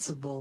Invincible.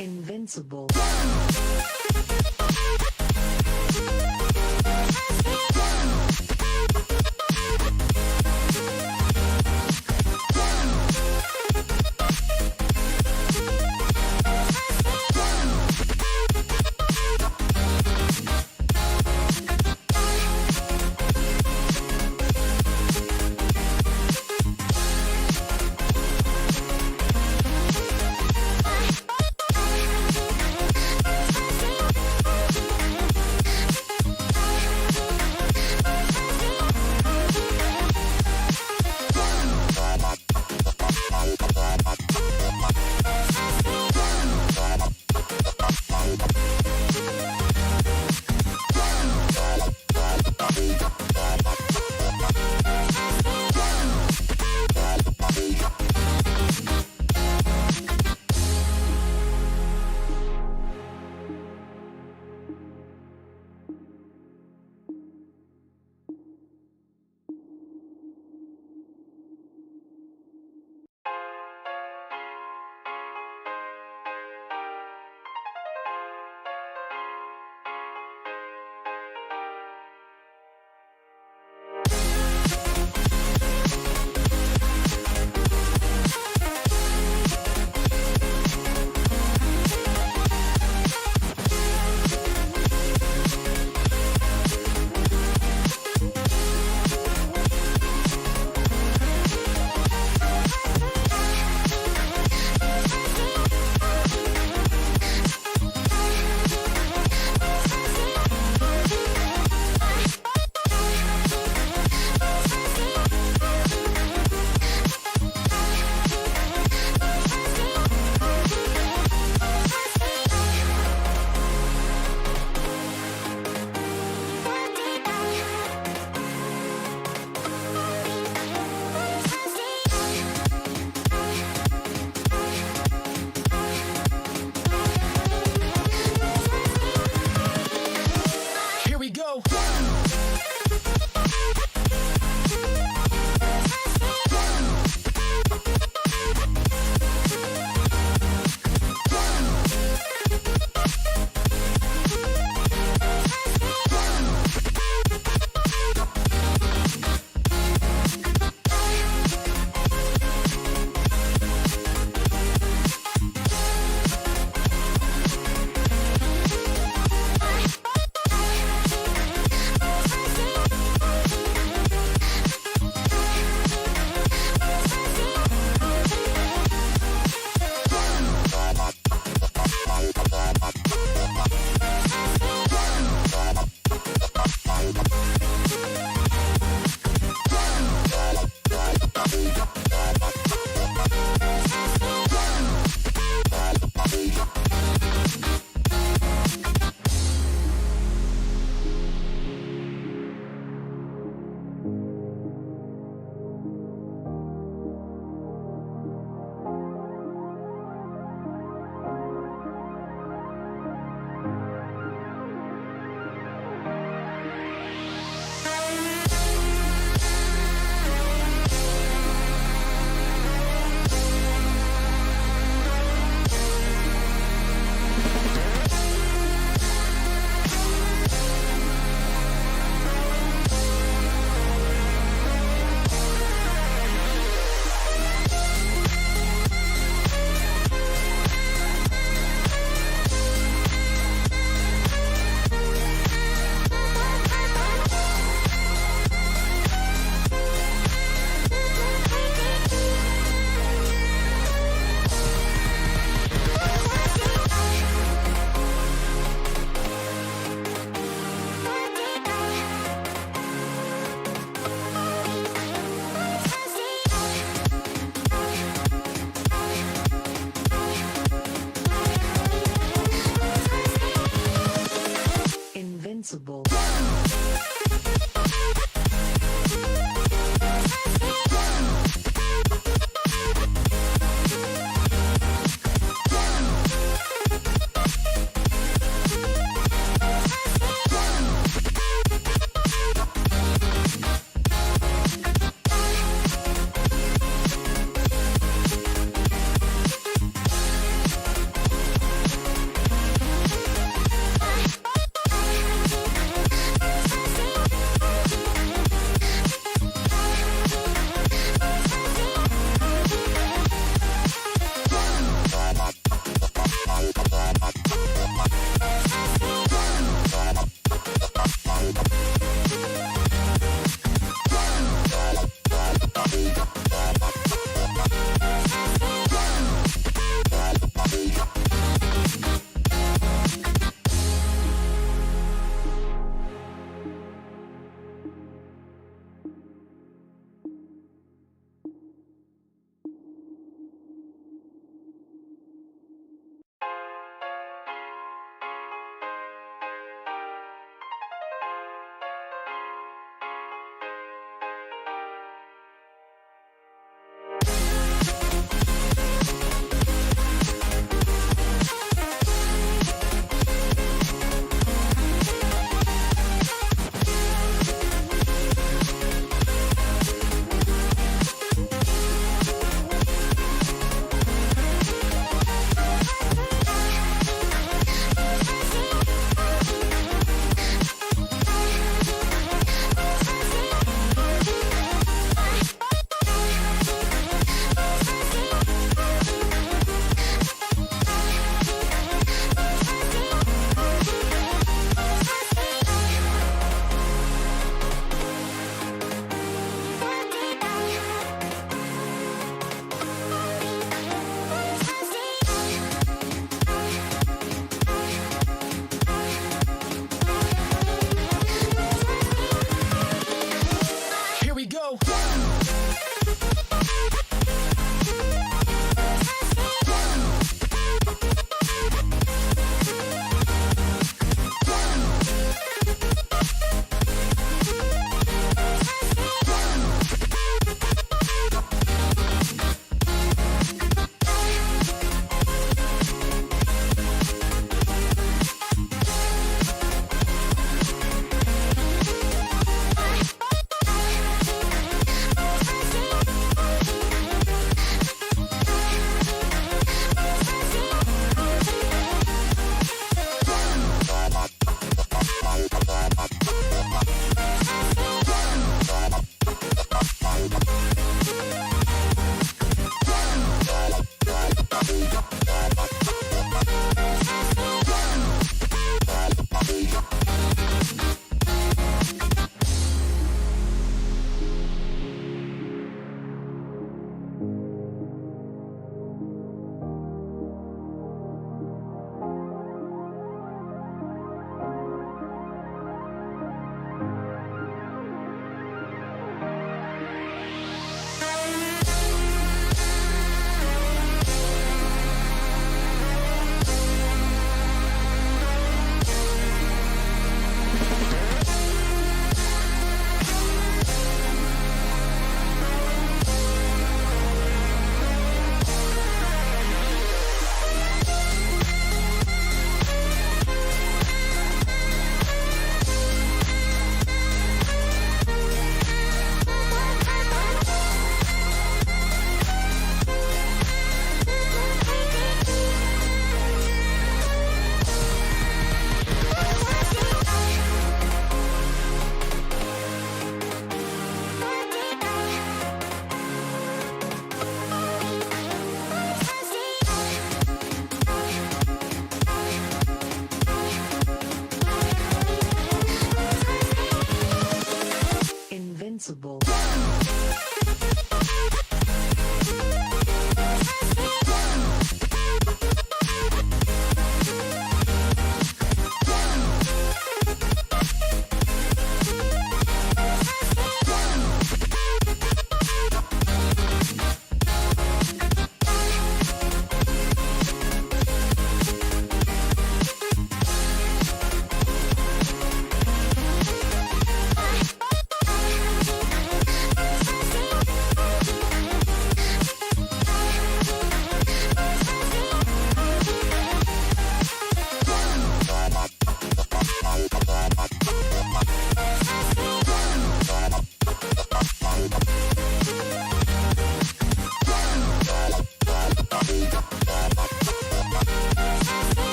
Invincible.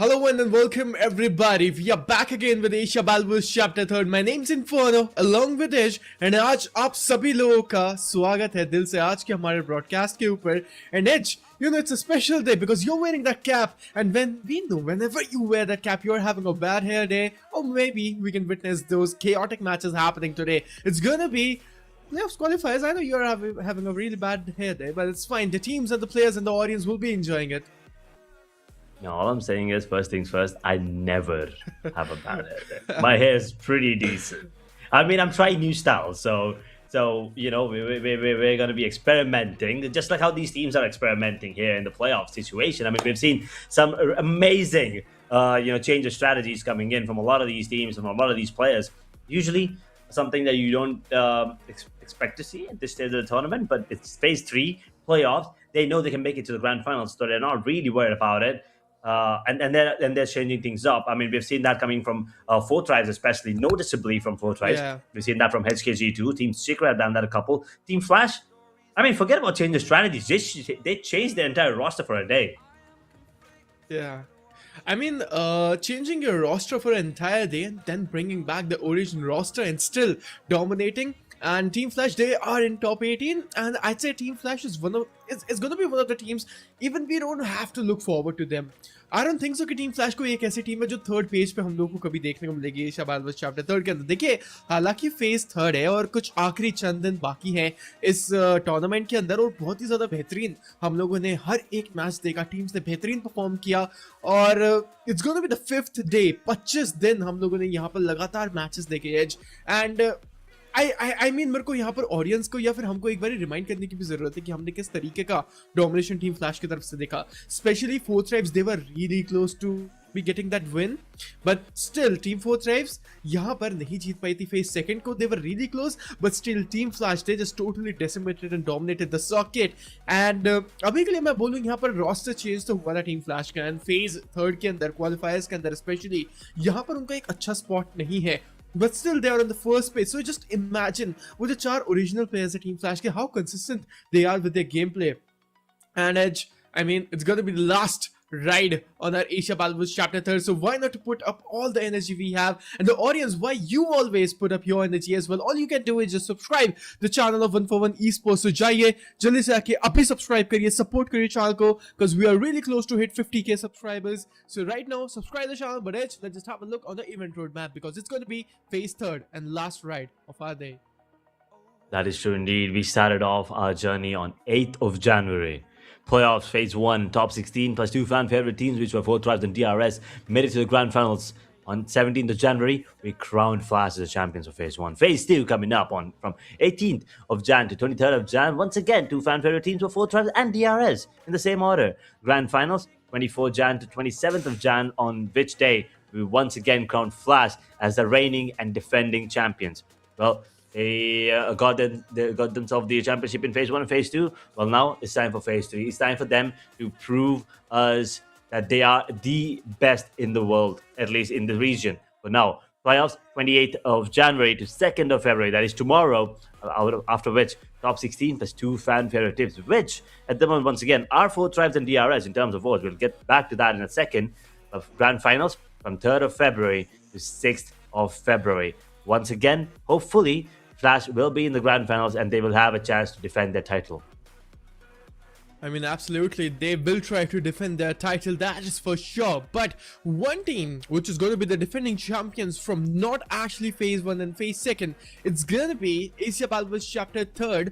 Hello and welcome everybody. We are back again with Asia Balbus chapter 3rd. My name's Inferno along with Ish and आज आप सभी लोगों का स्वागत है दिल से आज के हमारे broadcast के ऊपर. And Ish, you know it's a special day because you're wearing that cap, and when we know whenever you wear that cap you're having a bad hair day, or maybe we can witness those chaotic matches happening today. It's gonna be playoffs qualifiers. I know you're having a really bad hair day, but it's fine. The teams and the players and the audience will be enjoying it. No, all I'm saying is, first things first, I never have a bad hair day. My hair is pretty decent. I mean, I'm trying new styles, so you know, we're going to be experimenting, just like how these teams are experimenting here in the playoff situation. I mean, we've seen some amazing, change of strategies coming in from a lot of these teams, from a lot of these players. Usually something that you don't expect to see at this stage of the tournament, but it's phase 3 playoffs. They know they can make it to the grand finals, so they're not really worried about it. And they're changing things up. I mean, we've seen that coming from 4Tribes, especially noticeably from 4Tribes. Yeah. We've seen that from HKG2. Team Secret have done that a couple. Team Flash, I mean, forget about changing strategies. They changed their entire roster for a day. Yeah. I mean, changing your roster for an entire day and then bringing back the original roster and still dominating. And Team Flash, they are in top 18, and I'd say Team Flash is going to be one of the teams. Even we don't have to look forward to them. I don't think so कि Team Flash को एक ऐसी team है जो third page पे हम लोग को कभी देखने को मिलेगी एशिया बालबस चैप्टर 3 के अंदर. देखिए, हालांकि फेज 3 है और कुछ आखिरी चंद दिन बाकी हैं इस टूर्नामेंट के अंदर, और बहुत ही ज़्यादा बेहतरीन हम लोगों ने हर एक मैच देखा. टीम्स ने बेहतरीन परफॉर्म किया और it's gonna be the 5th day. 25 दिन हम लोगों ने यहाँ पर लगातार मैचेस देखे एज. एंड I mean, मेरे को यहाँ पर ऑडियंस को या फिर हमको एक बार रिमाइंड करने की भी जरूरत है कि हमने किस तरीके का डोमिनेशन टीम फ्लैश की तरफ से देखा. Specially 4Tribes, they were really close to be getting that win, but still Team 4Tribes यहाँ पर नहीं जीत पाई थी फेज 2 को. They were really close, but still Team Flash, they just totally decimated and dominated the circuit. And अभी के लिए मैं बोलूँ यहाँ पर रोस्टर चेंज तो हुआ था टीम फ्लैश का, एंड फेज 3 के अंदर क्वालिफायर्स के अंदर स्पेशली यहाँ पर उनका एक अच्छा स्पॉट नहीं है. But still, they are on the first page. So just imagine with the 4 original players at Team Flash, how consistent they are with their gameplay. And Edge, I mean, it's gonna be the last ride on our Asia Balbus chapter 3rd. So why not to put up all the energy we have, and the audience, why you always put up your energy as well. All you can do is just subscribe the channel of 141 esports. So जाइए जल्दी से आके अभी subscribe करिए, support करिए channel को, because we are really close to hit 50k subscribers. So right now subscribe the channel, but Edge, let's just have a look on the event roadmap, because it's going to be phase 3rd and last ride of our day. That is true indeed. We started off our journey on 8th of January. Playoffs, phase 1, top 16 plus 2 fan favorite teams, which were 4Tribes and DRS, made it to the grand finals on 17th of January. We crowned Flash as the champions of phase 1. Phase 2 coming up from 18th of Jan to 23rd of Jan. Once again, 2 fan favorite teams were 4Tribes and DRS in the same order. Grand finals, 24th Jan to 27th of Jan, on which day we once again crowned Flash as the reigning and defending champions. Well, they got themselves the championship in phase 1 and phase 2. Well, now it's time for phase 3. It's time for them to prove us that they are the best in the world, at least in the region. But now, playoffs, 28th of January to 2nd of February. That is tomorrow, after which top 16 plus 2 fan favorite teams, which at the moment, once again, are 4Tribes and DRS in terms of votes. We'll get back to that in a second. Of grand finals from 3rd of February to 6th of February. Once again, hopefully, Flash will be in the grand finals and they will have a chance to defend their title. I mean, absolutely, they will try to defend their title, that is for sure. But one team which is going to be the defending champions from not actually phase 1 and phase 2, it's going to be Asia Balbus chapter 3rd.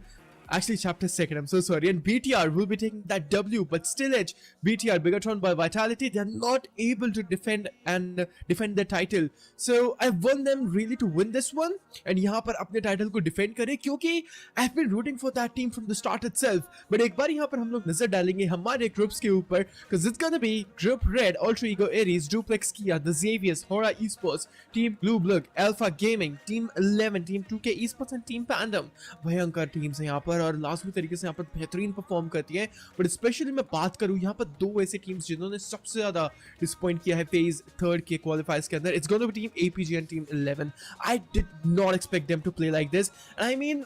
Actually, chapter 2nd, I'm so sorry. And BTR will be taking that W, but still Edge, BTR, BIGETRON by Vitality, they're not able to defend their title. So I want them really to win this one and यहाँ पर अपने title को defend करें, क्योंकि I've been rooting for that team from the start itself. But एक बार यहाँ पर हम लोग नजर डालेंगे हमारे groups के ऊपर, because it's gonna be Group Red, Alter Ego Aries, Duplex Kia, The Xaviers, HORAA Esports, Team BLUG, Alpha Gaming, Team 11, Team 2K Esports and Team PANDUM. भयंकर teams हैं यहाँ पर और लाजमी तरीके से यहाँ पर बेहतरीन परफॉर्म करती है. बट स्पेशली मैं बात करूँ यहाँ पर 2 ऐसे टीम्स जिन्होंने सबसे ज्यादा डिसअपॉइंट किया है फेज 3 के क्वालिफायर्स के अंदर. It's gonna be team APG and team 11. I did not expect them to play like this. I mean,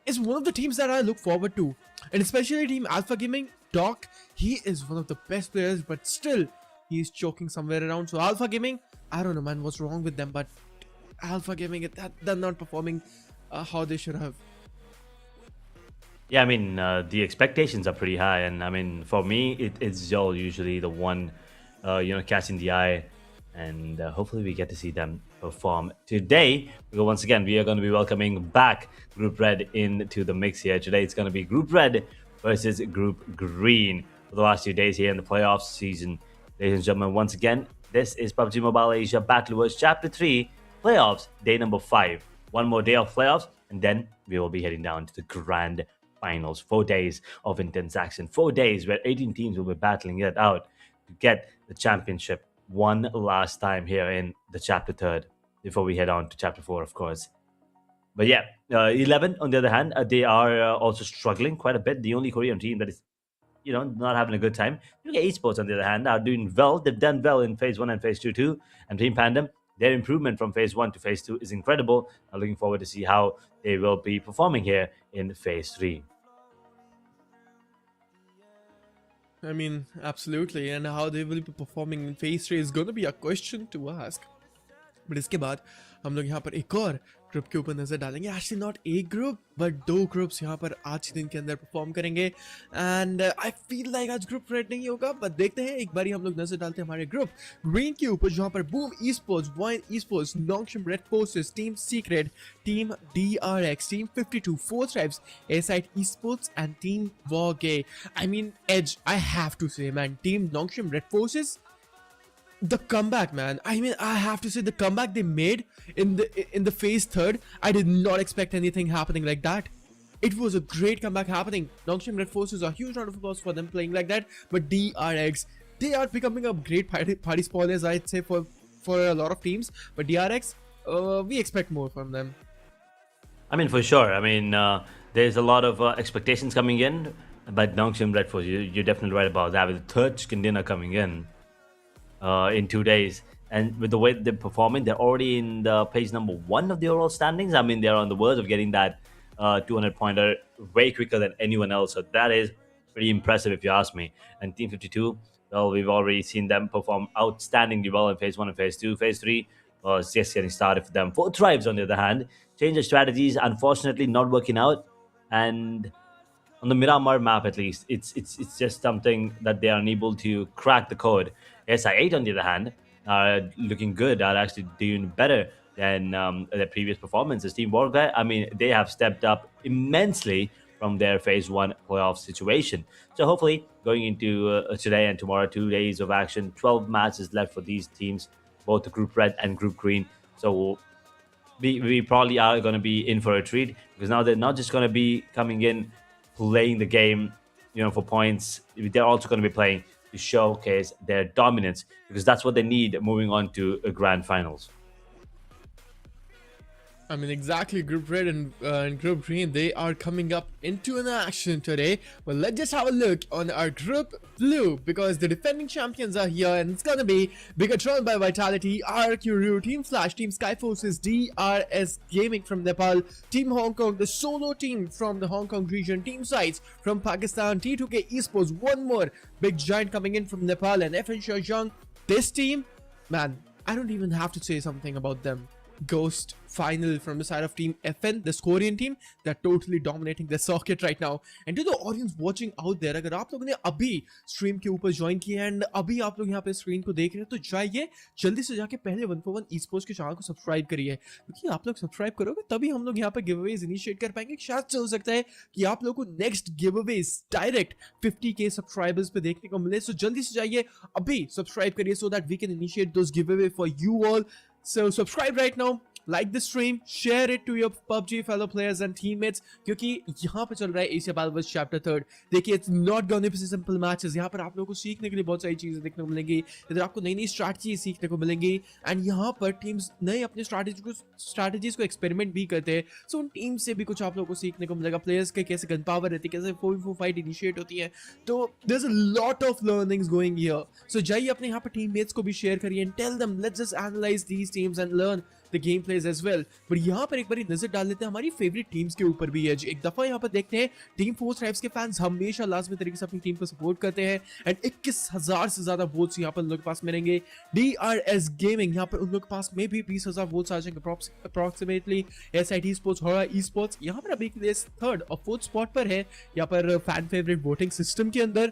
it's one of the teams that I look forward to, and especially team Alpha Gaming. Doc, he is one of the best players, but still he's choking somewhere around. So Alpha Gaming, I don't know, man, what's wrong with them, but Alpha Gaming, they're not performing how they should have. Yeah, I mean, the expectations are pretty high, and I mean, for me, it's Zol usually the one, catching the eye, and hopefully we get to see them perform today. Because once again, we are going to be welcoming back Group Red into the mix here. Today, it's going to be Group Red versus Group Green for the last 2 days here in the playoffs season. Ladies and gentlemen, once again, this is PUBG Mobile Asia Battle Wars Chapter 3, Playoffs, day number 5. One more day of playoffs, and then we will be heading down to the Grand Finals. 4 days of intense action. 4 days where 18 teams will be battling it out to get the championship one last time here in the Chapter 3rd before we head on to Chapter 4, of course. But yeah, 11, on the other hand, they are also struggling quite a bit. The only Korean team that is not having a good time. Look at esports, on the other hand, are doing well. They've done well in phase 1 and phase 2 too. And Team Pandum, their improvement from phase 1 to phase 2 is incredible. I'm looking forward to see how they will be performing here in phase 3. I mean, absolutely, and how they will be performing in phase 3 is going to be a question to ask. But इसके बाद हम लोग यहाँ पर एक और group के ऊपर नजर डालेंगे. एक्चुअली नॉट एक ग्रुप बट 2 ग्रुप्स यहाँ पर आज के दिन के अंदर परफॉर्म करेंगे. एंड आई फील लाइक आज ग्रुप रेड नहीं होगा, बट देखते हैं. एक बारी हम लोग नजर डालते हैं हमारे ग्रुप ग्रीन के ऊपर, जहाँ पर बूम esports, वॉइन esports, Nongshim red forces, team secret, team DRX, team 52, 4 Tribes, A-Side esports and team WARGYE. I mean, Edge, I have to say, man, team Nongshim Red Forces, the comeback, man. I mean, I have to say the comeback they made in the phase 3rd. I did not expect anything happening like that. It was a great comeback happening. Nongshim Red Forces, a huge round of applause for them playing like that. But DRX, they are becoming a great party spoilers, I'd say, for a lot of teams. But DRX, we expect more from them. I mean, for sure. I mean, there's a lot of expectations coming in, but Nongshim Red Force, you're definitely right about that. With the third chicken dinner coming in 2 days, and with the way they're performing, they're already in the page number 1 of the overall standings. I mean, they're on the verge of getting that 200-pointer way quicker than anyone else. So that is pretty impressive, if you ask me. And Team 52, well, we've already seen them perform outstandingly well in phase 1 and phase 2. Phase 3 was just getting started for them. 4 Tribes, on the other hand, change of strategies, unfortunately not working out. And on the Miramar map, at least, it's just something that they are unable to crack the code. SI8, on the other hand, are looking good, are actually doing better than their previous performances. Team WARGYE, I mean, they have stepped up immensely from their phase 1 playoff situation. So hopefully, going into today and tomorrow, 2 days of action, 12 matches left for these teams, both the Group Red and Group Green. So we probably are going to be in for a treat, because now they're not just going to be coming in playing the game, for points. They're also going to be playing to showcase their dominance, because that's what they need moving on to a grand finals. I mean, exactly. Group Red and Group Green, they are coming up into an action today. Well, let's just have a look on our Group Blue, because the defending champions are here, and it's gonna be BIGETRON by Vitality, RQ, Team Flash, Team SKYFORCE, DRS Gaming from Nepal, Team Hong Kong, the solo team from the Hong Kong region, Team SCYTES from Pakistan, T2K Esports, one more big giant coming in from Nepal, and FN Shojang. This team, man, I don't even have to say something about them. Ghost final from the side of Team FN, this Korean team, they're totally dominating the circuit right now. And to the audience watching out there, अगर आप लोगों ने अभी stream के ऊपर join किया and अभी आप लोग यहाँ पे स्क्रीन को देख रहे हैं, तो जाइए जल्दी से जाके पहले 141 esports के चैनल को सब्सक्राइब करिए, क्योंकि आप लोग सब्सक्राइब करोगे तभी हम लोग यहाँ पे गिवअवेज इनिशिएट कर पाएंगे. शायद से हो सकता है कि आप लोगों को next giveaways direct 50k subscribers पे देखने को मिले. सो जल्दी से जाइए अभी सब्सक्राइब करिए, so that we can initiate those giveaway for you all. So subscribe right now, like the stream, share it to your PUBG fellow players and teammates, क्योंकि यहाँ पे चल रहा है एशिया बाल वर्ल्ड चैप्टर 3. देखिए, it's not gonna be simple matches. यहाँ पर आप लोगों को सीखने के लिए बहुत सारी चीजें देखने को मिलेंगी. इधर आपको नई नई स्ट्रैटेजी सीखने को मिलेंगी, एंड यहाँ पर टीम्स नए अपने स्ट्रैटेजीज को एक्सपेरिमेंट भी करते हैं. सो उन टीम से भी कुछ आप लोगों को सीखने को मिलेगा. प्लेयर्स के कैसे गन पावर रहती है, कैसे 4v4 फाइट इनिशिएट होती है. तो there's a lot of learnings going here. So जाइए अपने यहाँ पर टीममेट्स को भी शेयर करिए and tell them, let's just analyze these teams and learn the gameplays as well. But यहाँ पर एक बारी नजर डाल लेते हैं हमारी फेवरेट टीम्स के ऊपर भी एज। एक दफा यहाँ पर देखते हैं टीम फोर्स ट्राइब्स के फैंस हमेशा लाजमी तरीके से अपनी टीम को सपोर्ट करते हैं एंड 21,000 से ज्यादा वोट्स यहाँ पर उन लोग के पास मिलेंगे। DRS गेमिंग यहाँ पर उन लोग के पास में भी 20,000 वोट्स आ जाएंगे approximately. SIT sports, HORAA esports यहाँ पर अभी थर्ड और फोर्थ स्पॉट पर है यहाँ पर फैन फेवरेट वोटिंग सिस्टम के अंदर।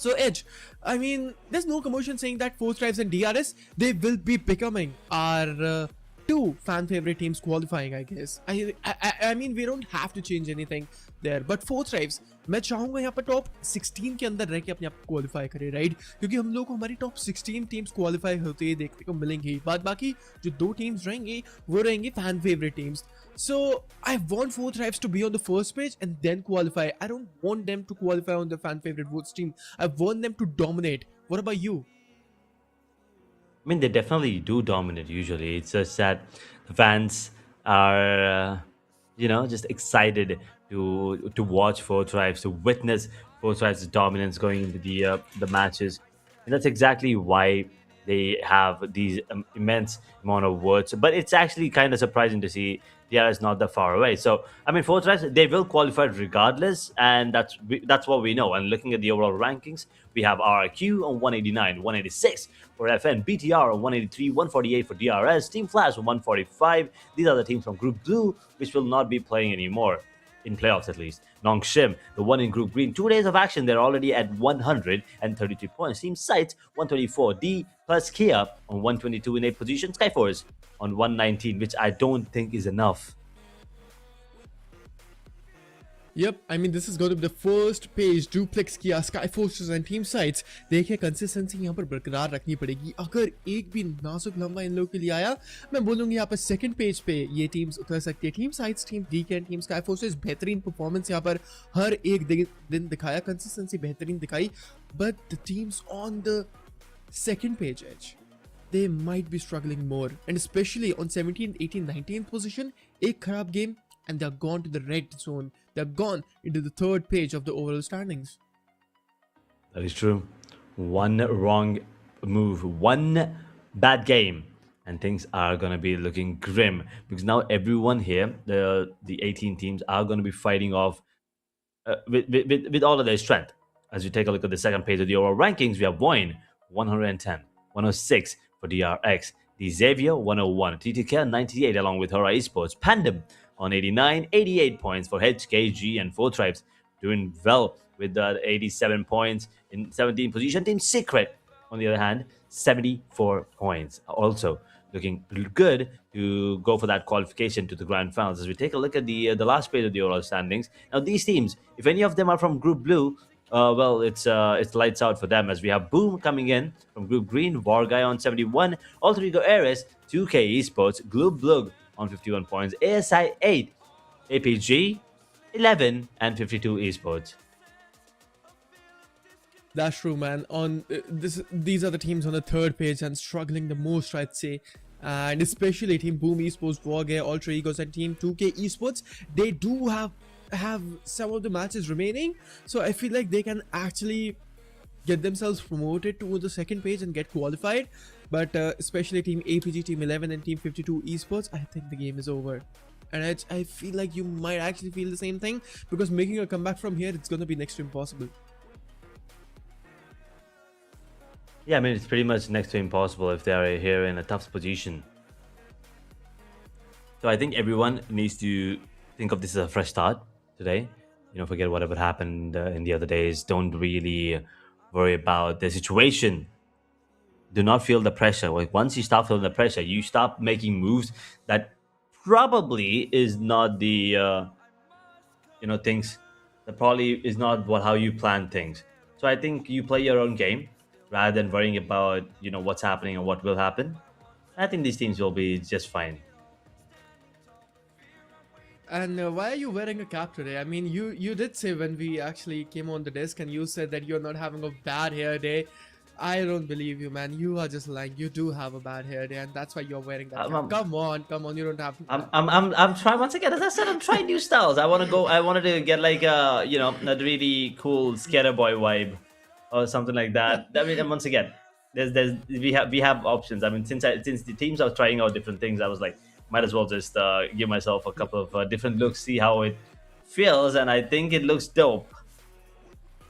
So Edge, I mean, there's no commotion saying that Force Tribes and DRS, they will be becoming our two fan favorite teams qualifying, I guess. I mean, we don't have to change anything there. But Force Tribes, मैं चाहूंगा यहाँ पर top 16 के अंदर रह के अपने आप को क्वालिफाई करे, राइट? क्योंकि हम लोग को हमारी टॉप 16 टीम्स क्वालिफाई होते हैं देखने को मिलेंगी। बाद बाकी जो दो टीम्स रहेंगी वो रहेंगी fan favourite teams. So I want Fourth Tribes to be on the first page and then qualify. I don't want them to qualify on the fan favorite votes team. I want them to dominate. What about you? I mean, they definitely do dominate usually. It's just that the fans are, just excited to watch Four Tribes, to witness Four Tribes' dominance going into the matches, and that's exactly why they have these immense amount of votes. But it's actually kind of surprising to see DRS not that far away. So I mean, Four Tribes, they will qualify regardless, and that's what we know. And looking at the overall rankings, we have RRQ on 189, 186 for FN, BTR on 183, 148 for DRS, Team Flash on 145. These are the teams from Group Blue, which will not be playing anymore, in playoffs at least. Nongshim, the one in Group Green, 2 days of action, they're already at 133 points. Team SCYTES, 124. D plus Kia on 122 in 8th position. SKYFORCE on 119, which I don't think is enough. Yep, I mean this is going to be the first page duplex किया SKYFORCES and team sites। देखिए consistency यहाँ पर बरकरार रखनी पड़ेगी। अगर एक भी नाजुक लम्बा इन लोगों के लिए आया, मैं बोलूँगी यहाँ पर सेकंड पेज पे ये टीम्स उतर सकती है। Team sites, team DK, team SKYFORCES बेहतरीन परफॉर्मेंस यहाँ पर हर एक दिन दिखाया, कंसिस्टेंसी बेहतरीन दिखाई। But the teams on the second page edge, they might be struggling more, and especially on 17th, 18th, 19th position, एक खराब game and they're gone to the red zone. They're gone into the third page of the overall standings. That is true. One wrong move, one bad game, and things are going to be looking grim, because now everyone here, the 18 teams, are going to be fighting off with all of their strength. As we take a look at the second page of the overall rankings, we have VOIN 110, 106 for DRX, the Xavier 101, TTK 98 along with HORAA esports, PANDUM on 89, 88 points for HKG, and Four Tribes doing well with 87 points in 17th position. Team Secret, on the other hand, 74 points. Also looking good to go for that qualification to the grand finals. As we take a look at the last page of the overall standings, now these teams, if any of them are from Group Blue, well, it's lights out for them, as we have Boom coming in from Group Green, WARGYE on 71, Alter Ego Ares, 2K Esports, BLUG on 51 points, ASI 8, APG 11, and 52 Esports. That's true, man. On these are the teams on the third page and struggling the most, I'd say. And especially Team Boom Esports, WARGYE, Alter Egos, and Team 2K Esports, they do have some of the matches remaining, so I feel like they can actually get themselves promoted to the second page and get qualified. But especially Team APG, Team 11, and Team 52 Esports, I think the game is over. And I feel like you might actually feel the same thing, because making a comeback from here, it's going to be next to impossible. Yeah, I mean, it's pretty much next to impossible if they are here in a tough position. So I think everyone needs to think of this as a fresh start today. Forget whatever happened in the other days. Don't really worry about the situation. Do not feel the pressure. Like, once you start feeling the pressure, you stop making moves that probably is not the things that probably is not how you plan things. So I think you play your own game rather than worrying about what's happening and what will happen. I think these teams will be just fine. And why are you wearing a cap today? I mean, you did say when we actually came on the desk and you said that you're not having a bad hair day. I don't believe you, man. You are just lying. You do have a bad hair day, and that's why you're wearing that cap. Come on. You don't have to. I'm trying, once again, as I said, I'm trying new styles. I wanted to get like a really cool skater boy vibe or something like that. I mean, once again, we have options. I mean, since the teams are trying out different things, I was like, might as well just give myself a couple of different looks, see how it feels, and I think it looks dope.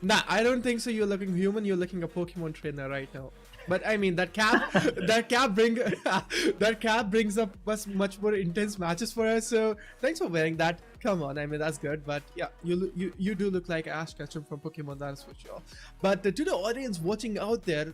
Nah, I don't think so. You're looking human. You're looking a Pokemon trainer right now. But I mean that cap, that cap brings up much more intense matches for us. So thanks for wearing that. Come on, I mean that's good. But yeah, you do look like Ash Ketchum from Pokemon, that is for sure. But to the audience watching out there,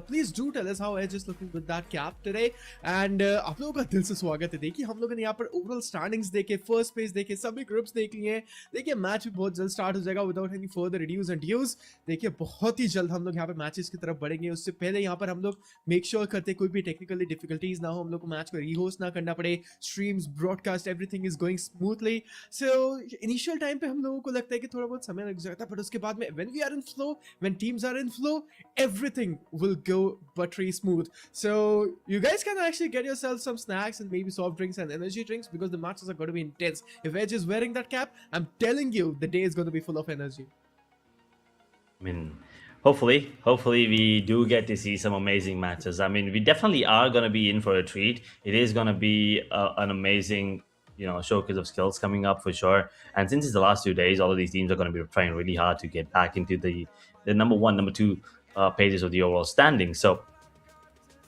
please do tell us how Edge is looking with that cap today. And आप लोगों का दिल से स्वागत है. देखिए हम लोगों ने यहाँ पर ओवरऑल स्टैंडिंग्स देखे, फर्स्ट पेज देखे, सभी ग्रुप्स देख लिए. देखिए मैच भी बहुत जल्द स्टार्ट हो जाएगा without any further reduce and dues. देखिए बहुत ही जल्द हम लोग यहाँ पर मैचेस की तरफ बढ़ेंगे. उससे पहले यहाँ पर हम लोग मेक श्योर करते कोई भी टेक्निकली डिफिकल्टीज ना हो, हम लोग को मैच को रीहोस्ट ना करना पड़े. Streams, broadcast, everything is going smoothly. So initial time पे हम लोगों को लगता है कि थोड़ा बहुत समय लग जाता है, बट उसके बाद में when we are in flow, when teams are in flow, everything will go buttery smooth. So you guys can actually get yourself some snacks and maybe soft drinks and energy drinks because the matches are going to be intense. If Edge is wearing that cap, I'm telling you the day is going to be full of energy. I mean, hopefully we do get to see some amazing matches. I mean, we definitely are going to be in for a treat. It is going to be an amazing, showcase of skills coming up for sure. And since it's the last 2 days, all of these teams are going to be trying really hard to get back into the number one, number two pages of the overall standing. So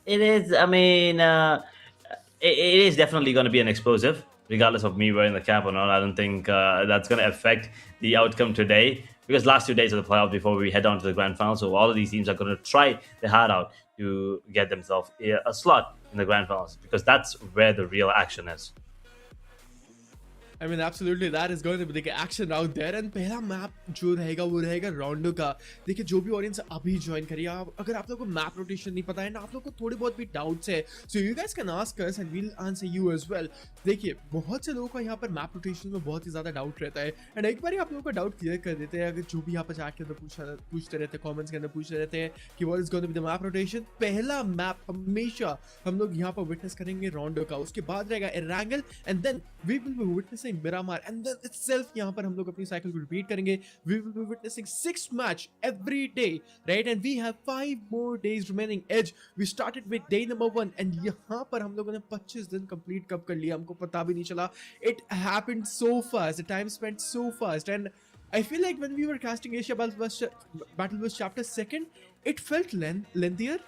it is. I mean, it is definitely going to be an explosive, regardless of me wearing the cap or not. I don't think that's going to affect the outcome today, because last 2 days of the playoff before we head on to the grand final. So all of these teams are going to try their heart out to get themselves a slot in the grand finals, because that's where the real action is. I mean, absolutely, that is going to be the action out there. And पहला map जो रहेगा वो रहेगा राउंडो का. देखिए जो भी audience अभी ज्वाइन करिए, अगर आप लोगों को मैप रोटेशन नहीं पता है ना, आप लोगों को थोड़े बहुत भी डाउट्स है, so you guys can ask us and we will answer you as well. देखिए बहुत से लोगों का यहाँ पर मैप रोटेशन में बहुत ही ज्यादा डाउट रहता है, एंड एक बार ही आप लोगों का डाउट क्लियर कर देते हैं. अगर जो भी यहाँ पर चैट के अंदर पूछते रहते हैं, कॉमेंट्स के अंदर पूछते रहते हैं कि what is going to be the map rotation. पहला मैप हमेशा हम लोग यहाँ पर विटनेस करेंगे राउंडो का, उसके बाद रहेगा Erangel, and then we will be witnessing Miramar, and itself यहाँ पर हम लोग अपनी साइकिल को रिपीट करेंगे. We will be witnessing 6 match every day, right? And we have 5 more days remaining. Edge, we started with day number 1, and यहाँ पर हम लोगों ने 25 दिन कंप्लीट कब कर लिया हमको पता भी नहीं चला. It happened so fast. The time spent so fast, and I feel like when we were casting Asia Battle Bus Chapter 2nd, it felt lengthier.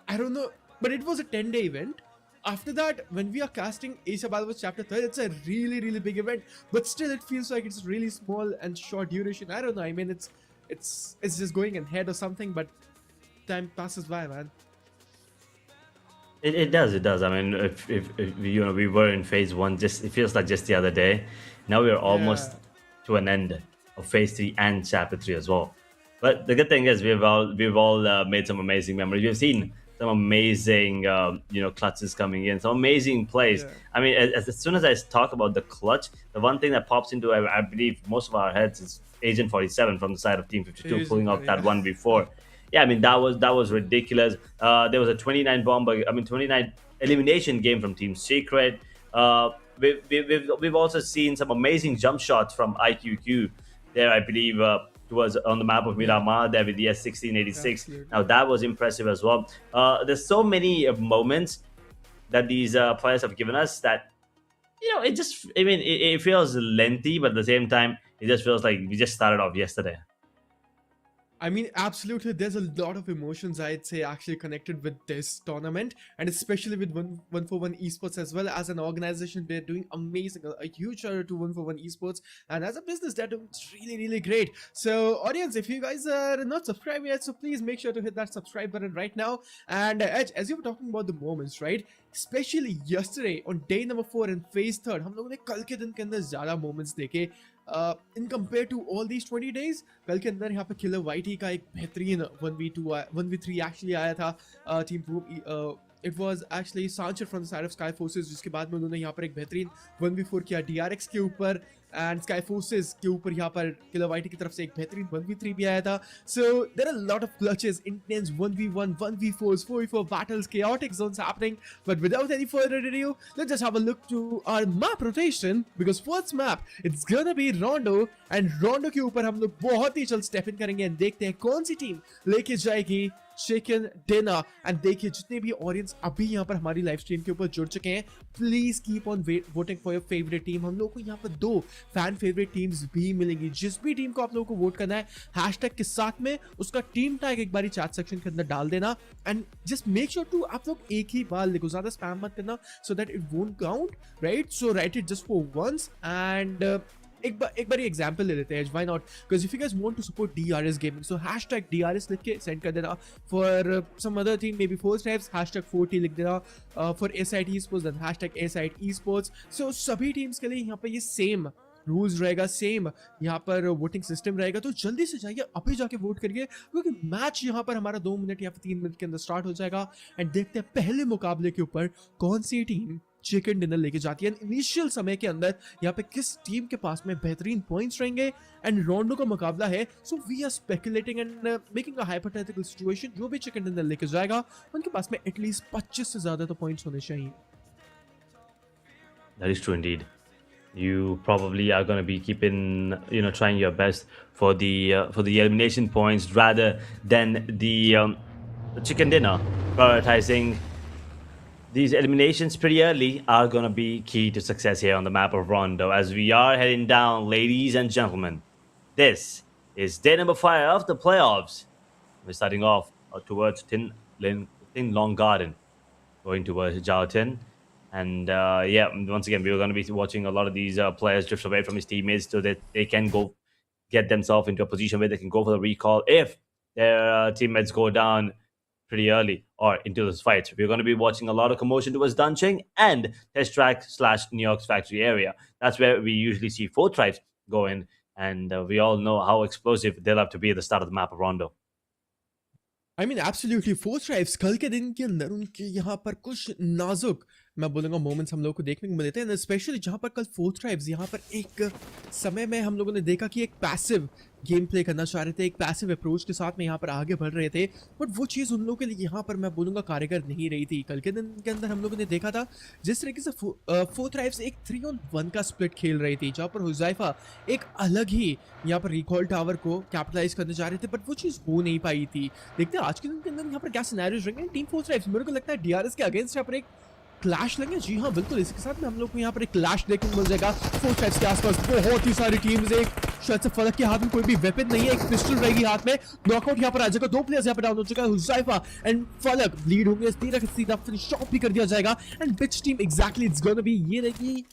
I don't know, but it was a 10-day event. After that, when we are casting Asia Battle Chapter 3, it's a really, really big event, but still it feels like it's really small and short duration. I don't know. I mean, it's just going ahead or something, but time passes by, man. It does. I mean, if we were in phase 1, just it feels like just the other day. Now we are almost to an end of phase 3 and chapter 3 as well. But the good thing is we've all made some amazing memories. We've seen some amazing clutches coming in, some amazing plays. Yeah. I mean, as soon as I talk about the clutch, the one thing that pops into I believe most of our heads is Agent 47 from the side of Team 52 pulling out that one before. Yeah, I mean that was ridiculous. There was a 29 elimination game from Team Secret. We've also seen some amazing jump shots from IQQ there, I believe. Was on the map of Miramar there with the S1686. Absolutely. Now that was impressive as well. There's so many moments that these players have given us that it feels lengthy, but at the same time it just feels like we just started off yesterday. I mean, absolutely, there's a lot of emotions, I'd say, actually connected with this tournament, and especially with 141 Esports as well. As an organization, they're doing amazing. A huge shout out to 141 Esports, and as a business, they're doing really, really great. So, audience, if you guys are not subscribed yet, so please make sure to hit that subscribe button right now. And Edge, as you were talking about the moments, right? Especially yesterday on day number 4 in phase 3, हम लोगों ने कल के दिन के अंदर ज़्यादा moments देखे. In compare to all these 20 days, कल के अंदर यहाँ पे किलर वाइटी का एक बेहतरीन 1v3 actually आया था team PUBG. It was actually Sancher from the side of SKYFORCE, जिसके बाद में उन्होंने यहाँ पर एक बेहतरीन 1v4 किया DRX के ऊपर, and SKYFORCE के ऊपर यहाँ पर किलर वाइटी की तरफ से एक बेहतरीन 1v3 भी आया था. So there are a lot of clutches, intense 1v1, 1v4s, 4v4 battles, chaotic zones happening. But without any further ado, let's just have a look to our map rotation, because first map it's gonna be Rondo, and Rondo के ऊपर हम लोग बहुत ही जल्द step in करेंगे and देखते हैं कौन सी टीम लेके जाएगी चिकन डिनर। एंड देखिए जितने भी ऑडियंस अभी यहाँ पर हमारी लाइव स्ट्रीम के ऊपर जुड़ चुके हैं, please keep on voting for your favourite team. हम लोग को यहाँ पर 2 फैन फेवरेट टीम्स भी मिलेंगी। जिस भी टीम को आप लोगों को वोट करना है, हैशटैग के साथ में उसका टीम टैग एक बारी चैट सेक्शन के अंदर डाल देना। And just make sure to आप लोग एक ही बार लिखो, ज्यादा स्पैम मत करना, so that it won't count, right? So write it just for once. And एक बार एग्जांपल ले लेते हैं, why not, because if you guys want to support DRS gaming, so hashtag DRS लिख के सेंड कर देना। For some other team maybe four steps, hashtag 40 लिख देना। फॉर एसाइट ई स्पोर्ट्स देन हैशटैग एसाइट ई स्पोर्ट्स। सो सभी टीम्स के लिए यहाँ पर ये सेम रूल्स रहेगा, सेम यहाँ पर वोटिंग सिस्टम रहेगा। तो जल्दी से जाइए, अभी जाके वोट करिए, क्योंकि मैच यहाँ पर हमारा 2 मिनट या फिर 3 मिनट के अंदर स्टार्ट हो जाएगा। एंड देखते हैं पहले मुकाबले के ऊपर कौन सी टीम चिकन डिनर लेके जाती है। इनिशियल समय के अंदर यहाँ पे किस टीम के पास में बेहतरीन पॉइंट्स रहेंगे। एंड राउंडो का मुकाबला है, so we are speculating and making a hypothetical situation. जो भी चिकन डिनर लेके जाएगा उनके पास में एटलीस्ट 25 से ज्यादा तो पॉइंट्स होने चाहिए। That is true indeed. You probably are going to be keeping, trying your best for the elimination points rather than the chicken dinner. Prioritizing these eliminations pretty early are going to be key to success here on the map of Rondo as we are heading down, ladies and gentlemen. This is day number 5 of the playoffs. We're starting off towards Tin Long Garden, going towards Jalton. And once again, we were going to be watching a lot of these players drift away from his teammates so that they can go get themselves into a position where they can go for the recall if their teammates go down pretty early or into this fight. We're going to be watching a lot of commotion towards Dunching and Test Track / New York's factory area. That's where we usually see 4 tribes go in, and we all know how explosive they'll have to be at the start of the map of Rondo. I mean, absolutely, 4 tribes कल के दिन के अंदर उनके यहाँ पर कुछ नाजुक, मैं बोलूँगा, मोमेंट्स हम लोग को देखने को मिले थे। स्पेशली जहाँ पर कल 4 ट्राइब्स यहाँ पर एक समय में हम लोगों ने देखा कि एक पैसिव गेम प्ले करना चाह रहे थे, एक पैसिव अप्रोच के साथ में यहाँ पर आगे बढ़ रहे थे, बट वो चीज़ उन लोगों के लिए यहाँ पर मैं बोलूँगा कारगर नहीं रही थी। कल के दिन के अंदर हम लोगों ने देखा था जिस तरीके से 4 ट्राइब्स एक 3-on-1 का स्प्लिट खेल रही थी, जहाँ पर हुज़ैफा एक अलग ही यहाँ पर रिकॉल टावर को कैपिटलाइज करने जा रहे थे, बट वो चीज़ हो नहीं पाई थी। देखते हैं आज के दिन के अंदर यहाँ पर क्या सिनेरियोज रहेंगे। टीम 4 ट्राइब्स मेरे को लगता है डीआरएस के अगेंस्ट यहाँ पर एक क्लैश लगे। जी हाँ बिल्कुल, इसके साथ में हम लोग को यहाँ पर एक क्लैश देखने को मिल जाएगा। 4 ट्राइब्स के आसपास बहुत ही सारी टीम्स, एक शायद से फलक के हाथ में कोई भी वेपन नहीं है, एक पिस्टल रहेगी हाथ में। नॉकआउट यहाँ पर आ जाएगा, 2 प्लेयर्स यहाँ पर डाउन हो चुका है, हुज़ैफा एंड फलक लीड होंगे, सीधा फिनिश ऑफ भी कर दिया जाएगा। And which team exactly it's gonna be, ये रहेगी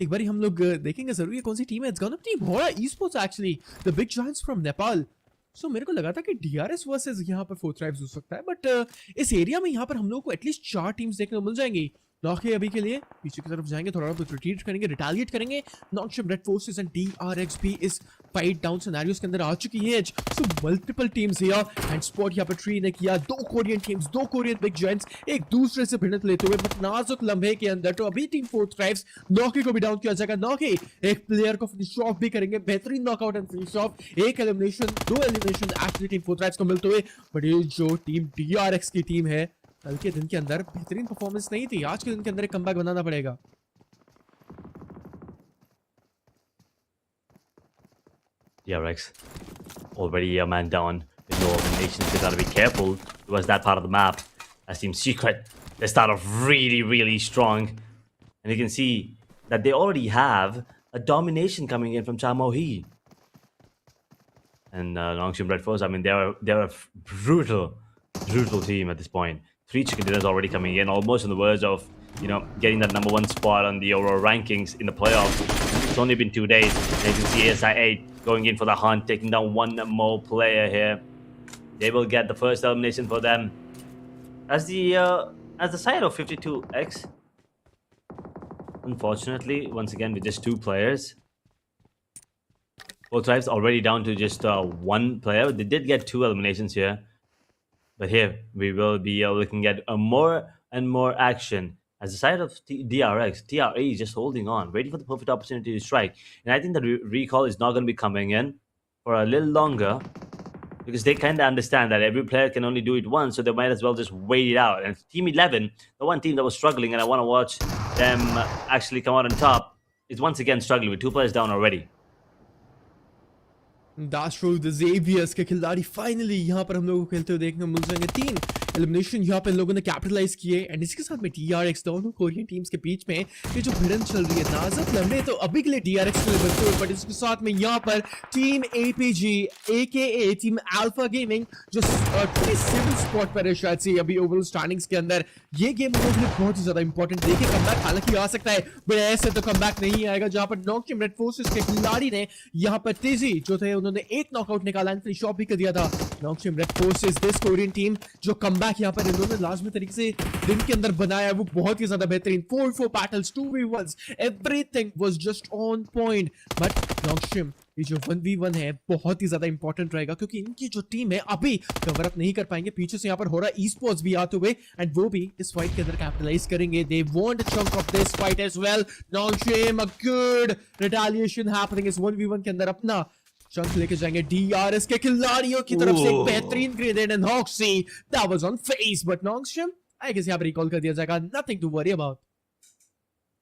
एक बार हम लोग देखेंगे जरूर कौन सी टीम है। It's gonna be Hora esports actually, the big giants from Nepal. So मेरे को लगा था कि डीआरएस वर्सेस यहाँ पर 4 ट्राइब्स हो सकता है, बट इस एरिया में यहाँ पर हम लोग को एटलीस्ट 4 टीम्स देखने को मिल जाएंगी। नॉके अभी के लिए पीछे की तरफ जाएंगे, थोड़ा बहुत रिट्रीट करेंगे, रिटालिएट करेंगे। Non-stop red forces and DRX भी इस फाइट डाउन सिनेरियोस के अंदर आ चुकी है। So multiple teams here and spot यहाँ पर ट्री ने किया। 2 Korean teams, 2 Korean big giants एक दूसरे से भिड़ंत लेते हुए, बट नाजुक लम्हे के अंदर तो अभी टीम 4 ट्राइब्स नॉके को भी डाउन किया जाएगा। नॉके एक प्लेयर को फिनिश ऑफ भी करेंगे, बेहतरीन नॉकआउट एंड फिनिश ऑफ, एक elimination, 2 elimination actually team 4 tribes को मिलते हुए। बट ये जो टीम डीआरएक्स की टीम है, कल के दिन के अंदर बेहतरीन परफॉर्मेंस नहीं थी, आज के दिन के अंदर एक कमबैक बनाना पड़ेगा। DRX already a man down with no eliminations. They gotta be careful towards that part of the map. As Team Secret, they start off really, really strong, and you can see that they already have a domination coming in from Chamohi and Longshim Red Force. I mean, they're a brutal team at this point. 3 chicken dinners already coming in, almost on the verge of, getting that number 1 spot on the overall rankings in the playoffs. It's only been 2 days, and you can see ASI8 going in for the hunt, taking down 1 more player here. They will get the first elimination for them. As the side of 52X, unfortunately, once again with just 2 players. 4 tribes already down to just 1 player. They did get 2 eliminations here. But here, we will be looking at more and more action. As the side of DRX, TRE is just holding on, waiting for the perfect opportunity to strike. And I think that recall is not going to be coming in for a little longer, because they kind of understand that every player can only do it once, so they might as well just wait it out. And Team 11, the one team that was struggling, and I want to watch them actually come out on top, is once again struggling with 2 players down already. That's true. The Xaviers के खिलाड़ी finally यहाँ पर हम लोगों को खेलते हुए देखने को मिल जाएंगे। 3 एलिमिनेशन यहाँ पे इन लोगों ने कैपिटलाइज किए एंड इसके साथ में TRX दोनों कोरियन टीम्स के बीच में ये जो भिड़न चल रही है, नाजुक लम्बे तो अभी के लिए TRX के लिए बचते हुए, बट इसके साथ में यहाँ पर team APG AKA team alpha gaming जो 27 स्पॉट पर है शायद से अभी ओवरऑल स्टैंडिंग्स के अंदर। ये गेम उनके लिए बहुत ही ज्यादा इंपॉर्टेंट। देखिए कमबैक हालांकि आ सकता है बट ऐसे तो कमबैक नहीं आएगा, जहां पर नॉकटीम रेड फोर्सेस के खिलाड़ी ने यहाँ पर तेजी जो थे उन्होंने एक नॉकआउट निकाला एंड फिनिश ऑफ भी कर दिया था। नॉकटीम red forces this Korean team जो कमबैक यहाँ पर इन्होंने लाजमी तरीके से दिन के अंदर बनाया वो बहुत ही ज्यादा बेहतरीन। 4-4 battles 2v1s everything was just on point. But नॉकटीम ये जो 1v1 है बहुत ही ज्यादा इंपॉर्टेंट रहेगा क्योंकि इनकी जो टीम है अभी कवर अप नहीं कर पाएंगे। पीछे से यहाँ पर HORAA esports भी आते हुए एंड वो भी इस फाइट के अंदर कैपिटलाइज करेंगे। They want a chunk of this fight as well. नॉकटीम अ गुड रिटेलिएशन हैपनिंग इस 1v1 के अंदर अपना चंक लेके जाएंगे DRS के खिलाड़ियों की तरफ से। एक बेहतरीन grenade and Hoxy that was on face but नॉकटीम आई गेस यहाँ पर रिकॉल कर दिया जाएगा। Nothing to worry about.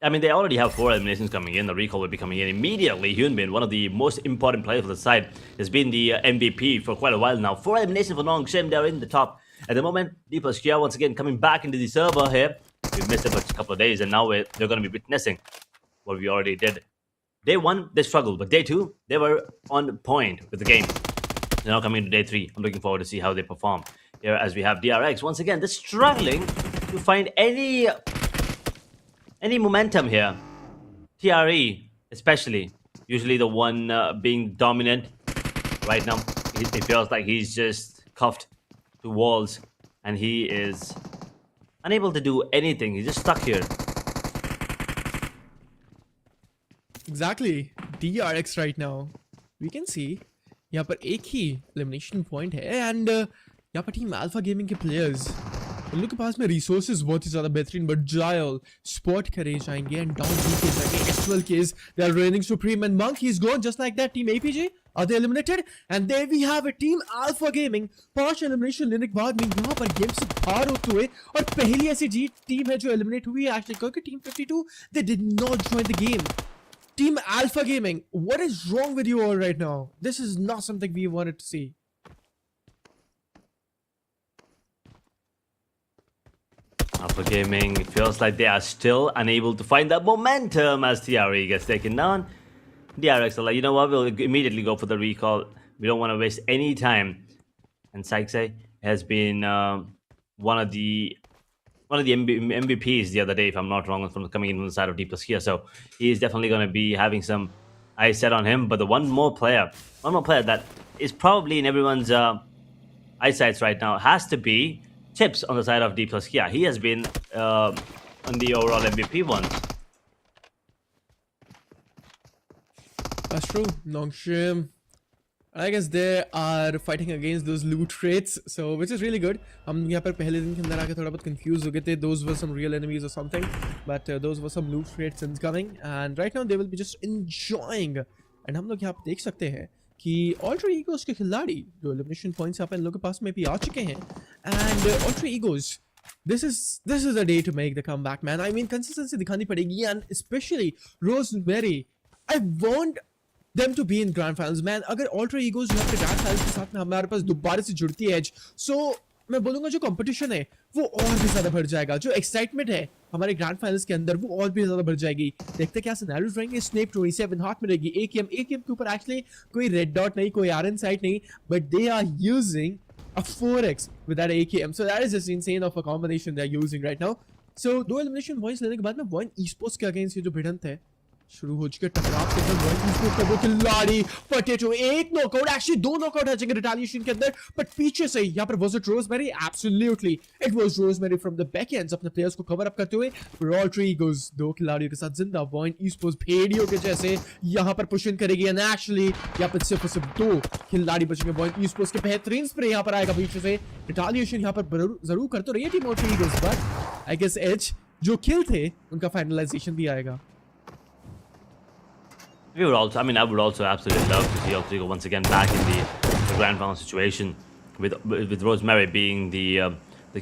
I mean, they already have 4 eliminations coming in. The recall will be coming in immediately. Hyunbin, one of the most important players for the side, has been the MVP for quite a while now. 4 eliminations for Nongshim. They're in the top at the moment. D+Kia once again coming back into the server here. We've missed it for a couple of days, and now they're going to be witnessing what we already did. Day 1, they struggled, but day 2, they were on point with the game. They're now coming into day 3. I'm looking forward to see how they perform here as we have DRX. Once again, they're struggling to find any momentum here. TRE especially, usually the one being dominant. Right now it feels like he's just cuffed to walls and he is unable to do anything. He's just stuck here. Exactly. DRX right now we can see यहाँ पर एक ही elimination point है and यहाँ पर team alpha gaming के players उन लोग के पास में रिसोर्सेज बहुत ही ज्यादा बेहतरीन बट जायल स्पॉट करे जाएंगे एंड डाउन भी किए जाएंगे। Actual case they are raining supreme and Monk he is gone just like that. Team APG are they eliminated and there we have a team alpha Gaming 5 elimination लेने के बाद में यहाँ पर गेम से बाहर होते हुए और पहली ऐसी टीम है जो एलिमिनेट हुई है एक्चुअली क्योंकि team 52 they did not join the game. Team Alpha Gaming, what is wrong with you all right now? This is not something we wanted to see. Alpha Gaming, it feels like they are still unable to find that momentum as TRE gets taken down. DRX are like, you know what, we'll immediately go for the recall. We don't want to waste any time. And SKYFORCE has been one of the MVPs the other day, if I'm not wrong, from coming in from the side of D+Kia. So he is definitely going to be having some eyes set on him. But the one more player that is probably in everyone's eyesights right now has to be Chips on the side of D+Kia. He has been on the overall MVP one. That's true. Nongshim. I guess they are fighting against those loot crates, so which is really good. हम यहाँ पर पहले दिन के अंदर आके थोड़ा बहुत confused हो गए थे. Those were some real enemies or something, but those were some loot crates incoming. And right now they will be just enjoying. And हम लोग यहाँ पे देख सकते हैं कि Alter Egos के खिलाड़ी जो elimination points यहाँ पे इन लोगों के पास में भी आ चुके हैं. And Alter Egos, this is a day to make the comeback, man. I mean consistency दिखानी पड़ेगी, and especially Rosemary. I want them to be in grand finals, man. अगर Alter Egos यहाँ पे grand finals के साथ में हमारे पास दोबारा से जुड़ती है, so मैं बोलूँगा जो competition है वो और भी ज़्यादा बढ़ जाएगा. जो excitement है हमारे grand finals के अंदर वो और भी ज़्यादा बढ़ जाएगी. देखते क्या scenarios रहेंगे. Snape 27 हाथ में रहेगी. AKM के ऊपर actually कोई red dot नहीं, कोई iron sight नहीं, but they are using a 4x with that AKM. So that is just insane of a combination they are using right now. So दो elimination points लेने के बाद में VOIN esports के against ये जो भिड़ंत है शुरू हो चुके टकराव के अंदर VOIN esports का वो खिलाड़ी पोटैटो एक नॉकआउट, एक्चुअली दो नॉकआउट आ जाएंगे रिटेलिएशन के अंदर, बट पीछे से यहाँ पर was it rosemary? Absolutely it was rosemary from the back ends अपने प्लेयर्स को कवर अप करते हुए. Alter Egos दो खिलाड़ियों के साथ जिंदा. VOIN esports भेड़ियों के जैसे यहाँ पर पुश इन करेगी एंड एक्चुअली यहाँ पर सिर्फ दो खिलाड़ी बचेंगे. VOIN esports के बेहतरीन स्प्रे यहाँ पर आएगा पीछे से. रिटेलिएशन यहाँ पर जरूर कर तो रही है team Alter Egos, but I guess as जो किल थे उनका फाइनलाइजेशन भी आएगा. I would also absolutely love to see Alter Ego once again back in the grand final situation with Rosemary being the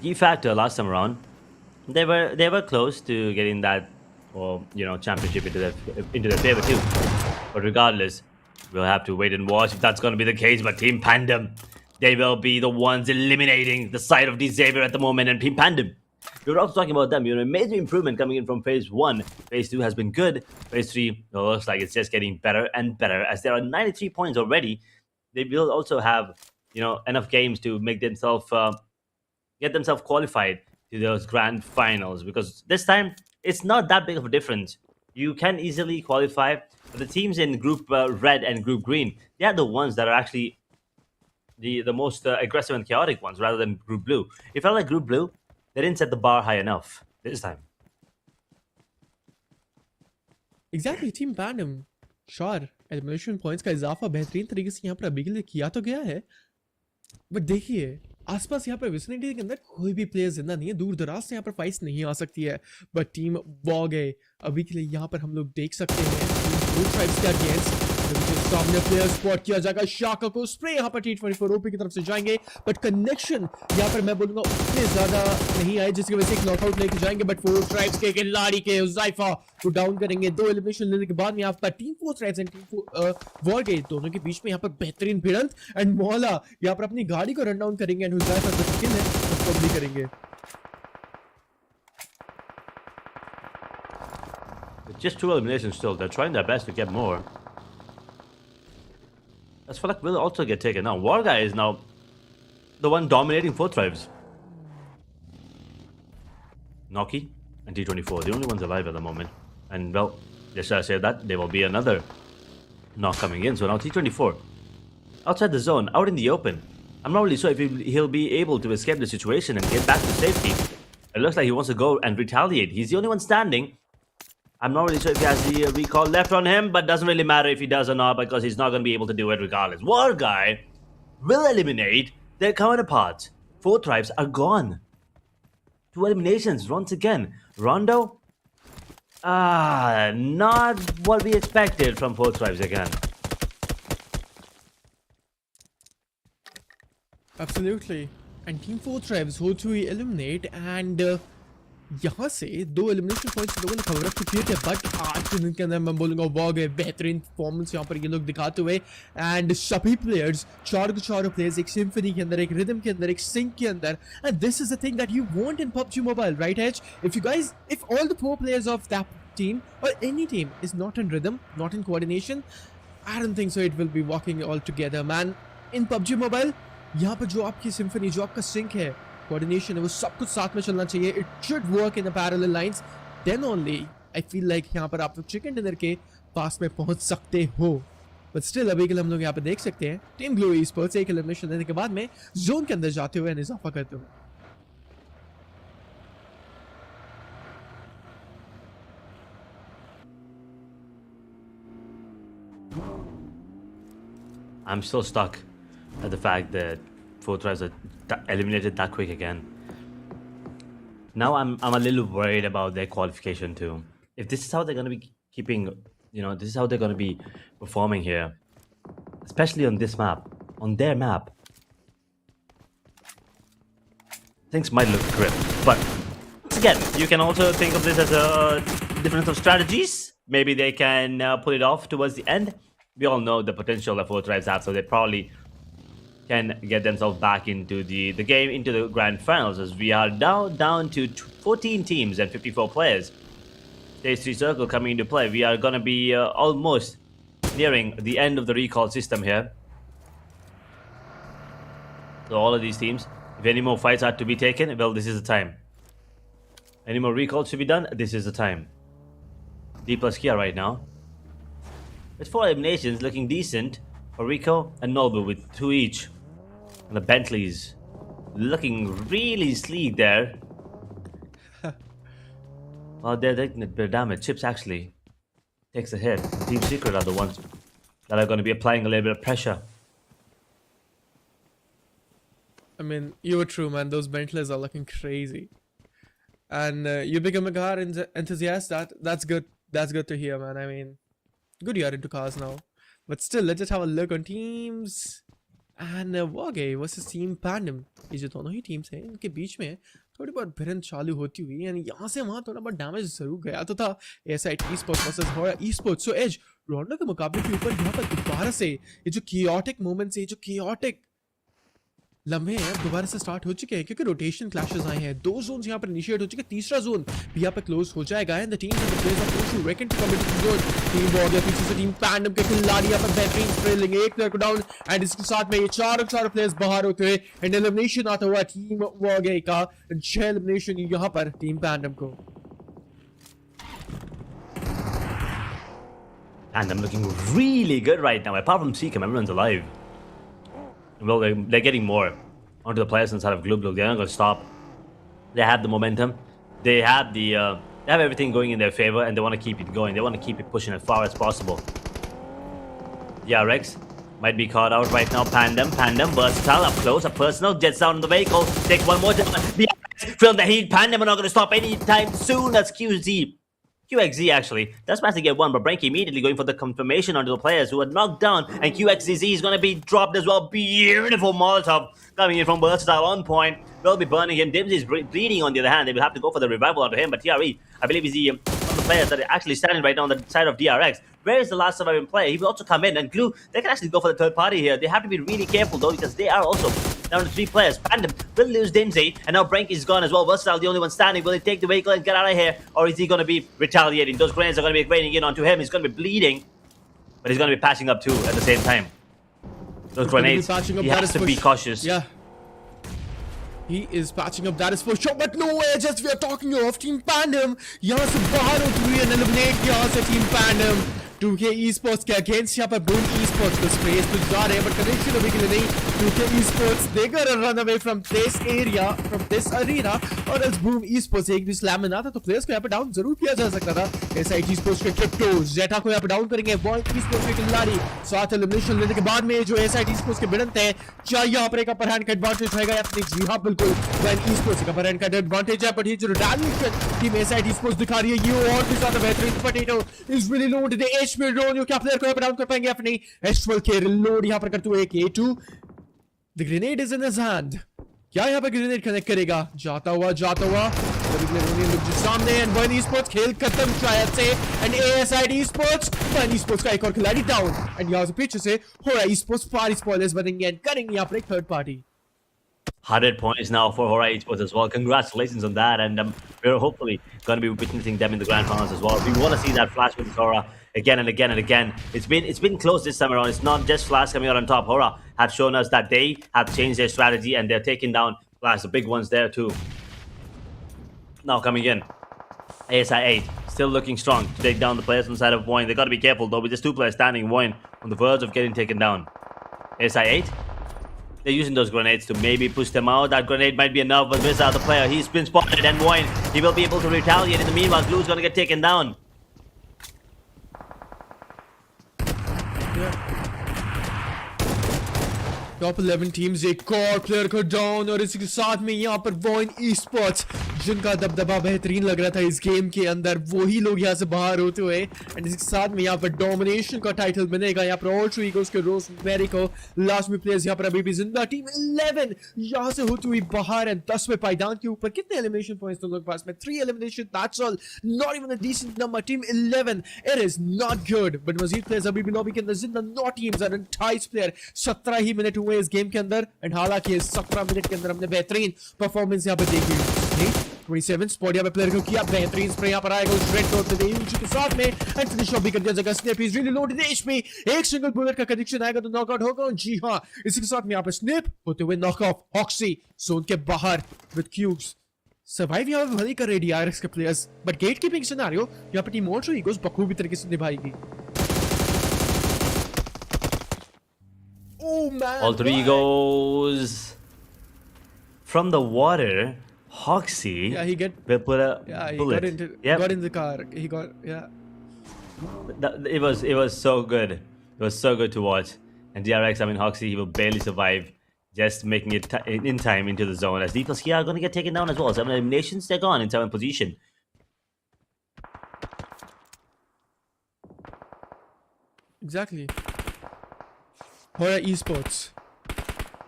key factor last time around. They were close to getting that championship into their favor too. But regardless, We'll have to wait and watch if that's going to be the case. But Team Pandum, they will be the ones eliminating the side of Xavier at the moment. And Team Pandum, we were also talking about them. Major improvement coming in from Phase 1. Phase 2 has been good. Phase 3 looks like it's just getting better and better. As there are 93 points already, they will also have enough games to make themselves get themselves qualified to those grand finals. Because this time, it's not that big of a difference. You can easily qualify. But the teams in Group Red and Group Green, they are the ones that are actually the most aggressive and chaotic ones, rather than Group Blue. It felt like Group Blue, they didn't set the bar high enough this time. Exactly, Team Pandum. Sure, elimination points का इजाफा बेहतरीन तरीके से यहाँ पर अभी के लिए किया तो गया है, बट देखिए आसपास यहाँ पर विसिनिटी के अंदर कोई भी प्लेयर जिंदा नहीं है, दूर दराज से यहाँ पर फाइट्स नहीं आ सकती है. बट टीम वॉर्गये अभी के लिए यहाँ पर हम लोग देख सकते हैं दो ट्राइब्स के अगेंस्ट सामने प्लेयर स्पॉट किया जाएगा. शाका को स्प्रे यहाँ पर T24 ओपी की तरफ से जाएंगे, बट कनेक्शन यहाँ पर मैं बोलूंगा उतने ज्यादा नहीं आए जिसकी वजह से एक नॉकआउट लेके जाएंगे. बट 4 ट्राइब्स के खिलाड़ी के उज़ाइफा को डाउन करेंगे. 2 एलिमिनेशन लेने के बाद में यहाँ पर टीम 4 ट्राइब्स एंड टीम वॉर्गये दोनों के बीच में यहाँ पर बेहतरीन भिड़ंत. एंड मौला यहाँ पर अपनी गाड़ी को रन डाउन करेंगे एंड उज़ाइफा जो स्किल है उसको भी करेंगे. Just 2 eliminations still. They're trying their best to get more. As for luck will also get taken now. WARGYE is now the one dominating 4 tribes. Noki and T24, the only ones alive at the moment. And well, just as I said that, there will be another knock coming in. So now T24, outside the zone, out in the open. I'm not really sure if he'll be able to escape the situation and get back to safety. It looks like he wants to go and retaliate. He's the only one standing. I'm not really sure if he has the recall left on him, but doesn't really matter if he does or not because he's not going to be able to do it regardless. WARGYE will eliminate their counterparts. 4 tribes are gone. 2 eliminations once again. Rondo? Not what we expected from 4 tribes again. Absolutely. And Team 4 tribes हो to eliminate and यहाँ से 2 elimination points लोगों ने cover up तो किए थे, but आज के दिन के अंदर मैं बोलूँगा वॉर्गये बेहतरीन परफॉर्मेंस यहाँ पर ये लोग दिखाते हुए. एंड सभी प्लेयर्स 4 के 4 प्लेयर्स एक सिम्फनी के अंदर, एक रिदम के अंदर, एक सिंक के अंदर. And this is the thing that you want in PUBG Mobile, right Edge? If all the 4 players of that team or any team is not in rhythm, not in coordination, I don't think so it will be working all together, man. In PUBG Mobile यहाँ पर जो आपकी symphony, जो आपका sink है, coordination है, वो सब कुछ साथ में चलना चाहिए. It should work in parallel lines, then only I feel like यहाँ पर आप चिकन डिनर के पास में पहुंच सकते हो. बट स्टिल अभी के लिए हम लोग यहाँ पे देख सकते हैं टीम ब्लू esports एक एलिमिनेशन देने के बाद में जोन के अंदर जाते हुए इजाफा करते हुए. I'm still stuck at the fact that 4 tribes are eliminated that quick again. Now I'm a little worried about their qualification too. If this is how they're going to be keeping, this is how they're going to be performing here, especially on this map, on their map, things might look grim. But again, you can also think of this as a difference of strategies. Maybe they can pull it off towards the end. We all know the potential that 4 tribes have, so they probably can get themselves back into the game, into the grand finals, as we are now down to 14 teams and 54 players. Stage 3 circle coming into play. We are going to be almost nearing the end of the recall system here. So all of these teams, if any more fights are to be taken, well, this is the time. Any more recalls to be done, this is the time. D plus Kia right now. With 4 eliminations, looking decent for Rico and Nobu with 2 each. And the Bentleys looking really sleek there. Well, they're taking a bit of damage. Chips actually takes a hit. Team Secret are the ones that are going to be applying a little bit of pressure. I mean, you were true, man. Those Bentleys are looking crazy. And you become a car enthusiast. That's good. That's good to hear, man. I mean, good you're into cars now. But still, let's just have a look on teams. And WARGYE versus Team PANDUM. ये जो दोनों ही teams हैं, इनके बीच में थोड़ी बहुत भिड़ंत चालू होती हुई, यानी यहाँ से वहाँ थोड़ा बहुत डैमेज जरूर गया तो था. SCYTES esports versus HORAA esports. So Edge, रोंडो के मुकाबले के ऊपर यहाँ पर दोबारा से ये जो chaotic moments है, जो chaotic लम्हे हैं दोबारा से स्टार्ट हो चुके हैं क्योंकि रोटेशन क्लैशेस आए हैं. 2 जोन्स यहाँ पर इनिशिएट हो चुके हैं. तीसरा जोन भी यहाँ पर क्लोज हो जाएगा. And the team to recon to commit to zone. Team वॉर्गे पीछे से टीम पैंडम के खिलाड़ी यहाँ पर बेहतरीन स्प्रे लेंगे. एक प्लेयर को डाउन एंड इसके साथ में ये चारों प्लेयर्स बाहर होते हुए एंड एलिमिनेशन आता हुआ टीम वॉर्गे का 6 एलिमिनेशन यहाँ पर टीम पैंडम को. And I'm looking really good right now. Apart from Seacom, everyone's alive. Well, they're getting more onto the players inside of BLUG. They're not going to stop. They have the momentum. They have they have everything going in their favor, and they want to keep it going. They want to keep it pushing as far as possible. Yeah, Rex might be caught out right now. Pandum, versatile up close, a personal gets down in the vehicle, takes one more down. From the heat, Pandum are not going to stop anytime soon. That's QXZ actually does manage to get one, but Branky immediately going for the confirmation onto the players who are knocked down, and QXZ is going to be dropped as well. Beautiful Molotov coming in from Versatile on point. Will be burning him. Dims is bleeding on the other hand. They will have to go for the revival onto him, but TRE, I believe, is one of the players that are actually standing right now on the side of DRX. Where is the last surviving player? He will also come in, and Glue, they can actually go for the third party here. They have to be really careful though, because they are also down to 3 players. Pandum will lose Dimsy, and now Branky is gone as well. Versatile, the only one standing. Will he take the vehicle and get out of here, or is he going to be retaliating? Those grenades are going to be raining in onto him. He's going to be bleeding, but he's going to be patching up too at the same time. Those grenades, he has to be cautious. Yeah. He is patching up, that is for sure, but no way, just we are talking of Team Pandum. यहाँ से बाहर होती हुई and eliminate यहाँ से Team Pandum. 2K esports के against यहाँ पर boom esports को space तो जा रहे हैं, but connection अभी के लिए नहीं. 2K esports they gotta run away from this area, from this arena, और else boom esports एक भी slam में ना था तो players को यहाँ पर down जरूर किया जा सकता था. SIT esports के crypto जेटा को यहाँ पर down करेंगे. VOIN esports के खिलाड़ी 7 elimination लेने के बाद में जो SIT esports के भिड़ंत हैं, क्या यहाँ पर एक upper hand का advantage रहेगा या फिर जी हाँ बिल्कुल VOIN esports का upper hand का advantage है, but ये जो retaliation team SIT esports दिखा रही है ये और भी ज्यादा बेहतरीन. Potato is really low today. HP drone क्या प्लेयर को यहाँ पर डाउन कर पाएंगे अपनी S12 के रिलोड यहाँ पर करते हुए K2. The grenade is in his hand. क्या यहाँ पर ग्रेनेड कनेक्ट करेगा? जाता हुआ सामने एंड VOIN esports खेल खत्म शायद से and ASID esports VOIN esports का एक और खिलाड़ी डाउन एंड यहाँ से पीछे से HORAA esports फार स्पॉयलर्स बनेंगे एंड करेंगे यहाँ पर एक third party. 100 points now for HORAA Esports as well. Congratulations on that, and we're hopefully going to be witnessing them in the grand finals as well. We want to see that Flash with HORAA again and again and again. It's been close this time around. It's not just Flash coming out on top. HORAA have shown us that they have changed their strategy and they're taking down Flash, the big ones there too. Now coming in, ASI 8 still looking strong to take down the players on the side of VOIN. They got to be careful though, with just 2 players standing. VOIN on the verge of getting taken down. ASI 8. They're using those grenades to maybe push them out. That grenade might be enough, but miss out the player. He's been spotted, and VOIN, he will be able to retaliate. In the meanwhile, Glue's gonna get taken down. Top 11 teams एक और player को down और इसी के साथ में यहाँ पर VOIN esports जिनका दबदबा बेहतरीन लग रहा था इस गेम के अंदर वही लोग यहाँ से बाहर होते हुए एंड इसके साथ में यहाँ पर डोमिनेशन का टाइटल बनेगा. यहाँ पर ऑल्ट्रो ईगल्स के रोज मैरी को लास्ट में प्लेयर्स यहाँ पर अभी भी जिंदा. टीम 11 यहाँ से होती हुई बाहर एंड 10वें पायदान के ऊपर. कितने एलिमिनेशन पॉइंट्स तुम लोग पास में? 3 elimination, that's all. Not even a decent number. Team 11 it is not good, but मजीद प्लेयर्स अभी भी लॉबी के अंदर जिंदा. 9 टीम्स और 28 प्लेयर. 17 ही मिनट हुए इस गेम के अंदर एंड हालांकि 17 मिनट के अंदर हमने बेहतरीन परफॉर्मेंस यहाँ पर देखी. 27 स्पॉट यहाँ पे प्लेयर को किया बेहतरीन स्प्रे यहाँ पर आएगा उस रेड डॉट पे के साथ में एंड फिनिश ऑफ भी कर दिया जाएगा. स्नेप इज रियली लोडेड एच पे एक सिंगल बुलेट का कनेक्शन आएगा तो नॉकआउट होगा. जी हां, इसी के साथ में यहाँ पर स्नेप होते हुए नॉक ऑफ. हॉक्सी जोन के बाहर विद क्यूब्स सर्वाइव यहाँ पे भले कर रहे डीआरएक्स के players, but get keeping scenario यहाँ पे टीम ऑल्ट्रो ईगल्स बखूबी तरीके से निभाएगी. Oh man, All 3 goes from the water. Hoxie, yeah, he will put a bullet. Got in the car. He got It was so good. It was so good to watch. And DRX, I mean Hoxie, he will barely survive, just making it in time into the zone. As D plus Kia are going to get taken down as well. 7 eliminations, they're gone in 7th position. Exactly. HORAA esports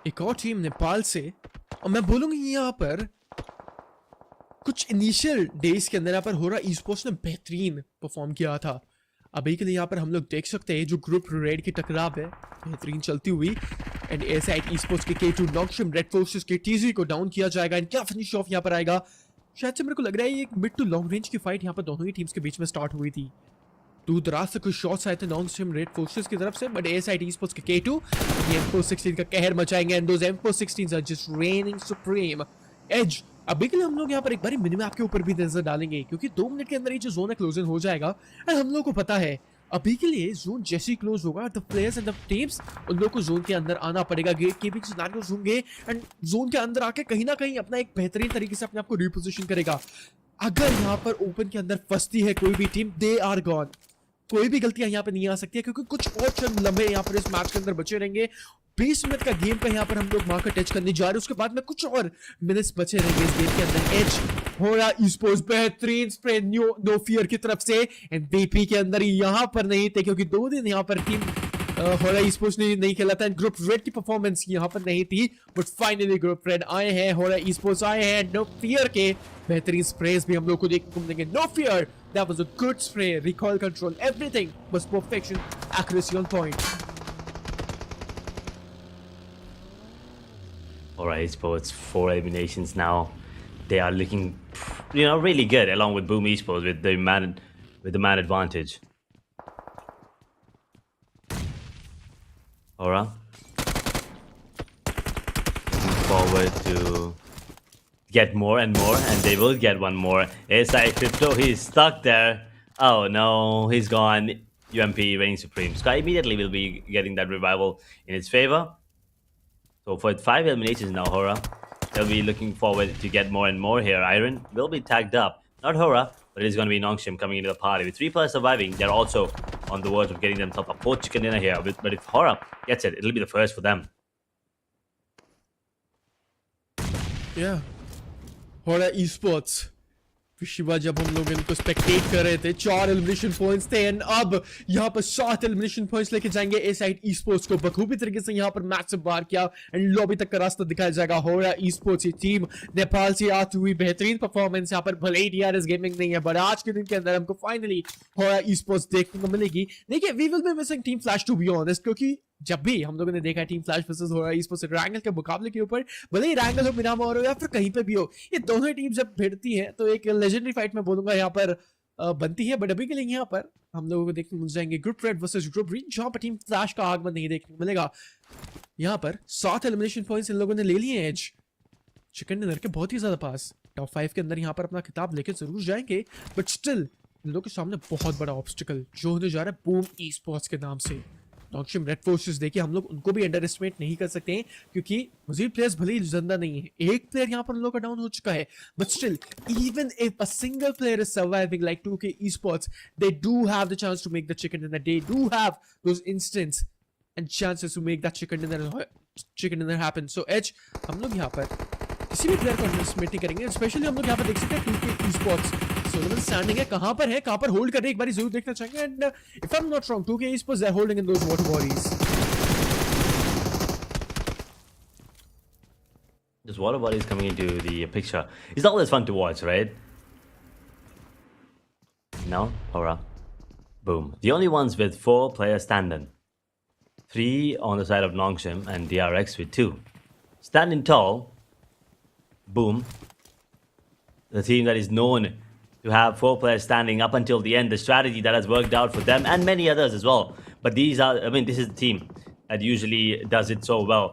एक और team Nepal से, और मैं बोलूंगा यहाँ पर कुछ initial days के अंदर यहाँ पर HORAA esports ने बेहतरीन परफॉर्म किया था. अभी के लिए यहाँ पर हम लोग देख सकते हैं जो ग्रुप रेड की टकराव है बेहतरीन चलती हुई। एंड एसाइड ई-स्पोर्ट्स के K2 नॉक्शम रेड फोर्सेस के TZ को डाउन किया जाएगा। एंड क्या फिनिश ऑफ यहाँ पर आएगा, शायद से मेरे को लग रहा है ये एक मिड टू लॉन्ग रेंज की फाइट यहाँ पर दोनों ही टीम्स के बीच में स्टार्ट हुई थी। दूर दराज से कुछ शॉट्स आए थे नॉन-स्ट्रीम रेड फोर्सेस की तरफ से, बट एसाइड ई-स्पोर्ट्स के K2 ये M416 का कहर मचाएंगे। And those M416s are just reigning supreme. As अभी के लिए हम लोग यहाँ पर एक बार मिनिमैप के ऊपर भी नजर डालेंगे, क्योंकि 2 मिनट के अंदर ये जो जोन है क्लोजन हो जाएगा। एंड हम लोग को पता है अभी के लिए जोन जैसे ही क्लोज होगा the players and the teams उन लोग को जोन के अंदर आना पड़ेगा। गेट कीपिंग सिनेरियोस होंगे एंड जोन के अंदर आके कहीं ना कहीं अपना एक बेहतरीन तरीके से अपने आप को रिपोजिशन करेगा। अगर यहाँ पर ओपन के अंदर फंसती है कोई भी टीम, दे आर गॉन। कोई भी गलतियां यहाँ पे नहीं आ सकती है, क्योंकि कुछ और चंद लम्हे यहाँ पर इस मैच के अंदर बचे रहेंगे। 20 मिनट का गेम पे यहाँ पर हम लोग मार्कर टच करने जा रहे हैं, उसके बाद में कुछ और मिनट्स बचे रहेंगे इस गेम के अंदर। एज होरा ई-स्पोर्ट्स बेहतरीन स्प्रे नो फियर की तरफ से। एंड बीपी के अंदर यहाँ पर नहीं थे, क्योंकि 2 दिन यहाँ पर टीम होरा ई-स्पोर्ट्स ने नहीं खेला था। ग्रुप रेड की परफॉर्मेंस यहाँ पर नहीं थी, बट फाइनली ग्रुप रेड आए हैं, होरा ई-स्पोर्ट्स आए हैं। नो फियर के बेहतरीन स्प्रेस भी हम लोग को देखने को मिलेंगे। No Fear, that was a good spray, recoil control, everything was perfection, accuracy on point. Alright, Esports, 4 eliminations now. They are looking, really good along with Boom Esports with the man advantage. Hora looking forward to get more and more, and they will get one more. SI Crypto, he's stuck there. Oh no, he's gone. UMP reigning supreme. Sky immediately will be getting that revival in its favor. So for 5 eliminations now, Hora, they'll be looking forward to get more and more here. Iron will be tagged up. Not Hora, but it is going to be Nongshim coming into the party. With 3 players surviving, they're also on the verge of getting themselves a 4th chicken dinner here. But if Hora gets it, it'll be the first for them. Yeah. होरा esports Shiva, जब हम लोग इनको स्पेक्टेट कर रहे थे 4 elimination points थे, and अब यहाँ पर 7 एलिमिनेशन पॉइंट्स लेके जाएंगे एसाइड ई-स्पोर्ट्स को। बखूबी तरीके से यहाँ पर मैच से बाहर किया एंड लॉबी तक का रास्ता दिखाया जाएगा। होरा ई-स्पोर्ट्स की टीम नेपाल से आती हुई बेहतरीन परफॉर्मेंस यहाँ पर, भले ही DRS गेमिंग नहीं है, बट आज के दिन के अंदर हमको फाइनली होरा ई-स्पोर्ट्स देखने को मिलेगी। देखिए, we will be missing team Flash to be honest, क्योंकि जब भी हम लोगों ने देखा है team Flash versus Hora esports Erangel के मुकाबले के ऊपर, भले ही रैंगल हो, मिरामोर हो या फिर कहीं पे भी हो, ये दोनों ही टीम जब भिड़ती है तो एक लेजेंडरी फाइट में बोलूंगा यहाँ पर बनती है। बट अभी के लिए यहाँ पर हम लोगों को देखने मिल जाएंगे group red versus group green, जहां पर टीम फ्लैश का आगमन नहीं देखने को मिलेगा। यहाँ पर 7 एलिमिनेशन पॉइंट्स इन लोगों ने ले लिए हैं एज चिकन डिनर के बहुत ही ज्यादा पास। टॉप 5 के अंदर यहाँ पर अपना खिताब लेके जरूर जाएंगे, बट स्टिल इन लोगों के सामने बहुत बड़ा ऑब्स्टिकल जो होने जा रहा है बूम ई-स्पोर्ट्स के नाम से। नॉक्शम रेड फोर्सेस, देखिए हम लोग उनको भी अंडर एस्टिमेट नहीं कर सकते हैं, क्योंकि मजीद प्लेयर्स भले ही जिंदा नहीं है। एक प्लेयर यहाँ पर उन लोग का डाउन हो चुका है, but still even if a single player is surviving like 2K Esports, they do have the chance to make the chicken dinner. They do have those instants and chances to make that chicken dinner happen. So edge हम लोग यहाँ पर किसी भी player को under estimate नहीं करेंगे। Specially हम लोग यहाँ पर देख सकते हैं 2K Esports सोलोमन स्टैंडिंग है, कहां पर है, कहां पर होल्ड कर रहे हैं, एक बार जरूर देखना चाहेंगे। And if I am not wrong 2K Esports they are holding in those water bodies. Those water bodies coming into the picture. It's always fun to watch, right? Now, Hora. Boom. The only ones with 4 players standing. 3 on the side of Nongshim and DRX with 2. Standing tall. Boom. The team that is known to have 4 players standing up until the end, the strategy that has worked out for them and many others as well. But these are, this is the team that usually does it so well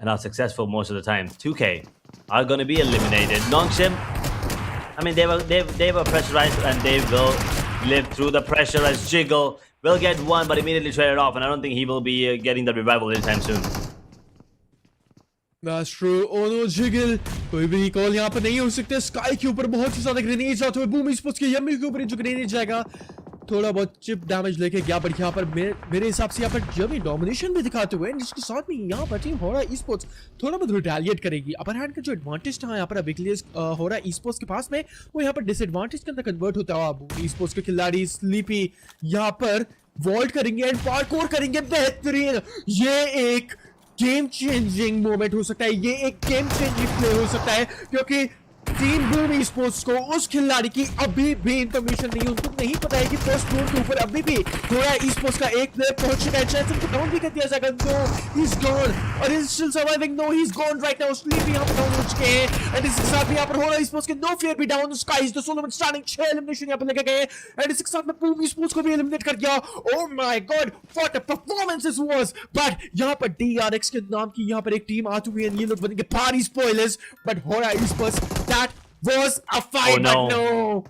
and are successful most of the time. 2K are going to be eliminated. Nongshim, they were pressurized and they will live through the pressure as Jiggle will get one but immediately traded off, and I don't think he will be getting the revival anytime soon. That's true. Oh no, Jiggle, कोई भी recall यहाँ पर नहीं हो सकते। Sky के ऊपर बहुत ही ज्यादा ग्रेनेड्स आते हुए, बूम ई-स्पोर्ट्स के यम्मी के ऊपर जो ग्रेनेड जाएगा थोड़ा बहुत चिप डैमेज लेके गया, बट यहाँ पर मेरे हिसाब से यहाँ पर जमी डोमिनेशन भी दिखाते हुए, जिसके साथ में यहाँ पर टीम होरा ई-स्पोर्ट्स थोड़ा बहुत रिटेलिएट करेगी। अपर हैंड का जो एडवांटेज था यहाँ पर अभी के लिए होरा ई-स्पोर्ट्स के पास में, वो यहाँ पर डिसएडवांटेज के अंदर कन्वर्ट होता है। बूम ई-स्पोर्ट्स के खिलाड़ी स्लीपी यहाँ पर वॉल्ट करेंगे एंड पार्कोर करेंगे बेहतरीन। ये एक गेम चेंजिंग मोमेंट हो सकता है, ये एक गेम चेंजिंग प्ले हो सकता है, क्योंकि टीम बूम स्पोर्ट्स को उस खिलाड़ी की अभी भी इंफॉर्मेशन नहीं, उनको नहीं पता है कि फर्स्ट फ्लोर के ऊपर अभी भी थोड़ा स्पोर्ट्स का एक प्लेयर पहुंच चुका है, शायद उनको डाउन भी कर दिया जाएगा। नो ही इज गॉन और he is still surviving. No he is gone right now, sleep भी यहां पर डाउन हो चुके हैं एंड इसके साथ भी यहां पर होरा स्पोर्ट्स के नो फियर भी down. Skies the Solomon starting 6 elimination यहां पर लेके गए एंड इसके साथ में बूम स्पोर्ट्स को भी एलिमिनेट कर दिया। Oh my God what a performance this was. But यहां पर डीआरएक्स के नाम की यहां पर एक टीम आ चुकी है, ये लोग बनेंगे भारी स्पॉयलर्स। बट होरा sports that was a fight, Oh, no. but no.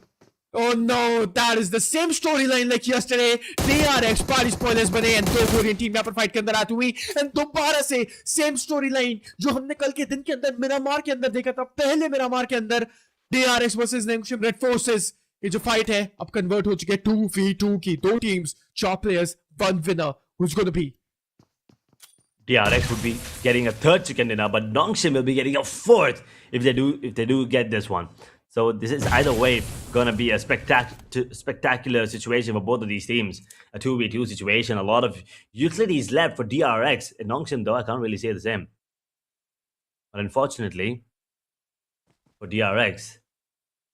Oh no, that is the same storyline like yesterday. DRX party spoilers बने and दो कोरियन टीम यहाँ पर फाइट के अंदर आती हुई and दोबारा से same storyline जो हमने कल के दिन के अंदर मिरामार के अंदर देखा था, पहले मिरामार के अंदर DRX वर्सेस नेंगशिम रेड फोर्सेस। ये जो फाइट है अब कन्वर्ट हो चुके हैं 2v2 की, दो teams, 4 players, 1 winner. Who's going to be? DRX would be getting a third chicken dinner, but Nongshim will be getting a fourth if they do get this one. So this is either way gonna be a spectacular situation for both of these teams. A 2v2 situation. A lot of utilities left for DRX. And Nongshim, though, I can't really say the same. But unfortunately, for DRX,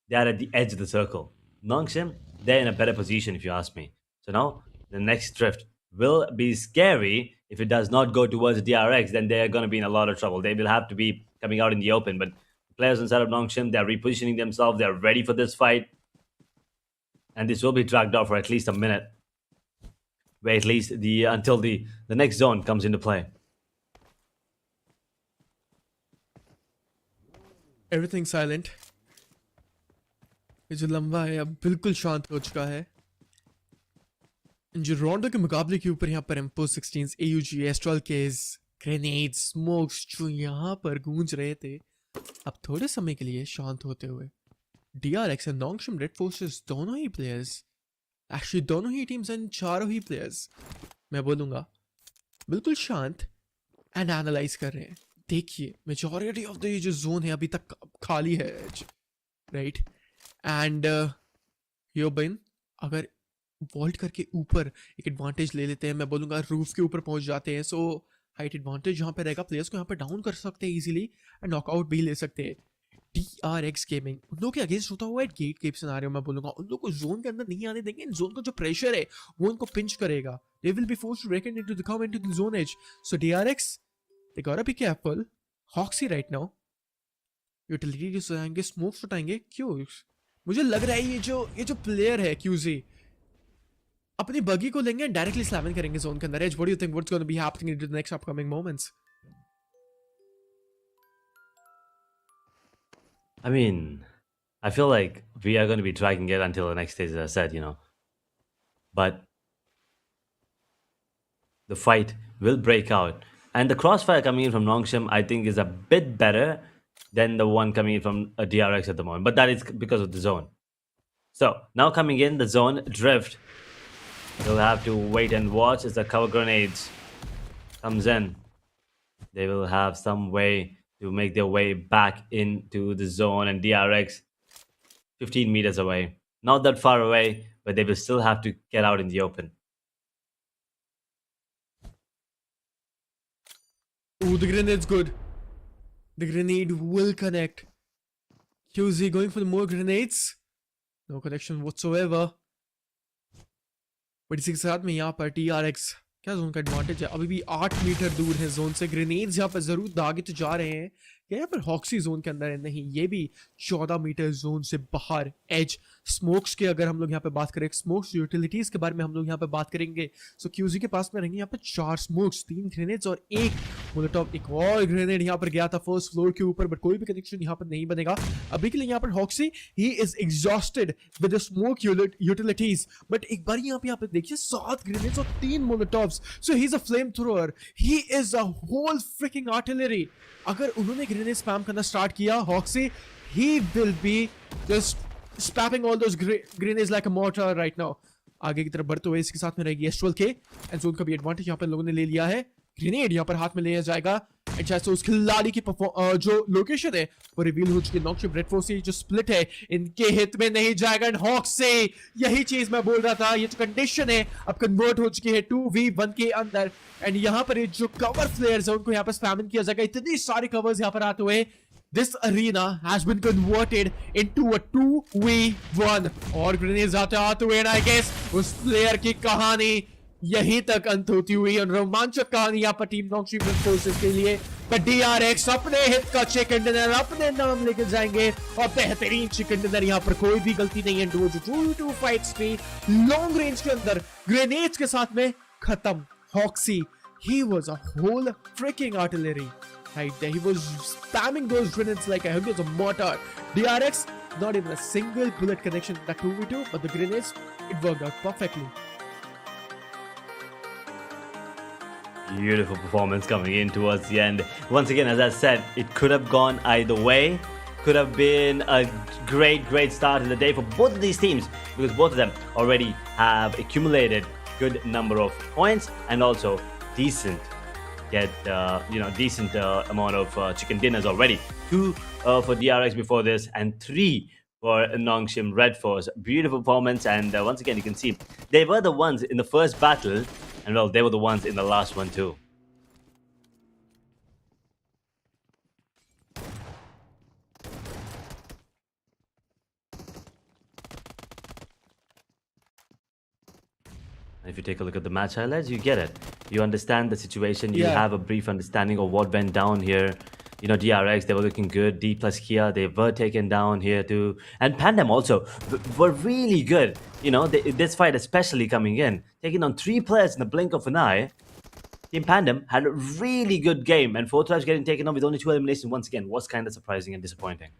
they are at the edge of the circle. Nongshim, they're in a better position if you ask me. So now the next drift will be scary. If it does not go towards DRX, then they're going to be in a lot of trouble. They will have to be coming out in the open. But players inside of Nongshim, they're repositioning themselves. They're ready for this fight. And this will be dragged out for at least a minute. Where at least until the next zone comes into play. Everything silent. ये जो लंबा है अब बिल्कुल शांत हो चुका है। जो रोंडो के मुकाबले के ऊपर यहाँ पर M416, AUG, astral case, grenades, smokes जो यहाँ पर गूंज रहे थे, अब थोड़े समय के लिए शांत होते हुए DRX एंड नोंगशिम रेड फोर्सेस दोनों ही प्लेयर्स, एक्चुअली दोनों ही टीम्स एंड चारों ही प्लेयर्स मैं बोलूँगा बिल्कुल शांत एंड एनालाइज कर रहे हैं। देखिए मेजॉरिटी ऑफ द ये जो जोन है अभी तक खाली है, राइट? एंड यो बिन अगर वॉल्ट करके ऊपर एक एडवांटेज ले लेते हैं, मैं बोलूँगा रूफ के ऊपर पहुंच जाते हैं, सो हाइट एडवांटेज यहाँ पे रहेगा, प्लेयर्स को यहाँ पे डाउन कर सकते हैं इजीली एंड नॉकआउट भी ले सकते हैं। DRX गेमिंग उन लोगों के अगेंस्ट होता हुआ गेट केप सिनेरियो मैं बोलूँगा, उन लोगों को जोन के अंदर नहीं आने देंगे। जोन का जो प्रेशर है वो उनको पिंच करेगा। They will be forced to recon into the come into the zone edge. So DRX they gotta be careful. Hoxy right now utilities आएंगे, स्मोक्स उठाएंगे। क्यों? मुझे लग रहा है ये जो प्लेयर है QZ अपनी बगी को लेंगे डायरेक्टली स्लैम करेंगे जोन के अंदर। As what do you think what's gonna be happening in the next upcoming moments? I mean, I feel like we are going to be dragging it until the next stage, as I said, But the fight will break out. And the crossfire coming in from Nongshim, I think, is a bit better than the one coming in from DRX at the moment. But that is because of the zone. So, now coming in, the zone drift. We'll have to wait and watch as the cover grenades comes in. They will have some way to make their way back into the zone, and DRX 15 meters away. Not that far away, but they will still have to get out in the open. Ooh, the grenade's good. The grenade will connect. QZ going for the more grenades. No connection whatsoever. But इसी के साथ में यहाँ पर TRX क्या zone का advantage है, अभी भी 8 मीटर दूर है जोन से। ग्रेनेड्स यहाँ पर जरूर आगे तो जा रहे हैं, क्या यहाँ पर हॉक्सी जोन के अंदर है? नहीं, ये भी 14 मीटर जोन से बाहर। एज स्मोक्स के अगर हम लोग यहाँ पे बात करें, स्मोक्स यूटिलिटीज के बारे में हम लोग यहाँ पे बात करेंगे, सो QZ के पास में रहेंगे यहाँ पे 4 स्मोक्स, 3 ग्रेनेड्स और 1 मोलोटॉव। एक और ग्रेनेड यहाँ पर गया था फर्स्ट फ्लोर के ऊपर, बट कोई भी कनेक्शन यहाँ पर नहीं बनेगा अभी के लिए। यहाँ पर हॉक्सी ही is exhausted with the smoke utilities, but एक बार यहाँ पे देखिए 7 ग्रेनेड्स और 3 molotovs. So he is a flamethrower, he is a whole freaking artillery. अगर उन्होंने ग्रेनेड स्पैम करना स्टार्ट किया Hoxy, he will be just spamming all those grenades like a mortar right now. आगे की तरफ बढ़ते हुए इसके साथ में रहेगी एस्ट्रल के एंड जोन का भी एडवांटेज यहाँ पर लोगों ने ले लिया है। ग्रेनेड यहाँ पर हाथ में लिया जाएगा एंड जैसे उस खिलाड़ी की जो लोकेशन है वो रिवील हो चुकी है। नॉक्शिप रेड फोर्स जो स्प्लिट है इनके हित में नहीं जाएगा एंड हॉक से यही चीज मैं बोल रहा था, ये जो कंडीशन है अब कन्वर्ट हो चुकी है 2v1 के अंदर एंड यहाँ पर जो कवर प्लेयर्स है उनको यहाँ पर स्पैम किया जाएगा। इतनी सारी कवर्स यहाँ पर आते हुए this arena has been converted into a 2v1 और ग्रेनेड्स आते आते हुए I guess उस प्लेयर की कहानी यहीं तक अंत होती हुई और रोमांचक कहानी यहाँ पर टीम नॉक्सी फोर्सेस के लिए पर DRX अपने हित का चिकन डिनर अपने नाम लेकर जाएंगे और बेहतरीन चिकन डिनर यहाँ पर कोई भी गलती नहीं है 2-2 फाइट्स थी लॉन्ग रेंज के अंदर ग्रेनेड्स के साथ में खत्म हॉक्सी he was a whole freaking artillery right there. He was spamming those grenades like he was a mortar. DRX not even a single bullet connection that 2v2 but the grenades it worked out perfectly. Beautiful performance coming in towards the end. Once again, as I said, it could have gone either way. Could have been a great start in the day for both of these teams because both of them already have accumulated good number of points and also decent decent amount of chicken dinners already. 2 for DRX before this and 3 for Nongshim Red Force. Beautiful performance, and once again you can see they were the ones in the first battle, and well, they were the ones in the last one too. If you take a look at the match highlights, you get it. You understand the situation. You have a brief understanding of what went down here. You know, DRX, they were looking good. D plus Kia, they were taken down here too. And PANDUM also were really good. You know, this fight especially coming in. Taking on 3 players in the blink of an eye. Team PANDUM had a really good game. And 4 times getting taken on with only 2 eliminations once again was kind of surprising and disappointing.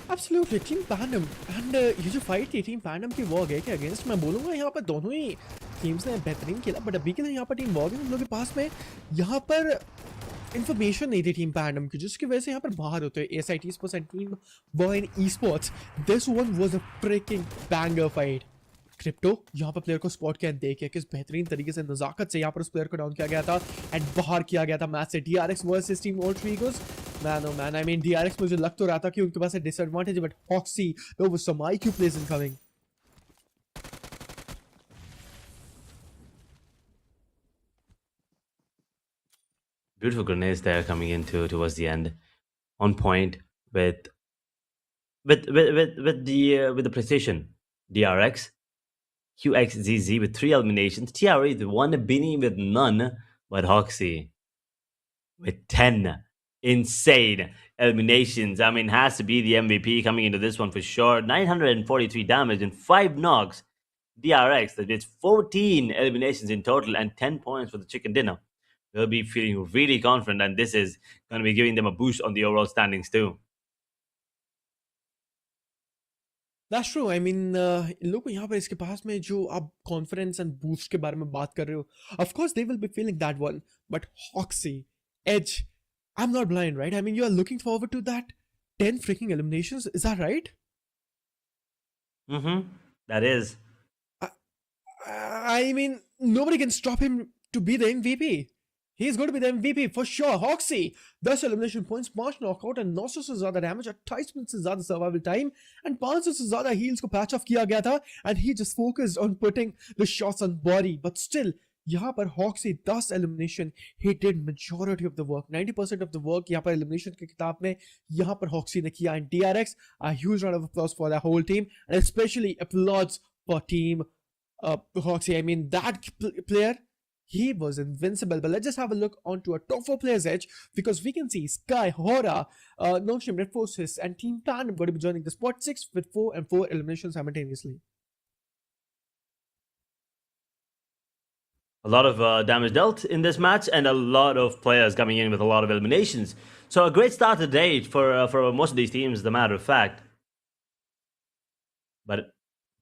Absolutely, Team PANDUM and ये जो fight थी team पैंडम की वॉर्गये के against मैं बोलूँगा यहाँ पर दोनों ही टीम्स ने बेहतरीन खेला बट अभी के लिए यहाँ पर टीम वॉर्गये हम लोग के पास में यहाँ पर इन्फॉर्मेशन नहीं थी टीम पैंडम की जिसकी वजह से यहाँ पर बाहर होते हैं SCYTES एंड टीम वॉइन esports. This one was a freaking banger fight. Crypto यहाँ पर प्लेयर को स्पॉट किया देखिए किस बेहतरीन तरीके से नजाकत से यहाँ पर उस प्लेयर को डाउन किया गया था एंड बाहर किया गया था मैच से. DRX वर्सेस टीम ओल्ट्रीगोस man oh man I mean DRX मुझे लग तो रहा था कि उनके पास disadvantage but Hoxy there was some IQ plays incoming. Beautiful grenades there coming into towards the end, on point with the precision. DRX, QXZZ with 3 eliminations, TRA the one, Bini with none, but Hoxie with 10 insane eliminations. I mean, has to be the MVP coming into this one for sure. 943 damage and 5 knocks. DRX, that it's 14 eliminations in total and 10 points for the chicken dinner. They'll be feeling really confident, and this is going to be giving them a boost on the overall standings too. That's true. I mean, लोग यहाँ पर इसके पास में जो आप confidence and boost के बारे में बात कर रहे हो, of course they will be feeling that one. But Hoxie, Edge, I'm not blind, right? I mean, you are looking forward to that 10 freaking eliminations. Is that right? That is. I mean, nobody can stop him to be the MVP. He's going to be the MVP for sure. Hoxie, 10 elimination points, 5 knockout and 900 से ज़्यादा damage, 28 minutes से ज़्यादा survival time and 500 से ज़्यादा heals को patch off किया गया था and he just focused on putting the shots on body. But still, यहाँ पर Hoxie 10 elimination, he did majority of the work, 90% of the work यहाँ पर elimination की किताब में यहाँ पर Hoxie ने किया. And DRX, a huge round of applause for the whole team and especially applause for team Hoxie. I mean, that player, he was invincible. But let's just have a look onto a top 4 players edge because we can see Sky, HORAA, Nongshim Red Forces and Team PANDUM going to be joining the spot 6 with 4 and 4 eliminations simultaneously. A lot of damage dealt in this match and a lot of players coming in with a lot of eliminations. So a great start to the day for most of these teams, as a matter of fact. But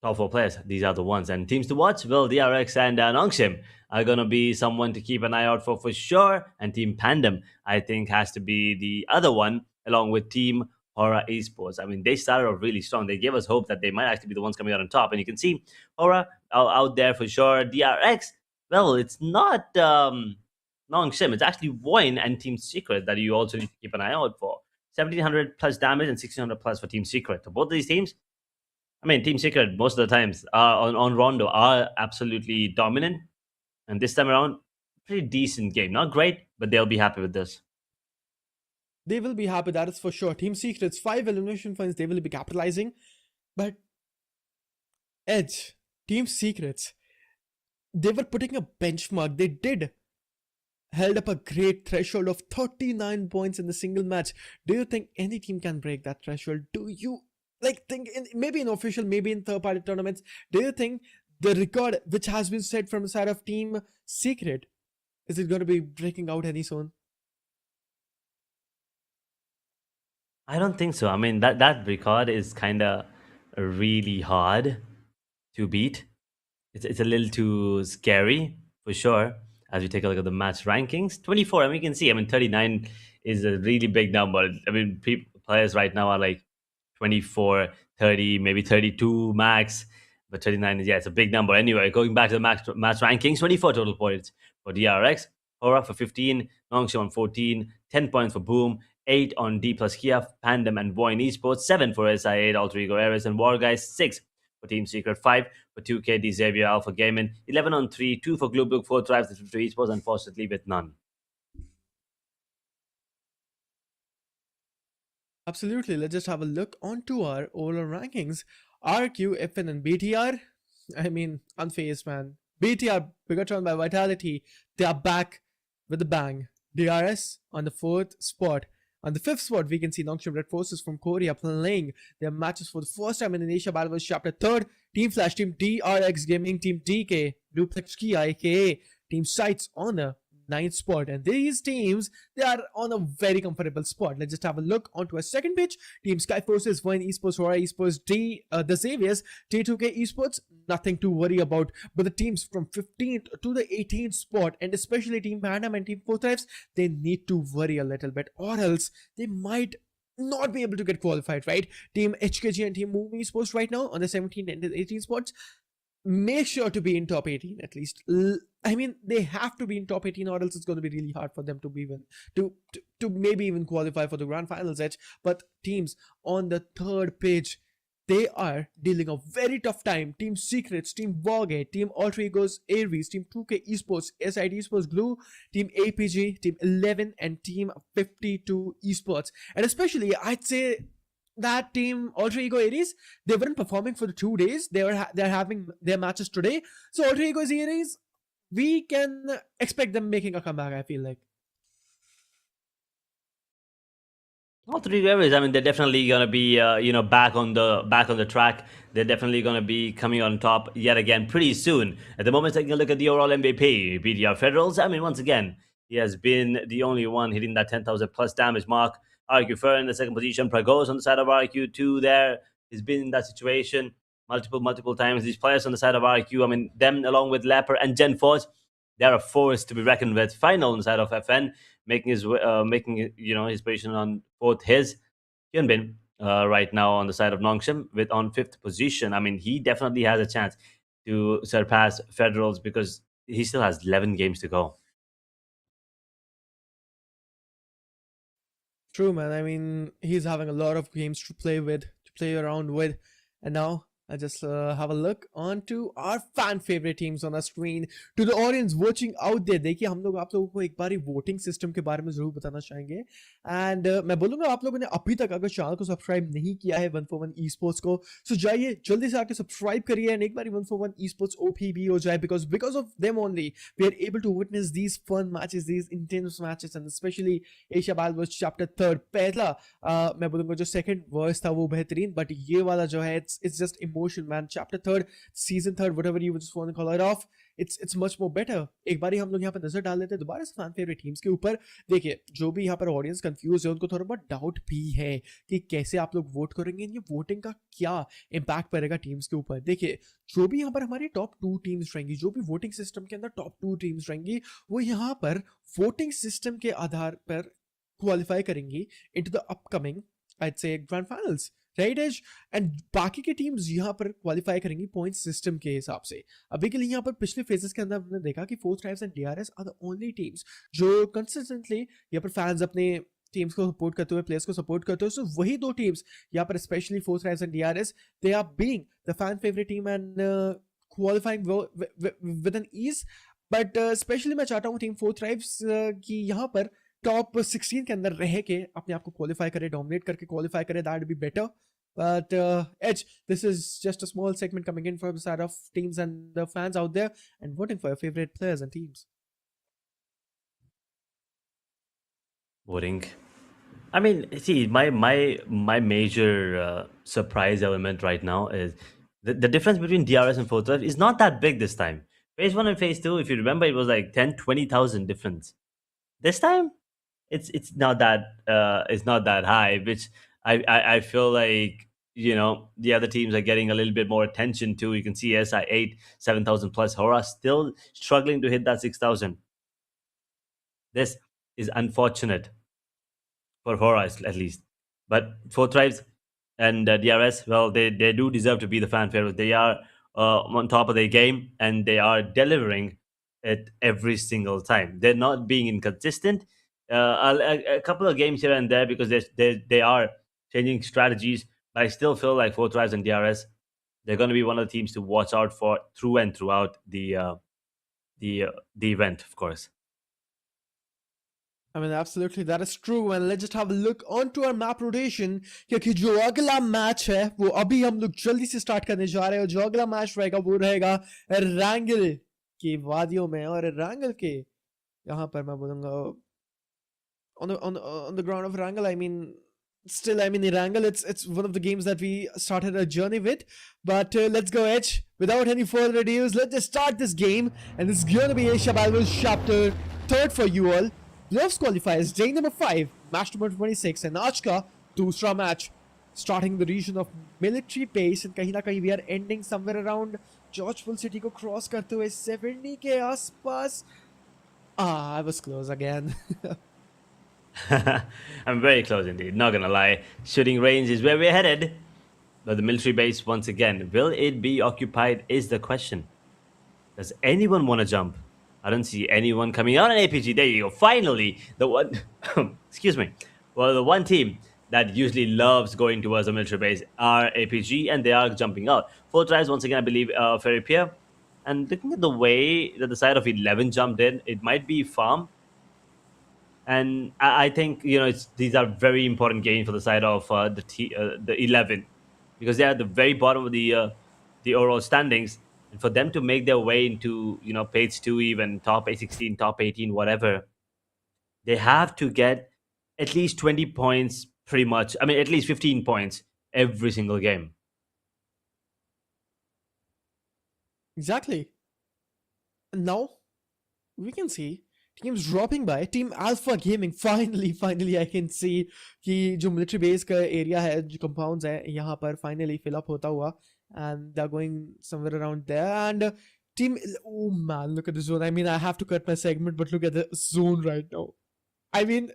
top 4 players, these are the ones. And teams to watch, well, DRX and Nongshim are going to be someone to keep an eye out for sure. And Team PANDUM, I think, has to be the other one, along with Team HORAA Esports. I mean, they started off really strong. They gave us hope that they might actually be the ones coming out on top. And you can see HORAA out there for sure. DRX, well, it's not Nongshim. It's actually VOIN and Team Secret that you also need to keep an eye out for. 1700 plus damage and 1600 plus for Team Secret. So both of these teams, I mean, Team Secret, most of the times on Rondo are absolutely dominant. And this time around, pretty decent game. Not great, but they'll be happy with this. They will be happy, that is for sure. Team Secrets, 5 elimination points, they will be capitalizing. But Edge, Team Secrets, they were putting a benchmark. They did held up a great threshold of 39 points in the single match. Do you think any team can break that threshold? Do you think maybe in official, maybe in third party tournaments, do you think the record which has been set from the side of Team Secret, is it going to be breaking out any soon? I don't think so. I mean, that record is kind of really hard to beat. It's a little too scary for sure. As we take a look at the match rankings, 24. I mean, you can see. I mean, 39 is a really big number. I mean, players right now are like 24, 30, maybe 32 max. But 39 is, yeah, it's a big number. Anyway, going back to the match rankings, 24 total points for DRX, HORAA for 15, Nongshim on 14, 10 points for Boom, 8 on D plus Kia, PANDUM and VOIN ESPORTS, 7 for SI8, Alter Ego Ares and WARGYE, 6 for Team Secret, 5 for 2K, D Xavier, Alpha Gaming, 11 on 3, 2 for BLUG, 4 Tribes, and 52 Esports, unfortunately with none. Absolutely. Let's just have a look onto our overall rankings. RQ, FN, and BTR. I mean, unfazed, man. BTR, BIGETRON by Vitality, they are back with a bang. DRS on the 4th spot. On the 5th spot, we can see Nongshim Red Forces from Korea playing their matches for the first time in Indonesia Battle Chapter 3rd. Team Flash, Team DRX Gaming, Team DK, Duplex Kia, aka Team SCYTES on the 9th spot. And these teams, they are on a very comfortable spot. Let's just have a look onto a second page. Team SKYFORCE, VOIN ESPORTS, HORAA ESPORTS, the Xaviers, T2K ESPORTS, nothing to worry about. But the teams from 15th to the 18th spot, and especially Team PANDUM and Team 4 Thrives, they need to worry a little bit, or else they might not be able to get qualified, right? Team HKG and Team Movie Esports right now on the 17th and the 18th spots, make sure to be in top 18 at least. I mean, they have to be in top 18, or else it's going to be really hard for them to be even to maybe even qualify for the grand finals edge. But teams on the 3rd page, they are dealing a very tough time. Team Secrets, Team WARGYE, Team Alter Egos, Aries, Team 2K Esports, SID Esports, Glue, Team APG, Team 11, and Team 52 Esports. And especially, I'd say that Team Alter Ego Aries, they weren't performing for the 2 days. They're having their matches today. So Alter Ego Aries, we can expect them making a comeback, I feel like. All three areas. I mean, they're definitely gonna be, back on the track. They're definitely gonna be coming on top yet again pretty soon. At the moment, taking a look at the overall MVP, BDR Federals. I mean, once again, he has been the only one hitting that 10,000 plus damage mark. RQ Fer in the 2nd position. Pragos on the side of RQ2 there. He's been in that situation multiple times. These players on the side of RQ, I mean, them along with Leper and Gen Force, they're a force to be reckoned with. Final on the side of FN, making his his position on 4th. His Hyunbin right now on the side of Nongshim with on 5th position. I mean, he definitely has a chance to surpass Federals because he still has 11 games to go. True, man. I mean, he's having a lot of games to play around with. And now I just have a look onto our fan favorite teams on our screen. To the audience watching out there, देखिए हम लोग आप लोगों को एक बारी voting system के बारे में जरूर बताना चाहेंगे. एंड मैं बोलूंगा आप लोगों ने अभी तक अगर चैनल को सब्सक्राइब नहीं किया है 141 esports को, so जाइए जल्दी से आके सब्सक्राइब करिए एंड एक बारी 141 esports OP भी हो जाए, because of them only we are able to witness these fun matches, these intense matches, and especially Asia Battle chapter 3rd. पहला मैं बोलूंगा जो सेकंड वर्स था वो बेहतरीन, बट ये वाला जो है it's just emotion, man. Chapter 3rd, season 3rd, whatever you just want to call it off, it's much more better. एक बारी हम लोग यहाँ पर नजर डाल लेते हैं दोबारा से फैन फेवरेट टीम्स के ऊपर. देखिए जो भी यहाँ पर ऑडियंस कंफ्यूज है उनको थोड़ा बहुत डाउट भी है कि कैसे आप लोग वोट करेंगे, ये वोटिंग का क्या इम्पैक्ट पड़ेगा टीम्स के ऊपर. देखिए जो भी यहाँ पर हमारी टॉप 2 टीम्स रहेंगी, जो भी वोटिंग सिस्टम के अंदर टॉप 2 टीम्स रहेंगी, वो यहाँ पर वोटिंग सिस्टम के आधार पर क्वालिफाई करेंगी into the upcoming, I'd say, grand finals, right as. And बाकी के टीम्स यहाँ पर क्वालिफाई करेंगी पॉइंट सिस्टम के हिसाब से. अभी के लिए यहाँ पर पिछले फेजेस के अंदर हमने देखा कि 4 Tribes and DRS are the only teams जो कंसिस्टेंटली यहाँ पर फैंस अपने टीम्स को सपोर्ट करते हुए, प्लेयर्स को सपोर्ट करते हुए. सो वही 2 टीम्स यहाँ पर specially 4 Tribes and DRS, they are being the fan favourite team and qualifying with an ease. But specially मैं चाहता हूँ टीम 4 Tribes की यहाँ पर टॉप 16 के अंदर रह के अपने आप को क्वालिफाई करे, डोमिनेट करके क्वालिफाई करे, that be better. But Edge, this is just a small segment coming in from the side of teams and the fans out there and voting for your favorite players and teams. Voting. I mean, see, my major surprise element right now is the difference between DRS and 412 is not that big this time. Phase 1 and Phase 2, if you remember, it was like 10-20,000 difference. This time, it's not that high, which I feel like, you know, the other teams are getting a little bit more attention too. You can see SI8 7,000 plus. HORAA still struggling to hit that 6,000. This is unfortunate for HORAA at least, but for Tribes and DRS, well, they do deserve to be the fan favorites. They are on top of their game and they are delivering it every single time. They're not being inconsistent. A couple of games here and there because they are changing strategies. But I still feel like 4Tribes and DRS, they're going to be one of the teams to watch out for through and throughout the event, of course. I mean, absolutely, that is true. And let's just have a look onto our map rotation. क्योंकि जो अगला match है वो अभी हम लोग जल्दी से स्टार्ट करने जा रहे हैं. जो अगला मैच रहेगा वो रहेगा रैंगल की वादियों में. और रैंगल के यहाँ पर मैं बोलूँगा on the ground of Wrangle, I mean, still, I mean, in Wrangle, it's one of the games that we started a journey with. But let's go, Edge. Without any further ado, let's just start this game. And this is going to be Asia Battles Chapter 3 for you all. Playoffs qualifiers, day number 5, match number 26. And आज का दूसरा match, starting the region of military base. And कहीं ना कहीं we are ending somewhere around Georgeville City को cross करते हुए 70 के आसपास. I was close again. I'm very close indeed, not gonna lie. Shooting range is where we're headed. But the military base, once again, will it be occupied is the question. Does anyone want to jump? I don't see anyone coming out on APG. There you go. Finally, the one... excuse me. Well, the one team that usually loves going towards the military base are APG, and they are jumping out. 4Tribes, once again, I believe, Ferry Pier. And looking at the way that the side of 11 jumped in, it might be Farm. And I think, you know, these are very important games for the side of the 11, because they are at the very bottom of the overall standings, and for them to make their way into, you know, page 2, even top 16, top 18, whatever, they have to get at least 20 points, pretty much. I mean, at least 15 points every single game. Exactly. And now we can see teams dropping by. Team Alpha Gaming, finally I can see कि जो military base का area है, जो compounds है यहाँ पर finally fill up होता हुआ, and they're going somewhere around there. And team, oh man, look at the zone. I mean, I have to cut my segment, but look at the zone right now. I mean,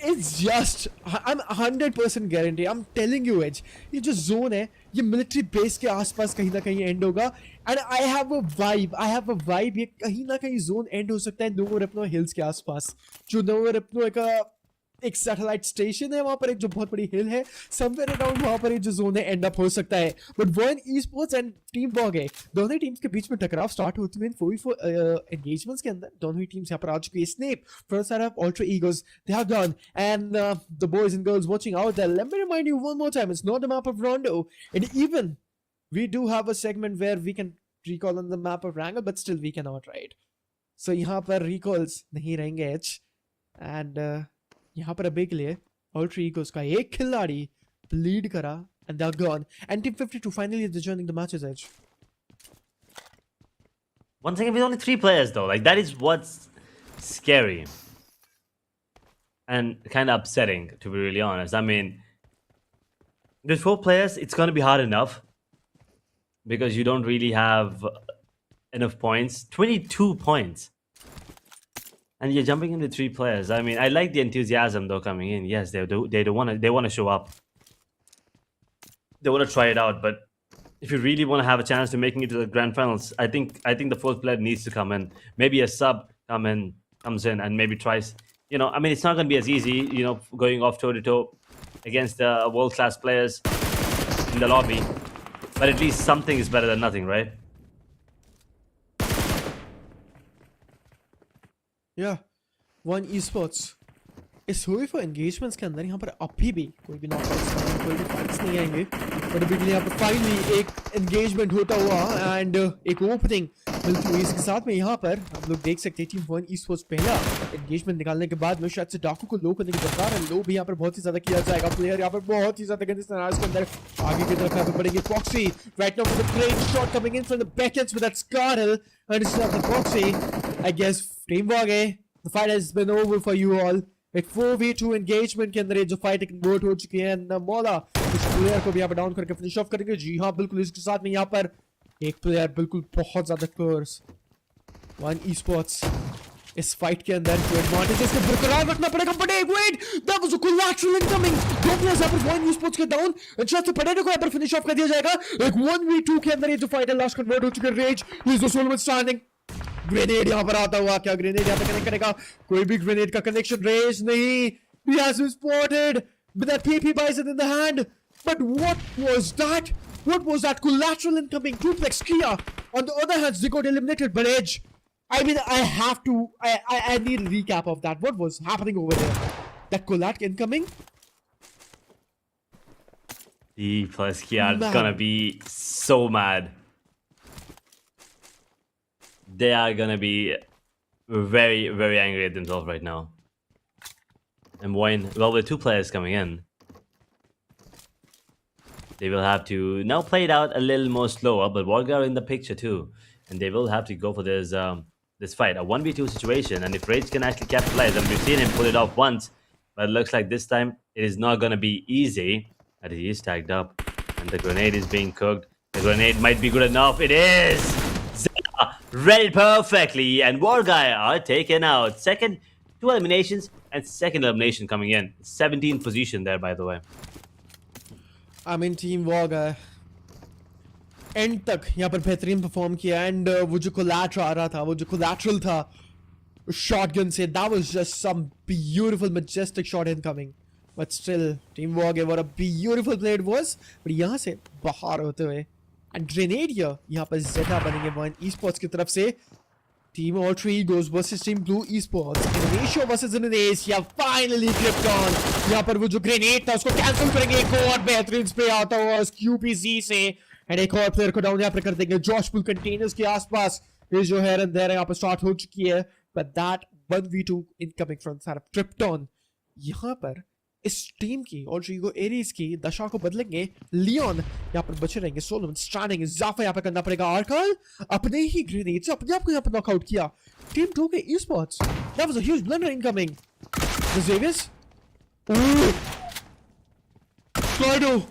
it's just, I'm 100% guarantee, I'm telling you, Edge, ये जो zone है, ये military base के आसपास कहीं ना कहीं end होगा. And I have a vibe, ये कहीं ना कहीं zone end हो सकता है नोवर अपनो hills के आसपास. जो नोवर अपनो एक सैटेलाइट स्टेशन है, वहां पर एक जो बहुत बड़ी हिल है, समवेयर अराउंड वहां पर जो जोन है एंड अप हो सकता है. बट वॉइन ई-स्पोर्ट्स एंड टीम बॉगये, दोनों ही टीम्स के बीच में टकराव स्टार्ट होते हुए इन 4v4 एंगेजमेंट्स के अंदर. दोनों ही टीम्स यहाँ पर आ चुकी है. Snap for side of Alter Egos, they have gone. And the boys and girls watching out there, let me remind you one more time, it's not the map of Rondo. And even we do have a segment where we can recall on the map of Wrangle, but still we cannot, right? So यहाँ पर recalls नहीं रहेंगे Edge. And यहाँ पर अभी के लिए Ultra Egos का एक खिलाड़ी bleed करा and they're gone. And Team 52 finally is joining the matches, Edge. Once again, with only 3 players though, like that is what's scary and kind of upsetting, to be really honest. I mean, with 4 players, it's going to be hard enough because you don't really have enough points. 22 points. And you're jumping into 3 players. I mean, I like the enthusiasm though coming in. Yes, they want to show up. They want to try it out. But if you really want to have a chance to making it to the grand finals, I think the 4th player needs to come in. Maybe a sub comes in and maybe tries. You know, I mean, it's not going to be as easy, you know, going off toe to toe against world-class players in the lobby. But at least something is better than nothing, right? Yeah. One esports इस हुई for engagements के अंदर यहाँ पर अभी भी कोई भी नॉकआउट्स नहीं, कोई भी फाइट्स नहीं आएंगे, बट अभी के लिए यहाँ पर फाइनली एक एंगेजमेंट होता हुआ एंड एक ओपनिंग मिलती हुई इसके साथ में यहाँ पर हम लोग देख सकते हैं टीम वन esports पहला एंगेजमेंट निकालने के बाद में शायद से डाकू को लो करने की दरकार है। लो भी यहाँ पर बहुत ही ज्यादा किया जाएगा, प्लेयर यहाँ पर बहुत ही ज्यादा गंदे सिनारियोस के अंदर आगे की तरफ यहाँ पर बढ़ेंगे। Proxy right now with a great shot coming in from the backends with that Scarl and it's not the Proxy. I guess team WARGYE, the fight has been over for you all. एक 4v2 engagement के अंदर ये जो fight convert हो चुकी है मौला इस प्लेयर को भी यहाँ पर डाउन करके फिनिश ऑफ करेंगे। जी हाँ बिल्कुल, इसके साथ में यहाँ पर एक प्लेयर बिल्कुल बहुत ज्यादा कर्स वन esports इस फाइट के अंदर जो एडवांटेज इसको बरकरार रखना पड़ेगा। बट एक wait, that was a collateral incoming, दो प्लेयर्स यहाँ पर वन esports के डाउन एंड शायद से पटेटो को यहाँ पर फिनिश ऑफ कर दिया जाएगा। एक 1v2 के अंदर ये जो फाइट है लास्ट कन्वर्ट हो चुकी है। Rage is the sole standing, grenade यहाँ पर आता हुआ, क्या ग्रेनेड यहाँ पे कनेक्ट करेगा? कोई भी ग्रेनेड का कनेक्शन रेज नहीं। He has been spotted with that PP bison in the hand. But what was that? What was that collateral incoming? Duplex Kia. On the other hand, they got eliminated by Edge. I mean, I have to. I need a recap of that. What was happening over there? That collat incoming. The plus Kia is gonna be so mad. They are gonna be very, very angry at themselves right now. And VOIN, well, with two players coming in, they will have to now play it out a little more slower. But WARGYE are in the picture too, and they will have to go for this this fight, a 1v2 situation. And if Rage can actually capitalize, and we've seen him pull it off once, but it looks like this time it is not gonna be easy. As he is tagged up, and the grenade is being cooked. The grenade might be good enough. It is. Read it perfectly, and WARGYE are taken out. Second, two eliminations, and second elimination coming in. 17th position there, by the way. I mean, Team WARGYE and तक यहाँ पर बेहतरीन perform किया and वो जो collateral आ रहा था, वो जो कोलैटरल था शॉटगन से, that was just some beautiful majestic shot incoming. But still, Team WARGYE, what a beautiful play it was. but यहाँ से बाहर होते हुए एंड ग्रेनेड यहाँ पर ज़ेटा बनेंगे वन esports की तरफ से. Team All Three goes versus Team Blue Esports. Indonesia versus Indonesia. Finally clipped on. यहाँ पर वो जो ग्रेनेड था उसको कैंसिल करेंगे. एक और बेहतरीन स्प्रे आता हुआ QPZ से एंड एक और प्लेयर को डाउन यहाँ पर कर देंगे. जॉश पुल कंटेनर्स के आसपास ये जो है रन यहाँ पर स्टार्ट हो चुकी है. But that 1v2 incoming from triptan यहाँ पर इस टीम की और ट्रीगो एरीज की दशा को बदलेंगे. लियोन यहाँ पर बचे रहेंगे. सोलोमन स्ट्रैंडिंग इजाफा यहाँ पर करना पड़ेगा. आर्कल अपने ही ग्रेनेड से अपने आप को यहाँ पर नॉकआउट किया. टीम 2 के esports, that was a huge blunder incoming. The Xaviers, Slido,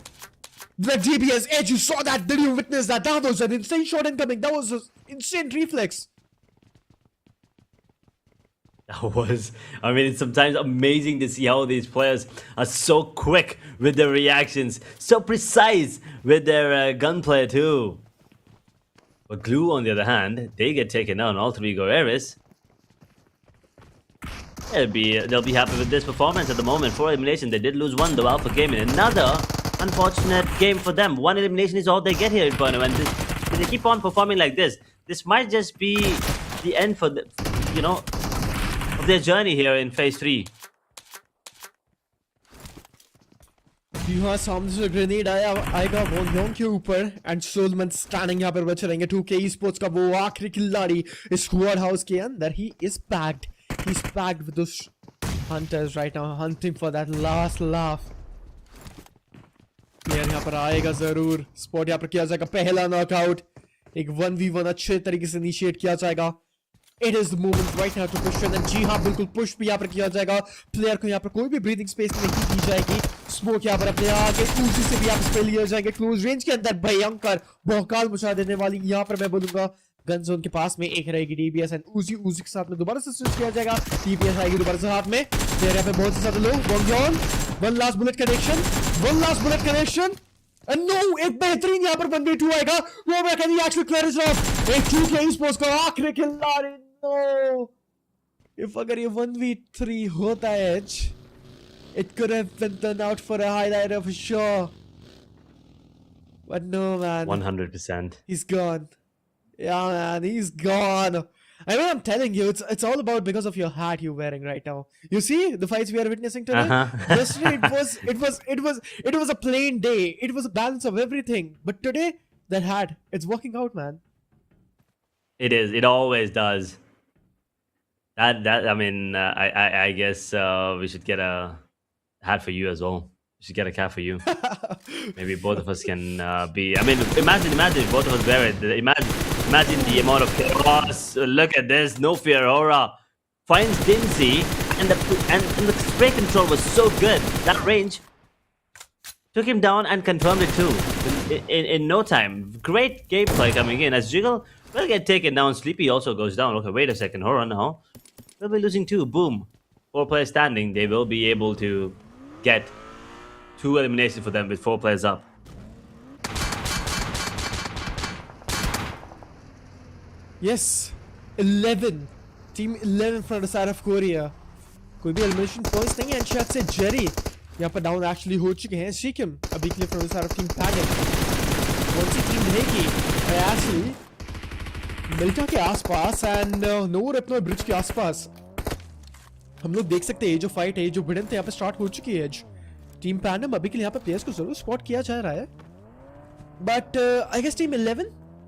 the DBS Edge, you saw that? Did you witness that? That was an insane shot incoming. That was an insane reflex. That was, I mean, it's sometimes amazing to see how these players are so quick with their reactions, so precise with their gunplay too. But Glue, on the other hand, they get taken down. All three go Eris. They'll be happy with this performance at the moment. 4 elimination, they did lose one. The Alpha came in. Another unfortunate game for them. 1 elimination is all they get here in Pubgm, and if they keep on performing like this, this might just be the end for the, you know, of their journey here in phase 3. यहाँ सामने से grenade आएगा Wong के ऊपर and Solomon standing यहाँ पर बचे रहेंगे. 2K esports का वो आखिरी खिलाड़ी इस स्क्वाड हाउस के अंदर. He is packed. He is packed with those hunters right now, hunting for that last laugh. Player यहाँ पर आएगा जरूर. स्पॉट यहाँ पर किया जाएगा. पहला नॉकआउट. एक 1v1 अच्छे तरीके से इनिशिएट किया जाएगा. It is the moment right now to push in. And जी हाँ बिल्कुल पुश भी यहाँ पर किया जाएगा. प्लेयर को यहाँ पर कोई भी ब्रीदिंग स्पेस नहीं दी जाएगी. स्मोक यहाँ पर अपने आगे ऊजी से भी यहाँ पर लिए जाएंगे. क्लोज रेंज के अंदर भयंकर भौकाल मचा देने वाली यहाँ पर मैं बोलूंगा गन जोन के पास में एक रहेगी डीबीएस एंड ऊजी के साथ में दोबारा से स्विच किया जाएगा. डीबीएस आएगी दोबारा से हाथ में. प्लेयर यहाँ पे बहुत ही ज्यादा लो. बॉन्गजॉन one last bullet connection. No, एक बेहतरीन यहाँ पर 1v2 आएगा. वो मैं कहती एक्चुअली क्लियर इज ऑफ. एक 2K esports का आखिरी खिलाड़ी. नो, if अगर ये 1v3 होता है it could have been turned out for a highlighter for sure. But no, man. 100%. He's gone. Yeah, man, he's gone. I mean, I'm telling you, it's all about because of your hat you're wearing right now. You see the fights we are witnessing today. Yesterday Uh-huh. it was a plain day. It was a balance of everything. But today, that hat, it's working out, man. It is. It always does. That I mean, I guess we should get a hat for you as well. We should get a cap for you. Maybe both of us can be. I mean, imagine both of us wear it. Imagine the amount of chaos. Look at this. No fear, Aura finds Dinsey, and the spray control was so good. That range took him down and confirmed it too. In no time. Great gameplay coming in as Jiggle will get taken down. Sleepy also goes down. Okay, wait a second. Hold on now. They'll be losing two. Boom. 4 players standing. They will be able to get 2 eliminations for them with 4 players up. Yes, 11. Team 11 from the side of Korea. कोई भी elimination points नहीं है and शायद से Jerry यहाँ पर down actually हो चुके हैं. Shikim अभी के लिए from the side of Team Panic. कौन सी team रहेगी? Actually मिल्टा के आसपास and नोर अपना ब्रिज के आसपास हम लोग देख सकते हैं. ये जो फाइट है, ये जो भिड़ंत यहाँ पे स्टार्ट हो चुकी है. टीम पैंडम अभी के लिए यहाँ पे प्लेयर्स को जरूर स्पॉट किया जा रहा है, बट आई गेस टीम 11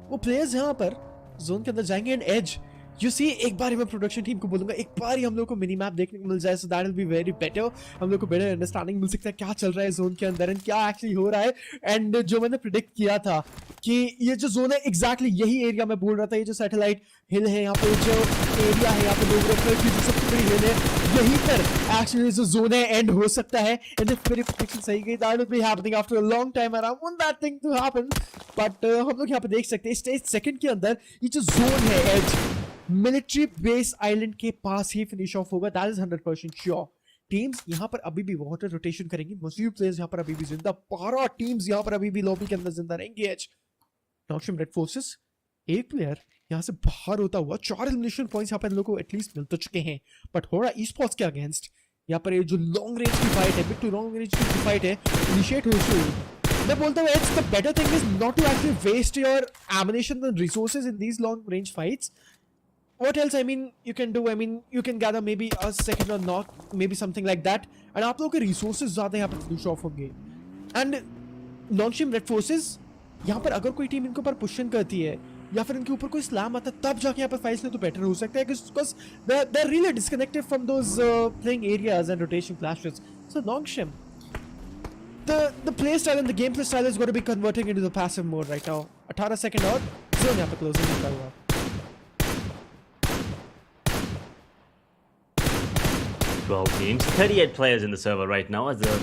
वो प्लेयर्स यहाँ पर जोन के अंदर जाएंगे. एंड एज यू सी, एक बार मैं प्रोडक्शन टीम को बोलूंगा एक बार ही हम लोग को मिनी मैप देखने को मिल जाए, so that will be very better. हम लोग को बेटर अंडरस्टैंडिंग मिल सकता है क्या चल रहा है जोन के अंदर एंड क्या एक्चुअली हो रहा है. एंड जो मैंने प्रिडिक्ट किया था कि ये जो जोन है एग्जैक्टली यही एरिया मैं बोल रहा था, ये जो सैटेलाइट हिल है यहाँ पे, जो एरिया है यहाँ पे लोग की जो सबसे बड़ी हिल है, यहीं पर एक्चुअली जो जोन है एंड हो सकता है. एंड इफ मेरी प्रेडिक्शन सही गई, that will be happening after a long time and I want that thing to happen. But हम लोग यहाँ पे देख सकते हैं स्टेज सेकंड के अंदर ये जो जोन है एज मिलिट्री बेस आइलैंड के पास ही फिनिश ऑफ होगा. That is 100% sure. टीम्स यहाँ पर अभी भी वाटर रोटेशन करेंगी. मौजूद प्लेयर्स यहाँ पर अभी भी जिंदा. 12 टीम्स यहाँ पर अभी भी लॉबी के अंदर जिंदा रहेंगे. एज नॉक्शम रेड फोर्सेस एक प्लेयर यहाँ से बाहर होता हुआ. 4 एलिमिनेशन पॉइंट्स यहाँ पर इन लोगों को एटलीस्ट मिल तो चुके हैं, बट होरा ई स्पोर्ट्स के अगेंस्ट यहाँ पर ये जो लॉन्ग रेंज की फाइट है, मिड टू लॉन्ग रेंज की फाइट है, इनिशिएट हो चुकी. मैं बोलता हूँ it's the better thing is not to actually waste your ammunition and resources in these long range fights. What else? I mean, you can do. I mean, you can gather maybe a second or not, maybe something like that. And आप लोगों के resources ज़्यादा यहाँ पर finish off होंगे. And non-stream red forces यहाँ पर अगर कोई टीम इनके ऊपर पुशन करती है या फिर इनके ऊपर कोई स्लैम आता है, तब जाके यहाँ पर फाइट्स में तो बेटर हो सकता है, because they're really disconnected from those playing areas and rotation clashes. So non-stream, the play style and the gameplay style is going to be converting into the passive mode right now. 18 second और zone यहाँ पर closing होता हुआ. 12 teams, 38 players in the server right now. As the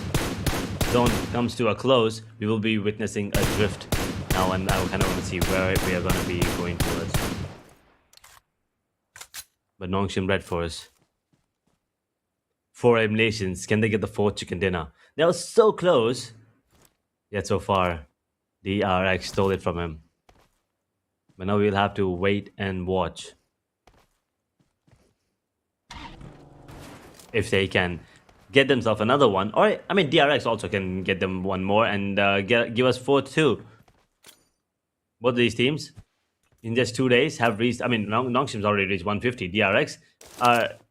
zone comes to a close, we will be witnessing a drift now, and I kind of want to see where we are going to be going towards. But Nongshim Red Force, 4 eliminations. Can they get the 4th chicken dinner? They were so close, yet so far the RX stole it from him. But now we'll have to wait and watch if they can get themselves another one. Or, I mean, DRX also can get them one more and give us 4th too. Both of these teams, in just 2 days, have reached... I mean, Nongshim's already reached 150. DRX,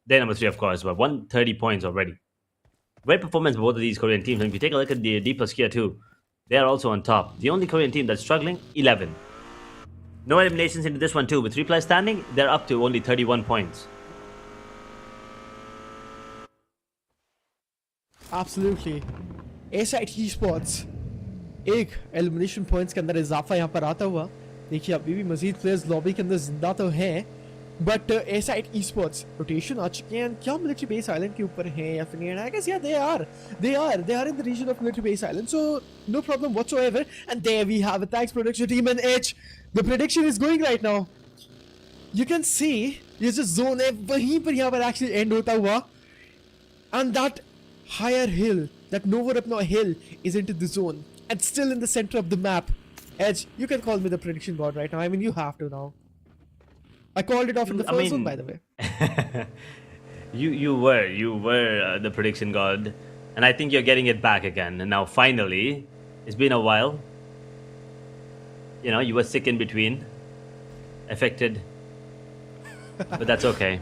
they're number 3, of course, but 130 points already. Great performance by both of these Korean teams. And if you take a look at the D plus Kia too, they are also on top. The only Korean team that's struggling, 11. No eliminations into this one too. With 3 players standing, they're up to only 31 points. Absolutely. A-side esports एक elimination points के अंदर इजाफा यहाँ पर आता हुआ. देखिए अभी भी मजीद प्लेयर्स लॉबी के अंदर जिंदा तो हैं, बट A-side esports रोटेशन आ चुके हैं. क्या मिलिट्री बेस आइलैंड के ऊपर हैं या फिर नहीं? आई गेस या they are in the region of military base island, so no problem whatsoever. And there we have it. Thanks production team and Edge. The prediction is going right now. You can see ये जो zone है वहीं पर यहाँ पर actually end होता हुआ, and that higher hill, that Novorapno hill, is into the zone and still in the center of the map. Edge, you can call me the prediction god right now. I mean, you have to now. I called it off in the first zone, by the way. you were the prediction god, and I think you're getting it back again. And now finally, it's been a while. You know, you were sick in between, affected but that's okay.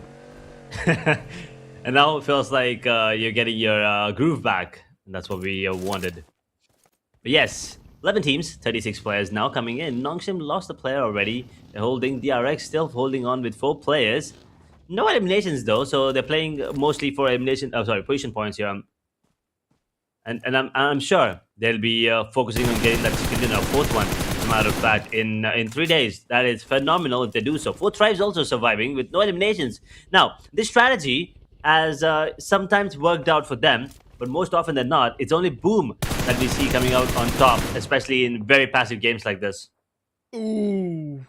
And now it feels like you're getting your groove back, and that's what we wanted. But yes, 11 teams, 36 players now coming in. Nongshim lost a player already. They're holding DRX, still holding on with 4 players. No eliminations though, so they're playing mostly for elimination. Oh, sorry, position points here. And I'm sure they'll be focusing on getting that chicken dinner, 4th one. As a matter of fact, in 3 days, that is phenomenal if they do so. 4 tribes also surviving with no eliminations. Now, this strategy has sometimes worked out for them, but most often than not, it's only Boom that we see coming out on top, especially in very passive games like this. Ooh,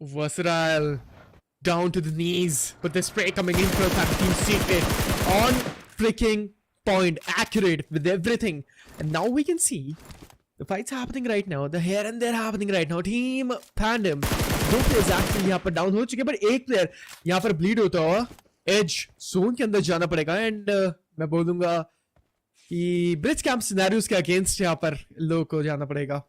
versatile. Down to the knees, but the spray coming in for Team Secret on freaking point, accurate with everything. And now we can see the fights happening right now, the here and there happening right now. Team Pandum, 2 players actually यहाँ पर down हो चुके हैं, but 1 player यहाँ पर bleed होता हुआ as zone के अंदर जाना पड़ेगा. एंड मैं बोलूंगा कि ब्रिज कैंप सिनेरियोस के अगेंस्ट यहाँ पर लोगों को जाना पड़ेगा.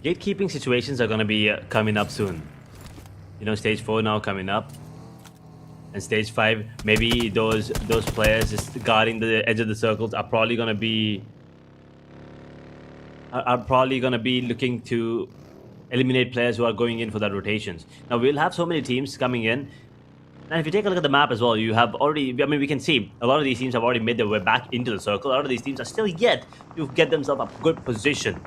Gatekeeping situations are going to be coming up soon. You know, stage 4 now coming up, and stage 5. Maybe those players just guarding the edge of the circles are probably going to be looking to eliminate players who are going in for that rotations. Now we'll have so many teams coming in. And if you take a look at the map as well, you have already, I mean, we can see a lot of these teams have already made their way back into the circle. A lot of these teams are still yet to get themselves a good position.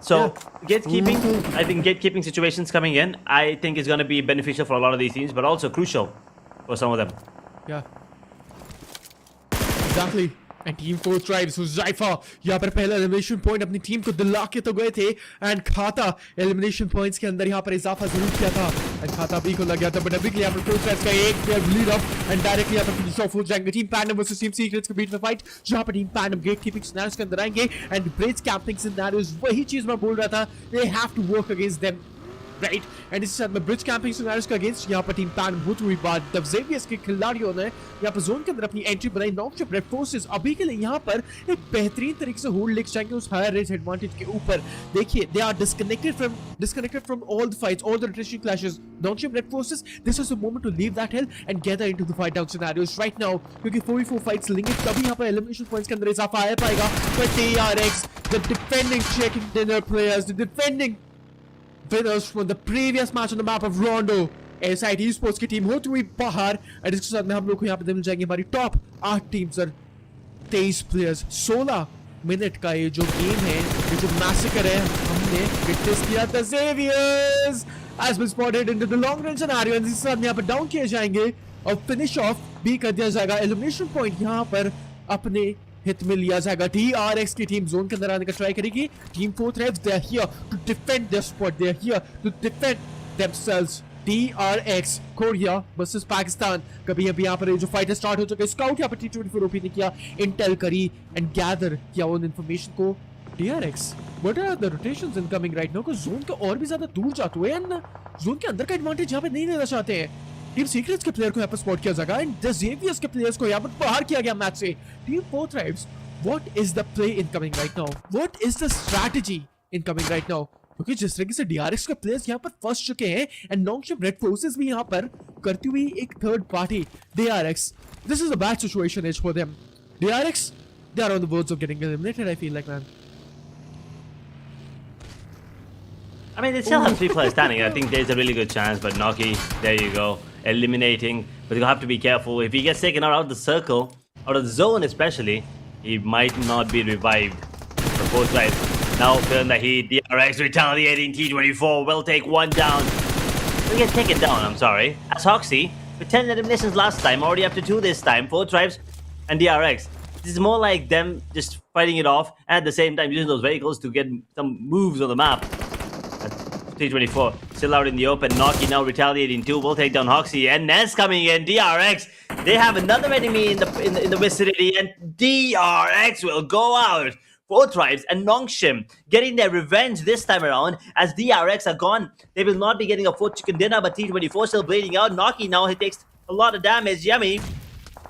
So, gatekeeping, I think gatekeeping situations coming in, I think is going to be beneficial for a lot of these teams, but also crucial for some of them. Yeah. Exactly. And Team 4 Tribes, so Zypher यहाँ पर पहला elimination point अपनी team को दिला के तो गए थे, एंड खाता एलिमिनेशन पॉइंट्स के अंदर यहाँ पर इजाफा जरूर किया था, एंड खाता भी को लग गया था, बट अभी के लिए यहाँ पर 4 Tribes का एक player lead up and directly यहाँ पर फिनिश ऑफ हो जाएंगे. टीम पैंडम वर्सेस टीम सीक्रेट्स के बीच में फाइट, जहाँ पर टीम पैंडम गेट कीपिंग सिनेरियोस के अंदर आएंगे एंड ब्रिज कैंपिंग सिनेरियोस, वही चीज मैं बोल रहा था, they have to work against them. Right, and इसी साथ में ब्रिज कैंपिंग सिनेरियोस का अगेंस्ट यहाँ पर टीम पैंडम होती हुई बात, द जेवियर्स के खिलाड़ियों ने यहाँ पर जोन के अंदर अपनी एंट्री बनाई. नॉनस्टॉप रेड फोर्सेस अभी के लिए यहाँ पर एक बेहतरीन तरीके से होल्ड लेके जाएंगे उस हायर रेंज एडवांटेज के ऊपर. देखिए, they are disconnected from all the fights, all the rotation clashes. Nonstop red forces, this is the moment to leave that hill and gather into the fight down scenarios right now, क्योंकि 4v4 fights लेंगे तभी यहाँ पर elimination points के अंदर इजाफा आ पाएगा. But TRX, the defending chicken dinner players, the defending winners from the previous match on the map of Rondo, SIT esports की टीम होती हुई बाहर, और इसके साथ में हम लोग को यहाँ पे मिल जाएंगे हमारी टॉप 8 टीम्स और 23 प्लेयर्स. 16 मिनट का ये जो गेम है, ये जो मैसेकर है, हमने विटनेस किया था. Xavier's has been spotted into the long range scenario, and इसके साथ यहाँ पर डाउन किए जाएंगे और फिनिश ऑफ भी कर दिया जाएगा. एलिमिनेशन पॉइंट यहाँ पर अपने हित में लिया जाएगा. TRX की टीम जोन के अंदर आने का ट्राई करेगी. Team 4 Tribes, they are here to defend their spot, they are here to defend themselves. TRX Korea versus Pakistan. कभी अभी यहाँ पर जो फाइटर स्टार्ट हो चुका है, स्काउट यहाँ पर T24 ओपी ने किया, इंटेल करी एंड गैदर किया उन इंफॉर्मेशन को. TRX, what are the rotations incoming right now? because zone के और भी ज्यादा दूर जाते हुए एंड जोन के अंदर का एडवांटेज यहाँ पे नहीं लेना चाहते हैं. टीम सीक्रेट्स के प्लेयर को यहाँ पर स्पॉट किया जाएगा एंड द जेवियर्स के प्लेयर्स को यहाँ पर बाहर किया गया मैच से. Team 4 Tribes, what is the play incoming right now? What is the strategy incoming right now? क्योंकि जिस तरीके से DRX के प्लेयर्स यहाँ पर फंस चुके हैं एंड नॉनस्टॉप रेड फोर्सेस भी यहाँ पर करती हुई एक third party. DRX, this is a bad situation is for them. DRX, they are on the verge of getting eliminated, I feel like, man. I mean, they still have 3 players standing. I think there's a really good chance, but Noki, there you go, eliminating. But you have to be careful. If he gets taken out of the circle, out of the zone especially, he might not be revived. For both sides. Now feeling the heat, DRX retaliating, T24 will take one down. Will get taken down, I'm sorry. That's Hoxie. With 10 eliminations last time, already up to 2 this time. 4 Tribes and DRX. This is more like them just fighting it off and at the same time using those vehicles to get some moves on the map. T24 still out in the open. Noki now retaliating too. Will take down Hoxie and Ness coming in. DRX, they have another enemy in the vicinity, and DRX will go out. 4 Tribes and Nongshim getting their revenge this time around, as DRX are gone. They will not be getting a 4th chicken dinner, but T24 still bleeding out. Noki now, he takes a lot of damage. Yummy.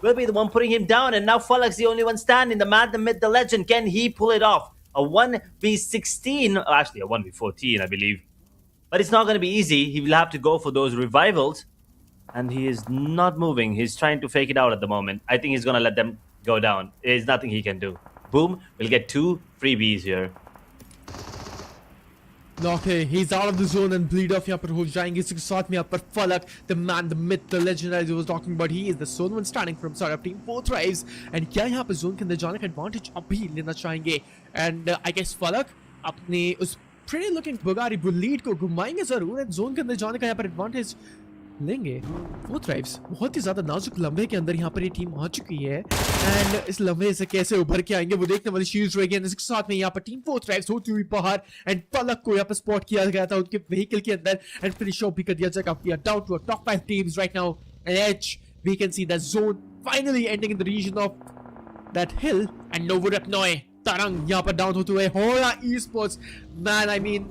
will be the one putting him down, and now Falak's the only one standing. The man, the myth, the legend. Can he pull it off? A 1v16, actually a 1v14, I believe. But it's not going to be easy. He will have to go for those revivals. And he is not moving. He's trying to fake it out at the moment. I think he's going to let them go down. There's nothing he can do. Boom. We'll get 2 freebies here. Okay, he's out of the zone and bleed off यहाँ पर हो जाएंगे इसके साथ में यहाँ पर फलक, the man, the myth, the legend as I was talking about, he is the sole one standing from side of team 4 thrives and क्या यहाँ पर zone के अंदर जाने का advantage अभी लेना चाहेंगे and I guess फलक अपने उस pretty looking बुगारी बुलीड को घुमाएंगे जरूर and zone के अंदर जाने का यहाँ पर advantage लेंगे। 4 थ्राइव्स बहुत ही ज्यादा नाजुक लम्बे के अंदर यहाँ पर ये टीम आ चुकी है एंड इस लम्बे से कैसे उभर के आएंगे वो देखने वाली चीज रहेगी एंड इसके साथ में यहाँ पर टीम 4 थ्राइव्स होती हुई बाहर एंड पलक को यहाँ पर स्पॉट किया गया था उनके व्हीकल के अंदर एंड फिनिश ऑफ भी कर दिया जाएगा। We are down to top 5 teams right now and as we can see that zone finally ending in the region of that hill and नोवोरेपनोय तरंग यहाँ पर डाउन होते हुए Hora esports man I mean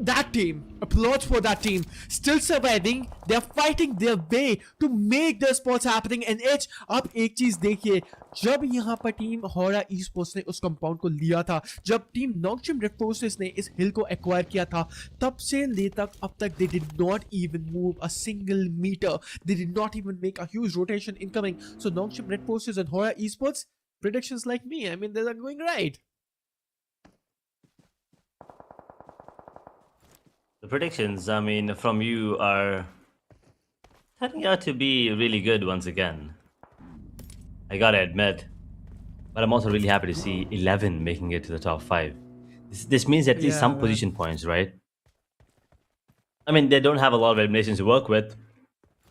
that team, applause for that team, still surviving. They're fighting their way to make their sports happening. And Edge, अब एक चीज देखिए, जब यहाँ पर टीम HORAA esports ने उस कंपाउंड को लिया था, जब टीम नॉन्गशिम रेड फोर्सेस ने इस हिल को एक्वायर किया था, तब से ले तक अब तक they did not even move a single meter. They did not even make a huge rotation incoming. So nonstop red forces and HORAA esports, predictions like me, I mean, they are going right. The predictions, I mean, from you are turning out to be really good once again. I gotta admit. But I'm also really happy to see 11 making it to the top 5. This means at least some position points, right? I mean, they don't have a lot of eliminations to work with.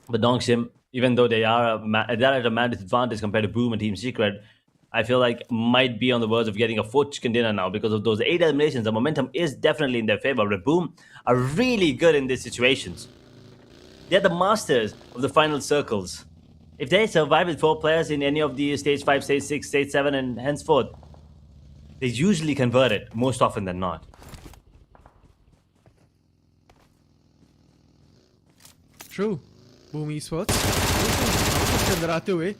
But Nongshim, even though they're at a man disadvantage compared to Boom and Team Secret, I feel like might be on the verge of getting a 4th chicken dinner now because of those 8 eliminations. The momentum is definitely in their favor. Red Boom are really good in these situations. They're the masters of the final circles. If they survive with 4 players in any of the stage 5, stage 6, stage 7 and henceforth, they usually convert it most often than not. True. Boom esports के अंदर आते हुए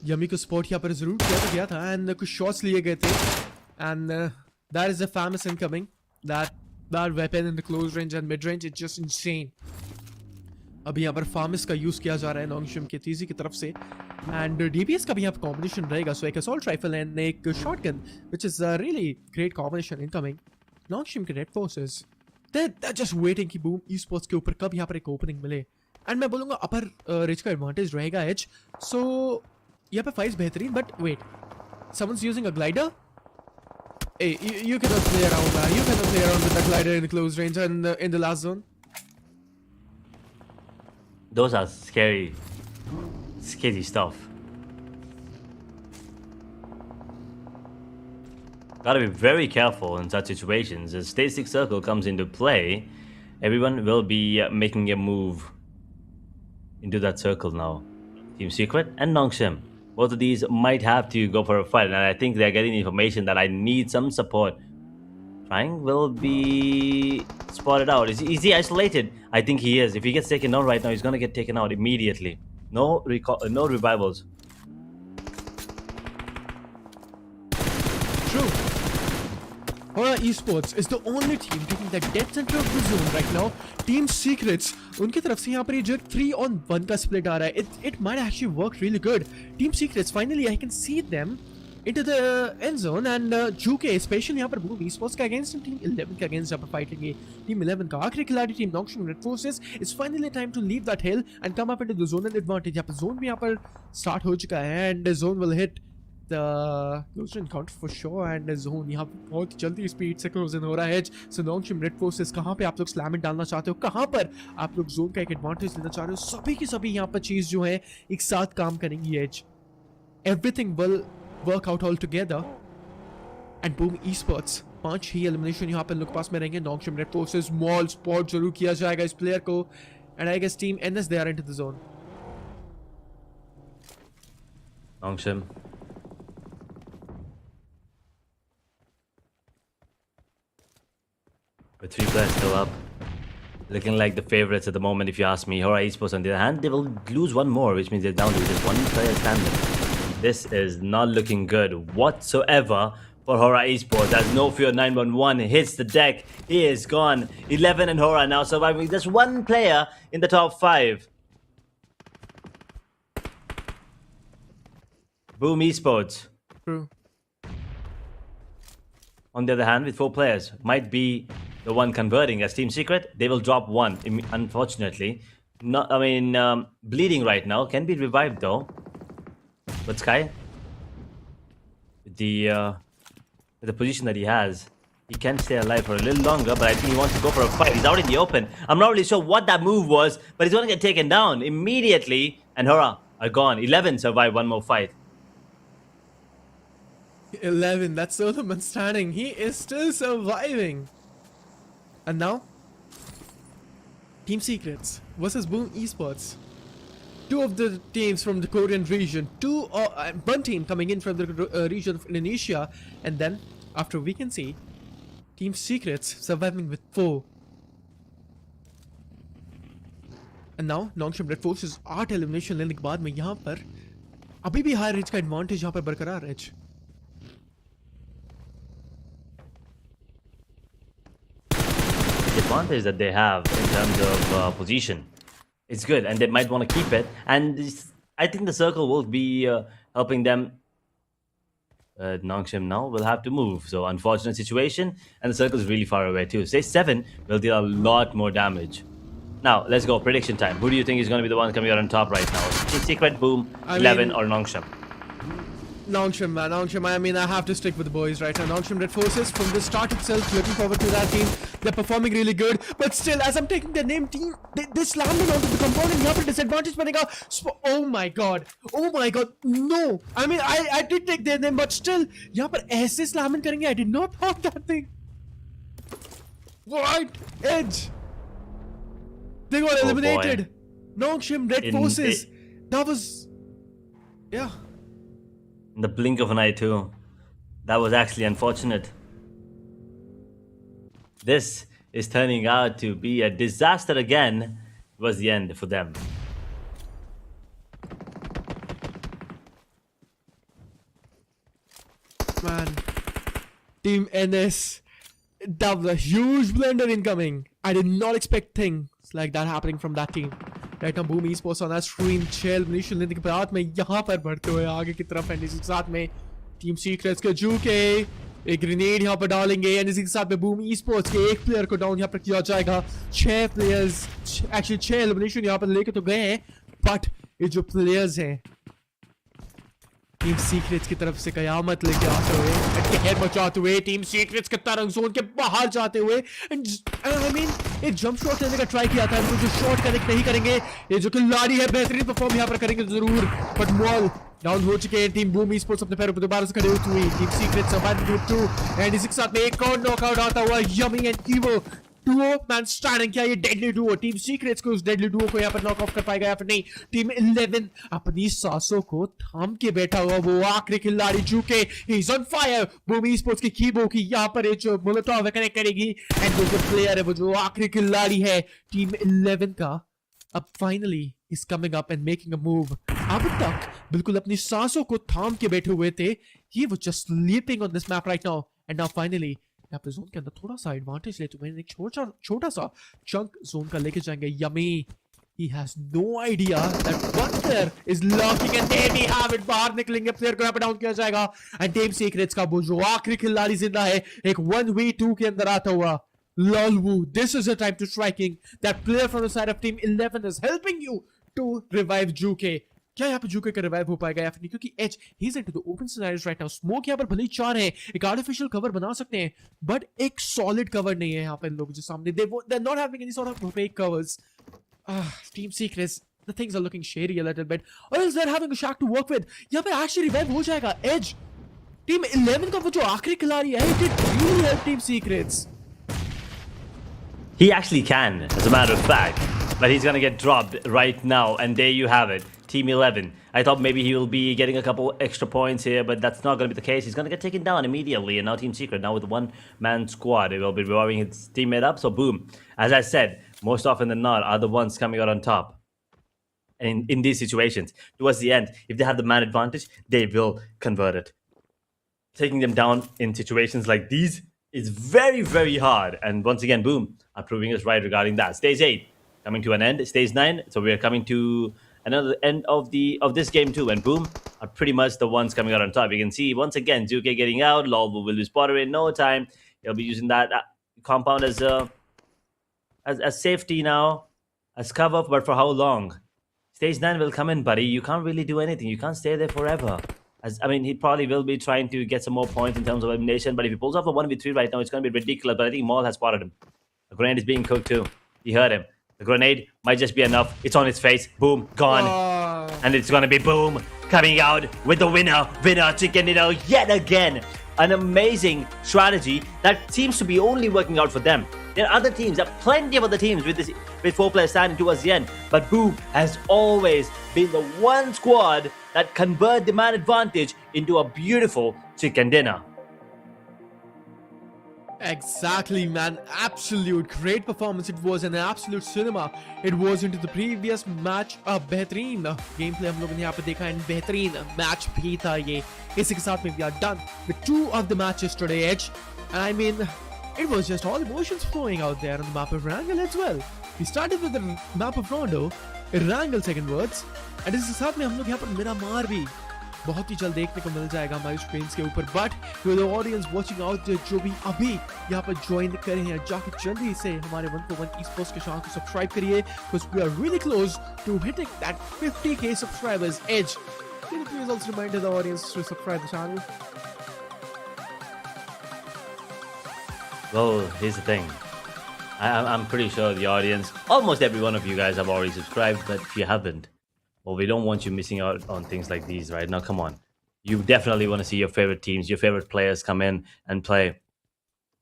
yummy को spot यहाँ पर जरूर किया था एंड कुछ शॉट्स लिए गए थे and that is a famous incoming that weapon in the close range and mid range it's just insane. अभी यहाँ पर फार्मिस का यूज किया जा रहा है नॉन्गशिम के तीजी की तरफ से एंड डीपीएस का भी यहाँ पर कॉम्बिनेशन रहेगा। सो एक असॉल्ट राइफल एंड एक shotgun which is a really great combination incoming. Nongshim के red forces they just waiting कि बूम ई-स्पोर्ट्स के ऊपर कब यहाँ पर एक ओपनिंग मिले एंड मैं बोलूँगा अपर रिच का एडवांटेज रहेगा एज। सो यहाँ पे फाइट्स बेहतरीन but wait someone's using a glider. Hey, you cannot play around, man. You cannot play around with the glider in the close range and in the last zone. Those are scary stuff. Gotta be very careful in such situations. As stage 6 circle comes into play, everyone will be making a move into that circle now. Team Secret and Nongshim. Both of these might have to go for a fight, and I think they're getting information that I need some support. Trying will be spotted out. Is he isolated? I think he is. If he gets taken out right now, he's gonna get taken out immediately. No revivals. True. HORAA esports is the only team taking the dead center of the zone right now. Team Secrets, उनकी तरफ से यहाँ पर ये जो 3-on-1 का split आ रहा है, it might actually work really good. Team Secrets, finally I can see them into the end zone and Juke, especially यहाँ पर Boom esports का against Team 11 का against यहाँ पर fight लेंगे. Team 11 का आखिरी खिलाड़ी Team Nongshim Red Forces, it's finally time to leave that hill and come up into the zone and advantage. यहाँ पर zone भी यहाँ पर start हो चुका है and zone will hit the close encounter for sure and the zone यहाँ बहुत जल्दी स्पीड से क्लोज इन हो रहा है। सो नॉन्गशिम रेड फोर्सेस कहाँ पे आप लोग स्लैम डालना चाहते हो, कहाँ पर आप लोग जोन का एक एडवांटेज लेना चाह रहे हो, सभी की सभी यहाँ पर चीज जो है एक साथ काम करेंगी as. Everything will work out all together and Boom esports 5 ही एलिमिनेशन यहाँ पर लोग पास में रहेंगे। Nongshim Red Forces mall spot जरूर किया जाएगा इस प्लेयर को and I guess team NS they are into the zone. Nongshim. With 3 players still up, looking like the favorites at the moment, if you ask me. HORAA Esports, on the other hand, they will lose one more, which means they're down to just one player standing. This is not looking good whatsoever for HORAA Esports, as No Fear 911 hits the deck. He is gone. 11 and HORAA now surviving just one player in the top 5. Boom Esports, True. on the other hand, with 4 players, might be the one converting. As Team Secret, they will drop one, unfortunately. Not, bleeding right now, can be revived though. But Sky, with the position that he has, he can stay alive for a little longer, but I think he wants to go for a fight. He's out in the open. I'm not really sure what that move was, but he's going to get taken down immediately. And HORAA are gone. 11 survive one more fight. 11, that's Solomon standing. He is still surviving. And now, Team Secrets versus Boom Esports. 2 of the teams from the Korean region, one team coming in from the region of Indonesia, and then after we can see Team Secrets surviving with 4. And now Nongshim red forces 8 elimination लेने के बाद में यहाँ पर अभी भी high range का advantage यहाँ पर बरकरार है. The advantage that they have in terms of position, it's good, and they might want to keep it. And I think the circle will be helping them. Nongshim now will have to move, so unfortunate situation, and the circle is really far away too. Say 7 will deal a lot more damage. Now let's go prediction time. Who do you think is going to be the one coming out on top right now? Secret, Boom, 11, or Nongshim? Nongshim, man, Nongshim. I mean, I have to stick with the boys right now. Nongshim Red Forces from the start itself, looking forward to that team. They're performing really good, but still, as I'm taking their name team, they slammed it onto the compound and यहाँ पर disadvantage बनेगा. Oh my god, no. I mean, I did take their name, but still, यहाँ पर ऐसे slam करेंगे. I did not thought that thing. Right, Edge. They got eliminated. Nongshim Red Forces. That was, yeah. In the blink of an eye too. That was actually unfortunate. This is turning out to be a disaster again. It was the end for them. Man, Team NS, that was a huge blender incoming. I did not expect things like that happening from that team. Right now, Boom Esports on that stream, Shell, Munition लेने के बाद में यहाँ पर बढ़ते हुए आगे की तरफ एनडीसी के साथ में टीम सीक्रेट्स के झुके एक ग्रेनेड यहाँ पर डालेंगे. एनडीसी के साथ में बूम ईस्पोर्ट्स के एक प्लेयर को डाउन यहाँ पर किया जाएगा. 6 प्लेयर्स, एक्चुअली 6 एलिमिनेशन यहाँ पर लेके तो गए हैं, बट ये जो प्लेयर्स हैं टीम सीक्रेट्स की तरफ से कयामत लेके आते हुए, कहर मचाते हुए, टीम सीक्रेट्स के तरंग जोन के बाहर जाते हुए, एंड आई मीन एक जंप शॉट लेने का ट्राई किया था, वो जो शॉट कनेक्ट नहीं करेंगे. ये जो खिलाड़ी है बेहतरीन परफॉर्म यहाँ पर करेंगे जरूर, बट मॉल डाउन हो चुके हैं. टीम बूम ईस्पोर्ट्स अपने पैरों पर दोबारा से खड़े हुए. Team secrets survive with 2 and इसी के साथ में एक और नॉकआउट आता हुआ yummy and evo. Duo man standing. क्या ये डेडली डुओ टीम सीक्रेट्स को उस डेडली डुओ को यहाँ पर नॉक ऑफ कर पाएगा या फिर नहीं? टीम 11 अपनी सांसों को थाम के बैठा हुआ वो आखिरी खिलाड़ी झुके. He is on fire. Boom esports की कीबो की यहाँ पर एक जो मोलोटॉव कनेक्ट करेगी, एंड वो जो प्लेयर है, वो जो आखिरी खिलाड़ी है टीम 11 का, अब finally is coming up and making a move. अब तक बिल्कुल अपनी सांसों को थाम के बैठे हुए थे. ये वो just sleeping on this map right now, and now finally यहाँ पे जोन के अंदर थोड़ा सा एडवांटेज लेते हुए एक छोटा सा चंक जोन का लेके जाएंगे. Yummy, he has no idea that one player is lurking, and there we have it. बाहर निकलेंगे, प्लेयर को यहाँ पे डाउन किया जाएगा, एंड टीम सीक्रेट्स का वो जो आखिरी खिलाड़ी जिंदा है एक 1v2 के अंदर आता हुआ Lolwu. This is the time to striking. That player from the side of team 11 is helping you to revive Juke. क्या यहाँ पे जुके का रिवाइव हो पाएगा या फिर नहीं? क्योंकि H he is into the open scenarios right now. Smoke यहाँ पर भले 4 है, एक आर्टिफिशियल कवर बना सकते हैं, बट एक सॉलिड कवर नहीं है यहाँ पे लोग जो सामने. They are not having any sort of fake covers. Team Secrets, the things are looking cheery a little bit, or else they are having a shark to work with. यहाँ पे actually revive हो जाएगा. As team 11 का वो जो आखिरी खिलाड़ी है, it did really help team secrets. He actually can, as a matter of fact, but he's gonna get dropped right now, and there you have it. Team 11. I thought maybe he will be getting a couple extra points here, but that's not going to be the case. He's going to get taken down immediately, and now Team Secret, now with a one-man squad, they will be reviving his teammate up. So boom, as I said, most often than not, are the ones coming out on top. And in these situations, towards the end, if they have the man advantage, they will convert it. Taking them down in situations like these is very, very hard. And once again, boom, are proving us right regarding that. Stage 8 coming to an end. Stage 9, so we are coming to another end of this game too. And boom, are pretty much the ones coming out on top. You can see once again, Zuke getting out. Lolbo will be spotted in no time. He'll be using that compound as safety now, as cover. But for how long? Stage 9 will come in, buddy. You can't really do anything. You can't stay there forever. He probably will be trying to get some more points in terms of elimination, but if he pulls off a 1v3 right now, it's going to be ridiculous. But I think Maul has spotted him. The grenade is being cooked too. He heard him. The grenade might just be enough. It's on his face. Boom. Gone. And it's going to be boom. Coming out with the winner. Chicken dinner yet again. An amazing strategy that seems to be only working out for them. There are other teams, there are plenty of other teams with 4 players standing towards the end. But Boom has always been the one squad that convert the man advantage into a beautiful chicken dinner. Exactly, man. Absolute great performance. It was an absolute cinema. It was into the previous match a बेहतरीन gameplay हम लोगों ने यहाँ पे देखा and बेहतरीन match भी था ये. इसी के साथ में we are done with 2 of the matches today, Edge. And I mean, it was just all emotions flowing out there on the map of Wrangle as well. We started with the map of Rondo, Wrangle second words, and इसके साथ में हम लोग यहाँ पर मिरामार भी बहुत ही जल्द देखने को मिल जाएगा हमारी स्क्रीन्स के ऊपर. But for the audience watching out जो भी अभी यहाँ पर ज्वाइन करे हैं, जाके जल्दी से हमारे 141 esports के चैनल को सब्सक्राइब करिए, because we are really close to hitting that 50k subscribers edge. Can you please also remind the audience to subscribe the channel? Well, here's the thing. I'm pretty sure the audience, almost every one of you guys have already subscribed, but if you haven't, well, we don't want you missing out on things like these, right? Now, come on. You definitely want to see your favorite teams, your favorite players come in and play.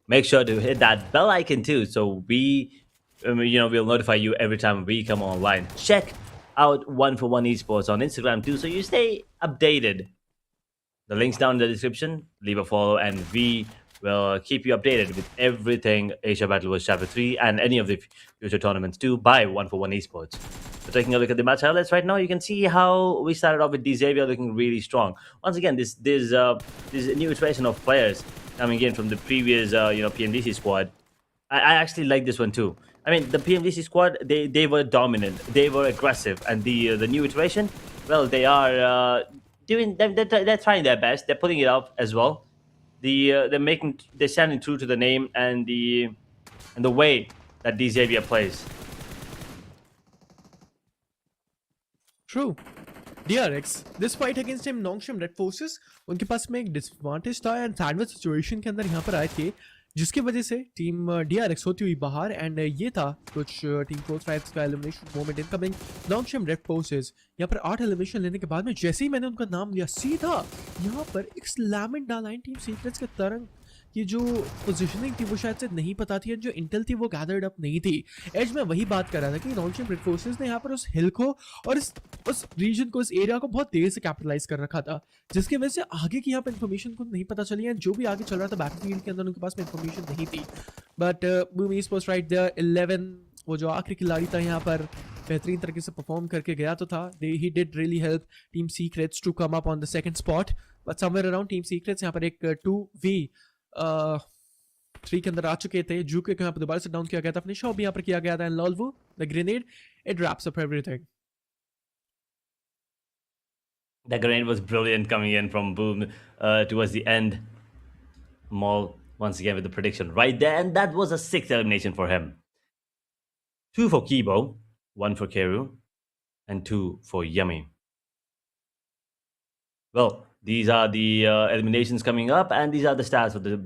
Make sure to hit that bell icon too, so we'll notify you every time we come online. Check out 141 Esports on Instagram too, so you stay updated. The link's down in the description. Leave a follow, and we will keep you updated with everything Asia Battle Wars Chapter 3 and any of the future tournaments too by 141 Esports. So taking a look at the match highlights right now, you can see how we started off with Xavier looking really strong. Once again, this new iteration of players coming in from the previous PMDC squad. I actually like this one too. I mean, the PMDC squad, they were dominant, they were aggressive, and the new iteration, well, they are they're trying their best. They're putting it up as well. They're standing true to the name and the way that Xavier plays. True. DRX, this fight against him Nongshim Red Forces, उनके पास में एक disadvantage था and sandwich situation के अंदर यहाँ पर आए थे, जिसकी वजह से टीम DRX होती हुई बाहर. एंड ये था कुछ टीम प्रो स्ट्राइप्स का elimination moment incoming. Nongshim red forces यहाँ पर 8 एलिमिनेशन लेने के बाद में जैसे ही मैंने उनका नाम लिया, सीधा यहाँ पर एक स्लैमिंग डाला टीम सीक्रेट्स के तरंग की जो पोजीशनिंग थी वो शायद से नहीं पता थी, जो इंटेल थी वो गैदर्ड अप नहीं थी. एज में वही बात कर रहा था कि नॉन्गशम रेड फोर्सेस ने यहाँ पर उस हिल को और उस रीजन को, इस एरिया को बहुत देर से कैपिटलाइज कर रखा था, जिसकी वजह से आगे की यहाँ पर इन्फॉर्मेशन को नहीं पता चली है. जो भी आगे चल रहा था बैटलफील्ड के अंदर उनके पास में इन्फॉर्मेशन नहीं थी. But Boom esports right there 11, वो जो आखिरी खिलाड़ी था यहाँ पर बेहतरीन तरीके से परफॉर्म करके गया तो था. He did really help team Secrets to come up on the second spot. But somewhere around team Secrets यहाँ पर एक 2v3 के अंदर आ चुके थे. जूके को यहाँ पर दोबारा से डाउन किया गया था, फिनिश भी यहाँ पर किया गया था. एंड लॉल्वो the grenade, it wraps up everything. The grenade was brilliant coming in from Boom towards the end. Maul once again with the prediction right there, and that was a 6th elimination for him. 2 for Kibo, 1 for Keru, and 2 for Yummy. Well, these are the eliminations coming up, and these are the stats for the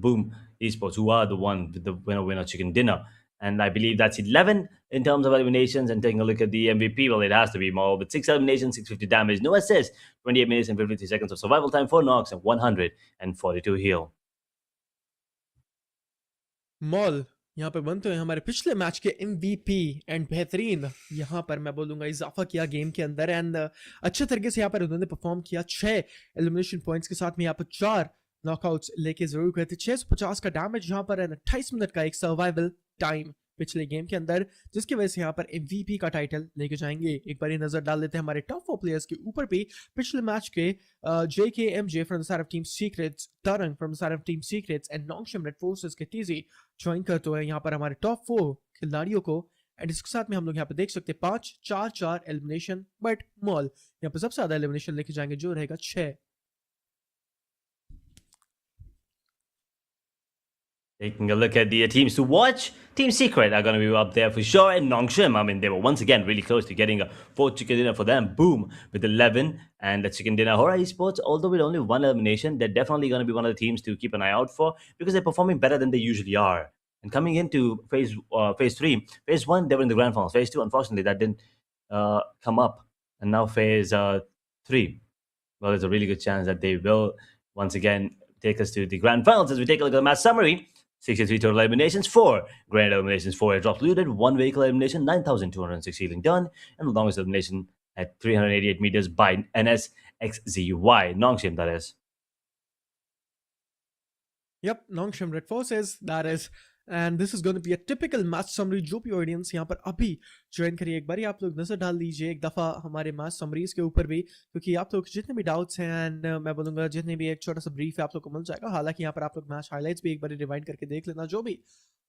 Boom Esports, who are the one with the winner chicken dinner. And I believe that's 11 in terms of eliminations. And taking a look at the MVP, well, it has to be Maul with 6 eliminations, 650 damage, no assists, 28 minutes and 53 seconds of survival time, 4 knocks, and 142 heal. Maul यहाँ पर बनते हैं हमारे पिछले match के MVP and बेहतरीन यहाँ पर मैं बोलूँगा इजाफा किया गेम के अंदर. एंड अच्छे तरीके से यहाँ पर उन्होंने परफॉर्म किया. 6 एलिमिनेशन पॉइंट्स के साथ में यहाँ पर 4 नॉकआउट्स लेके जरूर गए थे. 650 का डैमेज यहाँ पर, 28 मिनट का एक सर्वाइवल टाइम पिछले गेम के अंदर, जिसकी वजह से यहाँ पर MVP का टाइटल लेके जाएंगे। एक बार नजर डाल लेते हैं हमारे टॉप 4 प्लेयर्स के ऊपर भी। पिछले मैच के JKMJ from the side of team secrets, Tarang from the side of team secrets and Nongshim red forces के TZ ज्वाइन करते हुए यहाँ पर हमारे टॉप 4 खिलाड़ियों को। एंड इसके साथ में हम लोग यहाँ पे देख सकते हैं 5-4-4 एलिमिनेशन, बट मॉल यहाँ पे सबसे ज्यादा एलिमिनेशन लेके जाएंगे जो रहेगा 6। Taking a look at the teams to watch, Team Secret are going to be up there for sure. And Nongshim, I mean, they were once again really close to getting a 4th chicken dinner for them. Boom, with 11 and the chicken dinner. HORAA Esports, although with only 1 elimination, they're definitely going to be one of the teams to keep an eye out for because they're performing better than they usually are. And coming into phase 3, phase 1, they were in the grand finals. Phase 2, unfortunately, that didn't come up. And now phase 3, well, there's a really good chance that they will once again take us to the grand finals. As we take a look at the match summary, 63 total eliminations, 4 grand eliminations, 4 airdrops looted, 1 vehicle elimination, 9,206 healing done, and the longest elimination at 388 meters by NSXZY. Nongshim, that is. Yep, Nongshim Red Forces, that is. And this is going to be a typical match summary जो भी audience यहाँ पर अभी join करिए। एक बार आप लोग नजर डाल लीजिए एक दफ़ा हमारे मैच समरीज के ऊपर भी, क्योंकि आप लोग जितने भी डाउट्स हैं एंड मैं बोलूँगा जितने भी एक छोटा सा ब्रीफ है आप लोग को मिल जाएगा। हालांकि यहाँ पर आप लोग मैच हाईलाइट्स भी एक बार रिवाइंड करके देख लेना जो भी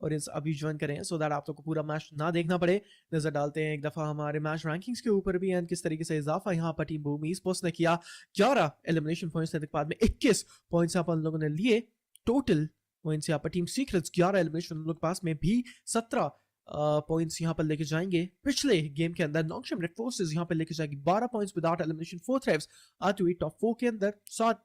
ऑडियंस अभी ज्वाइन करें, सो दैट आप लोग को पूरा मैच ना देखना पड़े। नजर डालते हैं एक दफ़ा हमारे मैच रैंकिंग्स के ऊपर भी एंड किस तरीके से इजाफा यहाँ पर टीम बूम ईस्पोर्ट्स ने किया। 11 एलिमिनेशन पॉइंट्स लेने के बाद में 21 पॉइंट्स आप लोगों ने लिए टोटल पॉइंट्स। यहाँ पर टीम सीक्रेट्स 11 एलिमिनेशन लोग पास में भी 17 पॉइंट्स यहाँ पर लेके जाएंगे। पिछले गेम के अंदर नॉन्गशम रेड फोर्सेस यहाँ पर लेके जाएगी 12 पॉइंट्स विदाउट एलिमिनेशन, 4 थ्रेव्स आते हुए टॉप 4 के अंदर 7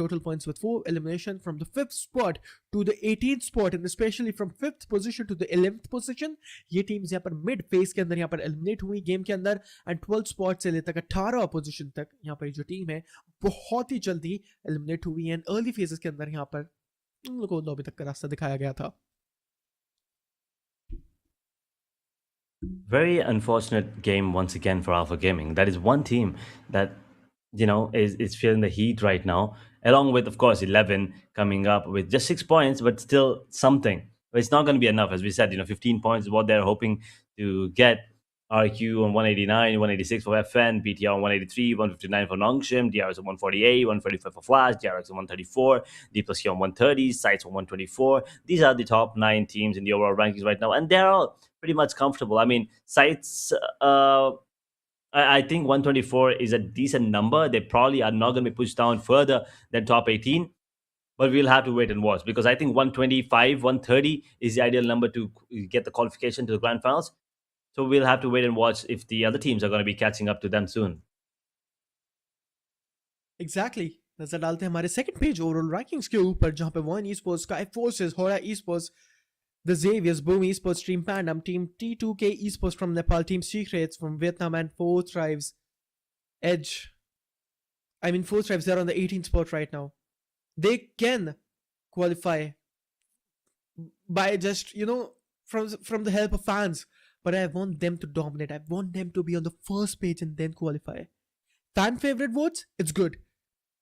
total points with 4 elimination from the 5th spot to the 18th spot and especially from 5th position to the 11th position। ये टीम्स यहाँ पर मिड फेज के अंदर यहाँ पर एलिमिनेट हुई गेम के अंदर एंड 12th स्पॉट से लेकर 18 पोजीशन तक यहाँ पर जो टीम है बहुत ही जल्दी एलिमिनेट हुई एंड अर्ली फेजेस के अंदर यहाँ पर उन लोगों को लॉबी तक का रास्ता दिखाया गया था। Very unfortunate game once again for Alpha Gaming. That is one team that is feeling the heat right now, along with of course 11 coming up with just 6 points, but still something. But it's not going to be enough, as we said. 15 points is what they're hoping to get. RQ on 189, 186 for FN, BTR on 183, 159 for Nongshim, DRS on 148, 145 for Flash, DRX on 134, D plus Q on 130, Sites on 124. These are the top 9 teams in the overall rankings right now, and they're all pretty much comfortable. I mean, Sites, I think 124 is a decent number. They probably are not going to be pushed down further than top 18. But we'll have to wait and watch, because I think 125, 130 is the ideal number to get the qualification to the grand finals. So we'll have to wait and watch if the other teams are going to be catching up to them soon. Exactly. नजर डालते हैं हमारे second page overall rankings के ऊपर, जहां पे वॉइन esports, SKYFORCE, HORAA esports, the Xavier's, Boom esports, Team PANDUM, Team T2K esports from Nepal, Team Secrets from Vietnam, and 4 Tribes Edge. I mean 4 Tribes, they're on the 18th spot right now. They can qualify by just from the help of fans. But I want them to dominate. I want them to be on the first page and then qualify. Fan favorite votes, it's good.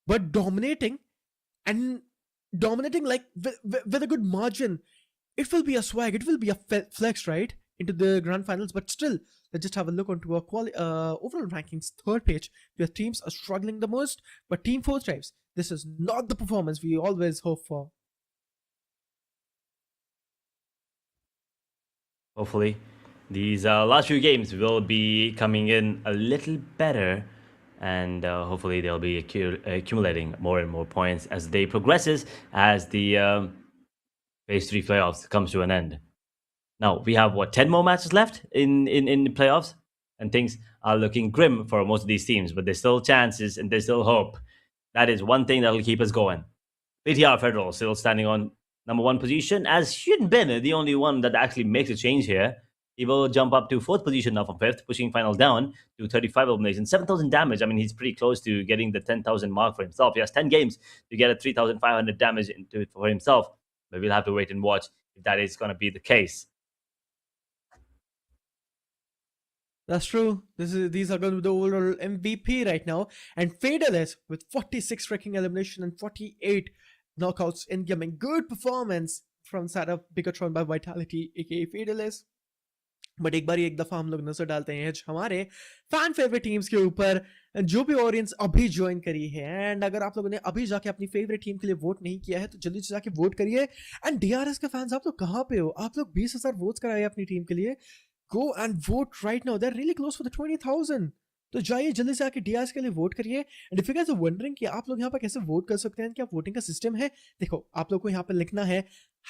But dominating like with a good margin, it will be a swag. It will be a flex, right? Into the grand finals. But still, let's just have a look onto our overall rankings, third page, where teams are struggling the most. But Team 4 Tribes, this is not the performance we always hope for. Hopefully these last few games will be coming in a little better, and hopefully they'll be accumulating more and more points as the day progresses, as the phase 3 playoffs comes to an end. Now we have 10 more matches left in the playoffs, and things are looking grim for most of these teams, but there's still chances and there's still hope. That is one thing that will keep us going. BTR Federal still standing on number 1 position, as Hyun Bin, the only one that actually makes a change here. He will jump up to 4th position now from 5th, pushing final down to 35 eliminations, 7,000 damage. I mean, he's pretty close to getting the 10,000 mark for himself. He has 10 games to get a 3,500 damage into it for himself. But we'll have to wait and watch if that is going to be the case. That's true. These are going to be the overall MVP right now. And Faderless with 46 freaking elimination and 48 knockouts in gaming. Good performance. from setup Bigatron by Vitality aka Fearless. But एक बार एक दफा हम लोग नजर डालते हैं हमारे fan favourite teams के ऊपर जो भी ऑडियंस अभी ज्वाइन करी है एंड अगर आप लोगों ने अभी जाके अपनी फेवरेट टीम के लिए वोट नहीं किया है तो जल्दी से जाके वोट करिए एंड डीआरएस के फैंस आप लोग कहाँ पे हो आप लोग 20,000 वोट्स कराए अपनी टीम के लिए go and vote right now they're really close for the 20,000 तो जाइए जल्दी से आके डीआरएस के लिए वोट करिए and if you guys are wondering कि आप लोग यहाँ पर कैसे वोट कर सकते हैं क्या वोटिंग का सिस्टम है देखो आप लोग को यहाँ पर लिखना है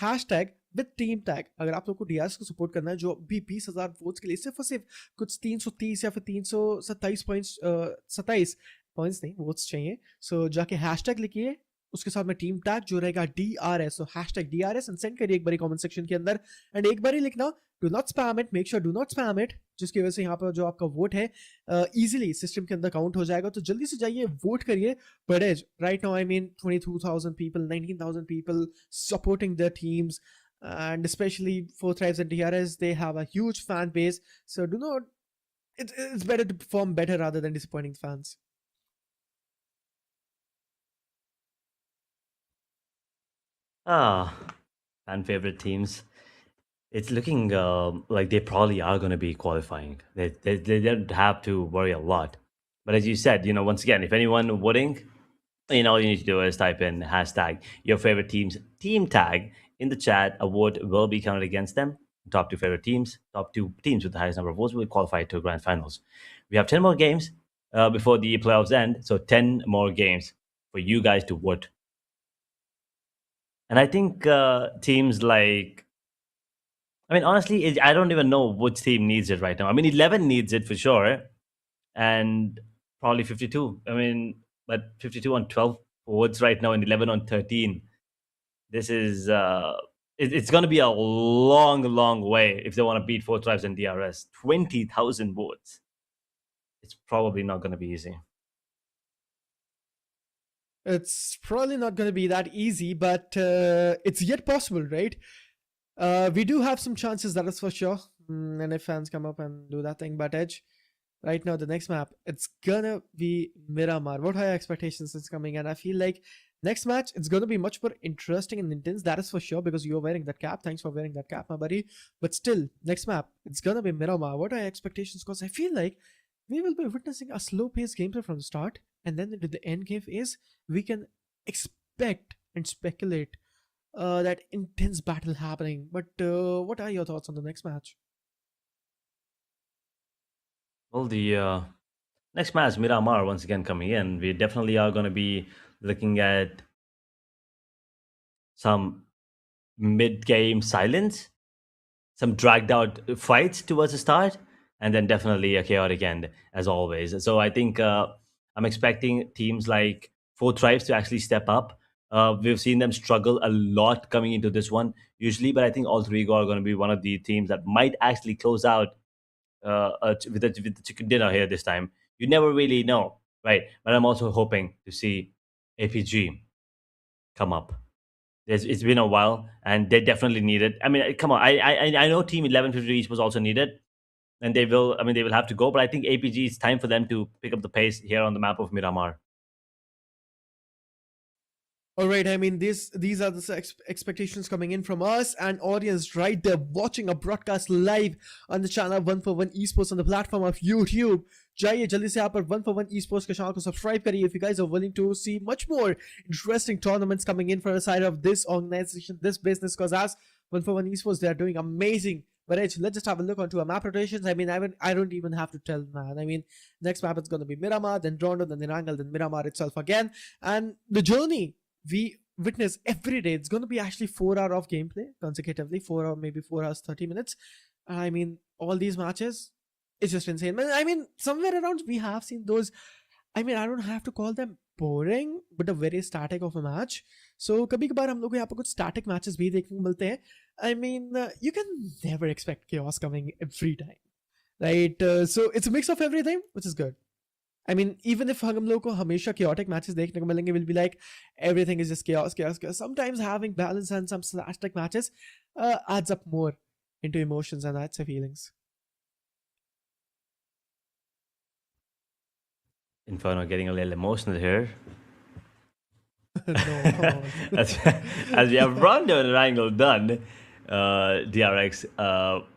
हैशटैग विद टीम टैग अगर आप लोग को डीआरएस को सपोर्ट करना है जो भी 20,000 वोट्स के लिए सिर्फ और सिर्फ कुछ 330 या फिर 327 पॉइंट्स 27 पॉइंट्स नहीं वोट्स चाहिए सो जाके हैशटैग लिखिए उसके साथ में टीम टैग जो रहेगा DRS so hashtag DRS and send करिए एक बारी कमेंट सेक्शन के अंदर एंड एक बारी लिखना do not spam it make sure do not spam it जिसकी वजह से यहाँ पर जो आपका वोट है इजीली सिस्टम के अंदर काउंट हो जाएगा तो जल्दी से जाइए वोट करिए but as right now I mean 22,000 people 19,000 people supporting their teams and especially for Thrives and DRS they have a huge fan base so do not it's better to perform better rather than disappointing fans. Ah, fan favorite teams. It's looking like they probably are going to be qualifying. They don't have to worry a lot. But as you said, once again, if anyone wouldn't, all you need to do is type in hashtag your favorite team's team tag in the chat. A vote will be counted against them. Top two favorite teams, top two teams with the highest number of votes will qualify to grand finals. We have 10 more games before the playoffs end. So 10 more games for you guys to vote. And I think teams like, I mean, honestly, I don't even know which team needs it right now. I mean, 11 needs it for sure, and probably 52. I mean, but 52 on 12 forwards right now and 11 on 13. This is, it's going to be a long, long way if they want to beat Four Tribes and DRS. 20,000 votes. It's probably not going to be easy. It's probably not going to be that easy, but it's yet possible, right? We do have some chances, that is for sure. And if fans come up and do that thing, but Edge, right now, the next map, it's gonna be Miramar. What are your expectations is coming? And I feel like next match, it's gonna be much more interesting and intense, that is for sure, because you're wearing that cap. Thanks for wearing that cap, my buddy. But still, next map, it's gonna be Miramar. What are your expectations? Because I feel like we will be witnessing a slow-paced gameplay from the start, and then into the end game phase, we can expect and speculate that intense battle happening. But what are your thoughts on the next match? Well, the next match, Miramar, once again coming in. We definitely are going to be looking at some mid-game silence, some dragged out fights towards the start, and then definitely a chaotic end as always. So I think I'm expecting teams like Four Tribes to actually step up. We've seen them struggle a lot coming into this one usually, but I think all three are going to be one of the teams that might actually close out with the chicken dinner here this time. You never really know, right? But I'm also hoping to see APG come up. It's been a while, and they definitely need it. I mean, come on, I know Team 1150 was also needed, and they will. I mean, they will have to go. But I think APG, it's time for them to pick up the pace here on the map of Miramar. All right, I mean, these are the expectations coming in from us and audience right there watching a broadcast live on the channel One for One Esports on the platform of YouTube. जाइए जल्दी से यहाँ पर One for One Esports के channel को subscribe करिए if you guys are willing to see much more interesting tournaments coming in from the side of this organization, this business, because as One for One Esports, they are doing amazing. But let's just have a look onto our map rotations. I mean, I don't even have to tell, man. I mean, next map is going to be Miramar, then Rondo, then Nirangal, then Miramar itself again. And the journey we witness every day, it's going to be actually 4 hours of gameplay consecutively, 4 or maybe 4 hours 30 minutes. I mean, all these matches, it's just insane. I mean, somewhere around we have seen those, I mean, I don't have to call them boring, but a very static of a match. So कभी कभार हम लोग को यहाँ पर कुछ static matches भी देखने को मिलते हैं. I mean, you can never expect chaos coming every time, right? So it's a mix of everything, which is good. I mean, even if हम लोग को हमेशा chaotic matches देखने को मिलेंगे, we'll be like, everything is just chaos, chaos, chaos. Sometimes having balance and some static matches adds up more into emotions and adds feelings. Inferno getting a little emotional here. No, come on. as we have Rondo and Rangel done, DRX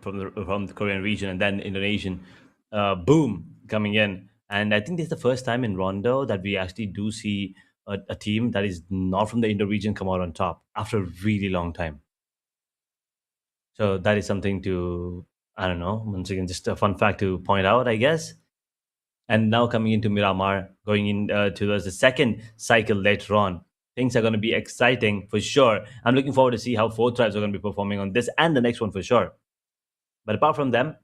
from the Korean region and then Indonesian, boom coming in, and I think this is the first time in Rondo that we actually do see a team that is not from the Indo region come out on top after a really long time. So that is something to, I don't know. Once again, just a fun fact to point out, I guess. And now coming into Miramar, going in towards the second cycle later on, things are going to be exciting for sure. I'm looking forward to see how fourth tribes are going to be performing on this and the next one for sure. But apart from them,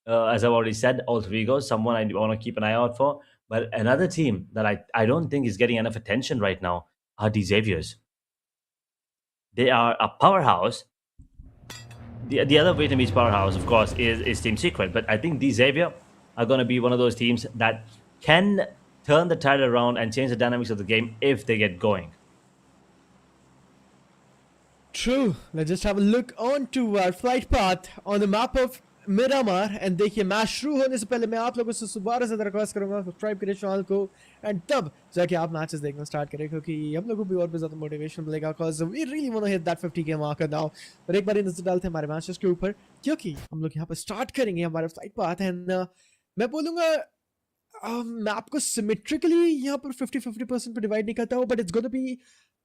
as I've already said, all three goes. Someone I want to keep an eye out for. But another team that I don't think is getting enough attention right now are the Xaviers. They are a powerhouse. The other Vietnamese powerhouse, of course, is Team Secret. But I think the Xavier are going to be one of those teams that can turn the tide around and change the dynamics of the game if they get going. True. Let's just have a look onto our flight path on the map of Miramar. And देखिए match शुरू होने से पहले मैं आप लोगों से दोबारा से रिक्वेस्ट करूंगा सब्सक्राइब करें चैनल को एंड तब जाके आप मैचेस देखना स्टार्ट करें क्योंकि हम लोगों को भी और भी ज़्यादा मोटिवेशन मिलेगा because we really want to hit that 50K marker now. पर एक बार नजर डालते हैं हमारे मैचेस के ऊपर क्योंकि हम लोग यहाँ पर स्टार्ट करेंगे हमारे फ्लाइट पाथ एंड मैं बोलूँगा मैं आपको सिमेट्रिकली यहाँ पर 50-50% पे डिवाइड नहीं करता हूँ but it's gonna B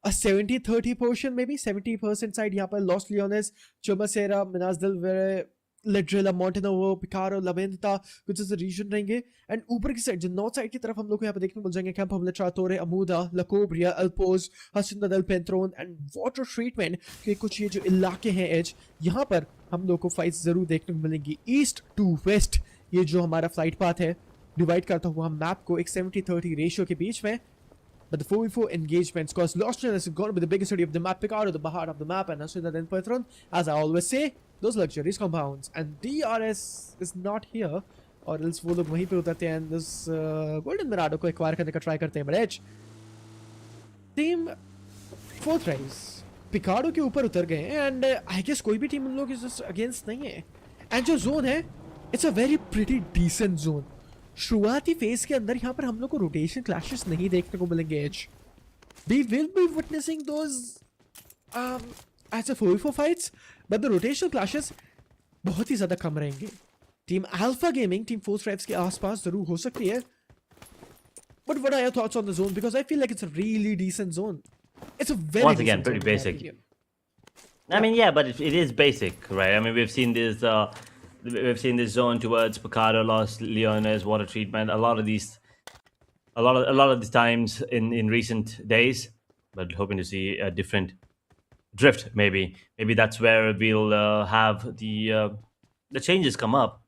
a 70-30 portion, maybe 70% side यहाँ पर Los Leones, Chumacera, Minas del Valle, Ledrilla, Montenovo, Picaro, La Venta कुछ ऐसे रीजन रहेंगे एंड ऊपर की साइड जो नॉर्थ साइड की तरफ हम लोग को यहाँ पे देखने को मिल जाएंगे कैंप हमले ट्राटोरे अमूदा लकोब्रिया अल्पोज हसिंदा del पेंट्रोन एंड वाटर ट्रीटमेंट के कुछ ये जो इलाके हैं एज यहाँ पर हम लोग को फाइट्स जरूर देखने को मिलेंगी ईस्ट टू वेस्ट ये जो हमारा फ्लाइट पाथ है डिवाइड करता हुआ मैप को एक 70-30 रेशियो के बीच में. But the 4v4 engagements, because Los Angeles is going to be the biggest city of the map, pick out of the heart of the map, and as soon as then Patron, as I always say, those luxuries compounds. And DRS is not here, or else वो लोग वहीं पे उतरते हैं and this Golden Mirado को acquire करने का try करते हैं. But edge team fourth rise Picardo के ऊपर उतर गए हैं and I guess कोई भी team उन लोग is against नहीं है. And जो zone है, it's a very pretty decent zone. शुरुआती फेज के अंदर यहाँ पर हम लोग को रोटेशन क्लैशेस नहीं देखने को मिलेंगे as we will be witnessing those as a 4v4 fights but the rotation clashes बहुत ही ज़्यादा कम रहेंगे. Team alpha Gaming team Fourth Tribes के आसपास जरूर हो सकती है but what are your thoughts on the zone because I feel like it's a really decent zone. It's a very once again pretty basic. I mean, yeah, but it is basic, right? I mean, we've seen this zone towards Picaro, Los Leones, water treatment. A lot of these times in recent days, but hoping to see a different drift. Maybe that's where we'll have the changes come up.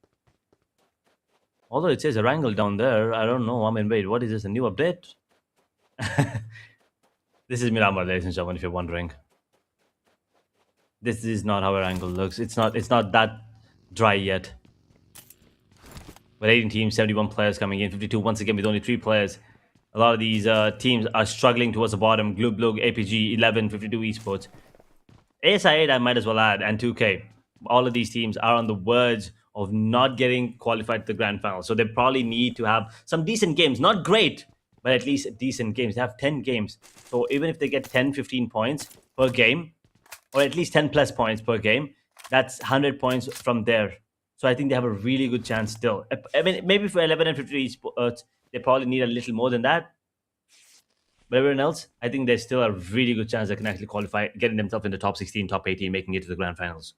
Although it says a wrangle down there, I don't know. I mean, wait, what is this? A new update? This is Miramar, ladies and gentlemen. If you're wondering, this is not how a wrangle looks. It's not that dry yet. But 18 teams, 71 players coming in, 52 once again with only 3 players. A lot of these teams are struggling towards the bottom. BLUG, APG, 11, 52 esports. ASI8 I might as well add, and 2K. All of these teams are on the verge of not getting qualified to the grand final. So they probably need to have some decent games. Not great, but at least decent games. They have 10 games. So even if they get 10, 15 points per game, or at least 10 plus points per game, that's 100 points from there. So I think they have a really good chance still. I mean, maybe for 11 and 50 esports, they probably need a little more than that. But everyone else, I think there's still a really good chance they can actually qualify, getting themselves in the top 16, top 18, making it to the grand finals.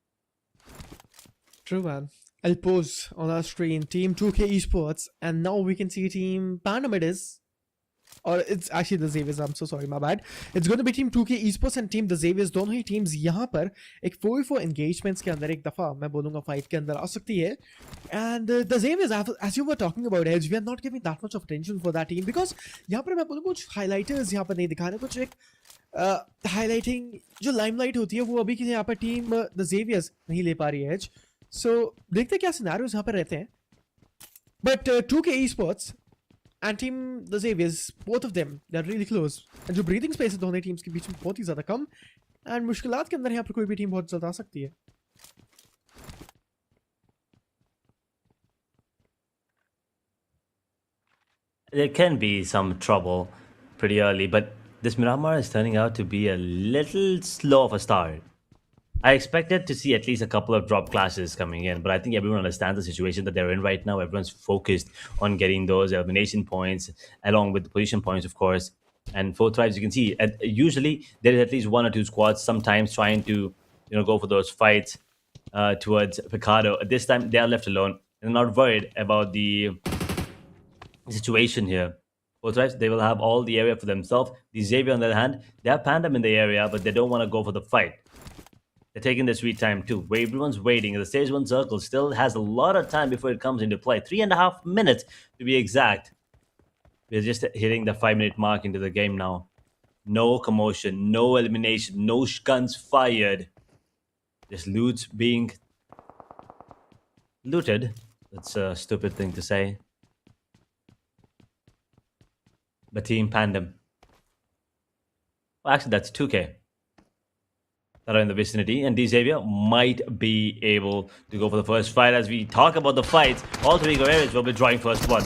True, man. I'll pause on our screen Team 2K Esports, and now we can see Team PANDUM it is. Or it's actually the Xaviers, I'm so sorry, my bad. It's going to be Team 2K Esports and Team the Xaviers. दोनों ही teams यहाँ पर एक 4v4 engagements के अंदर एक दफ़ा मैं बोलूँगा fight के अंदर आ सकती है. And the Xaviers, as you were talking about Edge, we are not giving that much of attention for that team because यहाँ पर मैं बोलूँगा कुछ highlighters यहाँ पर नहीं दिखा रहे, कुछ एक highlighting जो limelight होती है वो अभी के यहाँ पर team the Xaviers नहीं ले पा रही है Edge. So देखते हैं क्या scenarios यहाँ पर रहते हैं. But 2K Esports and team the Xaviers, both of them, they're really close. And जो breathing space है दोनों teams के बीच में बहुत ही ज़्यादा कम. And मुश्किलात के अंदर यहाँ पर कोई भी team बहुत ज़्यादा आ सकती है. There can be some trouble pretty early, but This Miramar is turning out to be a little slow of a start. I expected to see at least a couple of drop clashes coming in, but I think everyone understands the situation that they're in right now. Everyone's focused on getting those elimination points, along with the position points, of course. And 4 tribes, you can see, usually there is at least 1 or 2 squads sometimes trying to, go for those fights towards Picado. At this time, they are left alone and not worried about the situation here. 4 tribes, they will have all the area for themselves. The Xavier, on the other hand, they have Pandum in the area, but they don't want to go for the fight. They're taking their sweet time too. Where everyone's waiting. The stage 1 circle still has a lot of time before it comes into play. 3.5 minutes to be exact. We're just hitting the 5-minute mark into the game now. No commotion, no elimination, no guns fired. Just loot being looted. That's a stupid thing to say. But Team Pandum. Well, actually, that's 2K that are in the vicinity, and Xavier might be able to go for the first fight. As we talk about the fights, all 3 areas will be drawing first one.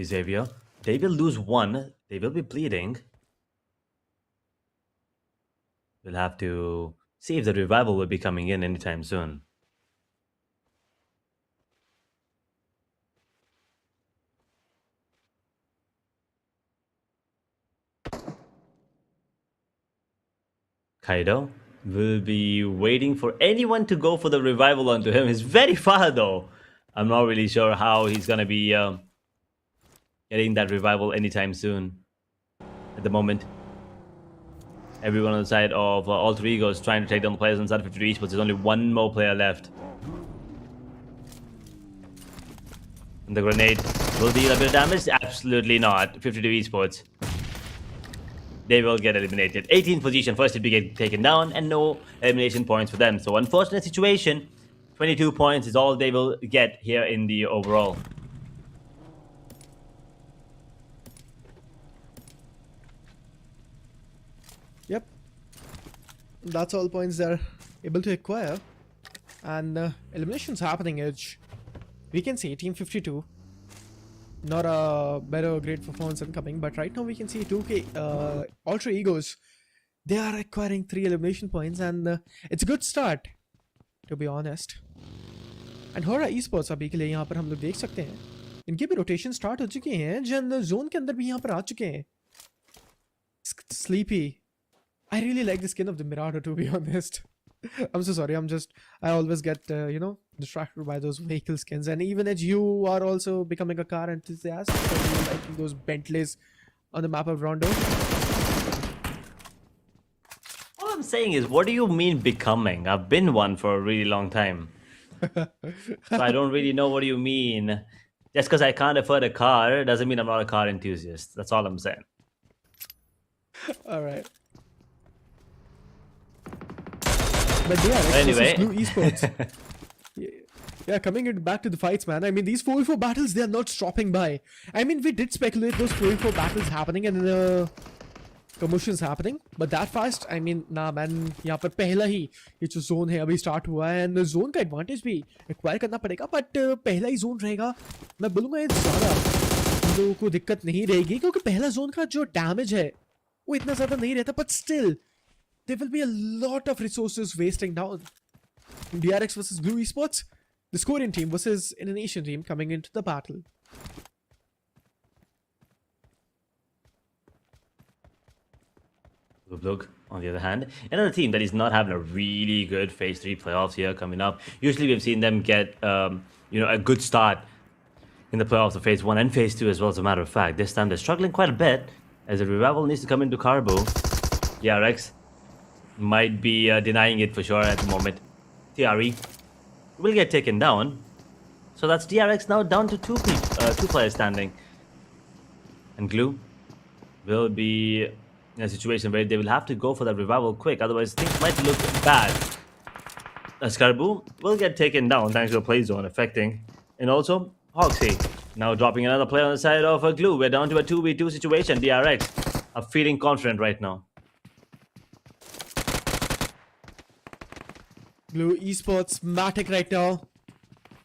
Xavier, they will lose 1. They will be bleeding. We'll have to see if the revival will be coming in anytime soon. Kaido will be waiting for anyone to go for the revival onto him. He's very far though. I'm not really sure how he's gonna be getting that revival anytime soon. At the moment, everyone on the side of Alter Ego is trying to take down the players on side of 50 each, but there's only 1 more player left. And the grenade will deal a bit of damage? Absolutely not. 52 esports. They will get eliminated. 18th position, first to be get taken down, and no elimination points for them. So unfortunate situation. 22 points is all they will get here in the overall. Yep. That's all points they're able to acquire. And eliminations happening, Edge. We can see Team 52. Not a better great performance incoming, but right now we can see 2K Ultra Egos. They are acquiring 3 elimination points, and it's a good start, to be honest. And HORAA esports अभी के लिए यहाँ पर हम लोग देख सकते हैं इनके भी रोटेशन स्टार्ट हो चुके हैं जन जोन के अंदर भी यहाँ पर आ चुके हैं. Sleepy. I really like the skin of the Mirado, to be honest. I'm so sorry. I always get, distracted by those vehicle skins. And even as you are also becoming a car enthusiast, so you liking those Bentleys on the map of Rondo. All I'm saying is, what do you mean becoming? I've been one for a really long time. So I don't really know what you mean. Just because I can't afford a car doesn't mean I'm not a car enthusiast. That's all I'm saying. All right. But yeah, anyway, BLUG esports. Yeah, coming back to the fights, man. I mean, these 4v4 battles, they are not stopping by. I mean, we did speculate those 4v4 battles happening and commotions happening, but that fast, I mean, nah, man. यहाँ पर पहला ही ये जो zone है अभी start हुआ है and zone का advantage भी acquire करना पड़ेगा, but पहला ही zone रहेगा. मैं बोलूँगा ये ज़्यादा हम लोगों को दिक्कत नहीं रहेगी क्योंकि पहला zone का जो damage है वो इतना ज़्यादा नहीं रहता, but still there will be a lot of resources wasting down. DRX versus Blue Esports, the Korean team versus Indonesian team coming into the battle. BLUG, on the other hand, another team that is not having a really good Phase 3 playoffs here coming up. Usually we've seen them get, a good start in the playoffs of Phase 1 and Phase 2 as well, as a matter of fact. This time they're struggling quite a bit as the revival needs to come into Carbo. DRX might be denying it for sure at the moment. TRE will get taken down. So that's DRX now down to two players standing. And Glue will be in a situation where they will have to go for that revival quick, otherwise things might look bad. Scarbu will get taken down thanks to a play zone affecting, and also Hoxie Now dropping another player on the side of a glue. We're down to a 2v2 situation. DRX are feeling confident right now. Blue esports matic right now.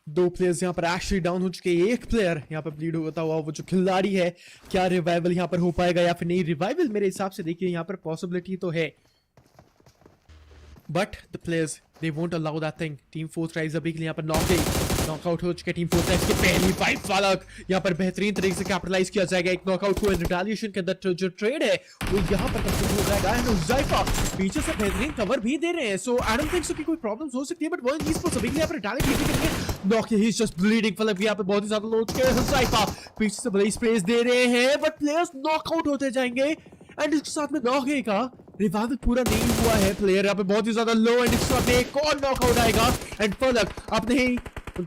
दो players यहाँ पर actually down हो चुके हैं. एक player यहाँ पर bleed होता हुआ वो जो खिलाड़ी है, क्या रिवाइवल यहाँ पर हो पाएगा या फिर नहीं? रिवाइवल मेरे हिसाब से देखिए यहाँ पर पॉसिबिलिटी तो है, but the players they won't allow that thing. Team fourth rise अभी के लिए यहाँ पर नॉकआउट हो चुके. टीम फोर्थ राइज की पहली फाइट फालक यहाँ पर बेहतरीन तरीके से कैपिटलाइज किया जाएगा. एक नॉकआउट को रिटालिएशन के अंदर जो ट्रेड है वो यहाँ पर कंप्लीट हो जाएगा. एंड ज़ाइफा पीछे से बेहतरीन कवर भी दे रहे हैं. सो आई डोंट थिंक सो कि कोई प्रॉब्लम्स हो सकती है, बट वॉइन esports अभी के लिए यहाँ पर रिटालिएट करेंगे. Knock he is just bleeding. फलक यहाँ पे बहुत ही ज्यादा लो चुके हैं. ज़ाइफा पीछे से बड़ी स्प्रेस दे रहे हैं, बट प्लेयर्स नॉकआउट होते जाएंगे. एंड इसके साथ में नॉक का रिवाइवल पूरा नहीं हुआ है. प्लेयर यहाँ पे बहुत ही ज्यादा लो. एंड इसके साथ में एक और नॉकआउट आएगा. एंड फलक अपने ही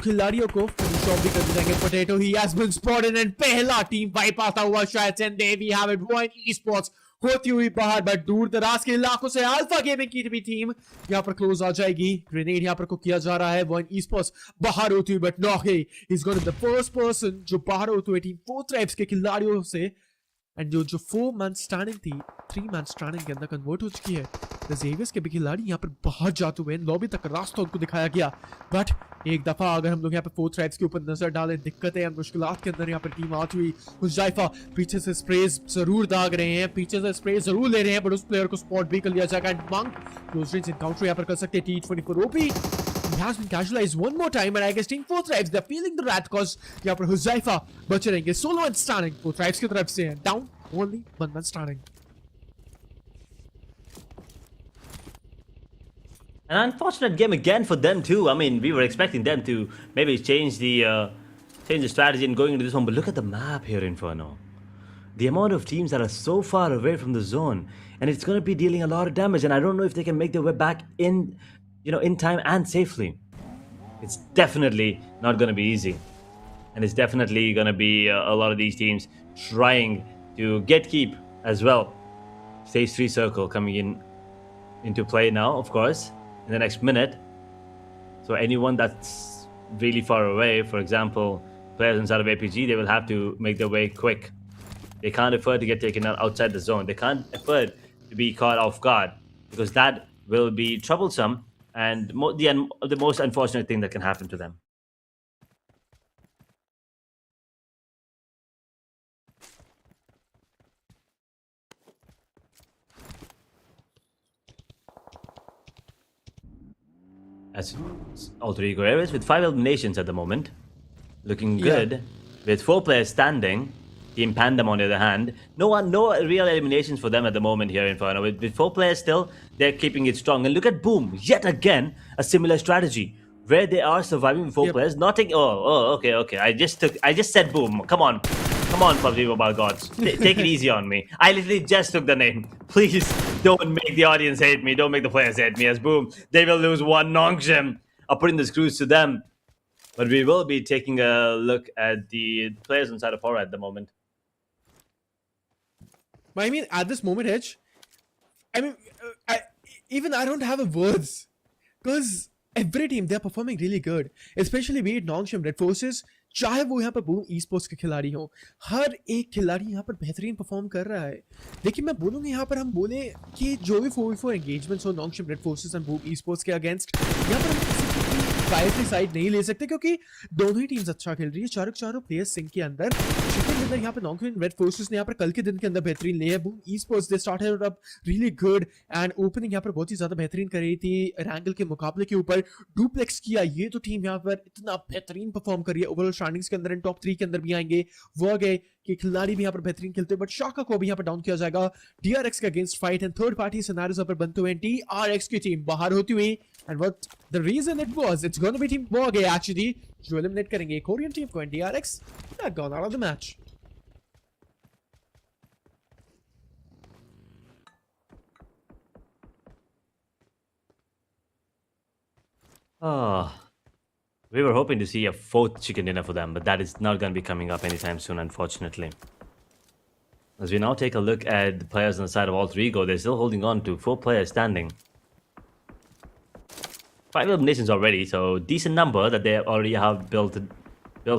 खिलाड़ियों को शॉप भी कर जाएंगे. Potato he has been spotted and पहला टीम वाइप आता हुआ शायद से. And there we have it, वॉइन esports होती हुई बाहर, बट दूर दराज के इलाकों से अल्फा गेमिंग की भी टीम यहाँ पर क्लोज आ जाएगी. ग्रेनेड यहाँ पर को किया जा रहा है. वॉइन esports बाहर होती हुई, but knock is going the first person जो बाहर होते हुए टीम फोर्थ ट्राइब्स के खिलाड़ियों से. एंड जो 4 मैन स्टैंडिंग थी 3 मैन स्टैंडिंग के अंदर कन्वर्ट हो चुकी है. जेवियर्स के भी खिलाड़ी यहाँ पर बाहर जाते हुए लॉबी तक रास्ता उनको दिखाया गया. बट एक दफा अगर हम लोग यहाँ पे फोर्थ ट्राइब्स के ऊपर नजर डालें, दिक्कतें और मुश्किलात के अंदर यहाँ पर टीम आती हुई. ज़ाइफा पीछे से स्प्रेज जरूर दाग रहे हैं, पीछे से स्प्रे जरूर ले रहे हैं, बट उस प्लेयर को स्पॉट भी कर लिया जाएगा. And monk close range encounter यहाँ पर कर सकते हैं. T24 OP has been casualized one more time, and I guess Team 4 Tribes they're feeling the rat cause यहाँ पर हुज़ैफा बचे रहेंगे. Solo and standing 4 Tribes की तरफ से है. Down only one man standing. An unfortunate game again for them too. I mean, we were expecting them to maybe change the strategy in going into this one, but look at the map here, Inferno. The amount of teams that are so far away from the zone, and it's going to be dealing a lot of damage. And I don't know if they can make their way back in, in time and safely. It's definitely not going to be easy, and it's definitely going to be a lot of these teams trying to get keep as well. Stage 3 circle coming into play now, of course, in the next minute. So anyone that's really far away, for example, players inside of APG, they will have to make their way quick. They can't afford to get taken out outside the zone. They can't afford to be caught off guard, because that will be troublesome and the most unfortunate thing that can happen to them. As Alter Ego Ares with 5 eliminations at the moment. Looking good. With 4 players standing. Team PANDUM on the other hand. No real eliminations for them at the moment here in Inferno. With 4 players still, they're keeping it strong. And look at Boom. Yet again, a similar strategy. Where they are surviving with 4 players. Not taking... okay. I just said Boom. Come on, PUBG Mobile gods. Take it easy on me. I literally just took the name. Please don't make the audience hate me. Don't make the players hate me as Boom. They will lose one Nongshim. I'm putting the screws to them. But we will be taking a look at the players inside of HORAA at the moment. But I mean, at this moment, Edge, I mean, I don't have a words, because every team they're performing really good, especially be it Nongshim Red Forces, चाहे वो यहाँ पर boom esports के खिलाड़ी हो, हर एक खिलाड़ी यहाँ पर बेहतरीन परफॉर्म कर रहा है. देखिए मैं बोलूँगा यहाँ पर हम बोले कि जो भी 4v4 एंगेजमेंट्स हो Nongshim Red Forces और बूम esports के अगेंस्ट, यहाँ पर हम फायर साइड नहीं ले सकते, क्योंकि दोनों ही टीम्स अच्छा खेल रही है. चारों प्लेयर्स सिंक के अंदर चिकन के अंदर यहाँ पे Nongshim Red Forces ने यहाँ पर कल के दिन के अंदर बेहतरीन ले है. Boom esports they started up really good and opening यहाँ पर बहुत ही ज्यादा बेहतरीन कर रही थी. रैंगल के मुकाबले के ऊपर डुप्लेक्स किया ये तो टीम यहाँ पर इतना बेहतरीन परफॉर्म कर रही है. ओवरऑल स्टैंडिंग्स के अंदर टॉप 3 के अंदर भी आएंगे. वर्गये के खिलाड़ी भी यहाँ पर बेहतरीन खेलते हैं, बट शाका को भी यहाँ पर डाउन किया जाएगा. DRX के against fight and third party scenarios पर बनते हुए DRX की टीम बाहर होती हुई. And what the reason it was, it's going to be Team WARGYE actually जो eliminate करेंगे कोरियन टीम को. And DRX not gone out of the match. We were hoping to see a 4th chicken dinner for them, but that is not going to be coming up anytime soon, unfortunately. As we now take a look at the players on the side of Alter Ego, they're still holding on to 4 players standing. 5 eliminations already, so decent number that they already have built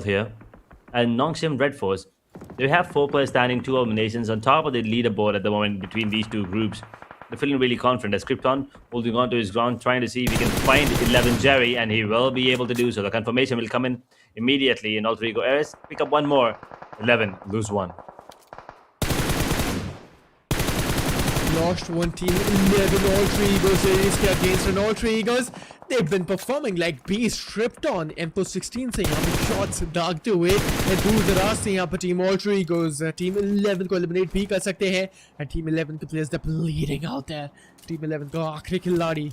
here. and Nongshim Red Force. They have 4 players standing, 2 eliminations on top of the leaderboard at the moment between these two groups. They're feeling really confident as Krypton holding on to his ground, trying to see if he can find 11 Jerry, and he will be able to do so. The confirmation will come in immediately in Alter Ego Ares. Pick up one more. 11, lose 1. Lost one team, 11 Alter Ego series के against an Alter Egos. They've been performing like beasts. Stripped on M4 16 से यहाँ पे shots दागते हुए दूर दराज से यहाँ पे team Alter Egos team 11 को eliminate भी कर सकते हैं, and team 11 के players they're bleeding out there. Team 11 का आखिरी खिलाड़ी,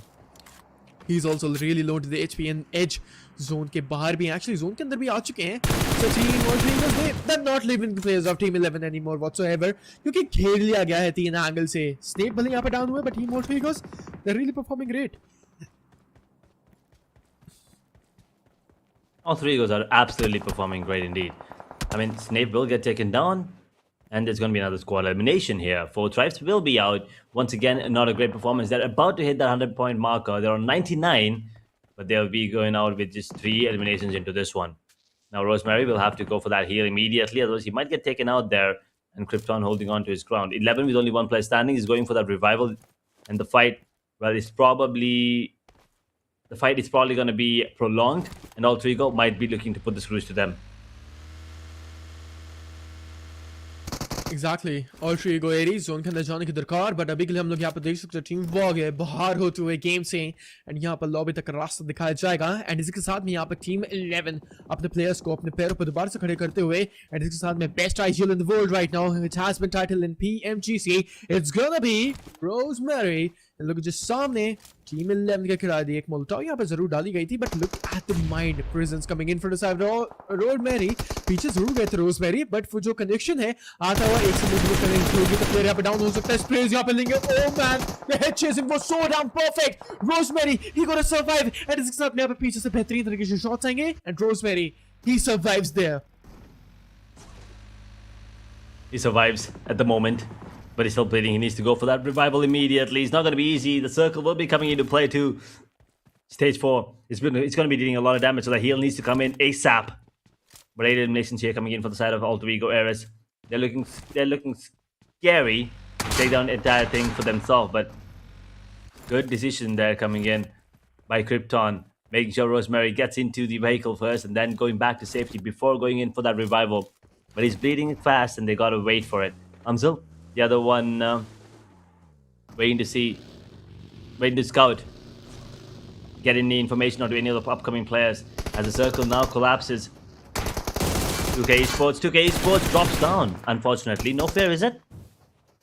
he's also really low to the HP and edge. Zone के बाहर भी, actually zone के अंदर भी आ चुके हैं. So team Alter Egos they're not leaving the players of team 11 anymore whatsoever, क्योंकि घेर लिया गया है 3 एंगल से. Snake भले यहाँ पे down हुए, but team Alter Egos they're really performing great. All 3 Egos are absolutely performing great indeed. I mean, Snape will get taken down, and there's going to be another squad elimination here. 4 tribes will be out. Once again, not a great performance. They're about to hit that 100-point marker. They're on 99, but they'll be going out with just 3 eliminations into this one. Now, Rosemary will have to go for that heal immediately, otherwise he might get taken out there, and Krypton holding on to his ground. 11 with only 1 player standing is going for that revival, and the fight, well, it's probably... The fight is probably going to be prolonged, and Alter Ego might be looking to put the screws to them. Exactly. Alter Ego Ares zone के अंदर जाने की दरकार, but अभी के लिए हम लोग यहाँ पर देख सकते हैं टीम WARGYE बाहर होते हुए गेम से, एंड यहाँ पर लॉबी तक का रास्ता दिखाया जाएगा. एंड इसके साथ में यहाँ पर टीम 11 अपने प्लेयर्स को अपने पैरों पर दोबारा से खड़े करते हुए, एंड इसके साथ में best IGL in the world right now, which has been titled in PMGC, it's gonna be Rosemary. लोग जो सामने टीम 11 के खिलाड़ी, एक मोल्टॉव यहाँ पे जरूर डाली गई थी, but look at the mind presence coming in front of rosemary. पीछे जरूर गए थे रोजमेरी, बट वो जो कनेक्शन है आता हुआ एक से दूसरे कनेक्ट होगी तो प्लेयर यहाँ पे डाउन हो सकता है. स्प्रेज यहाँ पे लेंगे. Oh man, the head chasing was so damn perfect. Rosemary he gonna survive, and इसके साथ में यहाँ पे पीछे से बेहतरीन तरीके से शॉट्स आएंगे, and Rosemary he survives there. He survives at the moment, but he's still bleeding. He needs to go for that revival immediately. It's not going to be easy. The circle will be coming into play too. Stage 4. It's going to be dealing a lot of damage, so the heal needs to come in ASAP. But 8 eliminations here coming in for the side of Alter Ego Ares. They're looking scary to take down the entire thing for themselves, but good decision there coming in by Krypton, making sure Rosemary gets into the vehicle first and then going back to safety before going in for that revival. But he's bleeding fast and they gotta wait for it. Amzil, the other one, waiting to scout, get any information onto any of the upcoming players as the circle now collapses. 2K Esports drops down, unfortunately. No fear, is it?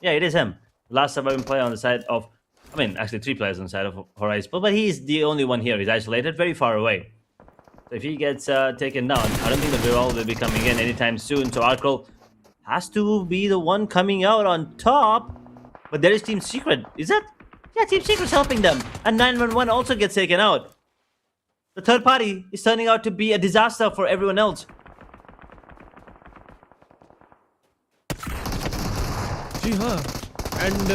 Yeah, it is him. Last surviving player on the side of, I mean, actually 3 players on the side of HORAA, but he's the only one here. He's isolated, very far away. So if he gets taken down, I don't think the reroll will be coming in anytime soon. So Arkle has to be the one coming out on top. But there is Team Secret, is it? Yeah, Team Secret's helping them. And 911 also gets taken out. The third party is turning out to be a disaster for everyone else. जी हाँ, and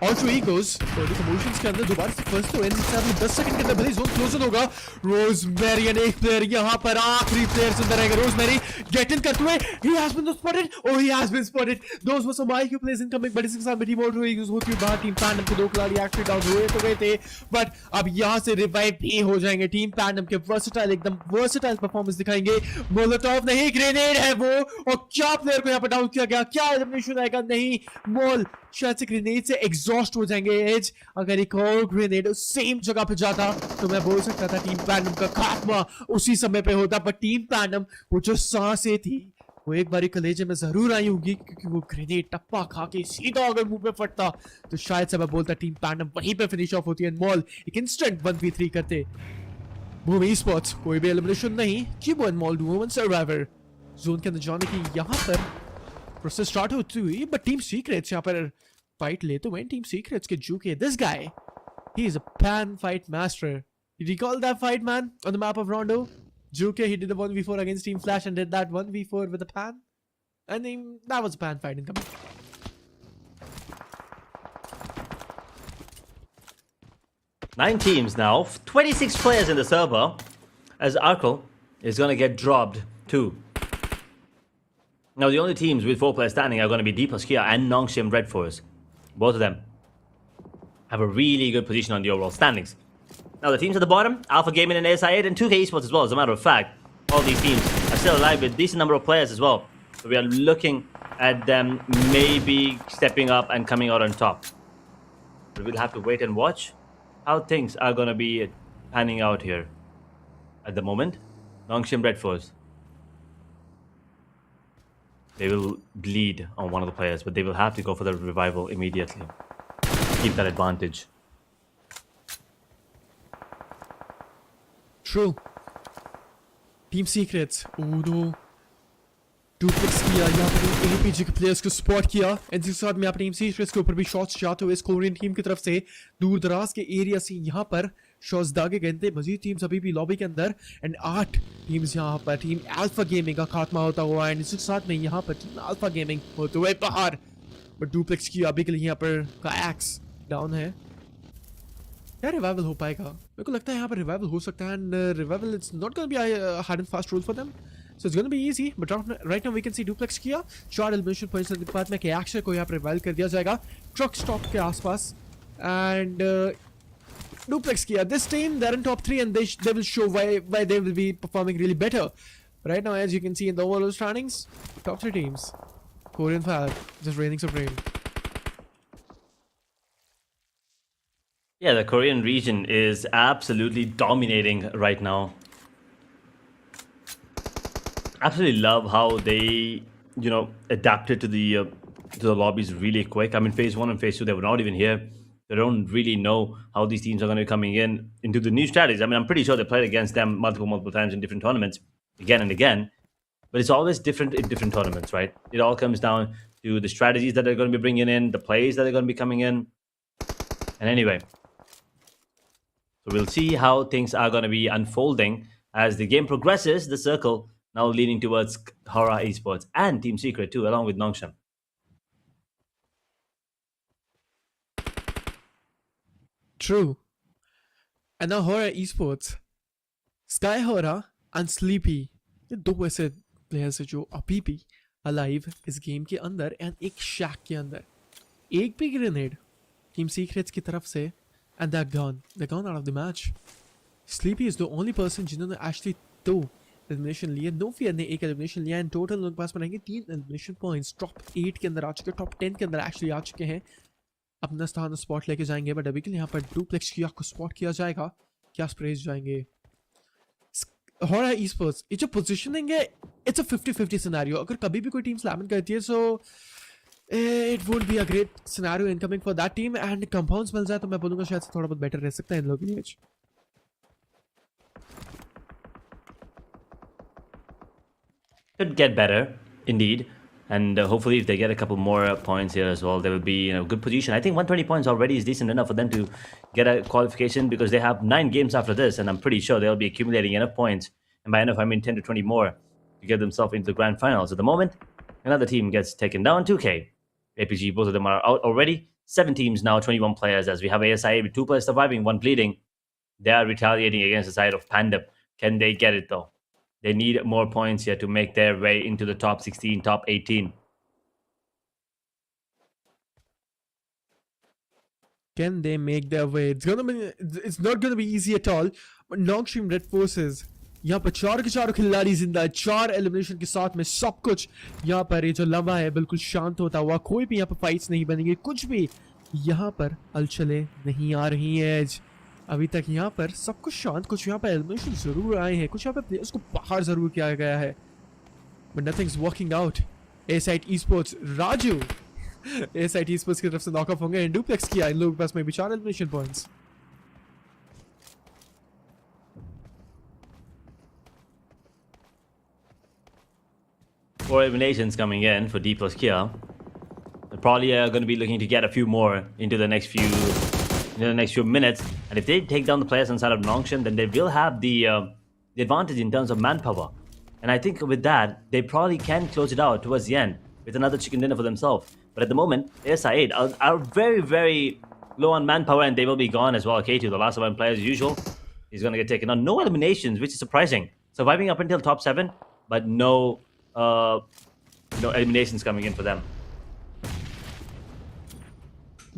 Alter Egos early promotions के अंदर दोबारा से first तो and से 10 second के अंदर भले जोन क्लोजर होगा. रोजमेरी एंड एक प्लेयर यहाँ पर आखिरी प्लेयर सुंदर रहेगा. रोजमेरी गेट इन करते हुए, he has been spotted. Oh, he has been spotted. Those were some IQ plays incoming, but इसके साथ में टीम Alter Egos होती है बाहर. टीम पैंडम के 2 खिलाड़ी एक्चुअली डाउन हुए तो गए थे, बट अब यहाँ से रिवाइव भी हो जाएंगे. टीम पैंडम के वर्सेटाइल, एकदम वर्सेटाइल परफॉर्मेंस दिखाएंगे. मोलोटॉव नहीं, ग्रेनेड है वो, और क्या प्लेयर को यहाँ पर डाउन किया गया. क्या एलिमिनेशन आएगा? नहीं, मोल शायद से ग्रेनेड से एग्जॉस्ट हो जाएंगे. एज अगर एक और ग्रेनेड सेम जगह पे जाता तो मैं बोल सकता था टीम पैंडम का खात्मा उसी समय पे होता. पर टीम पैंडम वो जो सांसें थी वो एक बारी कलेजे में जरूर आई होगी, क्योंकि वो ग्रेनेड टप्पा खा के सीधा अगर मुंह पे फटता तो शायद से मैं बोलता टीम पैंडम वहीं पे फिनिश ऑफ होती है. मॉल एक इंस्टेंट 1v3 करते. बूम ई-स्पोर्ट्स कोई भी एलिमिनेशन नहीं. चिबो एंड मॉल डुओ 1 सर्वाइवर. जोन के अंदर जाने की यहाँ पर प्रोसेस स्टार्ट होती हुई, बट टीम सीक्रेट्स यहाँ पर फाइट लेते हुए. टीम सीक्रेट्स के जुके, this guy, he is a pan fight master. You recall that fight, man, on the map of Rondo? Juke, he did the 1v4 against Team Flash and did that 1v4 with a pan. I think that was a pan fight incoming. Nine teams now, 26 players in the server, as Arkle is going to get dropped too. Now, the only teams with 4 players standing are going to be D plus Kia and Nongshim Red Force. Both of them have a really good position on the overall standings. Now, the teams at the bottom, Alpha Gaming and ASI8 and 2K Esports as well. As a matter of fact, all these teams are still alive with a decent number of players as well. So we are looking at them maybe stepping up and coming out on top. But we'll have to wait and watch how things are going to be panning out here. At the moment, Nongshim Red Force, they will bleed on one of the players, but they will have to go for the revival immediately. Keep that advantage. True. Team Secrets. Oh no. Duplex किया यहाँ पर APG के players को spot किया and जिस साथ में अपनी टीम सीक्रेट्स के ऊपर भी शॉट्स जाते हुए इस कोरियन टीम की तरफ से दूर दराज के एरिया से यहाँ पर शॉट्स दागे गए थे। मजीद टीम्स अभी भी लॉबी के अंदर एंड 8 टीम्स यहाँ पर टीम अल्फा गेमिंग का खात्मा होता हुआ एंड इसी साथ में यहाँ पर टीम अल्फा गेमिंग होते हुए बाहर। बट डुप्लेक्स की अभी के लिए यहाँ पर का एक्स डाउन है। क्या रिवाइवल हो पाएगा? मेरे को लगता है यहाँ पर रिवाइवल हो सकता है and revival it's not gonna be hard and fast rule for them, so it's going to be easy, but right now we can see duplex किया 4 elimination points के बाद में कि एक्शन को यहाँ पर रिवाइव कर दिया जाएगा ट्रक स्टॉप के आसपास एंड duplex किया this team they're in top 3 and they will show why they will be performing really better. Right now as you can see in the overall standings, top 3 teams, Korean Fire just reigning supreme. Yeah, the Korean region is absolutely dominating right now. Absolutely love how they, adapted to the lobbies really quick. I mean, phase 1 and phase 2, they were not even here. They don't really know how these teams are going to be coming into the new strategies. I mean, I'm pretty sure they played against them multiple times in different tournaments, again and again. But it's always different in different tournaments, right? It all comes down to the strategies that they're going to be bringing in, the plays that they're going to be coming in. And anyway, so we'll see how things are going to be unfolding as the game progresses. The circle now leaning towards HORAA Esports and Team Secret too, along with Nongshim. True. And now HORAA Esports, Sky HORAA and Sleepy, ये दो ऐसे players हैं जो अभी भी alive इस game के अंदर एंड एक शैक के अंदर। एक भी ग्रेनेड टीम सीक्रेट्स की तरफ से and they're gone out of the match. Sleepy is the only person जिन्होंने actually 2 एलिमिनेशन लिया। नो फियर ने 1 एलिमिनेशन लिया एंड टोटल उनके पास में रहेंगे 3 एलिमिनेशन पॉइंट्स। टॉप 8 के अंदर आ चुके हैं, टॉप 10 के अंदर एक्चुअली आ चुके हैं, अपना स्थान स्पॉट लेके जाएंगे। बट अभी के लिए यहाँ पर डुप्लेक्स की आपको स्पॉट किया जाएगा, क्या स्प्रेज जाएंगे। HORAA Esports ये जो पोजीशनिंग है इट्स अ 50-50 सिनेरियो। अगर कभी भी कोई टीम स्लैम करती है so it would be a great scenario incoming for that team and compounds मिल जाए तो मैं बोलूँगा शायद से थोड़ा बहुत बेटर रह सकता है इन लोगों के लिए। Could get better, indeed. And hopefully if they get a couple more points here as well, they will be in a good position. I think 120 points already is decent enough for them to get a qualification because they have 9 games after this, and I'm pretty sure they'll be accumulating enough points. And by enough, I mean 10 to 20 more to get themselves into the grand finals. At the moment, another team gets taken down, 2K. APG, both of them are out already. 7 teams now, 21 players, as we have ASI with 2 players surviving, 1 bleeding. They are retaliating against the side of PANDUM. Can they get it though? They need more points here to make their way into the top 16, top 18. Can they make their way? It's not gonna be easy at all. But Nongshim Red Forces यहाँ पर 4 के 4 खिलाड़ी जिंदा है, 4 elimination के साथ में सब कुछ यहाँ पर ये जो लम्हा है बिल्कुल शांत होता हुआ, कोई भी यहाँ पर फाइट्स नहीं बनेंगे, कुछ भी यहाँ पर हलचलें नहीं आ रही हैं। अभी तक यहाँ पर सब कुछ शांत, कुछ यहाँ पर एलिमिनेशन जरूर आए हैं, कुछ यहाँ पर प्लेयर्स को बाहर जरूर किया गया है, बट नथिंग्स वर्किंग आउट। एसाइट esports राजू एसाइट esports की तरफ से नॉकआउट होंगे एंड डुप्लेक्स किया इन लोगों के पास में भी 4 elimination points. Four eliminations coming in for D plus Kia. They're probably going to be looking to get a few more into the next few minutes. And if they take down the players inside of Nongshim, then they will have the advantage in terms of manpower. And I think with that, they probably can close it out towards the end with another chicken dinner for themselves. But at the moment, ASI8 are very, very low on manpower, and they will be gone as well. K2, the last surviving player as usual, is going to get taken on. No eliminations, which is surprising. Surviving up until top 7, but no eliminations coming in for them.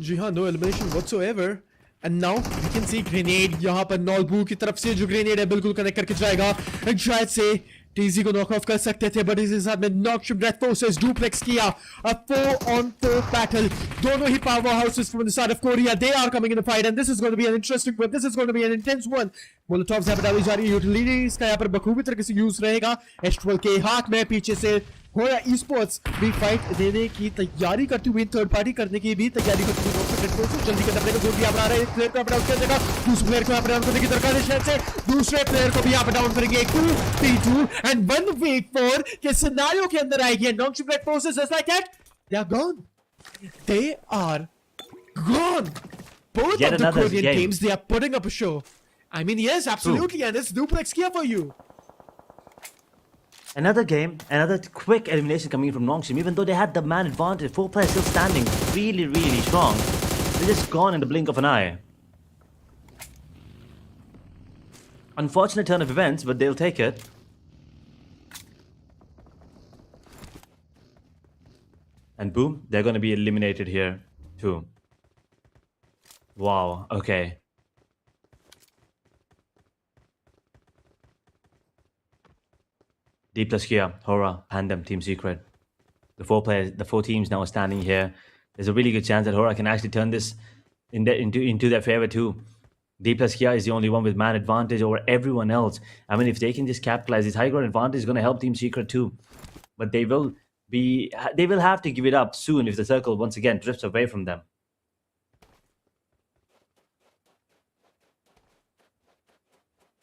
जी हाँ, no elimination whatsoever. And now we can see grenade यहाँ पर नॉलबू की तरफ से जो grenade है बिल्कुल connect करके जाएगा and शायद से टीजी को नॉक ऑफ कर सकते थे, बट इसी साथ में नॉकशिप डेथ फोर्सेस डुप्लेक्स किया a 4-on-4 battle. दोनों ही powerhouses from the side of Korea, they are coming in the fight and this is going to be an interesting one. This is going to be an intense one. मोलोटॉव्स यहाँ पर डाली जा रही है, utilities का यहाँ पर बखूबी तरीके से यूज रहेगा. H12 के हाथ में पीछे से होरा esports भी फाइट देने की तैयारी करती हुई, थर्ड पार्टी करने की भी तैयारी करती हुई. जल्दी करना पड़ेगा, जोर भी यहाँ पर आ रहा है. एक प्लेयर को यहाँ पर डाउन कर देगा, दूसरे प्लेयर को यहाँ पर डाउन करने की दरकार है शायद से. दूसरे प्लेयर को भी यहाँ पर डाउन करेंगे. 2v2 and 1v4 के सिनेरियो के अंदर आएगी. नॉकशिप death forces just like that, they are gone. They are gone. Both Yet of the another Korean game. teams, they are putting up a show. I mean, yes, absolutely, and it's duplex here for you. Another game, another quick elimination coming in from Nongshim. Even though they had the man advantage, 4 players still standing really, really strong. They're just gone in the blink of an eye. Unfortunate turn of events, but they'll take it. And boom, they're going to be eliminated here too. Wow, okay. D plus Kia, HORAA, PANDUM, Team Secret. The 4 teams now are standing here. There's a really good chance that HORAA can actually turn this into their favor too. D plus Kia is the only one with man advantage over everyone else. I mean, if they can just capitalize, this high ground advantage is going to help Team Secret too. But they will have to give it up soon if the circle once again drifts away from them.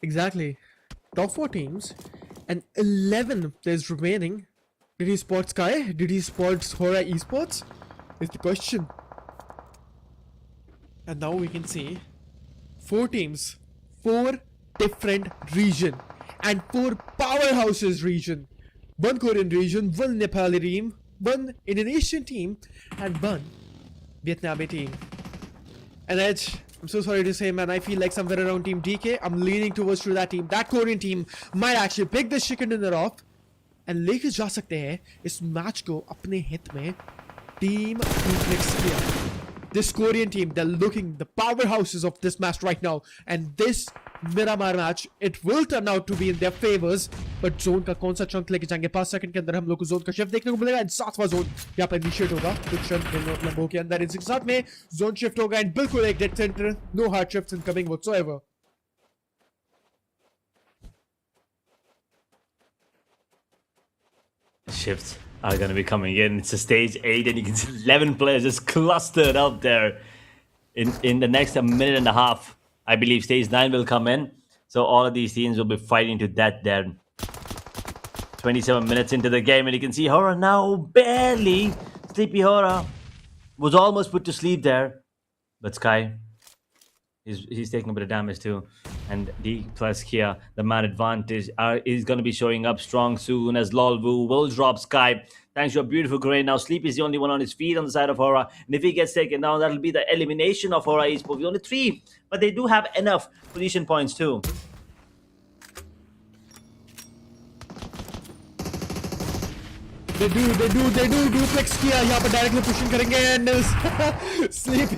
Exactly. Top 4 teams and 11 players remaining. Did he spot Sky? Did he spot HORAA esports? Is the question. And now we can see 4 teams, 4 different region and 4 powerhouses region. 1 Korean region, 1 Nepali team, 1 Indonesian team and 1 Vietnamese team. And Edge, I'm so sorry to say, man, I feel like somewhere around Team DK, I'm leaning towards that team. That Korean team might actually pick this chicken dinner off and लेके जा सकते हैं इस match को अपने हित में. Team Duplex here. This Korean team, they're looking the powerhouses of this match right now. And this Miramar match, it will turn out to be in their favors. But zone का कौन सा chunk लेके जाएंगे? 5 second के अंदर हम लोग को zone का shift देखने को मिलेगा. And 7वां zone यहाँ पर initiate होगा. कुछ लम्बों के अंदर इसी के साथ में zone shift होगा. And बिल्कुल एक dead center. No hard shifts incoming whatsoever. Shifts are going to be coming in. It's a stage 8 and you can see 11 players just clustered up there. In the next minute and a half, I believe stage 9 will come in. So all of these teams will be fighting to death there. 27 minutes into the game and you can see HORAA now barely. Sleepy HORAA was almost put to sleep there. But Sky, he's taking a bit of damage too. And D plus Kia, the man advantage, is going to be showing up strong soon as Lolvu will drop Sky. Thanks to a beautiful grenade. Now Sleep is the only one on his feet on the side of HORAA. And if he gets taken down, that'll be the elimination of HORAA esports. Only 3, but they do have enough position points too. They do duplex किया. यहाँ पर directly pushing करेंगे and sleep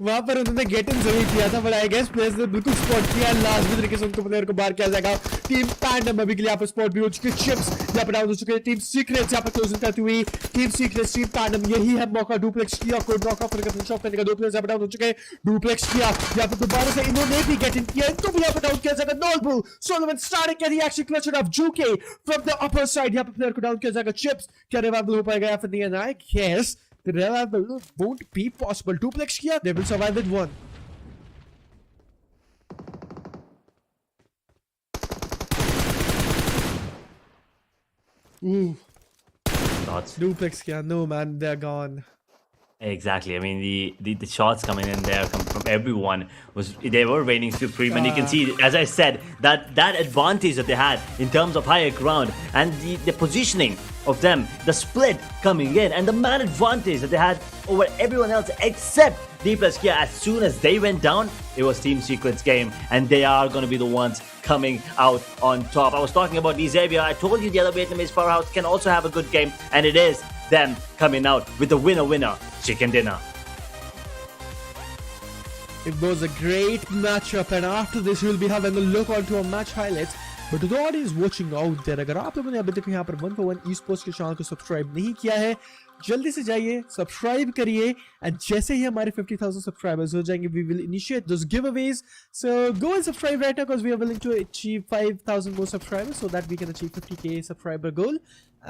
वहां पर उन्होंने get in जरूर किया था, बट आई गेस प्लेयर्स ने बिल्कुल स्पॉट किया. लास्ट तरीके से उनको प्लेयर को बाहर किया जाएगा. टीम पैंडम अभी के लिए यहाँ पर स्पॉट भी हो चुके. चिप्स यहाँ पर डाउन हो चुके हैं. टीम सीक्रेट्स यहाँ पर क्लोजिंग करती हुई. टीम सीक्रेट्स टीम पैंडम, यही है मौका. डुप्लेक्स किया को नॉक ऑफ करके फिनिश ऑफ करने का. 2 प्लेयर्स यहाँ पर डाउन हो चुके हैं. डुप्लेक्स किया यहाँ पर दोबारा से इन्होंने भी गेट इन किया. इनको भी यहाँ पर डाउन किया जाएगा. नॉलबू Solomon starting and he actually clutched it up. Juke from the upper side यहाँ पर प्लेयर को डाउन किया जाएगा. चिप्स क्या रिवाइवल हो पाएगा या फिर नहीं? And I guess the revival won't be possible. Duplex किया, they will survive with 1. Ooh. Thoughts? Duplex kiya. No man, they're gone. Exactly. I mean, the shots coming in there come from everyone was they were reigning supreme, and you can Uh, see, as I said, that advantage that they had in terms of higher ground and the positioning of them, the split coming in, and the man advantage that they had over everyone else except D plus Kia. As soon as they went down, it was Team Secret's game, and they are going to be the ones coming out on top. I was talking about Xavier. I told you the other Vietnamese powerhouse can also have a good game, and it is them coming out with the winner chicken dinner. it was a great matchup, and after this we'll be having a look onto our match highlights. But to the audience watching out there, अगर आप लोगों ने अभी तक यहाँ पर 1 esports के channel को सब्सक्राइब नहीं किया है, जल्दी से जाइए सब्सक्राइब करिए, एंड जैसे ही हमारे 50,000 सब्सक्राइबर्स हो जाएंगे we will initiate those giveaways. So go and subscribe right now because we are willing to achieve 5,000 more subscribers so that we can achieve 50k subscriber goal.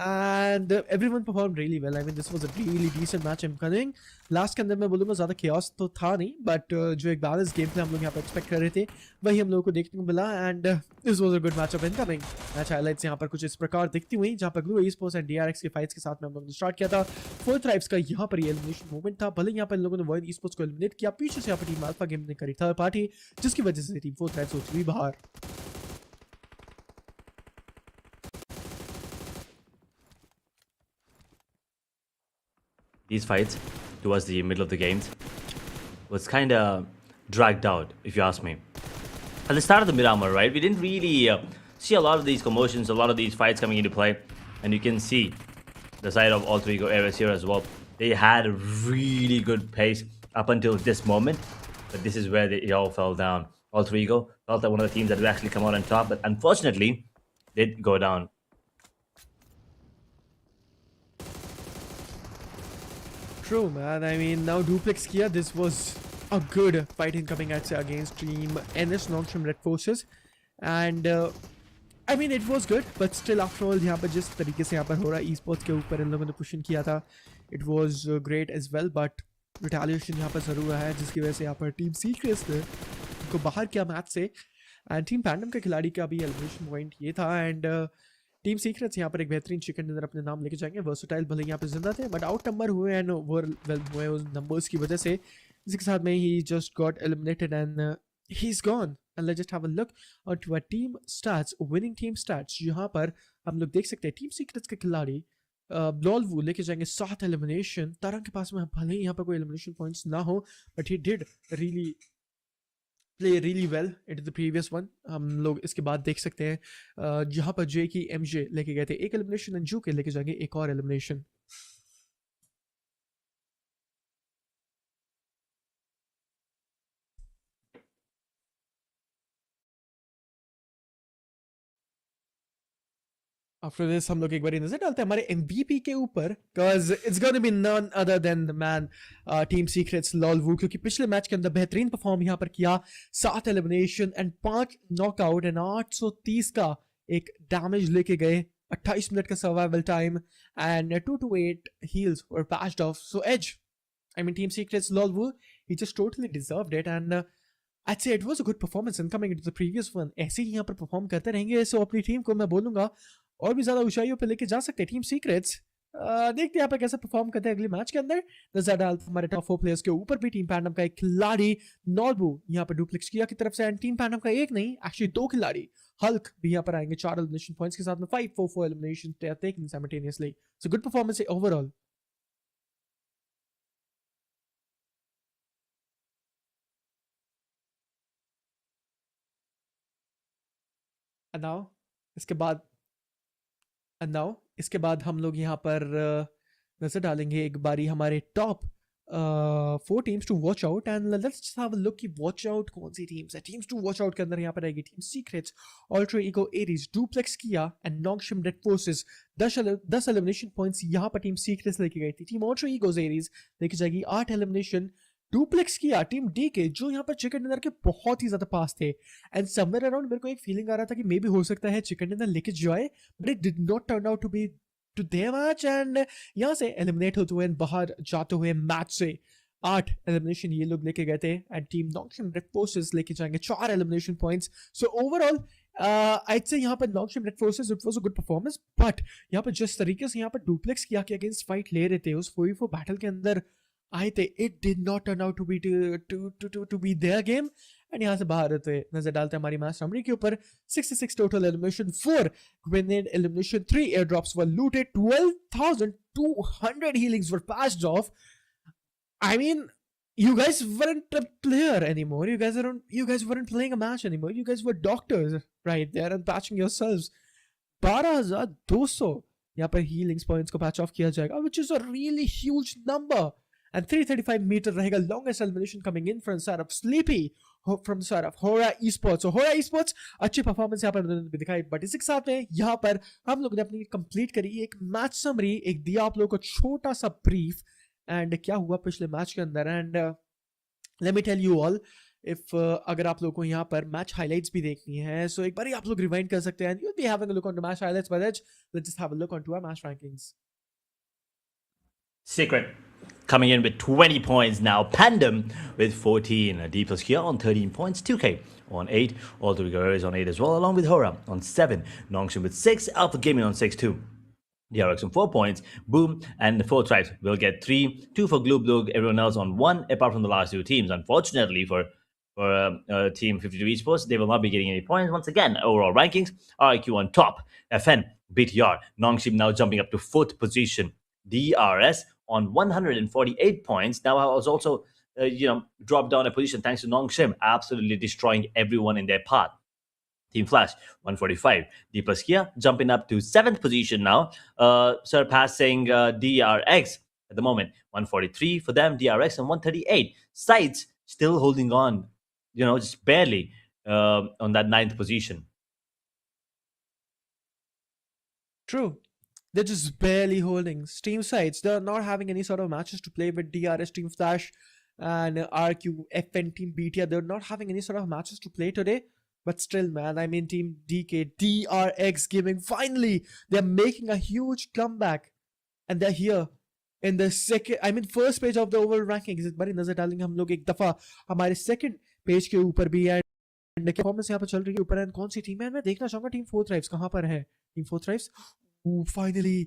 And everyone performed really well. I mean, this was a really decent match. I'm coming last के अंदर मैं बोलूँगा ज़्यादा chaos तो था नहीं, but जो एक बैलेंस गेम प्ले हम लोग यहाँ पर एक्सपेक्ट कर रहे थे वही हम लोगों को देखने को मिला, and this was a good matchup incoming. Match highlights यहाँ पर कुछ इस प्रकार दिखती हुई, जहाँ पर ग्लू esports एंड DRX के फाइट्स के साथ में हम लोगों ने स्टार्ट किया था. फोर्थ राइव्स का यहाँ पर ये एलिमिनेशन मूवमेंट था. भले यहाँ पर इन लोगों ने वॉइन esports को एलिमिनेट किया, पीछे से यहाँ पर टीम अल्फा गेम ने करी थर्ड पार्टी, जिसकी वजह से टीम फोर्थ राइव्स हो चुकी बाहर. These fights towards the middle of the games was kind of dragged out, if you ask me. At the start of the Miramar, right, we didn't really see a lot of these commotions, a lot of these fights coming into play, and you can see the side of Alter Ego Ares here as well. They had a really good pace up until this moment, but this is where they all fell down. Alter Ego felt like one of the teams that would actually come out on top, but unfortunately, did go down. True, man. I mean, now duplex किया. This was a good fight incoming at against team NS Nongshim Red Forces, and I mean it was good, but still after all यहाँ पर जिस तरीके से यहाँ पर HORAA esports के ऊपर इन लोगों ने पुशन किया था, it was great as well, but retaliation यहाँ पर जरूर है, जिसकी वजह से यहाँ पर टीम सीक्रेट्स ने उनको बाहर किया मैच से, एंड टीम पैंडम के खिलाड़ी का भी एलिमिनेशन पॉइंट ये था, एंड टीम सीक्रेट्स यहाँ पर एक बेहतरीन चिकन डिनर अपने नाम लेके जाएंगे. वर्सटाइल भले यहाँ पे जिंदा थे, बट आउट नंबर हुए एंड ओवरवेल्म हुए उस नंबर्स की वजह से, जिसके साथ में ही just got eliminated and he is gone. And let's just have a look onto a team stats, winning team stats. यहाँ पर हम लोग देख सकते हैं टीम सीक्रेट्स के खिलाड़ी ब्लॉलवू लेके जाएंगे 7 एलिमिनेशन. तरंग के पास में भले ही यहाँ पर कोई एलिमिनेशन पॉइंट्स ना हो, but he did really play really well it the previous one. हम लोग इसके बाद देख सकते हैं जहाँ पर जे की एमजे लेके गए थे एक एलिमिनेशन, एंड जू के लेके जाएंगे एक और एलिमिनेशन. आफ्टर दिस हम लोग एक बार नजर डालते हैं हमारे MVP के ऊपर, because it's gonna be none other than the man Team Secret's लॉलवू, क्योंकि पिछले मैच के अंदर बेहतरीन परफॉर्म यहाँ पर किया. 7 एलिमिनेशन एंड 5 नॉकआउट एंड 830 का एक डैमेज लेके गए. 28 मिनट का survival time and 228 heals were patched off. So as I mean, Team Secret's Lolwu, he just totally deserved it, and I'd say it was a good performance in coming into the previous one. ऐसे ही यहाँ पर perform करते रहेंगे, सो अपनी team को मैं बोलूँगा और भी ज़्यादा ऊंचाइयों पे लेके जा सकते हैं टीम सीक्रेट्स. देखते हैं यहाँ पर कैसे परफॉर्म करते हैं अगले मैच के अंदर. नजर डालते हमारे टॉप 4 प्लेयर्स के ऊपर भी टीम पैंडम का एक खिलाड़ी नॉलबू यहाँ पर डुप्लेक्स किया की तरफ से, एंड टीम पैंडम का एक नहीं एक्चुअली 2 खिलाड़ी हल्क भी यहाँ पर आएंगे 4 एलिमिनेशन पॉइंट्स के साथ में. 5-4-4 elimination they are taking simultaneously. So good performance overall. And now इसके बाद हम लोग यहाँ पर नजर डालेंगे एक बारी हमारे top 4 teams to watch out, and let's just have a look कि वॉच आउट कौन सी टीम्स है. टीम्स टू वॉच आउट के अंदर यहाँ पर आएगी Team Secrets, Alter Ego Ares, Dplus KIA and Nongshim Red Forces. 10 elimination points यहाँ पर टीम सीक्रेट्स लेके गई थी. टीम अल्टर ईगोज एरीज लेके जाएगी 8 एलिमिनेशन. डुप्लेक्स किया टीम डी के, जो यहाँ पर चिकन डिनर के बहुत ही ज्यादा पास थे, एंड समवेयर अराउंड मेरे को एक फीलिंग आ रहा था कि मे भी हो सकता है चिकन डिनर लेके जाए, but it did not turn out to be to their match, and यहाँ से एलिमिनेट होते हुए बाहर जाते हुए मैच से 8 एलिमिनेशन ये लोग लेके गए थे, and team Nongshim Red Forces लेके जाएंगे 4 elimination points. So overall I'd say यहाँ पर Nongshim Red Forces it was a good performance, but यहाँ पर जिस तरीके से यहाँ पर डुप्लेक्स किया के अगेंस्ट फाइट ले रहे थे उस 4v4 बैटल के अंदर, आए थे, it did not turn out to be their game. And यहाँ से बाहर होते नजर डालते हैं हमारी मैच समरी के ऊपर. 66 total elimination, 4 grenade elimination, 3 airdrops were looted, 12,200 healings were passed off. I mean, you guys weren't a player anymore. You guys weren't playing a match anymore. You guys were doctors right there and patching yourselves. 12,200 यहाँ पर healings points को patch off किया जाएगा, which is a really huge number. And 335 meter रहेगा longest elimination coming in from the side of Sleepy, from the side of HORAA esports. So HORAA esports अच्छी performance यहाँ पर उन्होंने दिखाई, but इसी के साथ में यहाँ पर हम लोग ने अपनी कंप्लीट करी एक मैच समरी, एक दिया आप लोगों को छोटा सा ब्रीफ एंड क्या हुआ पिछले मैच के अंदर. And let me tell you all, if अगर आप लोगों को यहाँ पर मैच हाइलाइट्स भी देखनी है, सो एक बार ही आप लोग रिवाइंड कर सकते हैं. You be having a look on the match highlights, but let's just have a look on to our match rankings. Secret coming in with 20 points now. Pandum with 14. D plus here on 13 points. 2K on 8. All the Guerreros on 8 as well, along with HORAA on 7. Nongshim with 6. Alpha Gaming on 6 too. DRX on 4 points. Boom. And the 4 tribes will get 3. 2 for BLUG. Everyone else on 1, apart from the last 2 teams. Unfortunately for Team 52 Esports, they will not be getting any points. Once again, overall rankings, RIQ on top. FN, BTR. Nongshim now jumping up to 4th position. DRS on 148 points. Now I was also, dropped down a position thanks to Nongshim, absolutely destroying everyone in their path. Team Flash, 145. D plus here, jumping up to 7th position now, surpassing DRX at the moment. 143 for them, DRX, and 138. SCYTES still holding on, just barely on that 9th position. True. They're just barely holding. Team sides, they're not having any sort of matches to play with. DRS, Team Flash, and RQ, FN, Team BTR. They're not having any sort of matches to play today. But still, man, I mean, Team DK, DRX Gaming, finally, they're making a huge comeback. And they're here in the first page of the overall rankings. इस बार नजर डालेंगे हम लोग एक दफा हमारे second page के ऊपर भी. एंड परफॉर्मेंस यहाँ पर चल रही है ऊपर. एंड कौन सी टीम है मैं देखना चाहूंगा. टीम 4 थ्राइव्स कहाँ पर है? Team 4 thrives, finally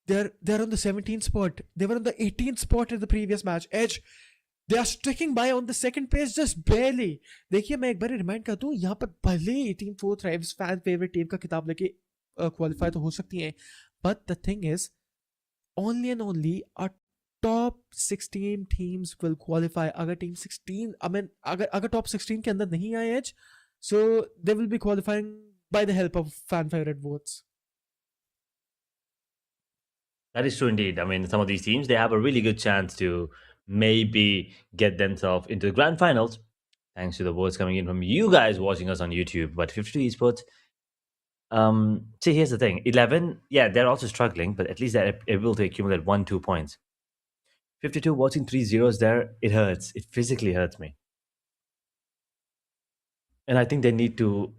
they're on the 17th spot. They were on the 18th spot in the previous match. Edge, they are sticking by on the second page just barely. देखिए मैं एक बार remind कर दूं, यहाँ पर भले ही team 4 Tribes fan favourite team का खिताब लेके क्वालिफाई तो हो सकती हैं, but the thing is only and only a top 16 teams will qualify. अगर टीम 16 अगर टॉप 16 के अंदर नहीं आए as, so they will be qualifying by the help of fan favorite votes. That is true indeed. I mean, some of these teams, they have a really good chance to maybe get themselves into the grand finals, thanks to the votes coming in from you guys watching us on YouTube. But 52 Esports, see, here's the thing. 11, yeah, they're also struggling, but at least they're able to accumulate 1-2 points. 52 watching 3 zeros there, it hurts. It physically hurts me. And I think they need to,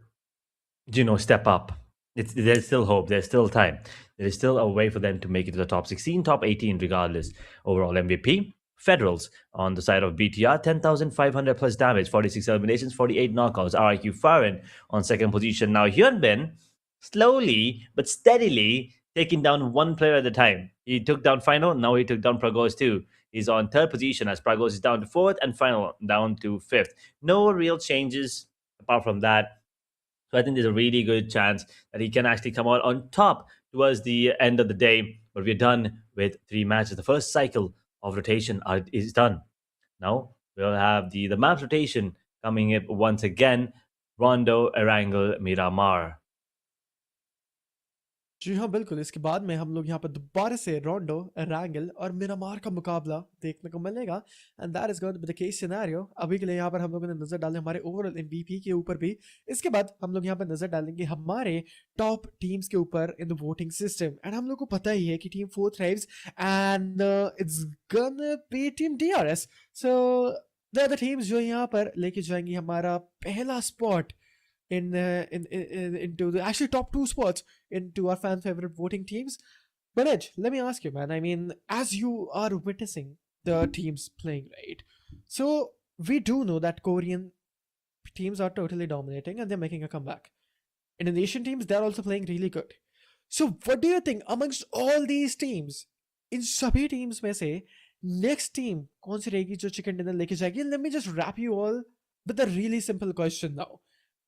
step up. There's still hope. There's still time. There is still a way for them to make it to the top 16, top 18, regardless. Overall MVP, Federals on the side of BTR, 10,500 plus damage, 46 eliminations, 48 knockouts. RIQ Farin on 2nd position. Now Hyunbin, slowly but steadily taking down one player at a time. He took down Final, now he took down Pragos too. He's on 3rd position as Pragos is down to 4th and Final down to 5th. No real changes apart from that. So I think there's a really good chance that he can actually come out on top towards the end of the day. But we're done with 3 matches. The first cycle of rotation is done. Now we'll have the map rotation coming up once again. Rondo, Erangel, Miramar. जी हाँ बिल्कुल. इसके बाद में हम लोग यहाँ पर दोबारा से रोंडो, रैंगल और मिरामार का मुकाबला देखने को मिलेगा. And that is going to be the case scenario. अभी के लिए यहाँ पर हम लोगों ने नजर डाले हमारे ओवरऑल एमवीपी के ऊपर भी. इसके बाद हम लोग यहाँ पर नजर डालेंगे हमारे टॉप टीम्स के ऊपर in the voting system. And हम लोग को पता ही है कि team 4 thrives and it's gonna be team DRS. So the other teams जो यहाँ पर लेके जाएंगी हमारा पहला spot into the actually top 2 spots into our fan favorite voting teams. But Edge, let me ask you, man. I mean, as you are witnessing the teams playing, right? So we do know that Korean teams are totally dominating and they're making a comeback. Indonesian teams, they're also playing really good. So what do you think amongst all these teams, in sabhi teams में से next team कौन सी रहेगी जो chicken dinner लेके जाएगी? Let me just wrap you all with a really simple question now.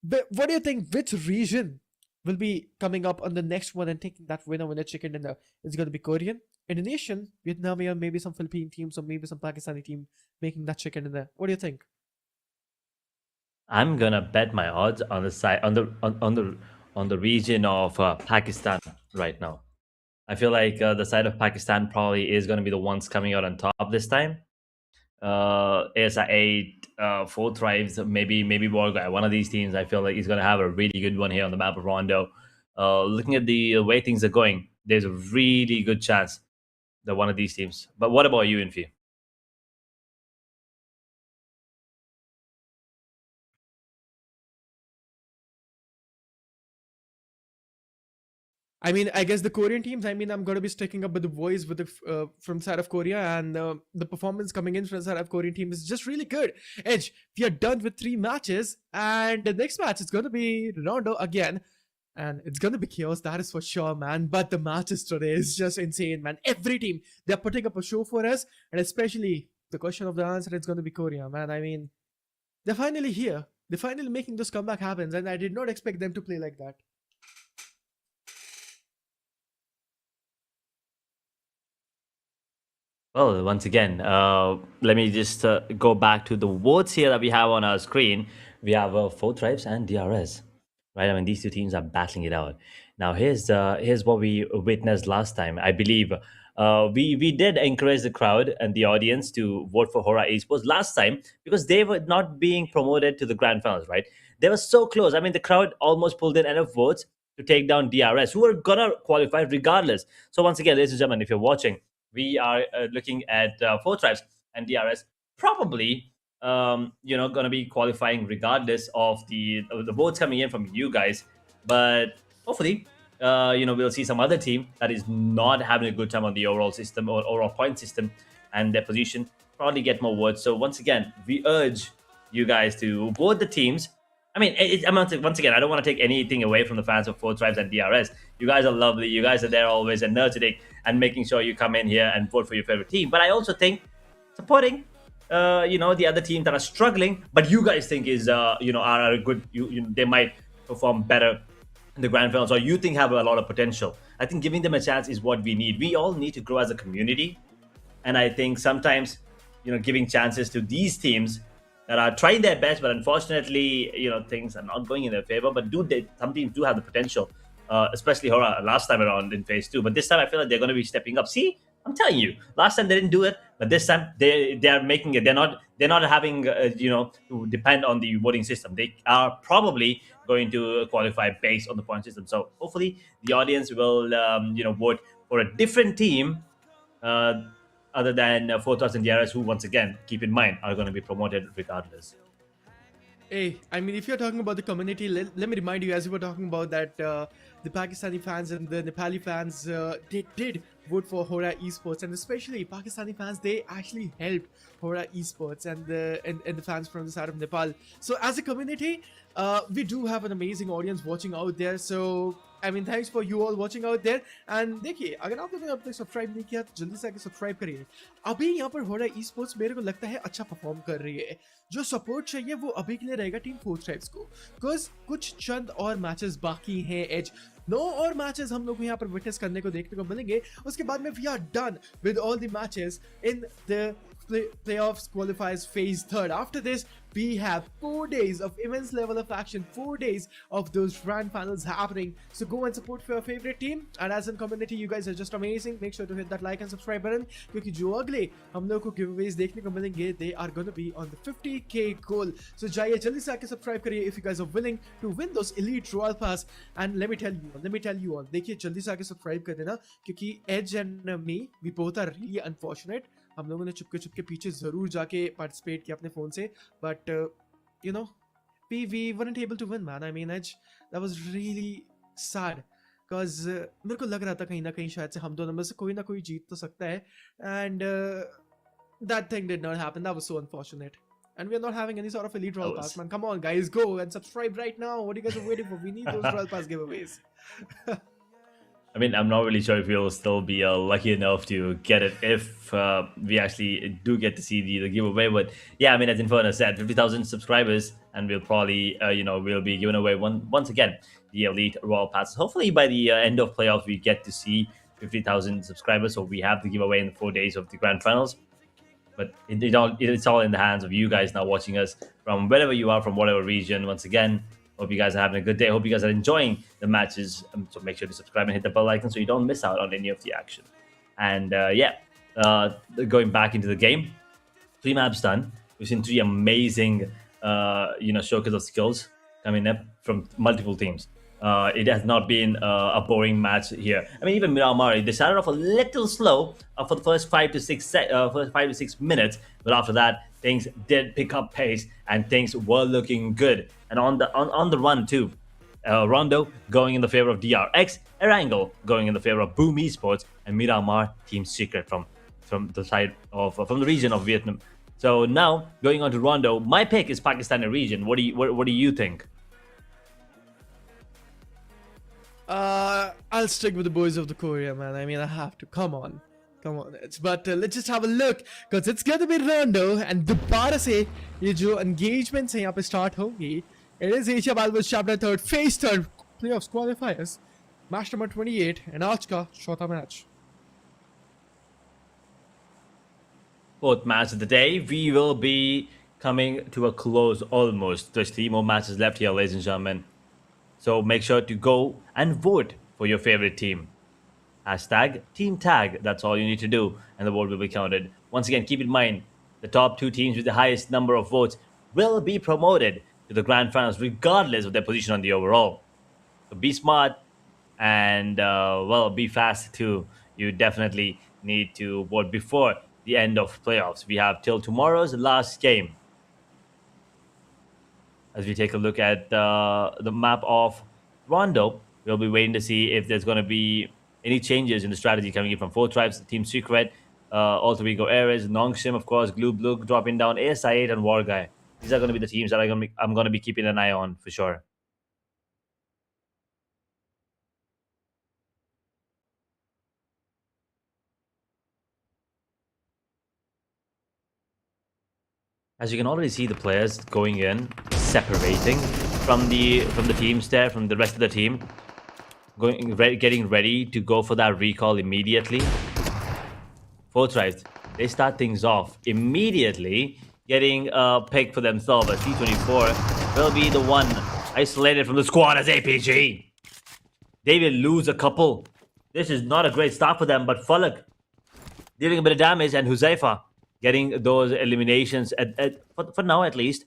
What do you think? Which region will be coming up on the next one and taking that winner chicken dinner? Is it going to be Korean, Indonesian, Vietnamese, or maybe some Philippine teams, or maybe some Pakistani team making that chicken dinner? What do you think? I'm gonna bet my odds on the side on the region of Pakistan right now. I feel like the side of Pakistan probably is gonna be the ones coming out on top this time. ASI 8, Four Thrives, maybe WARGYE. One of these teams, I feel like is gonna have a really good one here on the map of Rondo. Looking at the way things are going, there's a really good chance that one of these teams. But what about you, Infi? I mean, I guess the Korean teams. I mean, I'm gonna be sticking up with the boys with the from side of Korea, and the performance coming in from the side of Korean team is just really good. Edge, we are done with 3 matches, and the next match is gonna be Rondo again, and it's gonna be chaos. That is for sure, man. But the matches today is just insane, man. Every team they're putting up a show for us, and especially the question of the answer is gonna be Korea, man. I mean, they're finally here. They're finally making this comeback happen, and I did not expect them to play like that. Well, once again, let me just go back to the votes here that we have on our screen. We have Four Tribes and DRS, right? I mean, these two teams are battling it out. Now, here's what we witnessed last time. I believe we did encourage the crowd and the audience to vote for HORAA Esports last time because they were not being promoted to the grand finals, right? They were so close. I mean, the crowd almost pulled in enough votes to take down DRS, who were gonna qualify regardless. So once again, ladies and gentlemen, if you're watching, we are looking at Four Tribes and DRS probably going to be qualifying regardless of the votes coming in from you guys. But hopefully, we'll see some other team that is not having a good time on the overall system or overall point system and their position probably get more votes. So once again, we urge you guys to vote the teams. I mean, once again, I don't want to take anything away from the fans of Four Tribes and DRS. You guys are lovely. You guys are there always energetic and making sure you come in here and vote for your favorite team. But I also think supporting, the other teams that are struggling, but you guys think is, are a good, they might perform better in the grand finals, or you think have a lot of potential. I think giving them a chance is what we need. We all need to grow as a community, and I think sometimes, giving chances to these teams that are trying their best, but unfortunately, things are not going in their favor. But some teams do have the potential, especially HORAA last time around in phase 2. But this time, I feel like they're going to be stepping up. See, I'm telling you, last time they didn't do it, but this time they are making it. They're not having to depend on the voting system. They are probably going to qualify based on the point system. So hopefully, the audience will vote for a different team. Other than 4,000 DRS, who once again, keep in mind, are going to be promoted regardless. Hey, I mean, if you're talking about the community, let me remind you, as you were talking about that, the Pakistani fans and the Nepali fans, they did vote for HORAA Esports, and especially Pakistani fans, they actually helped HORAA Esports and the fans from the side of Nepal. So as a community, we do have an amazing audience watching out there. So I mean, thanks for you all watching out there. And देखिए, अगर आप लोगों ने अब तक subscribe नहीं किया तो जल्दी से आके सब्सक्राइब करिए. अभी यहाँ पर HORAA Esports मेरे को लगता है अच्छा परफॉर्म कर रही है. जो सपोर्ट चाहिए वो अभी के लिए रहेगा टीम फोर ट्राइब्स को, बिकॉज कुछ चंद और मैचेस बाकी हैं. एज 9 और मैचेस हम लोग को यहाँ पर विटनेस करने को देखने को मिलेंगे. उसके बाद में we are done with all the matches in the playoffs qualifiers phase 3rd. After this, we have 4 days of immense level of action, 4 days of those grand finals happening. So go and support for your favorite team. And as a community, you guys are just amazing. Make sure to hit that like and subscribe button, क्योंकि जो अगले हम लोग को giveaways देखने को मिलेंगे, they are gonna be on the 50k goal. So जाइए जल्दी से आके subscribe करिए if you guys are willing to win those elite royal pass. And let me tell you all, देखिए जल्दी से आके subscribe कर देना, क्योंकि Edge and me, we both are really unfortunate. हम लोगों ने चुपके चुपके पीछे जरूर जाके पार्टिसिपेट किया अपने फोन से, but we weren't able to win, man. I mean, Edge, that was really sad because मेरे को लग रहा था कहीं ना कहीं शायद से हम दोनों में से कोई ना कोई जीत तो सकता है, and that thing did not happen. That was so unfortunate. And we are not having any sort of elite royal pass, man. Come on, guys, go and subscribe right now. What are you guys are waiting for? We need those royal pass giveaways. I mean, I'm not really sure if we'll still be lucky enough to get it if we actually do get to see the giveaway. But yeah, I mean, as Inferno said, 50,000 subscribers, and we'll probably, we'll be giving away once again the Elite Royal Passes. Hopefully, by the end of playoffs, we get to see 50,000 subscribers. So we have the giveaway in the 4 days of the grand finals. But it's all in the hands of you guys now watching us from wherever you are, from whatever region. Once again, hope you guys are having a good day. Hope you guys are enjoying the matches. So make sure to subscribe and hit the bell icon so you don't miss out on any of the action. And going back into the game, 3 maps done. We've seen 3 amazing, showcase of skills coming up from multiple teams. It has not been a boring match here. I mean, even Miramar, they started off a little slow for the first 5 to 6 minutes, but after that, things did pick up pace and things were looking good. And on the run too, Rondo going in the favor of DRX, Erangel going in the favor of Boom Esports, and Miramar Team Secret from the side of from the region of Vietnam. So now going on to Rondo, my pick is Pakistani region. What do you think? I'll stick with the boys of the Korea, man. I mean, I have to. Come on. But let's just have a look, because it's gonna be Rondo, and दोबारा से ये जो engagements हैं यहाँ पे start होंगी. It is Asia Balbus chapter 3rd, phase 3rd, playoffs qualifiers, match number 28, and आज का चौथा match. Fourth match of the day, we will be coming to a close almost. There's 3 more matches left here, ladies and gentlemen. So make sure to go and vote for your favorite team. Hashtag team tag. That's all you need to do, and the vote will be counted. Once again, keep in mind, the top 2 teams with the highest number of votes will be promoted to the grand finals, regardless of their position on the overall. So be smart and be fast too. You definitely need to vote before the end of playoffs. We have till tomorrow's last game. As we take a look at the map of Rondo, we'll be waiting to see if there's going to be any changes in the strategy coming in from 4 tribes, Team Secret, Alter Ego Ares, Nongshim, of course, BLUG dropping down, ASI8 and WARGYE. These are going to be the teams that I'm going to be keeping an eye on for sure. As you can already see, the players going in, separating from the teams there, from the rest of the team, getting ready to go for that recall immediately. 4 tribes, they start things off immediately, getting a pick for themselves. T24 will be the one isolated from the squad as APG. They will lose a couple. This is not a great start for them, but Falak dealing a bit of damage, and Huzaifa getting those eliminations for now at least.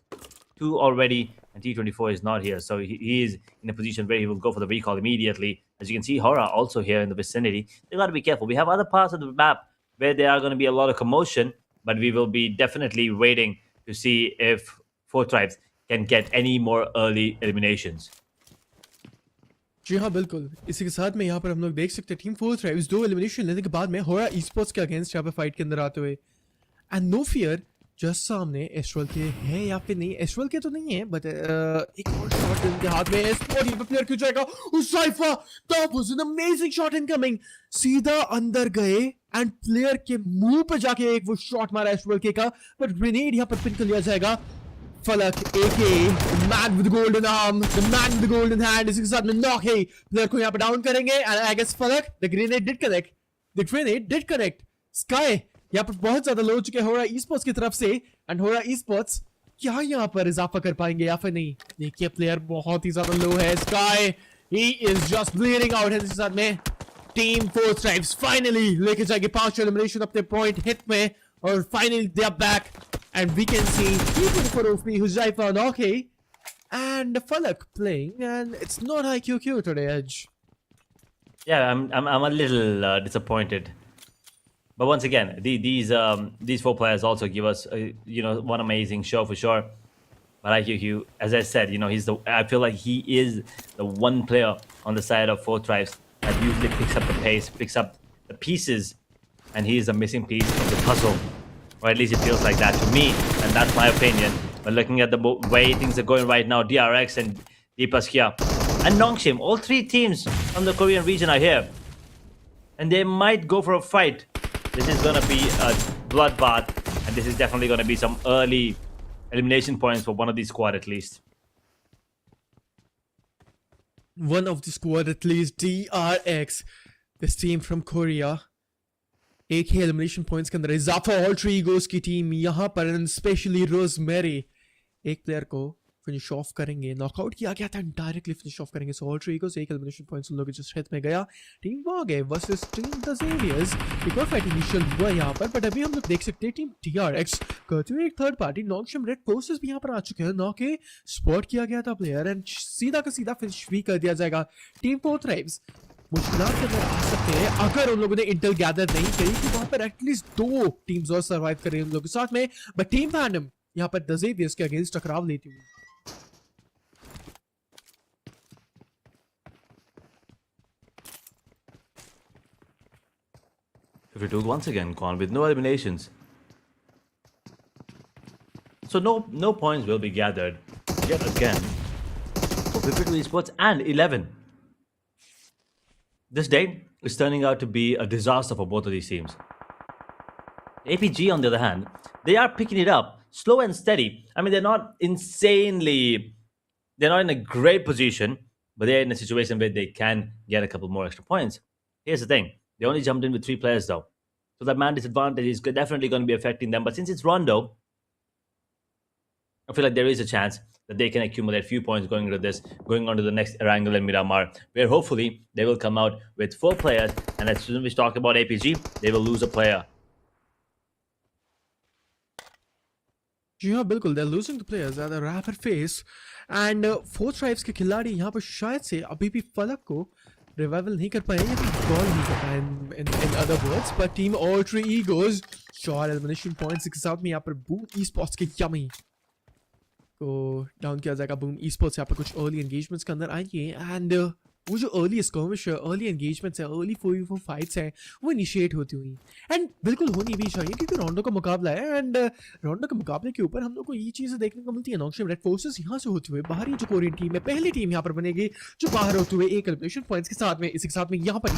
2 already, and T24 is not here, so he is in a position where he will go for the recall immediately. As you can see, HORAA also here in the vicinity. They got to be careful. We have other parts of the map where there are going to be a lot of commotion, but we will be definitely waiting to see if 4 tribes can get any more early eliminations. जी हाँ बिल्कुल, इसी के साथ में यहाँ पर हम लोग देख सकते हैं टीम 4 ट्राइब्स 2 एलिमिनेशन लेने के बाद में HORAA esports के अगेंस्ट यहाँ पे फाइट के अंदर आते हुए, एंड नो फियर जस्ट सामने एस्ट्रल के हैं या फिर नहीं, एस्ट्रल के तो नहीं है, बट एक और शॉट इनके हाथ में, एस्पोर्ट यहाँ पे प्लेयर क्यों जाएगा, उसाइफा, that was an amazing shot incoming, सीधा अंदर गए एंड प्लेयर के मुंह पे जाके एक वो शॉट मारा एस्ट्रल के का, बट ग्रेनेड यहाँ पर पिन कर लिया जाएगा. Falak, aka the man with the golden arm, the man with the golden hand, इसी के साथ में नॉक है, प्लेयर को यहाँ पे डाउन करेंगे, and I guess Falak, the grenade did connect, Sky यहाँ पर बहुत ज्यादा लो चुके हैं HORAA esports की तरफ से, and HORAA esports क्या यहाँ पर इजाफा कर पाएंगे या फिर नहीं. देखिए प्लेयर बहुत ही ज्यादा लो है, Sky, he is just bleeding out है. इसके साथ में टीम 4 ट्राइब्स फाइनली लेके जाएंगे 5 एलिमिनेशन अपने पॉइंट हिट में, और finally they are back. And we can see T24 of me, Huzaifa and Oki, and Falak playing, and it's not IQQ today, Edge. Yeah, I'm a little disappointed, but once again, these 4 players also give us one amazing show for sure. But IQQ, as I said, I feel like he is the one player on the side of 4 tribes that usually picks up the pace, picks up the pieces, and he is a missing piece of the puzzle. Or at least it feels like that to me, and that's my opinion. But looking at the way things are going right now, DRX and Deepaskia and Nongshim, all 3 teams from the Korean region are here. and they might go for a fight. This is gonna be a bloodbath, and this is definitely gonna be some early elimination points for one of these squad at least. One of the squad at least, DRX, this team from Korea. एक ही elimination points के अंदर इजाफा all three Egos की team यहाँ पर specially Rosemary एक player को finish off करेंगे, नॉकआउट किया गया था, डायरेक्टली फिनिश ऑफ करेंगे। सो ऑल थ्री ईगोस एक एलिमिनेशन पॉइंट्स उन लोगों के जिस हित में गया। टीम वार्गये वर्सेस टीम द ज़ेवियर्स, एक और फाइट इनिशियल हुआ यहाँ पर, बट अभी हम लोग देख सकते हैं टीम DRX करते हुए एक third party non red forces भी यहाँ पर आ चुके हैं। नॉक के स्पॉट किया गया था प्लेयर एंड सीधा का सीधा फिनिश भी कर दिया जाएगा। टीम 4 थ्राइव्स मुश्किलात के अंदर आ सकते हैं अगर उन लोगों ने इंटेल गैदर नहीं करी कि वहां पर एटलीस्ट 2 टीम्स और सर्वाइव करें उन लोगों के साथ में। बट टीम पैंडम यहां पर द ज़ेवियर्स के अगेंस्ट टकराव लेती हुई। If we took once again gone with no eliminations, so no points will be gathered yet again for Pubgm Esports and 11. This day is turning out to be a disaster for both of these teams. APG, on the other hand, they are picking it up slow and steady. I mean, they're not in a great position, but they're in a situation where they can get a couple more extra points. Here's the thing. They only jumped in with 3 players though. So that man disadvantage is definitely going to be affecting them. But since it's Rondo, I feel like there is a chance that they can accumulate few points going on to the next Erangel and Miramar, where hopefully they will come out with 4 players, and as soon as we talk about APG, they will lose a player. जी हाँ बिल्कुल, they're losing the players at a rapid pace and 4 tribes के खिलाड़ी यहाँ पर शायद से अभी भी फलक को रिवाइवल नहीं कर पाए या फिर कॉल नहीं कर पाए in other words, but team all 3 egos 4 elimination points के साथ में यहाँ पर बूम esports के यमी को डाउन किया जाएगा। बूम esports यहाँ पर कुछ अर्ली एंगेजमेंट्स के अंदर आएंगे एंड वो जो अर्ली स्कर्मिश है, अर्ली एंगेजमेंट्स है, अर्ली 4v4 फाइट्स हैं, वो इनिशिएट होती हुई एंड बिल्कुल होनी भी चाहिए क्योंकि रोंडो का मुकाबला है एंड रोंडो के मुकाबले के ऊपर हम लोग को ये चीज़ें देखने को मिलती है। नॉन रेड फोर्सेस यहाँ से होते हुए बाहरी जो कोरियन टीम है, पहली टीम यहाँ पर बनेगी जो बाहर होते हुए एक एलिमिनेशन पॉइंट्स के साथ में, इसी के साथ में यहाँ पर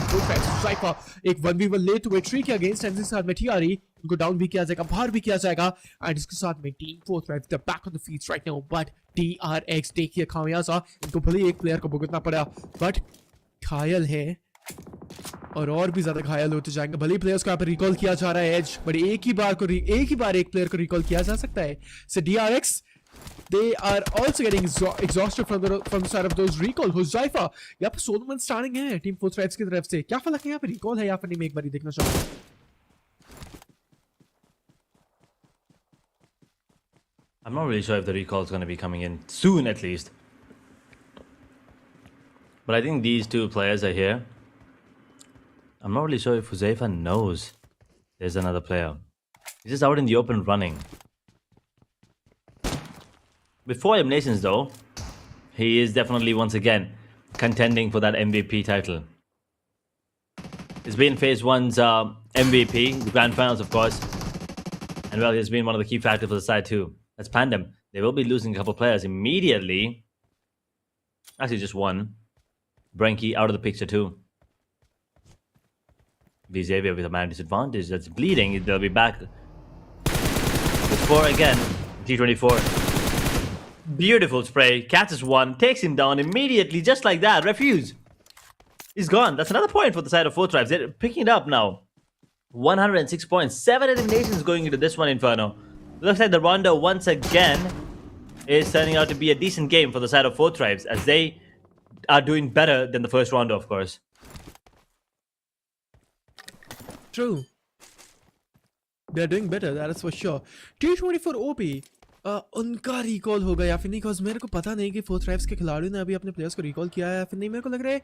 एक 1v1 लेते हुए ट्री के अगेंस्ट एंड इसके साथ में TRE उनको डाउन भी किया जाएगा, बाहर भी किया जाएगा एंड इसके साथ में team 4 thrives the back on the field right now. But DRX देखिए खामियाजा, इनको भले एक प्लेयर को भुगतना पड़ा बट घायल है और भी ज्यादा घायल होते जाएंगे। भले ही प्लेयर्स को यहाँ पर रिकॉल किया जा रहा है एज, बट एक ही बार एक प्लेयर को रिकॉल किया जा सकता है। सो DRX they are also getting exhausted from the side of those recall। Huzaifa यहाँ पर सोलो मैन स्टार्टिंग है टीम 4 थ्राइव्स की तरफ से। क्या फलक है यहाँ पर, रिकॉल है या फिर नहीं, मैं एक बार देखना चाहूंगा। I'm not really sure if the recall is going to be coming in soon, at least. But I think these 2 players are here. I'm not really sure if Huzzaifa knows there's another player. He's just out in the open running. Before eliminations, though, he is definitely once again contending for that MVP title. He's been Phase 1's MVP, the Grand Finals, of course. And well, he's been one of the key factors for the side too. That's Pandum. They will be losing a couple players immediately. Actually, just one. Brenky out of the picture too. Xavier with a man disadvantage. That's bleeding. They'll be back. With 4 again. T24. Beautiful spray. Catches one. Takes him down immediately. Just like that. Refuse. He's gone. That's another point for the side of 4 tribes. They're picking it up now. 106 points. 7 eliminations going into this one, Inferno. Looks like the Rondo once again is turning out to be a decent game for the side of 4 tribes as they are doing better than the first Rondo, of course. True. They're doing better, that is for sure. T24 OP उनका recall होगा या फिर नहीं, because मेरे को पता नहीं कि 4 थ्राइव्स के खिलाड़ियों ने अभी अपने प्लेयर्स को रिकॉल किया है या फिर नहीं। मेरे को लग रहा है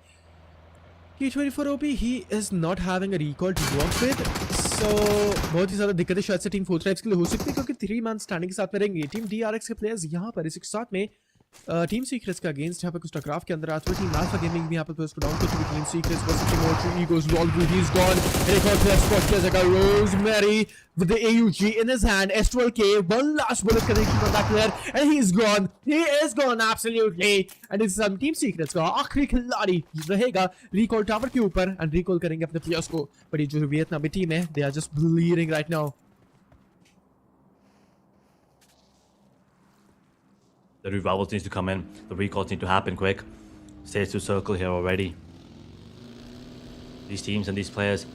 कि T24 OP he is not having a recall to work with, so बहुत ही ज़्यादा दिक्कतें शायद से टीम 4 थ्राइव्स के लिए हो सकती है क्योंकि 3 मैन स्टैंडिंग के साथ में रहेंगे। टीम DRX के प्लेयर्स यहाँ पर इसके साथ में टीम सीक्रेट्स का अगेंस्ट यहाँ पे कुछ टकराव के अंदर आज टीम अल्फा गेमिंग भी यहाँ पे उसको डाउन कर चुकी टीम सीक्रेट्स वर्सेस टीम और ईगोस वॉल्गू ही इज गॉन एक और प्लेयर स्पॉट किया जाएगा rosemary with the AUG in his hand S12K one last bullet connection from that player and he is gone absolutely and it's some team secrets का आखिरी खिलाड़ी रहेगा recall tower के ऊपर and recall करेंगे अपने players को but ये जो वियतनामी टीम है they are just bleeding right now. The revivals needs to come in. The recalls need to happen quick. Stays to circle here already. These teams and these players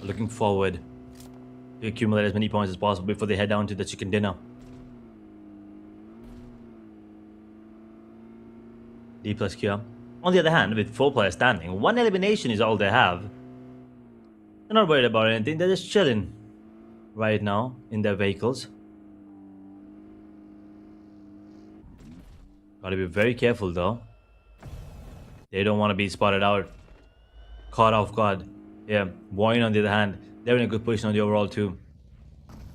are looking forward to accumulate as many points as possible before they head down to the chicken dinner. D plus Q. On the other hand, with 4 players standing, 1 elimination is all they have. They're not worried about anything. They're just chilling right now in their vehicles. Gotta be very careful though. They don't want to be spotted out, caught off guard. Yeah, VOIN on the other hand, they're in a good position on the overall too.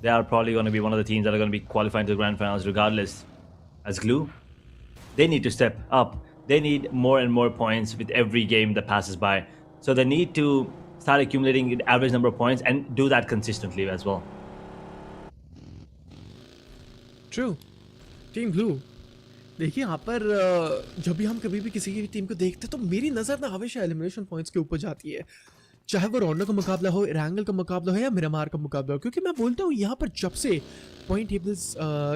They are probably going to be one of the teams that are going to be qualifying to the grand finals regardless. As Glue, they need to step up. They need more and more points with every game that passes by. So they need to start accumulating an average number of points and do that consistently as well. True. Team Blue. देखिए यहाँ पर जब भी हम कभी भी किसी की टीम को देखते हैं तो मेरी नज़र ना हमेशा एलिमिनेशन पॉइंट्स के ऊपर जाती है, चाहे वो रोंडो का मुकाबला हो, इरांगल का मुकाबला हो या मिरामार का मुकाबला हो, क्योंकि मैं बोलता हूँ यहाँ पर जब से पॉइंट टेबल्स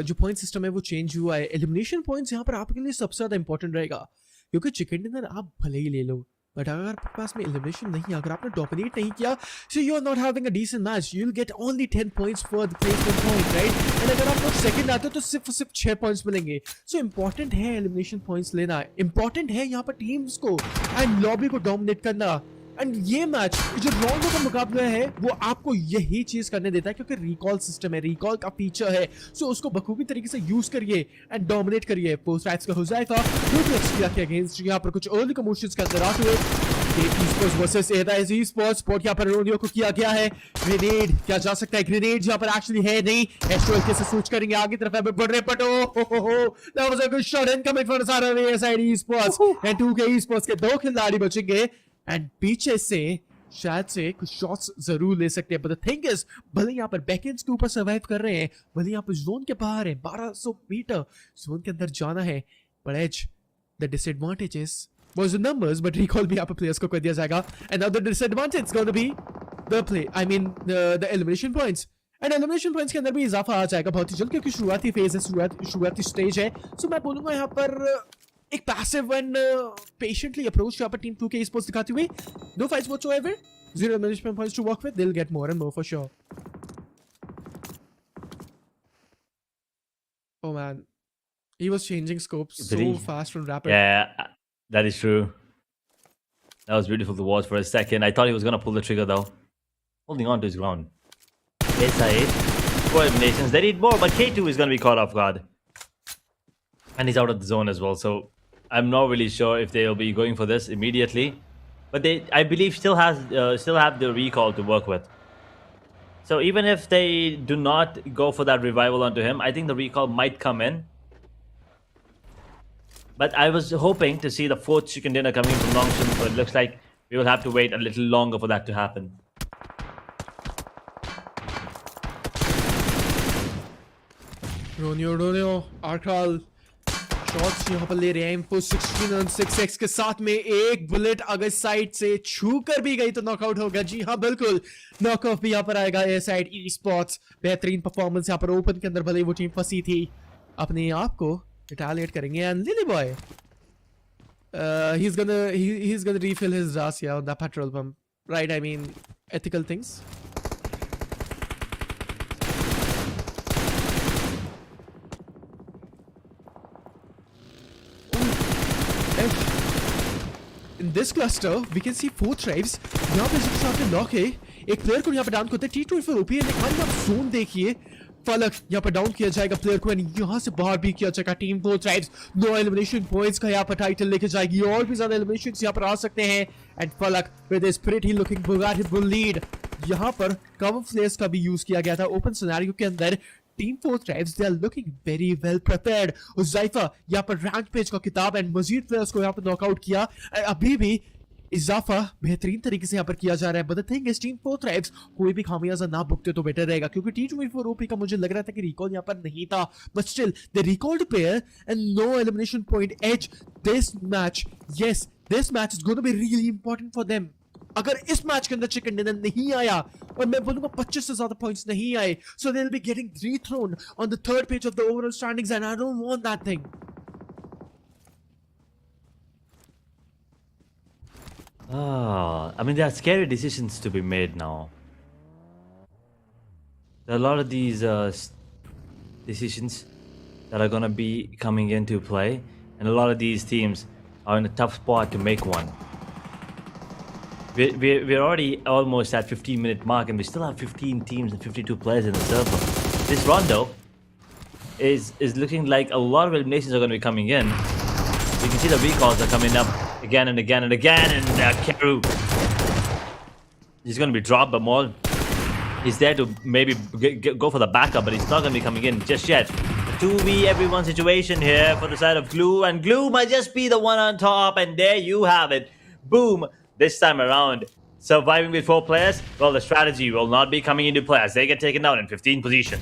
जो पॉइंट सिस्टम है वो चेंज हुआ है, एलिमिनेशन पॉइंट्स यहाँ पर आपके लिए सबसे ज़्यादा इंपॉर्टेंट रहेगा, क्योंकि चिकन डिनर आप भले ही ले लो बट अगर आपके पास में एलिमिनेशन नहीं है, अगर आपने डोमिनेट नहीं किया, so you are not having a decent match, you will get only 10 points for the placement point, right? And अगर आप लोग सेकंड आते हो तो सिर्फ 6 पॉइंट्स मिलेंगे. सो इंपॉर्टेंट है एलिमिनेशन पॉइंट्स लेना, इंपॉर्टेंट है यहाँ पर टीम्स को एंड लॉबी को डोमिनेट करना. एंड ये मैच जो रोंडो का मुकाबला है वो आपको यही चीज करने देता है, क्योंकि रिकॉल सिस्टम है, रिकॉल का फीचर है, सो उसको बखूबी तरीके से यूज करिए एंड डोमिनेट करिए. पोस्ट राइट्स का हुज़ैफा रuthless के अगेंस्ट यहाँ पर कुछ अर्ली कमोशंस के अंदर आते हुए esports वर्सेस esports स्पोर्ट यहाँ पर रोनियो को किया गया है. ग्रेनेड क्या जा सकता है, ग्रेनेड यहाँ पर एक्चुअली है नहीं, एस्ट्रोल के से स्विच करेंगे आगे तरफ है बढ़ रहे but that was a good shot incoming from the side of ASID esports and 2K esports के 2 खिलाड़ी बचेंगे एंड पीछे से शायद से कुछ शॉट्स जरूर ले सकते हैं, बट द थिंग इज भले यहाँ पर बैकएंड्स के ऊपर सर्वाइव कर रहे हैं, भले यहाँ पर जोन के बाहर है, 1200 मीटर जोन के अंदर जाना है, but as the disadvantages was the numbers, but recall भी यहाँ पर प्लेयर्स को कर दिया जाएगा. Another disadvantage is going to be the play, I mean the elimination points. And elimination points के अंदर भी इजाफा आ जाएगा बहुत ही जल्द, क्योंकि शुरुआती फेज है, शुरुआती स्टेज है. सो मैं बोलूँगा यहाँ पर एक पैसिव एंड पेशेंटली अप्रोच यहाँ पर टीम 2K esports दिखाती हुई. No fights whatsoever, 0 elimination points to work with. They'll get more and more for sure. Oh man, he was changing scopes so fast from rapid. Yeah. That is true. That was beautiful to watch for a second. I thought he was going to pull the trigger though. Holding on to his ground. SITES, 4 eliminations. They need more, but K2 is going to be caught off guard. And he's out of the zone as well. So I'm not really sure if they'll be going for this immediately. But they, I believe, still have the recall to work with. So even if they do not go for that revival onto him, I think the recall might come in. But I was hoping to see the 4th chicken dinner coming in from Longshan, but it looks like we will have to wait a little longer for that to happen. Ronio, Arkal, shots यहाँ पर ले रहे हैं. इम्पो 16 और 6x के साथ में एक बुलेट अगर साइड से छू कर भी गई तो नॉकआउट होगा. जी हाँ बिल्कुल, नॉकऑफ भी यहाँ पर आएगा. ए साइड esports बेहतरीन परफॉर्मेंस यहाँ पर ओपन के अंदर, भले वो टीम फंसी थी, अपने आप को retaliate करेंगे. And Lily boy, he's gonna refill his gas on that petrol pump, right? I mean, ethical things. In this cluster, we can see 4 tribes. यहाँ पे जिसके साथ में नॉक है, एक प्लेयर को यहाँ पे डाउन करते हैं. T24 OP है, लेकिन आप जोन देखिए, फलक यहाँ पर डाउन किया जाएगा प्लेयर को, एंड यहाँ से बाहर भी किया जाएगा. टीम 4 ट्राइब्स 9 एलिमिनेशन पॉइंट्स का यहाँ पर टाइटल लेके जाएगी, और भी ज्यादा एलिमिनेशंस यहाँ पर आ सकते हैं. एंड फलक with his pretty looking Bugatti bull lead, यहाँ पर कवर फ्लेयर्स का भी यूज किया गया था ओपन सिनेरियो के अंदर. Team 4 Thrives, they are looking very well prepared. उज़ाइफा यहाँ पर रैंक पेज का किताब एंड मजीद प्लेयर्स को यहाँ पर नॉकआउट किया, अभी भी इजाफा बेहतरीन तरीके से यहाँ पर किया जा रहा है. But the thing is team 4 Thrives कोई भी खामियाजा ना भुगते तो बेटर रहेगा, क्योंकि T24 OP का मुझे लग रहा था कि रिकॉल यहाँ पर नहीं था, but still they recalled player and no elimination point as. This match, yes this match is going to be really important for them. अगर इस मैच के अंदर चिकन डिनर नहीं आया और मैं बोलूंगा 25 से ज्यादा पॉइंट्स नहीं आए, so they will be getting rethrown on the third page of the overall standings and I don't want that thing. I mean, there are scary decisions to be made now. There are a lot of these decisions that are gonna be coming into play, and a lot of these teams are in a tough spot to make one. We're already almost at 15-minute mark, and we still have 15 teams and 52 players in the server. This run though is looking like a lot of eliminations are going to be coming in. You can see the recalls are coming up again and again and again, and Keru, he's going to be dropped, but Maul, he's there to maybe go for the backup, but he's not going to be coming in just yet. 2v everyone situation here for the side of Glue, and Glue might just be the one on top, and there you have it. Boom. This time around, surviving with 4 players, well, the strategy will not be coming into play as they get taken down in 15th position.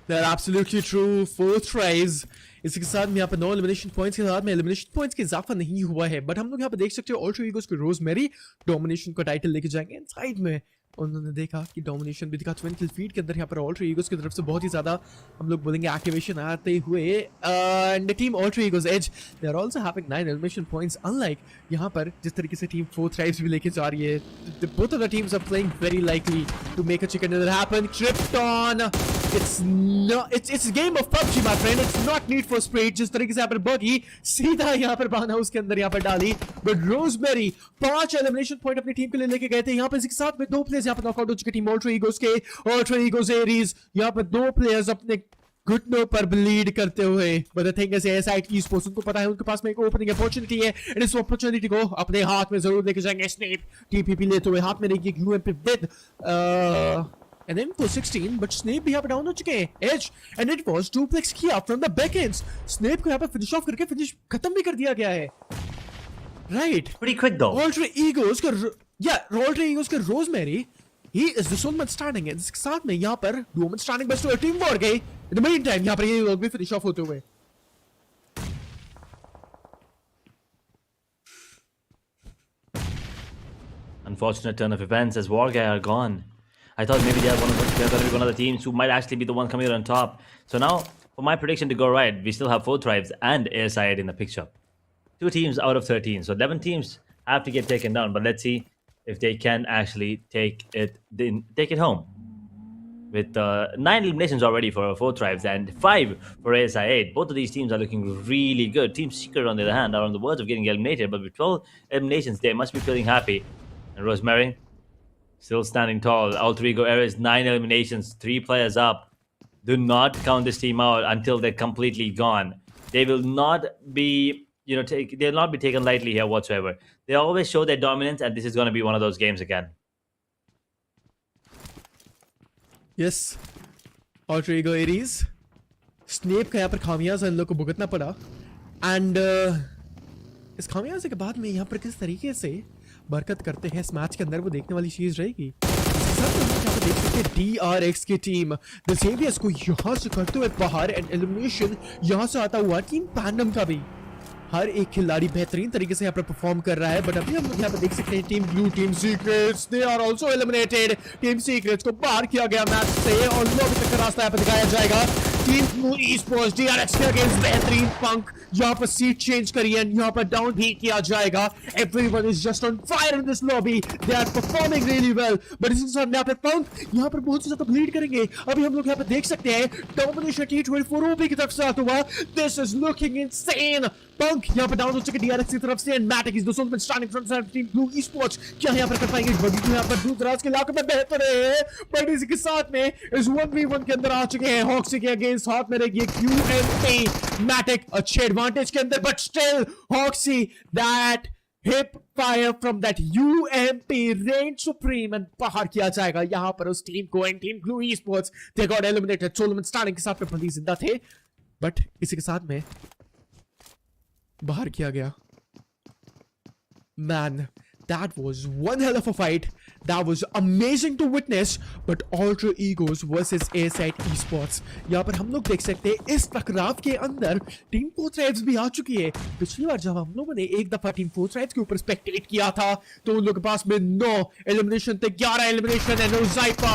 That's absolutely true. 4 tries. इसके साथ में यहाँ पर 9 elimination points के साथ में elimination points के इजाफा नहीं हुआ है, बट हम लोग यहाँ पर देख सकते हो ऑल्ट्रो ईगोस को रोजमेरी डोमिनेशन का टाइटल लेके जाएंगे. साइड में उन्होंने देखा कि डोमिनेशन भी दिखा 12 किल फीड के अंदर यहाँ पर ऑल्ट्रो ईगोस की तरफ से बहुत ही ज्यादा हम लोग बोलेंगे एक्टिवेशन आते हुए. And team Alter Egos as they are also having 9 elimination points, unlike यहाँ पर जिस तरीके से टीम 4 Thrives भी लेके जा रही है. Both of the teams are playing very likely to make a chicken dinner happen. Krypton, it's a game of PUBG my friend, it's not Need for Speed. जिस तरीके से यहाँ पर बगी सीधा यहाँ पर बाना उसके अंदर यहाँ पर डाली, बट रोजमेरी 5 एलिमिनेशन पॉइंट अपनी टीम के लिए लेके गए थे. यहाँ पर इसके साथ में 2 प्लेयर्स यहाँ पर नॉकआउट हो चुके टीम ऑल्ट्रो ईगोस के. ऑल्ट्रो ईगोस एरीज यहाँ पर 2 प्लेयर्स अपने घुटनों पर ब्लीड करते हुए. But the thing is SKYFORCE उनको पता है उनके पास में एक ओपनिंग अपॉर्चुनिटी है, एंड इस अपॉर्चुनिटी को अपने हाथ में जरूर लेके जाएंगे. स्नेप टीपीपी लेते हुए हाथ में लेके UMP with and then for 16, but Snape भी यहाँ पे डाउन हो चुके हैं. Edge and it was duplex किया from the back ends. Snape को यहाँ पे फिनिश ऑफ करके फिनिश खत्म भी कर दिया गया है. Right. Pretty quick though. Alter Egos का Alter Egos का Rosemary, he is the sole man standing. And इसके साथ में यहाँ पर दो man standing best to a team WARGYE. In the meantime यहाँ पर ये लोग भी फिनिश ऑफ होते हुए. Unfortunate turn of events as WARGYE are gone. I thought maybe they're going to be one of the teams who might actually be the one coming out on top. So now, for my prediction to go right, we still have 4 Thrives and ASI in the picture. 2 teams out of 13. So 11 teams have to get taken down. But let's see if they can actually take it home. With 9 eliminations already for 4 Thrives and 5 for ASI 8. Both of these teams are looking really good. Team Secret, on the other hand, are on the verge of getting eliminated. But with 12 eliminations, they must be feeling happy. And Rosemary, still standing tall. Alter Ego Ares, 9 eliminations, 3 players up. Do not count this team out until they're completely gone. They will not be, they'll not be taken lightly here whatsoever. They always show their dominance, and this is going to be one of those games again. Yes, Alter Ego Ares. Snape का यहाँ पर खामियाजा इन लोग को भुगतना पड़ा. And इस खामियाजे के बाद में यहाँ पर किस तरीके से बरकत करते हैं इस मैच के अंदर, वो देखने वाली चीज रहेगी. यहाँ पर देख सकते हैं DRX की टीम द सेवियर्स को यहाँ से करते हुए बाहर, एंड एलिमिनेशन यहाँ से आता हुआ टीम पैंडम का भी. हर एक खिलाड़ी बेहतरीन तरीके से यहाँ पर परफॉर्म कर रहा है. बट अभी हम लोग यहाँ पर देख सकते हैं team Blue, team Secrets, they are also eliminated. Team Secrets को बाहर किया गया मैच से, और लोग तक का रास्ता यहाँ पर दिखाया जाएगा. टीम ब्लू esports DRX के अगेंस्ट बेहतरीन पंक यहाँ पर सीट चेंज करी है, यहाँ पर डाउन भी किया जाएगा. Everyone is just on fire in this lobby, they are performing really well. But इसी साथ यहाँ पे पंक यहाँ पर बहुत ज्यादा लीड करेंगे. अभी हम लोग यहाँ पे देख सकते हैं डोमिनेशन T24 OP की तरफ से आता हुआ. This is looking insane. Punk यहाँ पर डाउन हो चुके DRX की तरफ से, and Matic is the sole man standing front side team blue esports. क्या यहाँ पर कर पाएंगे बगी को यहाँ पर दूर दराज के इलाके में बेहतर है, बट इसी के साथ में इस 1v1 के अंदर आ चुके हैं. हॉक्सी के अगेंस्ट हाथ में रहेगी QMP. मैटिक अच्छे एडवांटेज के अंदर, बट स्टिल हॉक्सी that hip fire from that UMP range supreme and बाहर किया जाएगा यहाँ पर उस टीम को and team blue esports they got eliminated. 16 minute starting के साथ में बंदी जिंदा थे बट इसी के साथ में बाहर किया गया। Man that was one hell of a fight. That was amazing to witness. But Ultra Egos versus A-Side Esports. यहाँ पर हम लोग देख सकते हैं इस टकराव के अंदर टीम फोर्ट्राइब्स भी आ चुकी है। पिछली बार जब हम लोगों ने एक दफा टीम फोर्ट्राइब्स के ऊपर स्पेक्टेट किया था तो उन लोगों के पास में 9 एलिमिनेशन थे, 11 elimination and Huzaifa.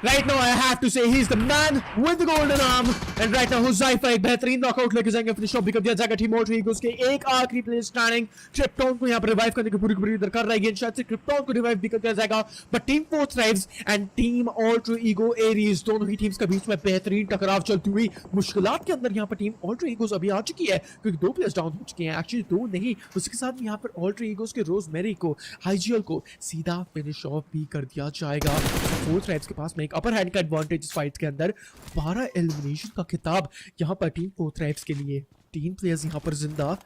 Right now I have to say he's the man with the golden arm and right now Huzaifa एक बेहतरीन नॉकआउट लेके जाएंगे, फिनिश ऑफ भी कर दिया जाएगा टीम ऑल्ट्रा ईगोस के। एक आखिरी प्लेयर स्टैंडिंग, क्रिप्टॉन को यहाँ पर रिवाइव करने की पूरी पूरी दरकार रहेगी, शायद से क्रिप्टॉन को रिवाइव भी कर दिया जाएगा। But team Fourtribes and team Alter Ego Ares दोनों ही टीम्स के बीच में बेहतरीन टकराव चलती हुई मुश्किलात के अंदर यहाँ पर टीम ऑल्ट्रा ईगोस अभी आ चुकी है क्योंकि 2 प्लेयर्स डाउन हो चुके हैं, एक्चुअली 2 नहीं। उसके साथ में यहाँ पर ऑल्ट्रा ईगोस के रोजमेरी को, हाइजियल को सीधा फिनिश ऑफ भी कर दिया जाएगा। फोर्ट्राइब्स के पास में एक अपर हैंड का एडवांटेज इस फाइट के अंदर, 12 एलिमिनेशन का खिताब यहाँ पर टीम फोर्ट्राइब्स के लिए। 3 प्लेयर्स यहाँ पर जिंदा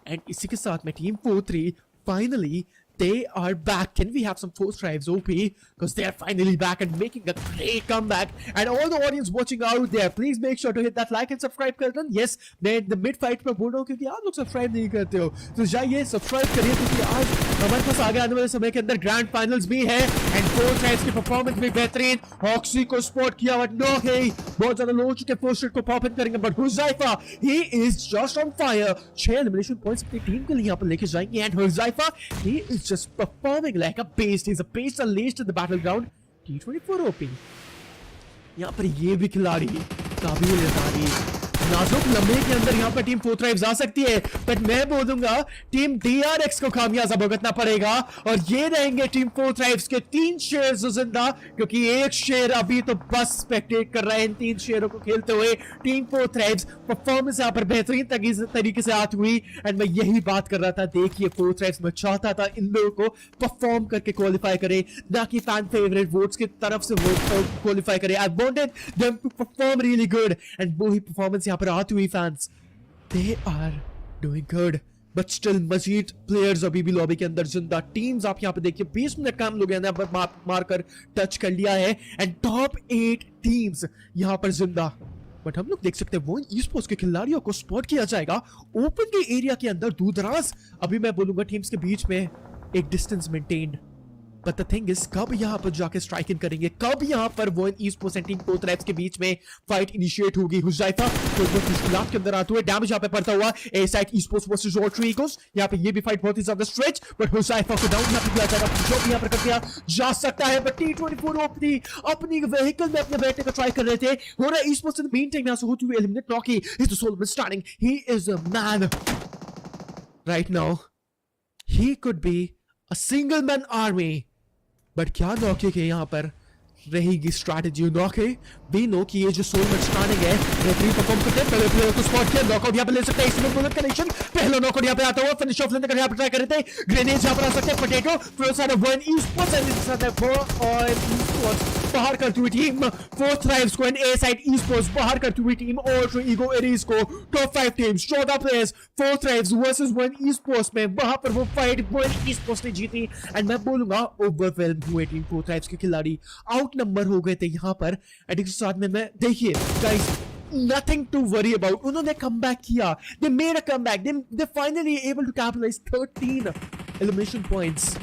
एंड इसी के साथ में team 4-3 finally they are back. Can we have some Fourtribes OP? Because they are finally back and making a great comeback. And all the audience watching out there, please make sure to hit that like and subscribe button. Yes, मैं the mid fight में बोल रहा हूँ क्योंकि आप लोग subscribe नहीं करते हो, तो जाइए सब्सक्राइब करिए क्योंकि आज हमारे पास आगे आने वाले समय के अंदर ग्रैंड फाइनल्स भी है एंड Fourtribes की परफॉर्मेंस भी बेहतरीन। हॉक्सी को स्पॉट किया बट नो है, बहुत ज्यादा लोग चुके, फर्स्ट को पॉप इन करेंगे but Huzaifa he is just on fire। 6 elimination points अपनी टीम के लिए यहाँ पर लेके जाएंगे and Huzaifa he is just performing like a beast. He's a beast unleashed in the battleground. T24 OP. यहाँ पर ये भी खिलाड़ी काबिल तारीफ, नाजुक लम्बे के अंदर यहाँ पर टीम फोर्ट्राइब्स आ सकती है बट मैं बोलूंगा टीम DRX को खामियाजा भुगतना पड़ेगा और ये रहेंगे टीम फोर्ट्राइब्स के 3 शेयर जिंदा क्योंकि एक शेयर अभी तो बस स्पेक्टेट कर रहा है इन 3 शेयरों को खेलते हुए। टीम फोर्ट्राइब्स परफॉर्मेंस यहाँ पर बेहतरीन तरीके से आती हुई एंड मैं यही बात कर रहा था, देखिए फोर्ट्राइब्स में चाहता था इन लोगों को परफॉर्म करके क्वालिफाई करे, ना कि फैन फेवरेट वोट्स की तरफ से वोट क्वालिफाई करे। I wanted them to perform really good and वो ही परफॉर्मेंस यहाँ पर आती हुई। Fans they are doing good but still मजीद प्लेयर्स अभी भी लॉबी के अंदर जिंदा। टीम्स आप यहाँ पे देखिए 20 मिनट का हम लोग मारकर टच कर लिया है एंड टॉप 8 टीम्स यहाँ पर जिंदा। बट हम लोग देख सकते हैं वोइन ई-स्पोर्ट्स के खिलाड़ियों को स्पॉट किया जाएगा ओपन के एरिया के अंदर दूर दराज। अभी मैं बोलूंगा टीम्स के बीच में एक distance maintained but the thing is कब यहाँ पर जाके स्ट्राइक इन करेंगे, कब यहाँ पर वोइन ई-स्पोर्ट्स एंड टीम फोर्ट्राइब्स के बीच में फाइट इनिशिएट होगी। Huzaifa तो मुश्किलात के अंदर आते हुए डैमेज यहाँ पे पड़ता हुआ। A-Side Esports versus Ultra Egos, यहाँ पे ये भी फाइट बहुत ही ज्यादा स्ट्रेच बट Huzaifa को डाउन यहाँ पे किया जाएगा, जो भी यहाँ पर कर दिया जा सकता है बट T24 अपनी व्हीकल में अपने बैठने का ट्राई कर रहे थे। HORAA Esports in the meantime यहाँ से होती हुई eliminate Rocky is the solo man standing. He is a man right now. He could be a single man army. But क्या नॉके के यहाँ पर रहेगी स्ट्रैटेजी। नॉके भी नो कि ये जो सोल मैच स्टार्टिंग है बेहतरीन परफॉर्म करते हैं, पहले प्लेयर को स्पॉट किया, नॉकआउट यहाँ पे ले सकते हैं, इसमें बुलेट कनेक्शन, पहला नॉकआउट यहाँ पे आता हुआ, फिनिश ऑफ लेने का यहाँ पे ट्राई कर रहे थे, ग्रेनेड यहाँ पर आ सकते हैं, पोटैटो फिर साथ में वोइन ई-स्पोर्ट्स एंड इसके साथ में ई-स्पोर्ट्स बाहर करती हुई टीम फोर्ट्राइब्स को एंड A-Side Esports बाहर करती हुई टीम ऑल्ट्रा ईगो एरीज को। Top 5 teams 14 players Fourtribes versus वोइन ई-स्पोर्ट्स में वहां पर वो फाइट वोइन ई-स्पोर्ट्स ने जीती एंड मैं बोलूंगा ओवरवेल्म हुए टीम फोर्ट्राइब्स के खिलाड़ी, आउट नंबर हो गए थे यहाँ पर एंड इसके साथ में मैं देखिए guys nothing to worry about. उन्होंने कमबैक किया, they made a comeback, they finally able to capitalize 13 elimination points.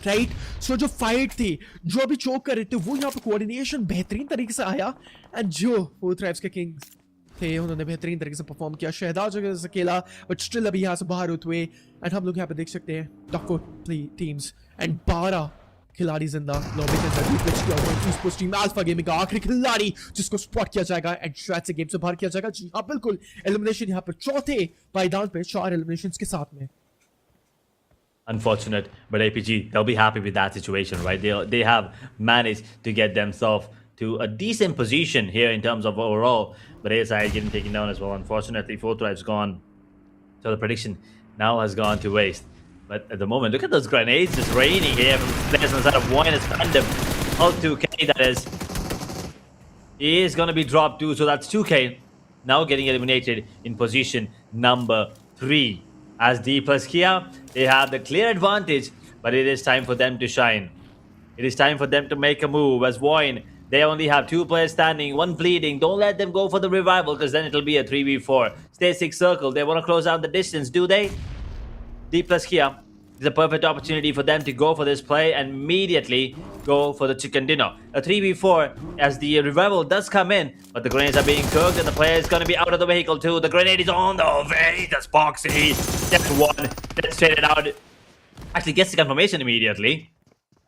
Right so जो फाइट थी, जो भी चोक कर रहे थे, वो यहाँ पे कोऑर्डिनेशन बेहतरीन तरीके से आया एंड जो फोर्ट्राइब्स के किंग्स थे उन्होंने बेहतरीन तरीके से परफॉर्म किया। शहदाज अकेला बट स्टिल अभी यहाँ से बाहर होते हुए एंड हम लोग यहाँ पे देख सकते हैं टॉप 4 टीम्स एंड 12 खिलाड़ी जिंदा लॉबी के अंदर रिप्लेस किया हुआ ई-स्पोर्ट्स टीम अल्फा गेमिंग का आखिरी खिलाड़ी जिसको स्पॉट किया जाएगा एंड शायद से गेम से बाहर किया जाएगा। जी हाँ बिल्कुल, एलिमिनेशन यहाँ पर चौथे पायदान पे 4 एलिमिनेशंस के साथ में। Unfortunate, but APG, they'll be happy with that situation, right? They have managed to get themselves to a decent position here in terms of overall, but A-Side getting taken down as well. Unfortunately, Fourtribe's gone, so the prediction now has gone to waste. But at the moment, look at those grenades just raining here from players on the side of VOIN. It's PANDUM, all 2K that is. He is going to be dropped too, so that's 2K now getting eliminated in position number 3. As D plus Kia, they have the clear advantage, but it is time for them to shine. It is time for them to make a move. As VOIN, they only have 2 players standing, 1 bleeding. Don't let them go for the revival, because then it'll be a 3v4. Stay 6 circle. They want to close out the distance, do they? D plus Kia is a perfect opportunity for them to go for this play and immediately go for the chicken dinner. A 3v4 as the revival does come in, but the grenades are being cooked and the player is going to be out of the vehicle too. The grenade is on the way. That's Boxy. That's one. Let's straight it out. Actually gets the confirmation immediately.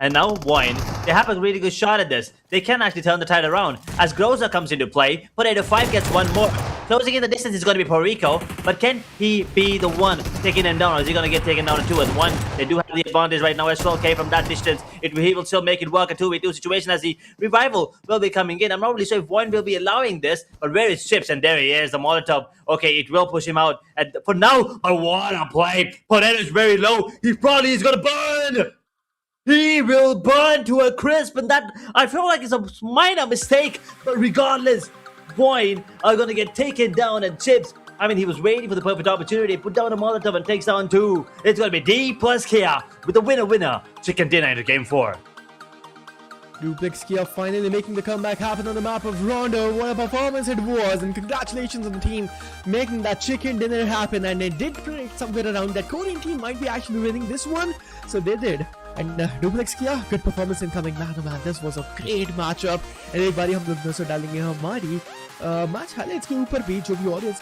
And now VOIN, they have a really good shot at this. They can actually turn the tide around. As Groza comes into play, Potato 5 gets one more. Closing in the distance is going to be Puerto Rico, but can he be the one taking him down, or is he going to get taken down in 2 and 1? They do have the advantage right now as well, K, from that distance. He will still make it work, a 2v2 situation as the revival will be coming in. I'm not really sure if VOIN will be allowing this, but where is Chips? And there he is, the Molotov. Okay, it will push him out. And for now, I want to play. Potato is very low. He probably is going to burn. He will burn to a crisp, and that, I feel like it's a minor mistake, but regardless, VOIN are going to get taken down, and Chips, I mean, he was waiting for the perfect opportunity, put down a Molotov and takes down 2. It's going to be D plus Kia with the winner, chicken dinner into game 4. Duplex Kia finally making the comeback happen on the map of Rondo. What a performance it was, and congratulations on the team making that chicken dinner happen. And they did predict somewhere around that Korean team might be actually winning this one, so they did. And Duplex Kia, good performance incoming. Man, oh man, this was a great matchup. And एक बारी हम लोग नजर डालेंगे हमारी match highlights के ऊपर भी, जो भी ऑडियंस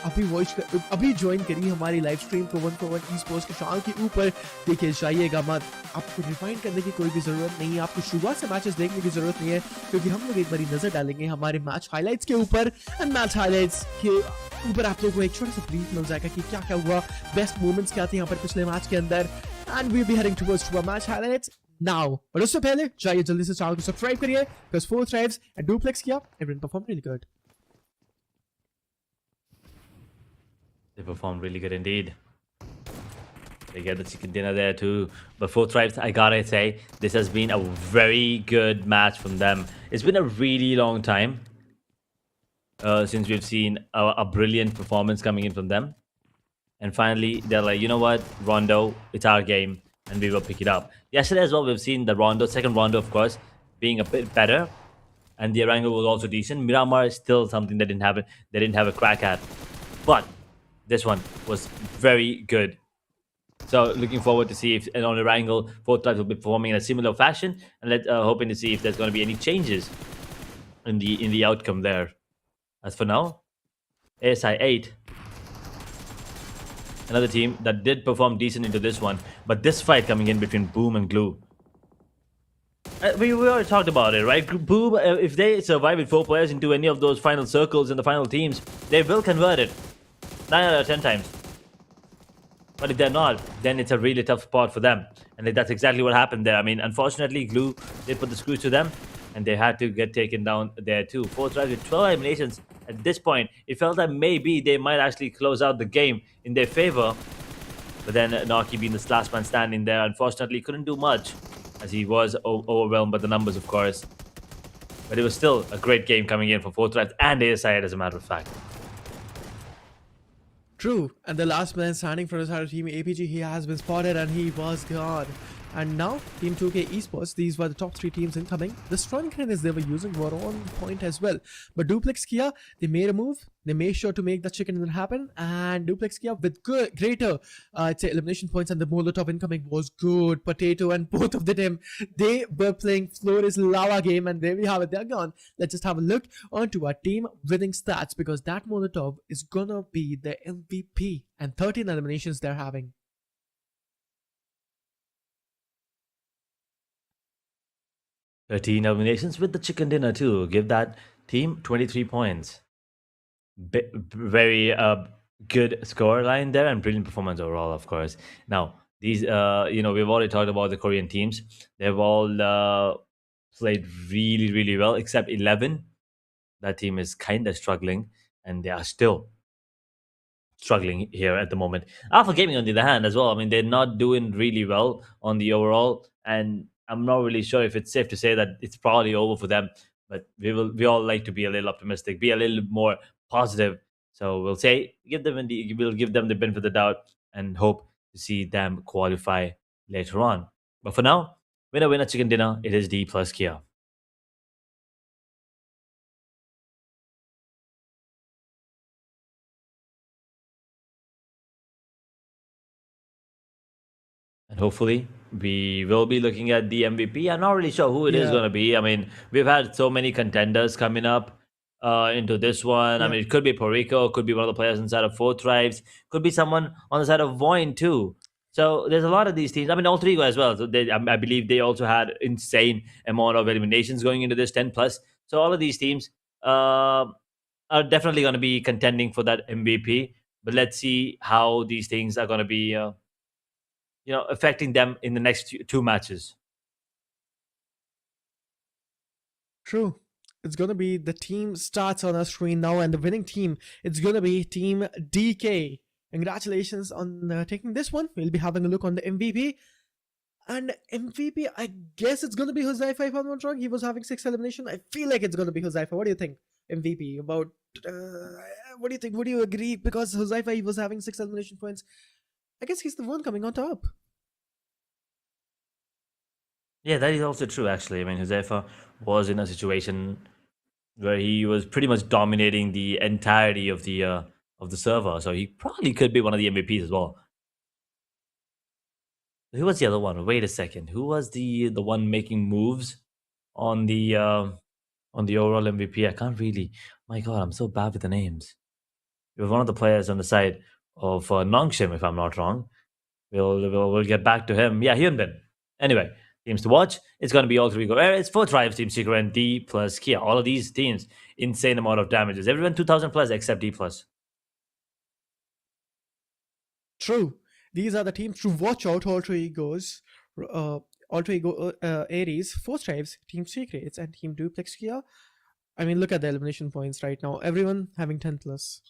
अभी ज्वाइन करी हमारी लाइव स्ट्रीम को 1 esports के चैनल के ऊपर, देखिए जाइएगा मत, आपको रिफाइन करने की कोई भी जरूरत नहीं है, आपको शुरुआत से मैचेस देखने की जरूरत नहीं है, क्योंकि हम लोग एक बारी नजर डालेंगे हमारे मैच हाइलाइट्स के ऊपर। एंड मैच हाइलाइट्स के ऊपर आप लोगों को एक छोटा सा ब्रीफ मिल जाएगा कि क्या क्या हुआ, बेस्ट मोमेंट्स क्या थे यहाँ पर पिछले मैच के अंदर, and we'll be heading towards our match highlights now. But उससे पहले जाइए जल्दी से चैनल को सब्सक्राइब करिए, because 4 thrives and Duplex Kia, everyone performed really good. They performed really good indeed. They get the chicken dinner there too. But 4 Tribes, I gotta say, this has been a very good match from them. It's been a really long time since we've seen a brilliant performance coming in from them. And finally, they're like, you know what, Rondo, it's our game, and we will pick it up. Yesterday as well, we've seen the Rondo, second Rondo, of course, being a bit better. And the angle was also decent. Miramar is still something they didn't have a crack at. But this one was very good. So looking forward to see if on the angle, 4 Tribes will be performing in a similar fashion, and hoping to see if there's going to be any changes in the outcome there. As for now, ASI 8, another team that did perform decent into this one, but this fight coming in between Boom and Glue. We already talked about it, right? Boom, if they survive with 4 players into any of those final circles and the final teams, they will convert it 9 out of 10 times. But if they're not, then it's a really tough spot for them. And that's exactly what happened there. I mean, unfortunately, Glue, they put the screws to them, and they had to get taken down there too. 4 Tribes with 12 eliminations. At this point, it felt that maybe they might actually close out the game in their favor. But then Naki, being the last man standing there, unfortunately couldn't do much, as he was overwhelmed by the numbers, of course. But it was still a great game coming in for 4 Tribes and ASI, as a matter of fact. True, and the last man standing for his other team, APG, he has been spotted and he was gone. And now, Team 2K Esports, these were the top 3 teams incoming. The strong grenades they were using were on point as well. But Duplex Kia, they made a move. They made sure to make the chicken dinner happen. And Duplex Kia, with greater, I'd say, elimination points, and the Molotov incoming was good. Potato and both of the team, they were playing Flores Lava game. And there we have it. They're gone. Let's just have a look onto our team winning stats, because that Molotov is gonna be the MVP. And 13 eliminations they're having. 13 eliminations with the chicken dinner too. Give that team 23 points. Very good score line there, and brilliant performance overall, of course. Now, these, we've already talked about the Korean teams. They've all played really, really well, except 11. That team is kind of struggling, and they are still struggling here at the moment. Alpha Gaming, on the other hand, as well, I mean, they're not doing really well on the overall, and I'm not really sure if it's safe to say that it's probably over for them, but we all like to be a little optimistic, be a little more positive. So we'll say we'll give them the benefit of the doubt and hope to see them qualify later on. But for now, winner winner chicken dinner, it is D plus Kia. And hopefully, we will be looking at the MVP. I'm not really sure who it is Yeah, going to be. I mean, we've had so many contenders coming up into this one. I yeah, mean, it could be Puerto Rico, could be one of the players inside of Four Tribes, could be someone on the side of VOIN too. So there's a lot of these teams. I mean, Alter Ego as well. So I believe they also had insane amount of eliminations going into this 10 plus. So all of these teams are definitely going to be contending for that MVP. But let's see how these things are going to be. Affecting them in the next two matches. true. It's gonna be the team starts on our screen now, and the winning team, it's gonna be Team DK. Congratulations on taking this one. We'll be having a look on the MVP. And MVP, I guess it's gonna be Huzaifa if I'm not wrong. He was having 6 elimination. I feel like it's gonna be Huzaifa. What do you think, MVP? About what do you think? Would you agree? Because Huzaifa, he was having 6 elimination points. I guess he's the one coming on top. Yeah, that is also true. Actually, I mean, Josefa was in a situation where he was pretty much dominating the entirety of the server, so he probably could be one of the MVPs as well. Who was the other one? Wait a second. Who was the one making moves on the overall MVP? I can't really. My God, I'm so bad with the names. It was one of the players on the side of Nongshim, if I'm not wrong. We'll get back to him. Yeah, Hyunbin. Anyway, teams to watch. It's going to be all three. It's four tribes, Team Secret, and D plus Kia. All of these teams, insane amount of damages. Everyone 2,000 plus except D plus. True. These are the teams to watch out. Alter Egos, uh, Alter Ego Aries, Four Stripes, Team Secrets, and Team Duplex Kia. I mean, look at the elimination points right now. Everyone having 10 plus.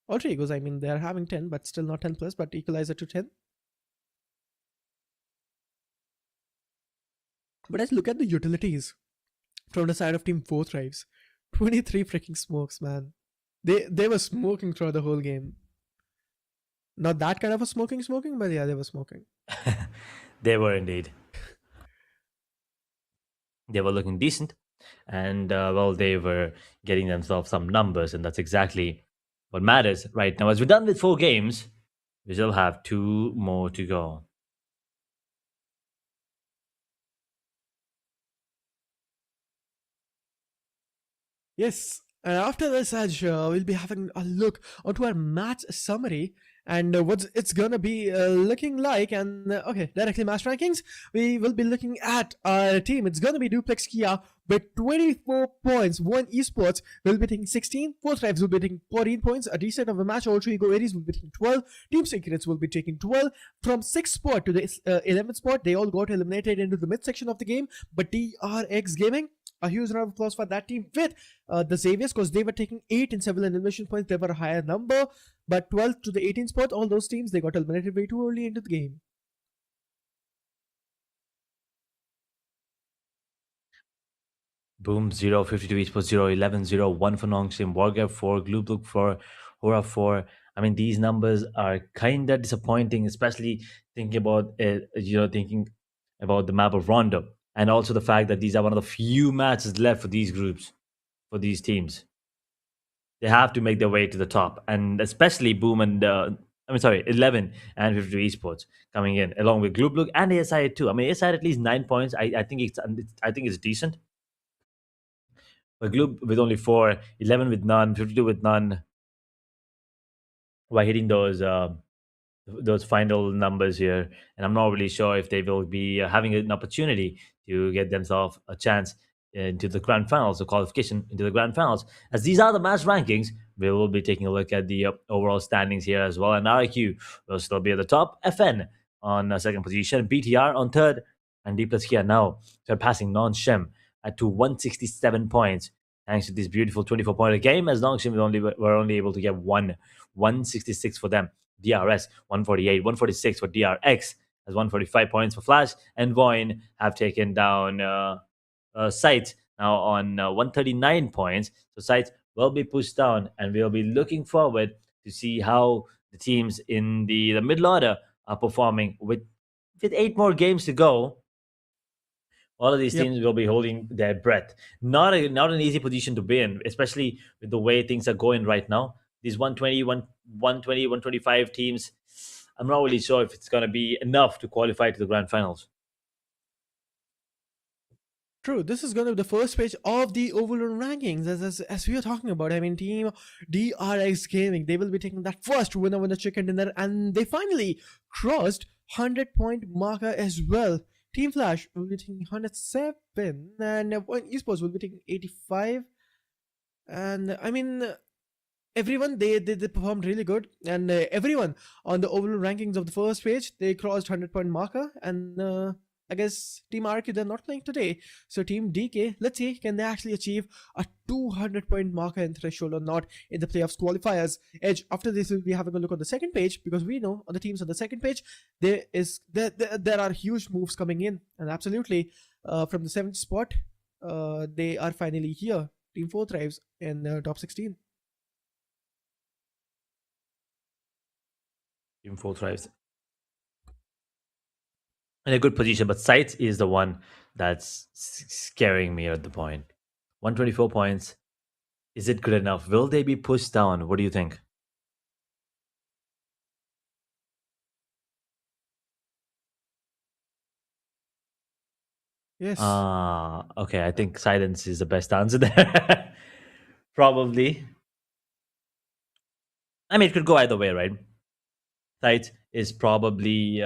Alter Egos, I mean, they're having 10, but still not 10 plus, but equalizer to 10. But let's look at the utilities from the side of Team Four Tribes. 23 freaking smokes, man. They were smoking throughout the whole game. Not that kind of a smoking, but yeah, they were smoking. They were indeed. They were looking decent, and well, they were getting themselves some numbers, and that's exactly what matters right now. As we're done with 4 games, we still have 2 more to go. Yes, and after this, Aj, we'll be having a look onto our match summary and what it's gonna be looking like. And okay, directly match rankings. We will be looking at our team. It's gonna be Duplex Kia with 24 points. One Esports will be taking 16. Four Tribes will be taking 14 points. A decent of a match. Alter Ego Aries will be taking 12. Team Secrets will be taking 12. From 6th spot to the 11th spot, they all got eliminated into the midsection of the game. But TRX Gaming, a huge round of applause for that team with the Xaviers, because they were taking 8 in several elimination points. They were a higher number, but 12th to the 18th spot, all those teams, they got eliminated way too early into the game. Boom 0, 52 esports 0, 11 0, 1 for Nongsim, WARGYE 4, BLUG 4, HORAA 4. I mean, these numbers are kind of disappointing, especially thinking about thinking about the map of Rondo, and also the fact that these are one of the few matches left for these groups, for these teams. They have to make their way to the top, and especially Boom and 11 and 52 esports coming in along with BLUG and ASI too. I mean, ASI at least 9 points. I think it's decent. But Glue with only 4, 11 with none, 52 with none, by hitting those final numbers here. And I'm not really sure if they will be having an opportunity to get themselves a chance into the grand finals, the qualification into the grand finals. As these are the match rankings, we will be taking a look at the overall standings here as well. And RIQ will still be at the top. FN on second position, BTR on third, and D plus here now surpassing Non-Shem at to 167 points. Thanks to this beautiful 24-point game, as Nongshim were only able to get 166 for them. DRS 148, 146 for DRX, as 145 points for Flash, and VOIN have taken down SCYTES now on 139 points. So SCYTES will be pushed down, and we'll be looking forward to see how the teams in the middle order performing with 8 more games to go. All of these Yep. teams will be holding their breath. Not an easy position to be in, especially with the way things are going right now. These 125 teams, I'm not really sure if it's going to be enough to qualify to the grand finals. True, this is going to be the first page of the overall rankings as we are talking about. I mean, team DRX Gaming, they will be taking that first winner chicken dinner, and they finally crossed 100-point marker as well. Team Flash will be taking 107, and VOIN Esports will be taking 85. And I mean, everyone they performed really good, and everyone on the overall rankings of the first page they crossed 100-point marker. And I guess Team RQ, they're not playing today, so Team DK, let's see, can they actually achieve a 200-point marker in threshold or not in the playoffs qualifiers. Edge, after this we'll be having a look on the second page, because we know on the teams on the second page there are huge moves coming in, and absolutely from the 7th spot they are finally here. Team 4 thrives in top 16. Team 4 thrives in a good position, but SCYTES is the one that's scaring me at the point. 124 points. Is it good enough? Will they be pushed down? What do you think? Yes. Okay. I think silence is the best answer there. Probably. I mean, it could go either way, right? SCYTES is probably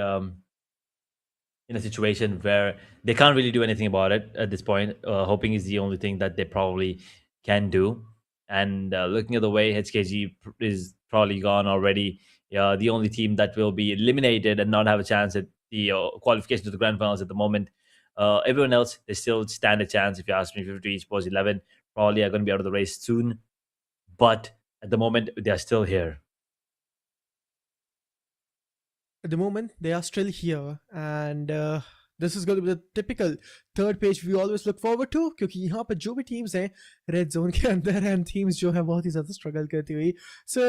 in a situation where they can't really do anything about it at this point. Hoping is the only thing that they probably can do. And looking at the way HKG is probably gone already, the only team that will be eliminated and not have a chance at the qualification to the grand finals at the moment. Everyone else, they still stand a chance. If you ask me, 50 Esports 11 probably are going to be out of the race soon. But at the moment, they are still here. At the moment they are still here, and this is going to be the typical third page we always look forward to, क्योंकि यहाँ पर जो भी teams हैं red zone के अंदर and teams जो है बहुत ही ज़्यादा स्ट्रगल करती हुई. सो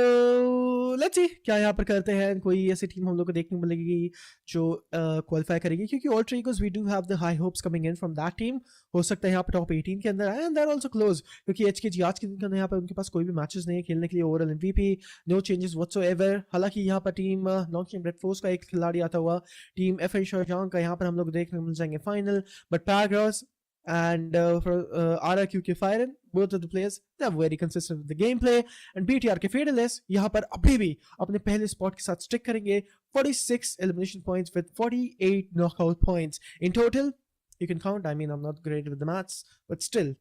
लेट्स सी क्या यहाँ पर करते हैं. कोई ऐसी टीम हम लोग को देखने को मिलेगी जो क्वालिफाई करेगी, क्योंकि all Trigos we do have the high hopes coming in from that team. हो सकता है यहाँ पर टॉप 18 के अंदर आए एंड दैट आल्सो क्लोज, क्योंकि एचकेजी आज के दिन के अंदर यहाँ पर उनके पास कोई भी मैचेस नहीं है खेलने के लिए. Overall MVP no changes whatsoever. हालांकि यहाँ पर team long team Red Force का एक खिलाड़ी आता हुआ, टीम एफ शारजाह का यहाँ पर हम लोग देखने को मिल जाएंगे फाइनल. बट पैराग्रास and for RRQ के Firen, both of the players they are very consistent with the gameplay. And BTR के Fearless यहाँ पर अभी भी अपने पहले स्पॉट के साथ स्टिक करेंगे. 46 elimination points with 48 knockout points in total. You can count. I mean, I'm not great with the maths, but still,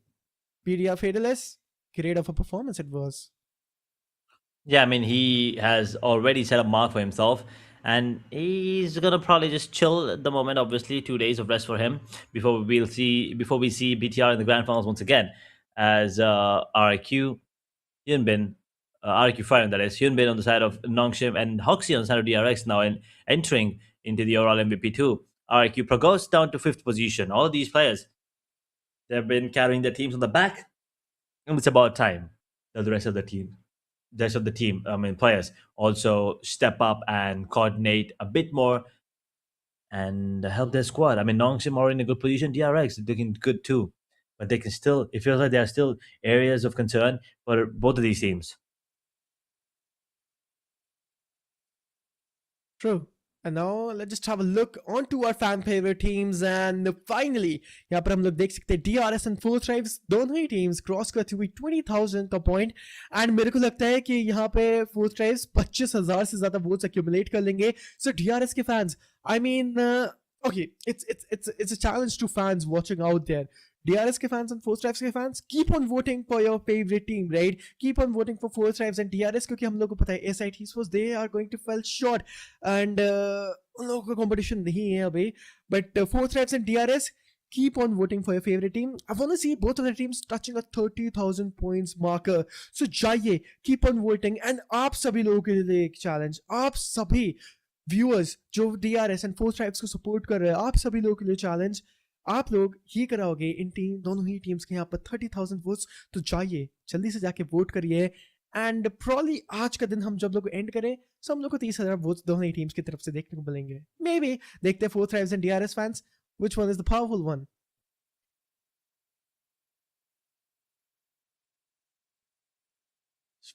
BTR Fearless, great of a performance it was. Yeah, I mean, he has already set a mark for himself, and he's gonna probably just chill at the moment. Obviously, 2 days of rest for him before we see BTR in the grand finals once again, as RQ Hyunbin, RQ Fire, that is Hyunbin on the side of Nongshim and Hoxie on the side of DRX now, and entering into the overall MVP2. RQ progressed down to 5th position. All of these players, they've been carrying their teams on the back, and it's about time that the rest of the team, I mean players, also step up and coordinate a bit more and help their squad. I mean, Nongshim are in a good position. DRX looking good too, but they can still. It feels like there are still areas of concern for both of these teams. True. And now let's just have a look onto our fan favorite teams. And finally, यहाँ पर हम लोग देख सकते हैं DRS and Four Thrives दोनों ही teams cross करती हुई 20,000 का पॉइंट. एंड मेरे को लगता है कि यहाँ पे Four Thrives 25,000 से ज़्यादा वोट्स एक्यूमुलेट कर लेंगे. सो DRS के fans, I mean, okay, it's a challenge to fans watching out there. DRS के fans and Four Stripes के fans, keep on voting for your favorite team, right? Keep on voting for Four Stripes and DRS, क्योंकि हम लोग को पता है SCYTES they are going to fall short, and उन लोगों का competition नहीं है अभी. But Four Stripes and DRS, keep on voting for your favorite team. I want to see both of the teams touching a 30,000 points marker. So जाइए, keep on voting. And आप सभी लोगों के लिए एक challenge, आप सभी viewers जो DRS and Four Stripes को support कर रहे हैं, आप सभी लोगों के लिए challenge, आप लोग ही कराओगे इन टीम दोनों ही टीम्स के यहाँ पर 30,000 वोट्स. तो जाइए जल्दी से जाके वोट करिए एंड प्रॉली आज का दिन हम जब लोग एंड करें तो हम लोग को 30,000 वोट्स दोनों ही टीम्स की तरफ से देखने को मिलेंगे. मे बी देखते हैं fourth thrives and DRS fans which one is the powerful one.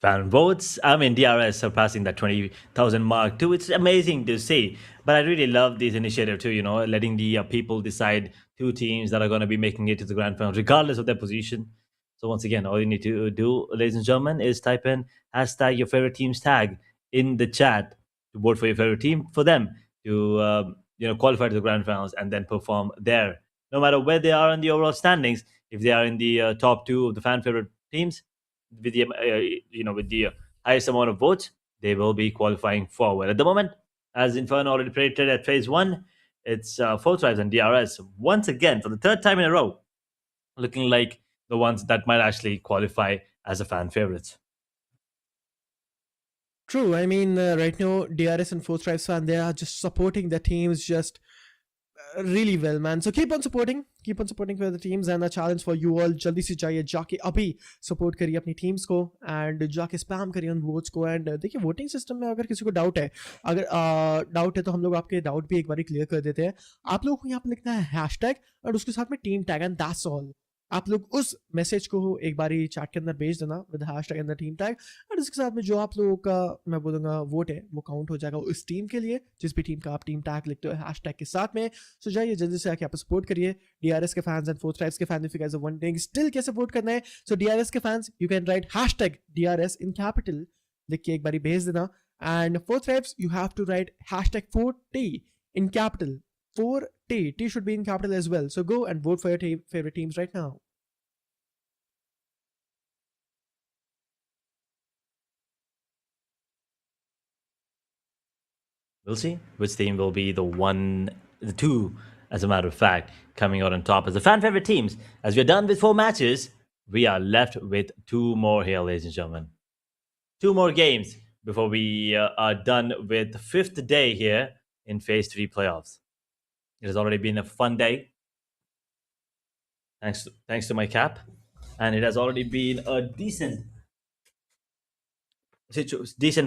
Fan votes. I mean, DRS surpassing that 20,000 mark too. It's amazing to see. But I really love this initiative too, you know, letting the people decide two teams that are going to be making it to the grand final, regardless of their position. So, once again, all you need to do, ladies and gentlemen, is type in hashtag your favorite team's tag in the chat to vote for your favorite team for them to, qualify to the grand finals and then perform there. No matter where they are in the overall standings, if they are in the top two of the fan favorite teams, with the with the highest amount of votes, they will be qualifying forward. At the moment, as Inferno already predicted at phase one, it's Fourth Rise and DRS once again for the third time in a row, looking like the ones that might actually qualify as a fan favorites. True. I mean, right now, DRS and Fourth Tribes fan, they are just supporting the teams just really well, man. So keep on supporting for the teams, and a challenge for you all. जल्दी से जाइए जाके अभी support करिए अपनी teams को and जाके spam करिए उन वोट्स को. एंड देखिए वोटिंग सिस्टम में अगर किसी को डाउट है, तो हम लोग आपके डाउट भी एक बार क्लियर कर देते हैं. आप लोगों को यहाँ पे लिखना है हैशटैग और उसके साथ में team tag and that's all. आप लोग उस मैसेज को एक बार चैट के अंदर भेज देना with hashtag and the team tag, और इसके साथ में जो आप लोगों का मैं बोलूँगा वोट है वो काउंट हो जाएगा उस टीम के लिए जिस भी टीम का आप टीम टैग लिखते हो हैशटैग के साथ में. सो जाइए जल्दी से आके आप सपोर्ट करिए DRS के फैंस एंड फोर्थ ट्राइब्स के fans. If you guys are wondering still कैसे वोट करना है, सो DRS के fans you can write hashtag DRS in capital लिख के एक बार भेज देना. And Fourth Tribes you have to write hashtag 4T in capital. 4T. T should be in capital as well. So go and vote for your favorite teams right now. We'll see which team will be the two, as a matter of fact, coming out on top as the fan favorite teams. As we're done with 4 matches, we are left with 2 more here, ladies and gentlemen. 2 more games before we are done with the 5th day here in Phase 3 playoffs. It has already been a fun day, thanks to my cap, and it has already been a decent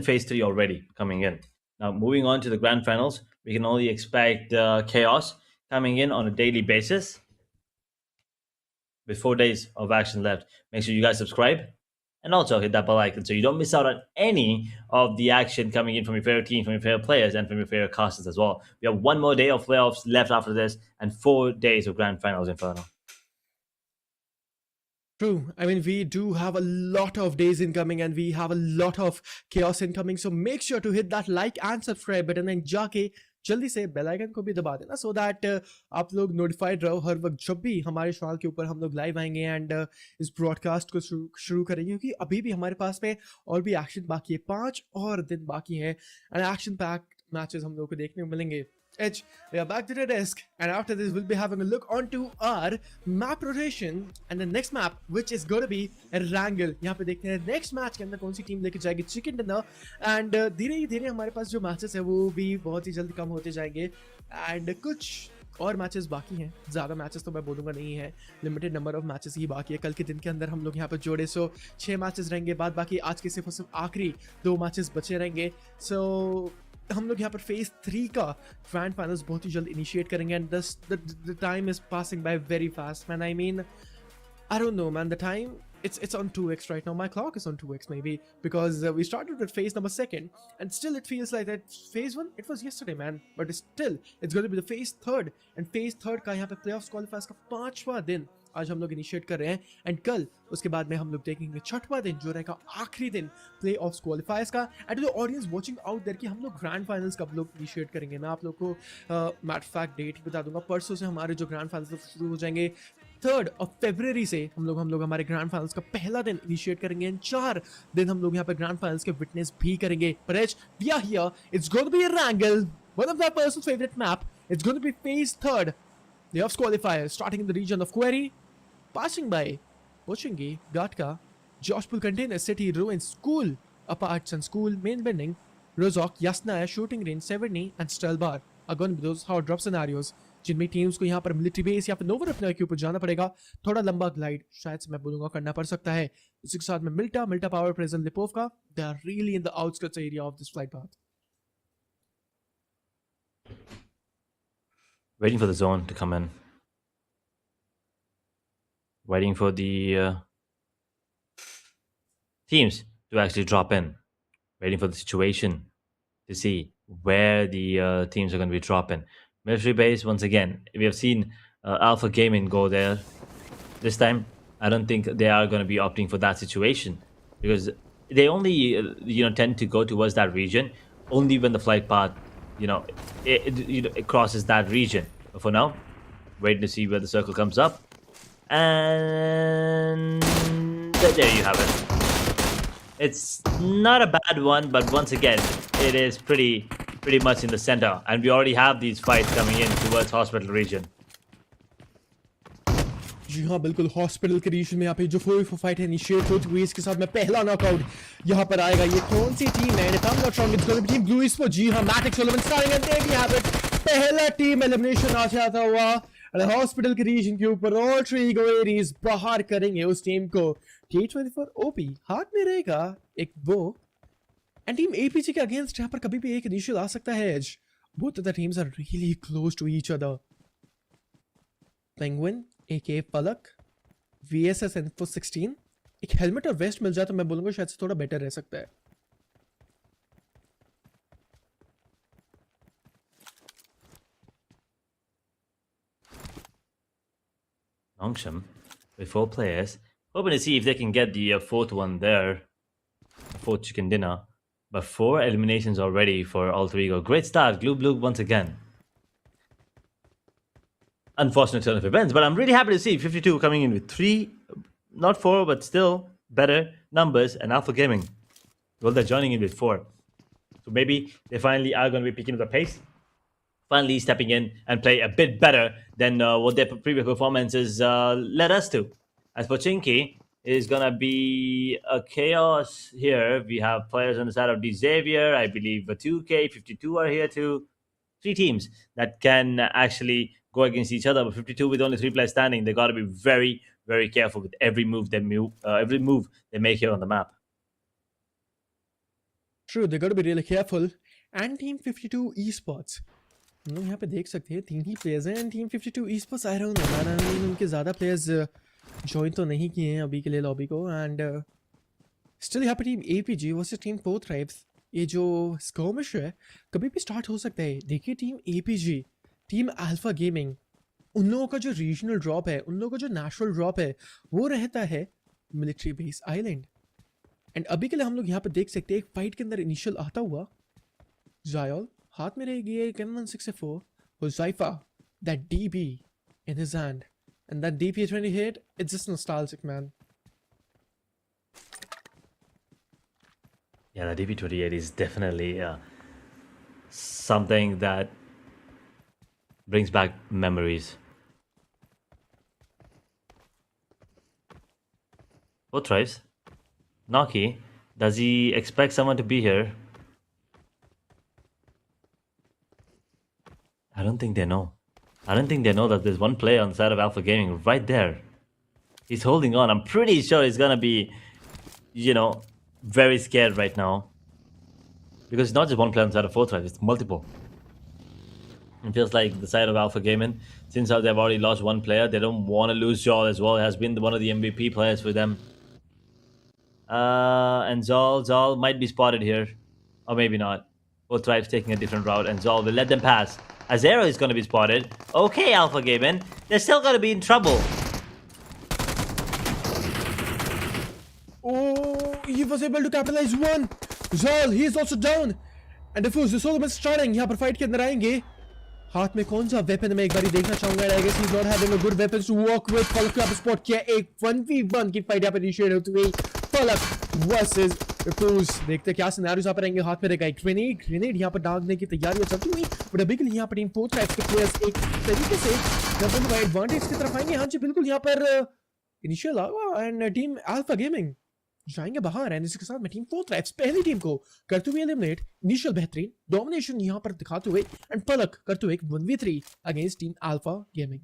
Phase 3 already coming in. Now, moving on to the grand finals, we can only expect chaos coming in on a daily basis. With 4 days of action left, make sure you guys subscribe and also hit that bell icon so you don't miss out on any of the action coming in from your favorite team, from your favorite players, and from your favorite casters as well. We have 1 more day of playoffs left after this and 4 days of grand finals, Inferno. True. I mean, we do have a lot of days incoming and we have a lot of chaos incoming. So make sure to hit that like and subscribe button and जाके जल्दी से bell icon को भी दबा देना so that आप लोग notified रहो हर वक्त जब भी हमारे चैनल के ऊपर हम लोग लाइव आएंगे एंड इस ब्रॉडकास्ट को शुरू करेंगे, क्योंकि अभी भी हमारे पास में और भी एक्शन बाकी है. 5 और दिन बाकी है एंड एक्शन पैक्ड मैचेस हम लोग को देखने को मिलेंगे. Edge, we are back to the desk, and after this we'll be having a look onto our map rotation and the next map, which is going to be a Wrangle. यहाँ पे देखते हैं next match के अंदर कौन सी team लेके जाएगी चिकन डिनर. एंड धीरे ही धीरे हमारे पास जो मैचेस है वो भी बहुत ही जल्दी कम होते जाएंगे एंड कुछ और मैचेस बाकी हैं. ज़्यादा मैचेस तो मैं बोलूँगा नहीं है, लिमिटेड नंबर ऑफ मैचेस ही बाकी है. कल के दिन के अंदर हम लोग यहाँ पर जोड़े 6 मैचेस रहेंगे, बाद बाकी आज के सिर्फ आखिरी 2 मैचेस बचे रहेंगे. सो हम लोग यहाँ पर फेज 3 का ग्रैंड फाइनल्स बहुत ही जल्द इनिशिएट करेंगे and the time is passing by very fast man. I mean I don't know, man. The time it's on 2x right now. My clock is on 2x maybe because we started with phase number 2nd, and still it feels like that phase 1 it was yesterday, man. But still it's going to be the phase 3rd, and phase 3rd का यहाँ पे playoffs qualifiers का 5वां दिन आज हम लोग initiate कर रहे हैं. एंड कल उसके बाद में हम लोग देखेंगे 6वां दिन जो रहेगा आखिरी दिन प्ले ऑफ क्वालिफायर्स का. And to the audience watching out there कि हम लोग ग्रैंड फाइनल्स कब लोग इनिशिएट करेंगे, मैं आप लोग को मैटर फैक्ट डेट बता दूंगा. परसों से हमारे जो ग्रैंड फाइनल्स शुरू हो जाएंगे. 3rd of February से हम लोग हमारे ग्रैंड फाइनल्स का पहला दिन इनिशिएट करेंगे एंड 4 दिन हम लोग यहाँ पे ग्रैंड फाइनल्स के विटनेस भी करेंगे. But we are here. It's going to be a wrangle. One of my personal favorite map. It's going to be phase 3rd. Playoffs qualifiers starting in the region of Query, passing by Pochingi, Gatka, Joshpur Container City, Ruins, School, Aparts and School, Main Building, Rozok, Yasnaya, Shooting Range, Severny, and Stelbar are going to be those hard drop scenarios. जिनमें teams को यहाँ पर military base या फिर नोवा रफना के ऊपर जाना पड़ेगा, थोड़ा लंबा ग्लाइड शायद से मैं बोलूंगा करना पड़ सकता है। इसी के साथ में Mylta Power present Lipovka, they are really in the outskirts area of this flight path. Waiting for the zone to come in. Waiting for the teams to actually drop in. Waiting for the situation to see where the teams are going to be dropping. Military base, once again, we have seen Alpha Gaming go there. This time, I don't think they are going to be opting for that situation because they only tend to go towards that region only when the flight path it crosses that region. But for now, waiting to see where the circle comes up, and there you have it. It's not a bad one, but once again, it is pretty much in the center, and we already have these fights coming in towards hospital region. जी हाँ बिल्कुल, hospital के reason में यहाँ पे जो fight है initiate हो चुकी है। इसके साथ में पहला नॉकआउट यहाँ पर आएगा। ये कौन सी टीम है? I'm not sure, it's going to be team Blue Esports। जी हाँ, Matic Solomon starting and there we have it. पहला टीम एलिमिनेशन आ जाता हुआ हॉस्पिटल के रीजन के ऊपर। ऑल थ्री गोएरीज बाहर करेंगे उस टीम को। K24 ओपी हाथ में रहेगा एक वो, एंड टीम एपीजी के अगेंस्ट यहाँ पर कभी भी एक इनिशियल आ सकता है edge. Both of the teams are really close to each other. Penguin AK Palak VSS Info 16, एक हेलमेट और वेस्ट मिल जाए तो मैं बोलूंगा शायद से थोड़ा बेटर रह सकता है। Longsham with 4 players, hoping to see if they can get the 4th one there, 4th chicken dinner. But 4 eliminations already for all 3 go. Great start, BLUG once again. Unfortunate turn of events, but I'm really happy to see 52 coming in with 3, not 4, but still better numbers, and Alpha Gaming, well, they're joining in with 4. So maybe they finally are going to be picking up the pace, finally stepping in and play a bit better than what their previous performances led us to. As for Chinky, is going to be a chaos here. We have players on the side of D Xavier, I believe 2K, 52 are here too. 3 teams that can actually go against each other, but 52 with only 3 players standing, they got to be very, very careful with every move they make here on the map. True, they got to be really careful. And Team 52 esports, हम लोग यहाँ पे देख सकते हैं 3 ही players हैं। And team 52 esports, I don't know, उनके ज़्यादा प्लेयर्स ज्वाइन तो नहीं किए हैं अभी के लिए लॉबी को। एंड स्टिल यहाँ पे team APG versus team 4 Thrives, ये जो स्कर्मिश है कभी भी स्टार्ट हो सकता है। देखिए team APG, team alpha gaming, उन लोगों का जो रीजनल ड्रॉप है, उन लोगों का जो नेचुरल ड्रॉप है, वो रहता है मिलिट्री बेस आइलैंड। एंड अभी के लिए हम लोग यहाँ पे देख सकते हैं एक फाइट के अंदर इनिशियल आता हुआ जायोल हाथ में रहेगी एक M16A4, Huzaifah, that DB in his hand, and that DP20 hit, it's just nostalgic, man. Yeah, the DP28 is definitely something that brings back memories. Both tries. Naki, does he expect someone to be here? I don't think they know. I don't think they know that there's one player on the side of Alpha Gaming right there. He's holding on. I'm pretty sure he's gonna be, very scared right now. Because it's not just one player on the side of 4 Thrive, it's multiple. It feels like the side of Alpha Gaming, since they've already lost one player, they don't want to lose Jol as well. He has been one of the MVP players for them. And Zol might be spotted here. Or maybe not. 4 Thrive's taking a different route, and Zol will let them pass. Azero is going to be spotted. Okay, Alpha Gaming, they're still going to be in trouble. Oh, he was able to capitalize one. Zol, he is also down. And Diffuse, the Solomon starting. यहाँ पर fight के अंदर आएंगे। हाथ में कौन सा weapon मैं एक बार देखना चाहूंगा। I guess he's not having a good weapons to work with. फलक को यहाँ पर स्पॉट किया। एक 1v1 की फाइट यहाँ पर इनिशिएट होती हुई। फलक वर्सेस Diffuse, देखते हैं क्या सिनेरियोस यहाँ पर आएंगे। हाथ में रहेगा एक ग्रेनेड यहाँ पर डालने की तैयारियां चलती हुई। बट अभी के लिए यहाँ पर टीम 4 Thrives के प्लेयर्स एक तरीके से डबल एडवांटेज की तरफ आएंगे। हाँ जी बिल्कुल, यहाँ पर इनिशियल आगा एंड टीम अल्फा गेमिंग जाएंगे बाहर एंड इसके साथ में टीम 4 थ्राइव्स पहली टीम को करते हुए एलिमिनेट, इनिशियल बेहतरीन डोमिनेशन यहां पर दिखाते हुए एंड पलक करते हुए 1v3 against team alpha gaming.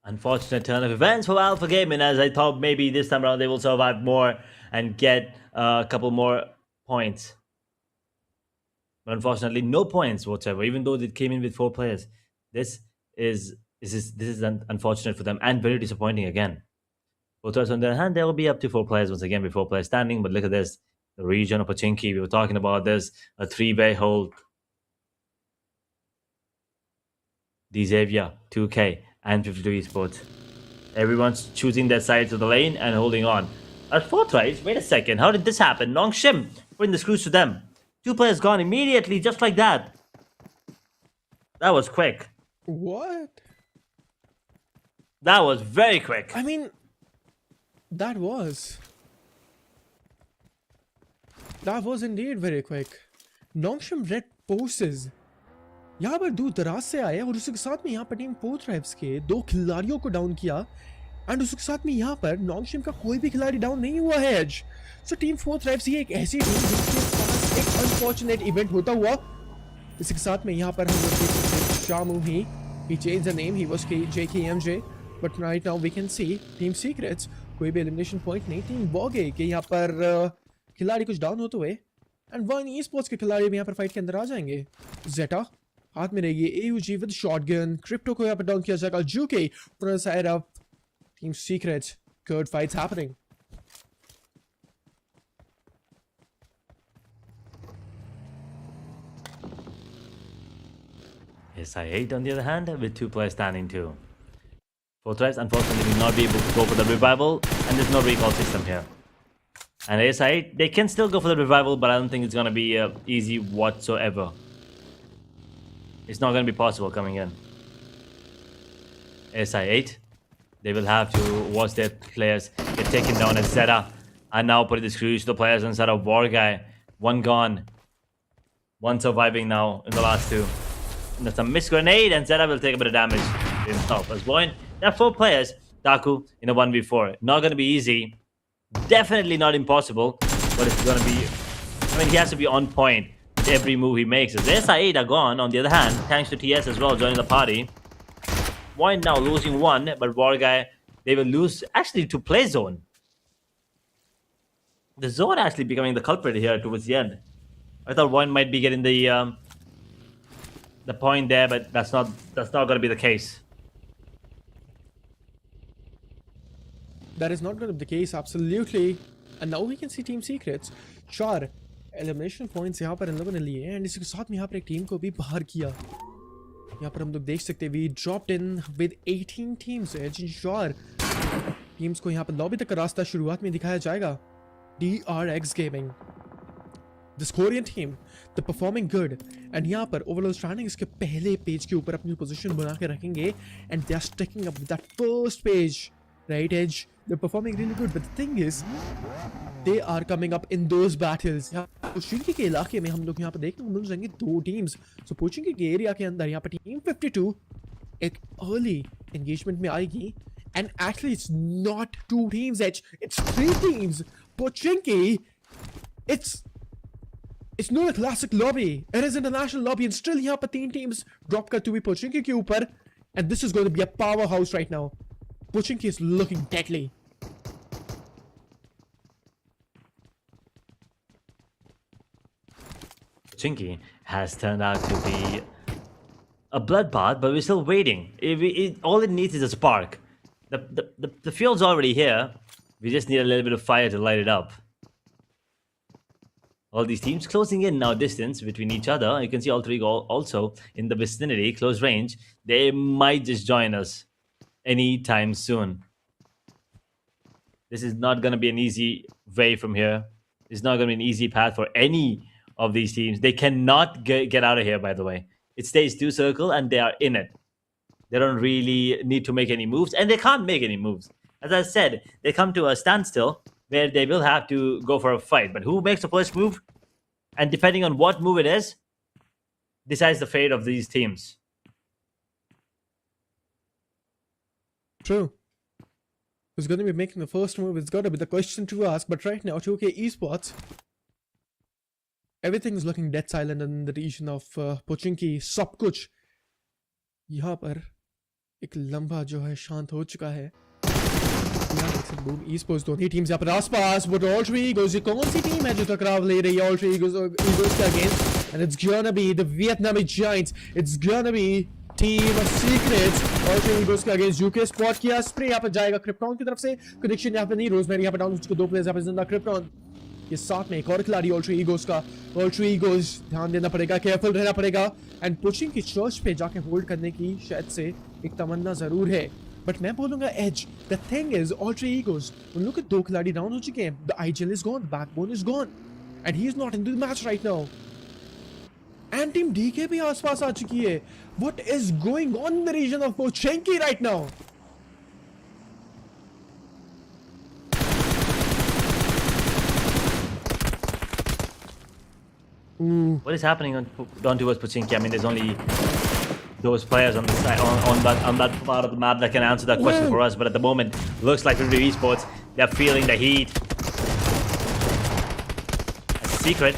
Unfortunate turn of events for Alpha Gaming, as I thought maybe this time around they will survive more and get a couple more points. But unfortunately, no points whatsoever, even though they came in with 4 players. This is unfortunate for them and very disappointing again. Ultras, on the other hand, they will be up to 4 players once again with 4 players standing. But look at this. The region of Pachinki, we were talking about this. A 3-way hold. Dzavia, 2K, and 52 Esports. Everyone's choosing their sides of the lane and holding on. At 4 tries, wait a second. How did this happen? Nongshim putting the screws to them. 2 players gone immediately, just like that. That was quick. What? That was very quick. I mean, that was indeed very quick. Nongshim red poses. यहाँ पर दूर दराज से आए और उसके साथ में यहाँ पर टीम 4 ट्राइब्स के 2 खिलाड़ियों को डाउन किया एंड उसके साथ में यहाँ पर नॉन्गशिम का कोई भी खिलाड़ी डाउन नहीं हुआ है एज. सो टीम 4 ट्राइब्स ये एक ऐसी टीम जिसके पास एक अनफॉर्चुनेट इवेंट होता हुआ इसके साथ में यहाँ पर हम लोग देख सकते हैं शामू he change the name, he was JKMJ, but right now we can see team Secrets कोई भी एलिमिनेशन पॉइंट नहीं. टीम वॉगे के यहाँ पर खिलाड़ी कुछ डाउन होते हुए एंड वॉइन ई-स्पोर्ट्स के खिलाड़ी भी यहाँ पर फाइट के अंदर आ जाएंगे. जेटा हाथ में रहेगी AUG विद शॉटगन. क्रिप्टो को यहाँ पर डाउन किया जाएगा. Juke from the side of team Secrets. Good fights happening. SI8 on the other hand with 2 players standing too. 4 tries unfortunately will not be able to go for the revival and there's no recall system here. And SI8 they can still go for the revival but I don't think it's gonna be easy whatsoever. It's not going to be possible coming in. SI8, they will have to watch their players get taken down as Zeta and now putting the screws to the players instead of WARGYE. 1 gone. 1 surviving now in the last 2. And that's a missed grenade and Zeta will take a bit of damage himself. As VOIN, there are 4 players. Taku in a 1v4. Not going to be easy. Definitely not impossible. But it's going to be... I mean, he has to be on point. Every move he makes. The SI8 are gone on the other hand, thanks to TS as well joining the party. VOIN now losing 1, but WARGYE, they will lose actually to play zone. The zone actually becoming the culprit here towards the end. I thought VOIN might be getting the point there, but that's not going to be the case. That is not going to be the case, absolutely. And now we can see Team Secrets. 4 elimination points यहाँ पर इन लोगों ने लिए and इसके साथ में यहाँ पर एक टीम को भी बाहर किया. यहाँ पर हम लोग देख सकते हैं we dropped in with 18 teams. जिन 4 टीम्स को यहाँ पर लॉबी तक का रास्ता शुरुआत में दिखाया जाएगा. DRX gaming, this Korean team, the performing good and यहाँ पर ओवरऑल स्टैंडिंग इसके पहले पेज के ऊपर अपनी पोजीशन बना के रखेंगे and they are sticking up with that first page. Right edge, they're performing really good, but the thing is, they are coming up in those battles. Pochinki के इलाके में हम लोग यहाँ पर देखने को मिल जाएंगे 2 टीम्स. सो पोचिंकी के एरिया के अंदर यहाँ पर टीम 52 एक अर्ली एंगेजमेंट में आएगी and actually it's not 2 teams H, it's 3 teams. Pochinki, it's not a classic lobby, it is international lobby and still यहाँ पर 3 टीम्स ड्रॉप करते हुए पोचिंकी के ऊपर and this is going to be a powerhouse right now. Pochinki is looking deadly. Pochinki has turned out to be a bloodbath, but we're still waiting. All it needs is a spark. The field's already here. We just need a little bit of fire to light it up. All these teams closing in now distance between each other. You can see all 3 also in the vicinity, close range. They might just join us anytime soon. This is not going to be an easy way from here. It's not going to be an easy path for any of these teams. They cannot get out of here, by the way. It stays 2 circle and they are in it. They don't really need to make any moves and they can't make any moves. As I said, they come to a standstill where they will have to go for a fight. But who makes the first move? And depending on what move it is, decides the fate of these teams. True. Who's going to be making the first move? It's got to be the question to ask. But right now, 2K Esports, everything is looking dead silent in the region of Pochinki. सब कुछ यहाँ पर एक लंबा जो है शांत हो चुका है. Boom Esports दोनों टीम्स यहाँ पर आसपास. But all three Eagles, ये कौन सी टीम है जो टकराव ले रही है all three Eagles के against? And it's gonna be the Vietnamese Giants. It's gonna be Team of Secrets. All three Eagles के against UK Spot किया स्प्रे यहाँ पर जाएगा क्रिप्टॉन की तरफ से. कनेक्शन यहाँ पर नहीं. रोजमेरी यहाँ पर डाउन उसको 2 प्लेयर्स यहाँ पर जिंदा. क्रिप्टॉन ये साथ में एक और खिलाड़ी ऑल थ्री ईगोस का. ऑल थ्री ईगोस ध्यान देना पड़ेगा, केयरफुल रहना पड़ेगा. एंड पुशिंग की चर्च पे जाके होल्ड करने की शायद से एक तमन्ना जरूर है. बट मैं बोलूंगा edge. The thing is all three egos उन लोग के 2 खिलाड़ी डाउन हो चुके हैं. The IGL is gone, backbone is gone and he is not in the match right now. And team DK भी आसपास आ चुकी है. What is going on in the region of Pochinki right now? What is happening down towards Pochinki? I mean, there's only those players on the side, on that part of the map that can answer that question for us. But at the moment, looks like with esports, they're feeling the heat. A secret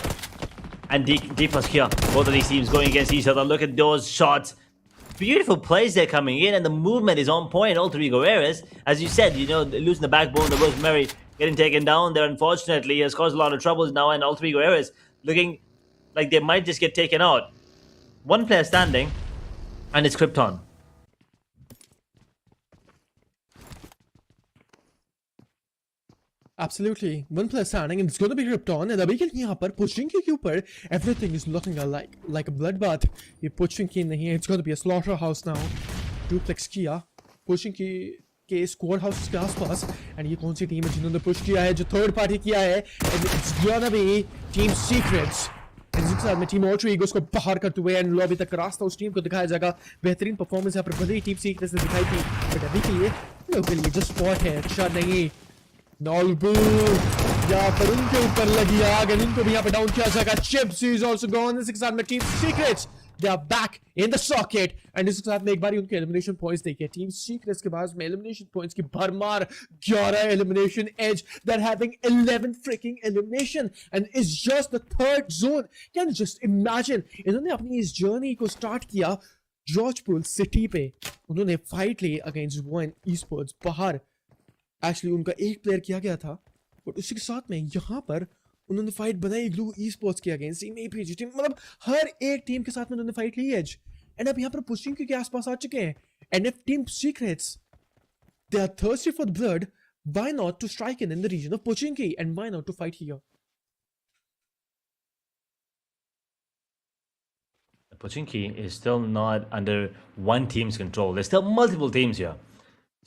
and deep was here. Both of these teams going against each other. Look at those shots. Beautiful plays they're coming in, and the movement is on point. All three Guerreras, as you said, you know, losing the backbone, the Rosemary getting taken down there. Unfortunately, has caused a lot of troubles now, and all three Guerreras looking like they might just get taken out. One player standing, and it's Krypton. Absolutely. One player standing, and it's going to be Krypton. And अभी के लिए यहाँ पर Pochinki के ऊपर everything is looking like a bloodbath. ये Pochinki नहीं है. It's going to be a slaughterhouse now. Duplex किया Pochinki के स्क्वाड हाउस के आसपास. एंड ये कौन सी टीम है जिन्होंने पुश किया है, जो थर्ड पार्टी किया है? And it's gonna be team secrets. इसके साथ में टीम ऑल्ट्री ईगोस को बाहर करते हुए एंड अभी तक रास्ता उस टीम को दिखाया जाएगा. बेहतरीन परफॉर्मेंस यहाँ पर भले ही टीम सीक्रेट्स ने दिखाई थी, बट अभी के लिए लोगों के लिए जो स्पॉट है अच्छा नहीं. नॉल्बू यहाँ पर उनके ऊपर लगी आग एंड इनको भी यहाँ पर डाउन किया जाएगा. Chips is also gone. इसके साथ में team secrets they are back in the socket and इसके साथ में एक बार उनके elimination points देखिए. टीम सीक्रेट्स के पास में elimination points की भरमार. 11 elimination edge. They're having 11 freaking elimination and it's just the third zone. Can you just imagine? इन्होंने अपनी इस journey को start किया जॉर्जपुल सिटी पे. उन्होंने फाइट ली अगेंस्ट वॉइन esports बाहर. एक्चुअली उनका एक प्लेयर किया गया था, और उसी के साथ में यहाँ पर उन्होंने फाइट बनाई ब्लू esports के अगेंस्ट. टीम एपीजी टीम, मतलब हर एक टीम के साथ में उन्होंने फाइट ली एज. एंड अब यहाँ पर पुशिंग के आसपास आ चुके हैं. And if team Secrets they are thirsty for blood, why not to strike in the region of Pochinki and why not to fight here? Pochinki is still not under one team's control. There's still multiple teams here.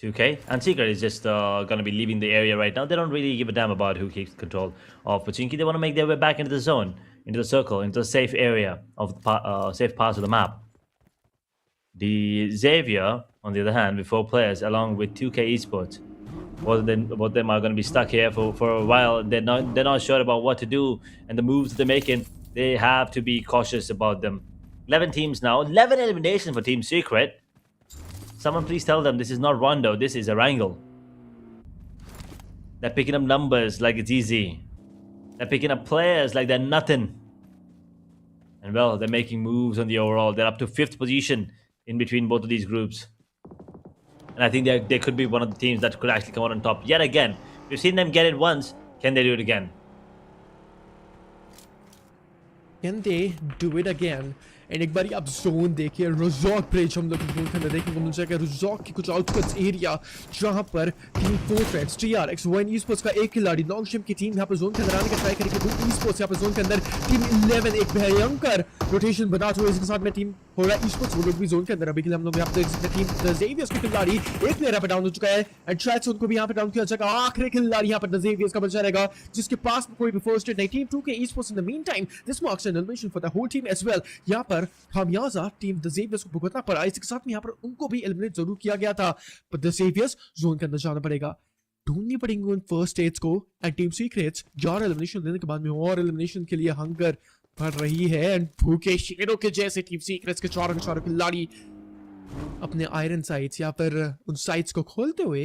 2K and Secret is just going to be leaving the area right now. They don't really give a damn about who keeps control of Pochinki. They want to make their way back into the zone, into the circle, into the safe area of the safe parts of the map. The Xavier, on the other hand, with 4 players, along with 2K Esports, both of them are going to be stuck here for a while. They're not sure about what to do, and the moves they're making, they have to be cautious about them. 11 teams now, 11 eliminations for Team Secret. Someone please tell them this is not Rondo, this is a wrangle. They're picking up numbers like it's easy. They're picking up players like they're nothing. And well, they're making moves on the overall. They're up to 5th position in between both of these groups. And I think they could be one of the teams that could actually come out on top yet again. We've seen them get it once. Can they do it again? Can they do it again? And एक बार आप zone देखिए. रोजॉक bridge हम लोग zone के अंदर देखने को मिल जाएगा. रोजॉक की कुछ आउटस्कट्स एरिया जहां पर टीम फोर्ट्रेस टीआरएक्स वॉइन esports का एक खिलाड़ी नॉन्गशिप की टीम यहां पर जोन के अंदर आने का ट्राई करेगी. ब्लू esports यहां पर जोन के अंदर. टीम 11 एक भयंकर रोटेशन बनाते हुए इसके साथ में टीम होरा esports वो लोग भी जोन के अंदर. अभी के लिए हम लोग यहां पर देख सकते हैं टीम ज़ेवियर्स के खिलाड़ी एक प्लेयर पे डाउन हो चुका है एंड शायद से उनको भी यहां पे डाउन किया जाएगा. आखिरी खिलाड़ी यहां पर ज़ेवियर्स का बचा रहेगा जिसके पास कोई भी फर्स्ट एड नहीं. Team 2K esports in the meantime this marks an elimination for the whole team as well. यहां पर खामियाजा टीम द ज़ेवियर्स को भुगतना पड़ा. इसके साथ में यहां पर उनको भी एलिमिनेट जरूर किया गया था, पर द ज़ेवियर्स जोन के अंदर जाना पड़ेगा. ढूंढनी पड़ेंगे उन फर्स्ट एड्स को. एंड टीम सीक्रेट्स 11 एलिमिनेशन लेने के बाद में और एलिमिनेशन के लिए हंगर भर रही है. एंड भूखे शेरों के जैसे टीम सीक्रेट्स के चारों खिलाड़ी अपने आयरन साइट्स या फिर उन साइट्स को खोलते हुए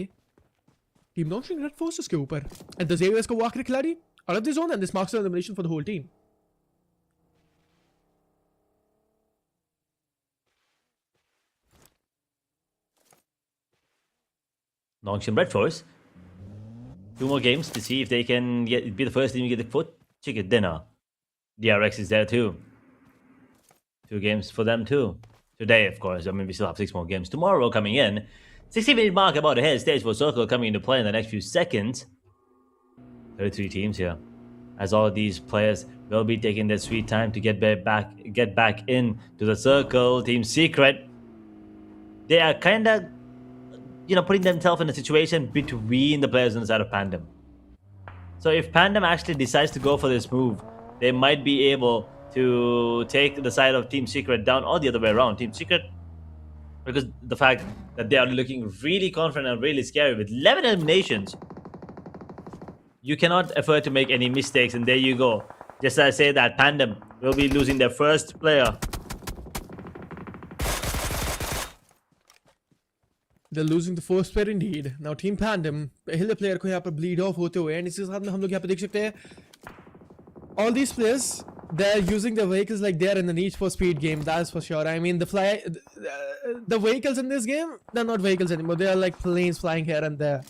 टीम लॉन्चिंग रेड फोर्सेस के ऊपर एंड द जेवियर्स को वो आखिरी खिलाड़ी out of the zone and this marks the elimination for the whole team. Longshim Red Force. 2 more games to see if they can be the first team to get the foot chicken dinner. DRX is there too. 2 games for them too. Today, of course. I mean, we still have 6 more games. Tomorrow coming in. 60-minute mark about ahead. Stage 4 circle coming into play in the next few seconds. 33 teams here. As all of these players will be taking their sweet time to get back in to the circle. Team Secret. They are kind of, putting themselves in a situation between the players on the side of PANDUM. So if PANDUM actually decides to go for this move, they might be able to take the side of Team Secret down, or the other way around. Team Secret, because the fact that they are looking really confident and really scary with 11 eliminations, you cannot afford to make any mistakes. And there you go. Just as I say that, PANDUM will be losing their first player. They're losing the first player indeed. Now Team PANDUM पहले player को यहाँ पर bleed off होते हुए and इसके साथ में हम लोग यहाँ पे देख सकते हैं all these players, they're using their vehicles like they're in the Need for Speed game, that's for sure. I mean, the vehicles in this game, they're not vehicles anymore. They are like planes flying here and there.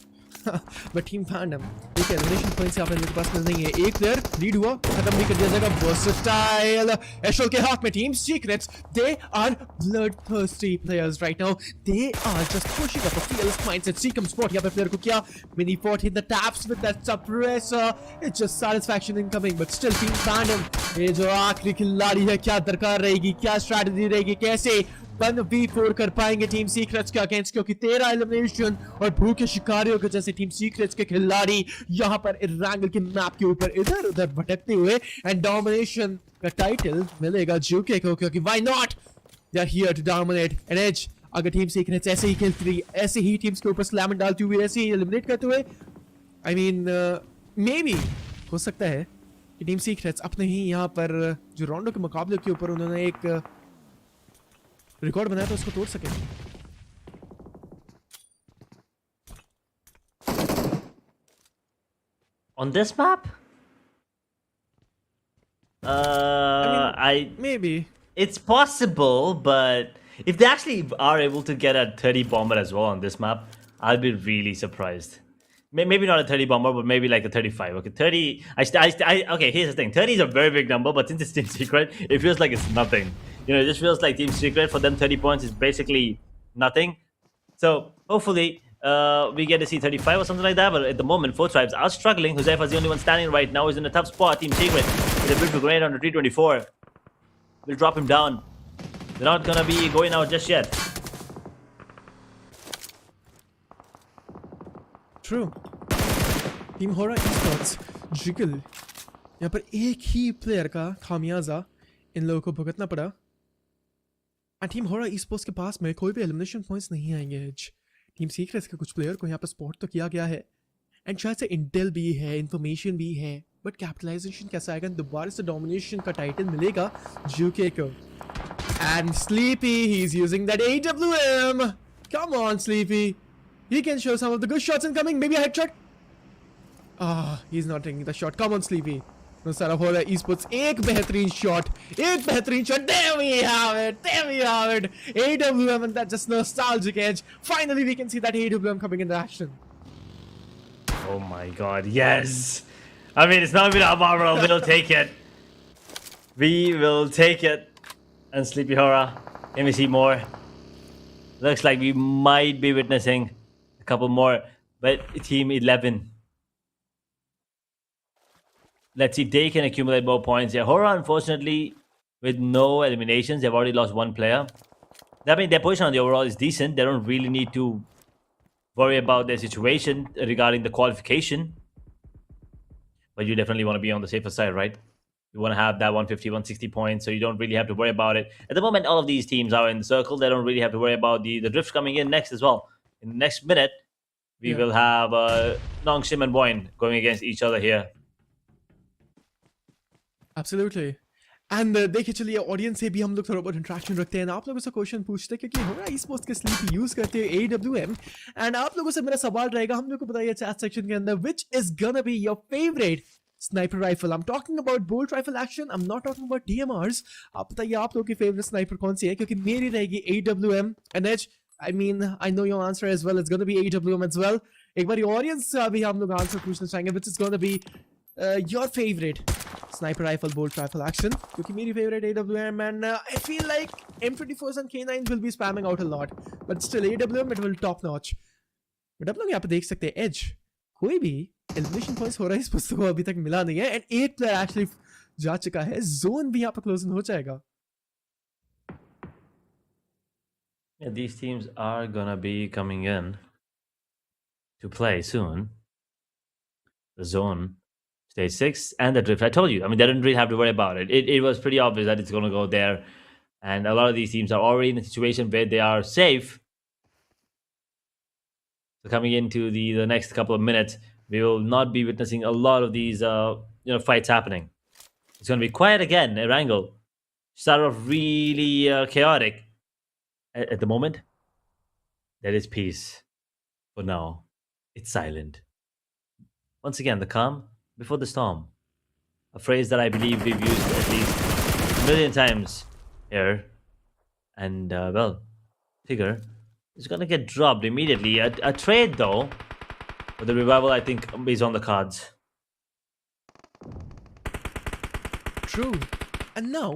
But Team PANDUM, देखिए elimination points यहाँ पर इनके पास मिल नहीं है. एक player lead हुआ, खत्म भी कर दिया जाएगा. वर्सेटाइल एशल के हाथ में team secrets. They are bloodthirsty players right now. They are just pushing up a fearless mindset. Seacom spot यहाँ पे प्लेयर को किया. Mini fought hit the taps with that suppressor. It's just satisfaction incoming, but still Team PANDUM, ये जो आखिरी खिलाड़ी है, क्या दरकार रहेगी, क्या स्ट्रैटेजी रहेगी, कैसे 1v4 कर पाएंगे टीम सीक्रेट्स के अगेंस्ट, क्योंकि 13 एलिमिनेशन और भूखे शिकारियों के जैसे टीम सीक्रेट्स के खिलाड़ी यहाँ पर इरेंगल के मैप के ऊपर इधर उधर भटकते हुए एंड डोमिनेशन का टाइटल मिलेगा जूके को, क्योंकि why not, they are here to dominate an edge. अगर टीम सीक्रेट्स ऐसे ही खेलती रही, ऐसे ही टीम्स के ऊपर स्लैम डालती हुई, ऐसे ही एलिमिनेट करते हुए, आई मीन मे बी हो सकता है कि टीम सीक्रेट्स अपने ही यहाँ पर जो राउंडों के मुकाबले के ऊपर उन्होंने एक रिकॉर्ड बनाया तो उसको तोड़ सके. On this map? Maybe. It's possible, but if they actually are able to get a 30 bomber as well on this map, I'll be really surprised. Maybe not a 30 bomber, but maybe like a 35. Okay, 30. Okay, here's the thing. 30 is a very big number, but since it's Team Secret, it feels like it's nothing. It just feels like Team Secret, for them 30 points is basically nothing. So hopefully we get to see 35 or something like that. But at the moment, 4 tribes are struggling. Josefa's the only one standing right now. He's in a tough spot. Team Secret with a beautiful grenade on the 324. We'll drop him down. They're not gonna be going out just yet. True. Team HORAA esports jiggle, यहाँ पर एक ही player का खामियाजा इन लोगों को भुगतना पड़ा. And team HORAA esports के पास में कोई भी एलिमिनेशन पॉइंट्स नहीं आएंगे. टीम सीक्रेट्स के कुछ प्लेयर को यहाँ पर स्पॉट तो किया गया है एंड शायद से इंटेल भी है, इंफॉर्मेशन भी है, बट कैपिटलाइजेशन कैसा आएगा. दोबारा से डोमिनेशन का टाइटल मिलेगा यूके को. And sleepy, he is using that AWM. Come on sleepy, he can show some of the good shots incoming. Maybe a headshot. He's not taking the shot. Come on, Sleepy. No, sir, HORAA esports. एक बेहतरीन shot. There we have it. AWM, and that just nostalgic edge. Finally, we can see that AWM coming into action. Oh my god, yes. I mean, it's not even a marvel. We'll take it. We will take it. And Sleepy HORAA, can we see more? Looks like we might be witnessing a couple more, but Team 11. Let's see if they can accumulate more points here. HORAA, unfortunately, with no eliminations, they've already lost 1 player. I mean, their position on the overall is decent. They don't really need to worry about their situation regarding the qualification. But you definitely want to be on the safer side, right? You want to have that 150, 160 points, so you don't really have to worry about it. At the moment, all of these teams are in the circle. They don't really have to worry about the drifts coming in next as well. In the next minute, we will have Nongshim and VOIN going against each other here. Absolutely. And देखिए चलिए audience से भी हम लोग थोड़ा बहुत interaction रखते हैं, आप लोगों से क्वेश्चन पूछते हैं क्योंकि होरा स्पोर्ट्स के स्लीप यूज करते हैं AWM। एंड आप लोगों से मेरा सवाल रहेगा, हम लोग को बताइए चैट सेक्शन के अंदर, which is gonna be your favourite sniper rifle. I am talking about bolt rifle action, I am not talking about DMRs। आप बताइए आप लोगों की फेवरेट स्नाइपर कौन सी है, क्योंकि मेरी रहेगी AWM NH। I mean, I know your answer as well. It's gonna be AWM as well. एक बार ऑडियंस से अभी हम लोग आंसर पूछना चाहेंगे, which is gonna be your favorite sniper rifle, bolt rifle action. क्योंकि मेरी favorite AWM, and I feel like M24s and K9s will be spamming out a lot, but still AWM it will top notch. But आप लोग यहाँ पे देख सकते हैं edge, कोई भी elimination points हो रहा है इस पुस्तक को अभी तक मिला नहीं है, and 8 player actually जा चुका है, zone भी यहाँ पे close हो जाएगा. Yeah, these teams are gonna be coming in to play soon. The zone, stage 6, and the drift. I told you. I mean, they didn't really have to worry about it. It was pretty obvious that it's gonna go there, and a lot of these teams are already in a situation where they are safe. So coming into the next couple of minutes, we will not be witnessing a lot of these fights happening. It's gonna be quiet again. Erangel started off really chaotic. At the moment, there is peace. For now, it's silent. Once again, the calm before the storm. A phrase that I believe we've used at least a million times here. And, well, Tigger is going to get dropped immediately. A trade, though, for the revival, I think, is on the cards. True. And now,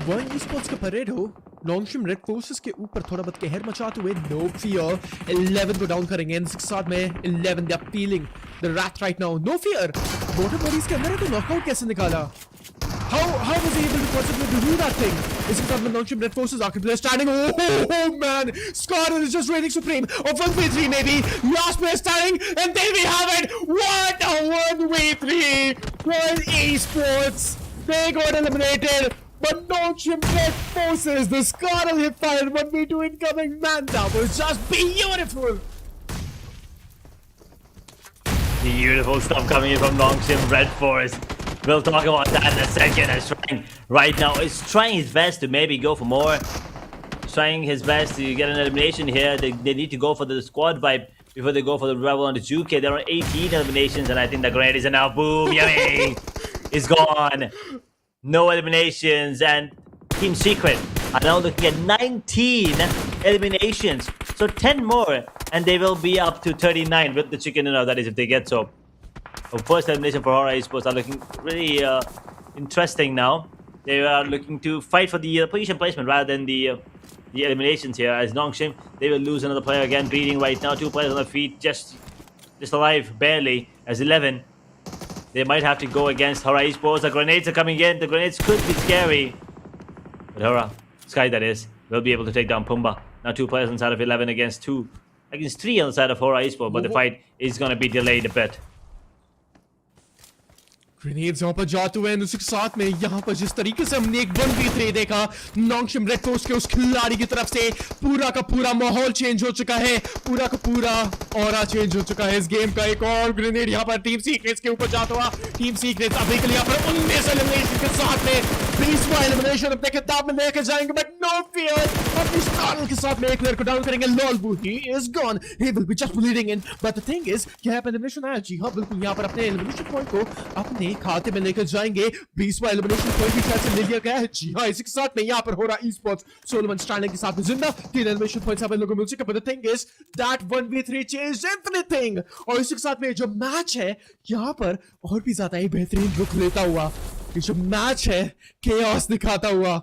VOIN esports का parade हो, लॉन्गस्ट्रीम red forces के ऊपर थोड़ा बहुत कहर मचाते हुए, no fear 11 को डाउन करेंगे, एंड साथ में 11 they are feeling the wrath right now, no fear water bodies के अंदर है तो नॉकआउट कैसे निकाला, how was he able to possibly do that thing? इसके साथ में लॉन्गस्ट्रीम रेड फोर्सेस आके player standing, oh man, Scarlet is just reigning supreme, or 1v3 maybe, last player standing, and there we have it, what a 1v3 for esports, they got eliminated. But Nonstop Red Forces, the Scarlet hip fire 1v2 incoming, man, that was just beautiful! Beautiful stuff coming in from Nonstop Red Force. We'll talk about that in a second. As Shrine right now is trying his best to maybe go for more. Trying his best to get an elimination here. They need to go for the squad vibe before they go for the revival on the Juke. They're on 18 eliminations, and I think the grenade is enough. Boom, yummy! It's gone. No eliminations, and Team Secret are now looking at 19 eliminations. So 10 more, and they will be up to 39 with the chicken dinner, that is, if they get so. The first elimination for HORAA esports are looking really interesting now. They are looking to fight for the position placement rather than the eliminations here. As Nongshim, they will lose another player again, bleeding right now. 2 players on their feet, just alive, barely, as 11. They might have to go against HORAA esports. The grenades are coming in. The grenades could be scary. But HORAA, Sky that is, will be able to take down Pumba. Now 2 players inside of 11 against 3 on the side of HORAA esports. But the fight is going to be delayed a bit. Grenades यहाँ पर जाते हुए, उसके साथ में यहाँ पर जिस तरीके से हमने एक 1v3 देखा नॉन्गशिम रेड फोर्स के उस खिलाड़ी की तरफ से, पूरा का पूरा माहौल चेंज हो चुका है, पूरा का पूरा ऑरा चेंज हो चुका है इस गेम का। एक और ग्रेनेड यहाँ पर टीम सीक्रेट्स के ऊपर जाता हुआ, टीम सीक्रेट्स अभी के लिए यहाँ पर 19 एलिमिनेशन के साथ में 20वां एलिमिनेशन अपने किताब में लेकर जाएंगे, बट नो फियर अपनी स्टार के साथ में एक प्लेयर को डाउन करेंगे। लॉलबू he is gone, he will be just bleeding in, but the thing is क्या एलिमिनेशन आया, जी हाँ बिल्कुल यहाँ पर अपने एलिमिनेशन पॉइंट को अपने खाते में लेकर जाएंगे। 20वां एलिमिनेशन पॉइंट भी शायद से ले लिया गया है, जी हाँ इसी के साथ में यहाँ पर HORAA esports सोलोमन स्टैंडिंग के साथ में जिंदा, 3 एलिमिनेशन पॉइंट्स आप लोगों को मिल चुके, but the thing is that 1v3 changed everything. और इसी के साथ में जो मैच है यहाँ पर और भी ज्यादा ही बेहतरीन रुख लेता हुआ, ये जो मैच है केओस दिखाता हुआ,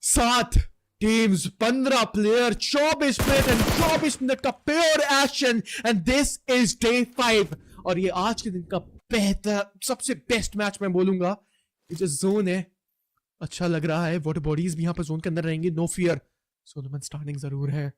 7 teams, 15 player, 24 minute and 24 minute का pure action, and this is day 5। और ये आज के दिन का बेहतर सबसे बेस्ट मैच मैं बोलूंगा। ये जो जोन है अच्छा लग रहा है, वाटर बॉडीज भी यहाँ पर जोन के अंदर रहेंगे, नो फियर, सोलोमन स्टार्टिंग जरूर है,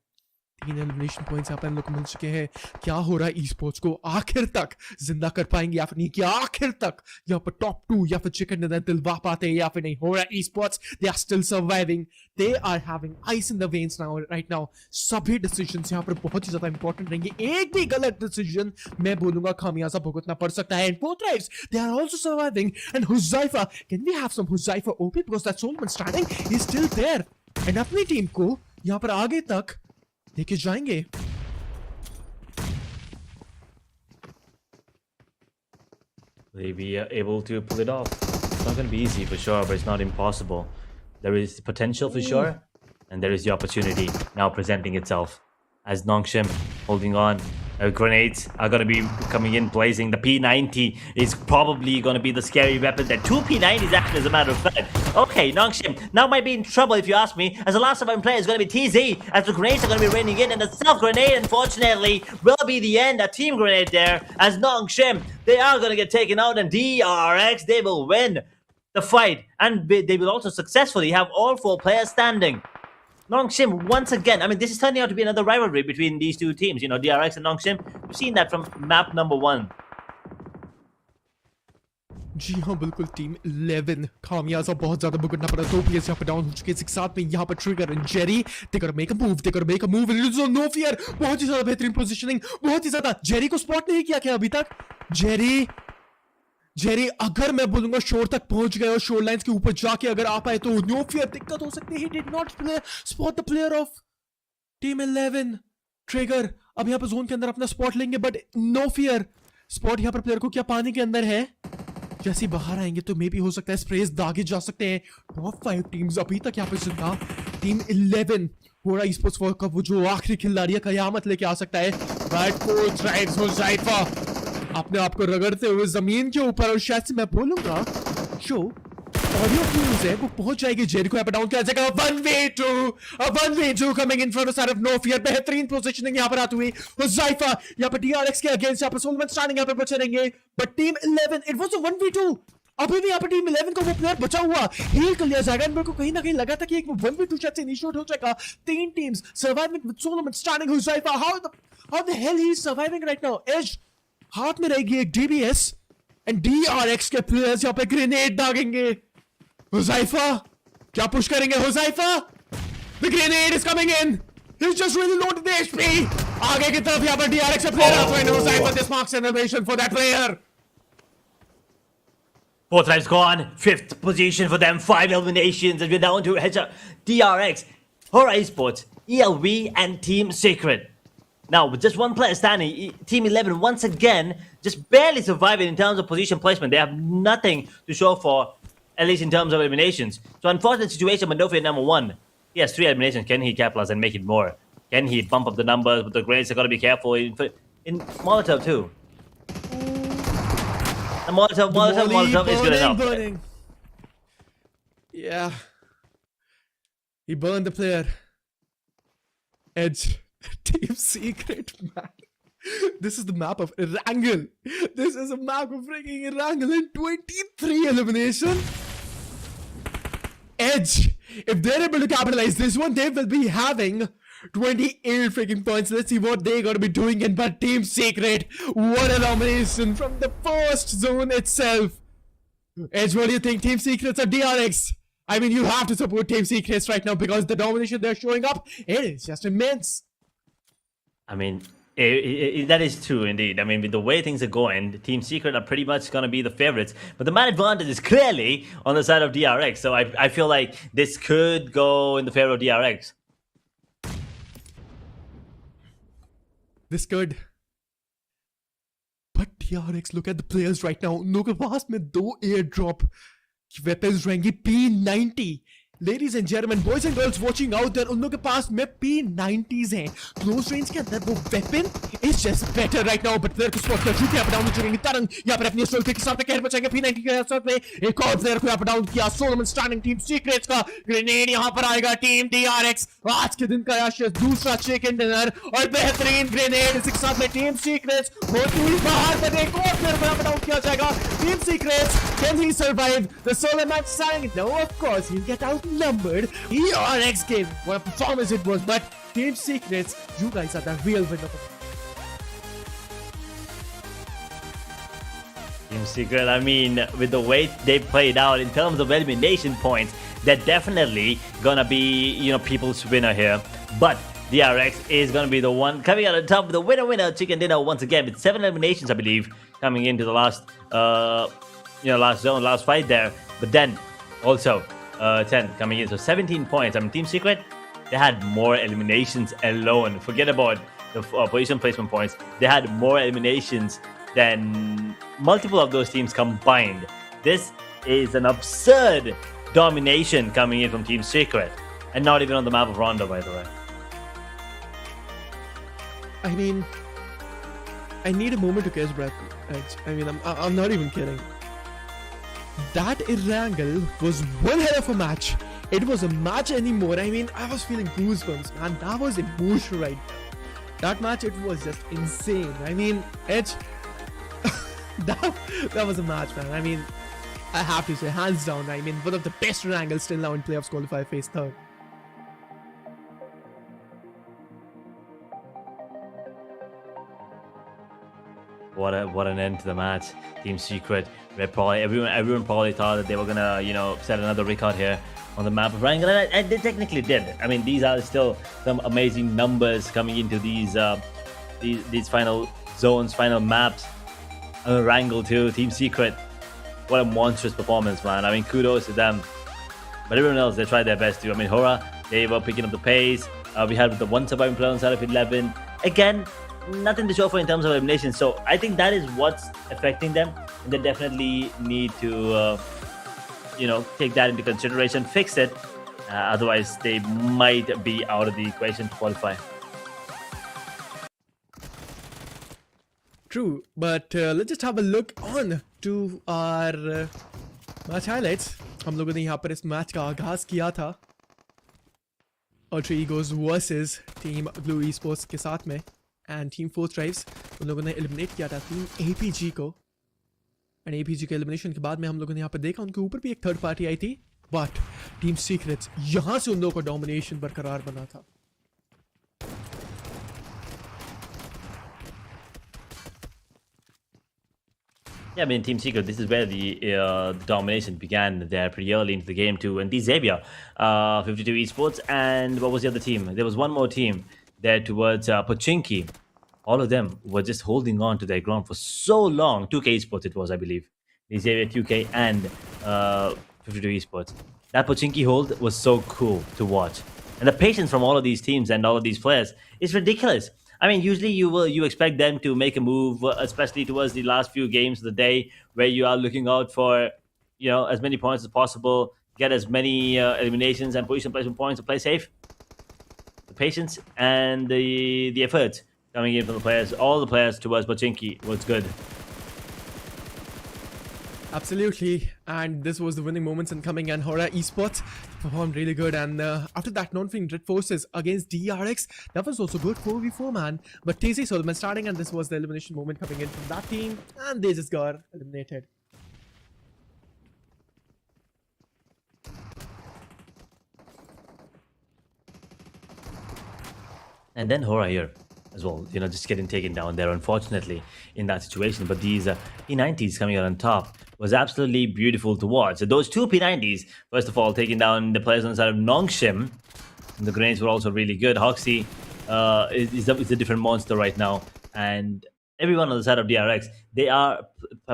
3 एलिमिनेशन पॉइंट्स यहाँ पे हम लोग को मिल चुके हैं। क्या हो रहा है ई स्पोर्ट्स को आखिर तक जिंदा कर पाएंगे या फिर नहीं, क्या आखिर तक यहाँ पर टॉप 2 या फिर चिकन डिनर दिलवा पाते हैं या फिर नहीं। हो रहा है esports, they are still surviving, they are having ice in the veins now right now. सभी डिसीजंस यहाँ पर बहुत ही ज्यादा इंपॉर्टेंट रहेंगे। एक भी गलत डिसीजन मैं बोलूंगा खामियाजा भुगतना पड़ सकता है। And both tribes, they are also surviving. And Huzaifa, can we have some Huzaifa OP because that Solomon standing is still there. And अपनी टीम को यहाँ पर आगे तक लेके जाएंगे। Will they be able to pull it off? It's not going to be easy for sure, but it's not impossible. There is potential for sure, and there is the opportunity now presenting itself. As Nongshim holding on, grenades are going to be coming in blazing. The P90 is probably going to be the scary weapon. There 2 P90s actually, as a matter of fact. Okay, Nongshim now might be in trouble if you ask me, as the last surviving player is going to be TZ, as the grenades are going to be raining in, and the self-grenade, unfortunately, will be the end. A team grenade there, as Nongshim, they are going to get taken out, and DRX, they will win the fight, and they will also successfully have all 4 players standing. Nongshim, once again, I mean, this is turning out to be another rivalry between these two teams, you know, DRX and Nongshim. We've seen that from map number 1. जी हाँ बिल्कुल, team 11 खामियाजा बहुत ज्यादा भुगतना पड़ा। 2 players यहाँ पर down हो चुके हैं। साथ में यहाँ पर trigger and Jerry, they gotta make a move, they gotta make a move, no fear। बहुत ही ज्यादा बेहतरीन पोजीशनिंग, बहुत ही ज्यादा। जेरी को स्पॉट नहीं किया क्या अभी तक? जेरी अगर मैं बोलूंगा शोर तक पहुंच गए और शोर लाइंस के ऊपर जाके अगर आ पाए तो नो फियर दिक्कत हो सकती है। He did not spot the player of team 11 trigger. अब यहाँ पर जोन के अंदर अपना स्पॉट लेंगे, बट नो फियर स्पॉट यहाँ पर प्लेयर को क्या पानी के अंदर है। जैसे बाहर आएंगे तो मे भी हो सकता है स्प्रेस दागे जा सकते हैं। टॉप 5 टीम्स अभी तक यहाँ पे जिंदा। टीम 11 होरा esports वर्ल्ड कप, वो जो आखिरी खिलाड़ी है कयामत लेके आ सकता है। बट कोच राइड्स हो जाइफा अपने आप को रगड़ते हुए जमीन के ऊपर, और शायद से मैं बोलूंगा शो ऑडियो फ्यूज है वो पहुंच जाएगी। जेरी को यहाँ पे डाउन किया जाएगा। 1v2 coming in front of no fear. बेहतरीन पोजीशनिंग यहाँ पर आती हुई हुज़ैफा यहाँ पर डीआरएक्स के अगेंस्ट यहाँ पर सोलमन स्टैंडिंग यहाँ पे बचे रहेंगे। But team 11 it was a 1v2। अभी भी यहाँ पर टीम 11 को वो प्लेयर बचा हुआ हील कर लिया जाएगा। मेरे को कहीं ना कहीं लगा था कि एक 1v2 शायद से इनिशिएट हो जाएगा। 3 teams surviving with Soulman standing. Huzaifa how the hell he is surviving right now. Edge हाथ में रहेगी एक डीबीएस एंड डीआरएक्स के प्लेयर्स यहाँ पे ग्रेनेड दागेंगे। हुज़ैफा क्या पुश करेंगे? Huzaifa the grenade is coming in, he just really loaded the HP. आगे की तरफ यहाँ पर डीआरएक्स के प्लेयर आते हैं। Huzaifa this marks an elimination for that player. 4 tribes gone, 5th position for them, 5 eliminations, and we're down to DRX, HORAA Esports, ELV, and Team Secret. Now, with just 1 player standing, Team 11 once again just barely surviving in terms of position placement. They have nothing to show for, at least in terms of eliminations. So, unfortunate situation, Mandofi at number 1. He has 3 eliminations. Can he capitalize and make it more? Can he bump up the numbers? But the grades are got to be careful. In Molotov, too. The Molotov is good enough. Burning. Yeah. He burned the player. Edge. Team Secret, man. This is the map of Erangel. This is a map of freaking Erangel in 23 elimination. Edge. If they're able to capitalize this one, they will be having 28 freaking points. Let's see what they're going to be doing in. But Team Secret, what a domination from the first zone itself. Edge, what do you think? Team Secrets or DRX? I mean, you have to support Team Secrets right now because the domination they're showing up, it is just immense. I mean, that is true indeed. I mean, with the way things are going, Team Secret are pretty much going to be the favorites. But the man advantage is clearly on the side of DRX. So I feel like this could go in the favor of DRX. This could. But DRX, look at the players right now. उनके पास में 2 airdrop weapons रहेंगी P90. Ladies and gentlemen, boys and girls watching out there, उन लोगों के पास में P90s हैं। Close range के अंदर वो weapon is just better right now. But player को spot कर चुके हैं, यहाँ पर डाउन हो चुके हैं। तरंग यहाँ पर अपनी assault के साथ में कहर बचाएंगे। P90 के साथ में एक और player को यहाँ पर डाउन किया। Solomon standing Team Secrets का grenade यहाँ पर आएगा। Team DRX आज के दिन का यश दूसरा chicken dinner और बेहतरीन grenade इसके साथ में Team Secrets होती हुई बाहर पर एक और player को यहाँ पर डाउन किया जाएगा। Team Secrets, can he survive the Solomon standing? No, of course he'll get outnumbered. DRX game, what a performance it was, but Team Secrets, you guys are the real winner. Team Secret, I mean, with the way they played out in terms of elimination points, they're definitely gonna be, people's winner here. But DRX is gonna be the one coming out on top with the winner chicken dinner once again with 7 eliminations, I believe, coming into the last, last zone, last fight there. But then also 10 coming in, so 17 points. I mean, Team Secret, they had more eliminations alone. Forget about the position placement points. They had more eliminations than multiple of those teams combined. This is an absurd domination coming in from Team Secret, and not even on the map of Rondo, by the way. I mean, I need a moment to catch breath. I mean, I'm not even kidding. That Erangel was one hell of a match. It was a match anymore. I mean, I was feeling goosebumps, man. That was emotional right now. That match, it was just insane. I mean, Edge, that was a match, man. I mean, I have to say, hands down, I mean, one of the best Erangels still now in playoffs qualify phase 3rd. What an end to the match. Team Secret, everyone probably thought that they were gonna, set another record here on the map of Wrangle, and they technically did. I mean, these are still some amazing numbers coming into these final zones, final maps. Wrangle too, Team Secret. What a monstrous performance, man. I mean, kudos to them. But everyone else, they tried their best too. I mean, HORAA, they were picking up the pace. We had the one surviving player on side of 11. Again, nothing to show for in terms of elimination. So I think that is what's affecting them, and they definitely need to, take that into consideration, fix it. Otherwise, they might be out of the equation to qualify. True, but let's just have a look on to our match highlights. हम लोगों ने यहाँ पर इस match का आगाज किया था Ultra Egos versus team blue esports के साथ में, एंड टीम फोर्थ ड्राइव्स उन लोगों ने एलिमिनेट किया था टीम APG को, एंड APG के एलिमिनेशन के बाद में हम लोगों ने यहाँ पर देखा उनके ऊपर भी एक थर्ड पार्टी आई थी, बट टीम सीक्रेट्स यहाँ से उन लोगों का डोमिनेशन बरकरार बना था. Yeah, I mean, Team Secret, this is where the domination began there pretty early into the game too. And Xavier, 52 Esports, and what was the other team? There was one more team there towards Pochinki. All of them were just holding on to their ground for so long. 2K Esports it was, I believe. Xavier, 2K, and 52 Esports. That Pochinki hold was so cool to watch. And the patience from all of these teams and all of these players is ridiculous. I mean, usually you expect them to make a move, especially towards the last few games of the day, where you are looking out for, as many points as possible, get as many eliminations and position placement points to play safe. The patience and the effort coming in from the players, all the players towards Pochinki was good. Absolutely, and this was the winning moments incoming, and HORAA Esports performed really good. And after that non-fleeing Dread Forces against DRX, that was also good 4v4, man. But TC Solomon starting, and this was the elimination moment coming in from that team, and they just got eliminated. And then HORAA here as well, just getting taken down there, unfortunately, in that situation. But these P90s coming out on top was absolutely beautiful to watch. So those two P90s, first of all, taking down the players on the side of Nongshim. And the grenades were also really good. Hoxie is a different monster right now. And everyone on the side of DRX, they are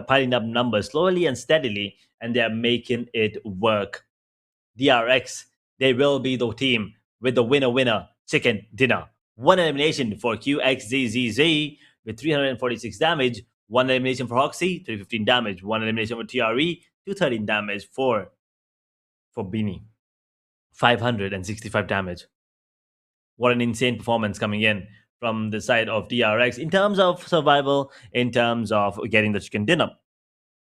piling up numbers slowly and steadily, and they are making it work. DRX, they will be the team with the winner chicken dinner. One elimination for QXZZZ with 346 damage. One elimination for Hoxie, 315 damage. One elimination for TRE, 213 damage for Beanie. 565 damage. What an insane performance coming in from the side of DRX in terms of survival, in terms of getting the chicken dinner.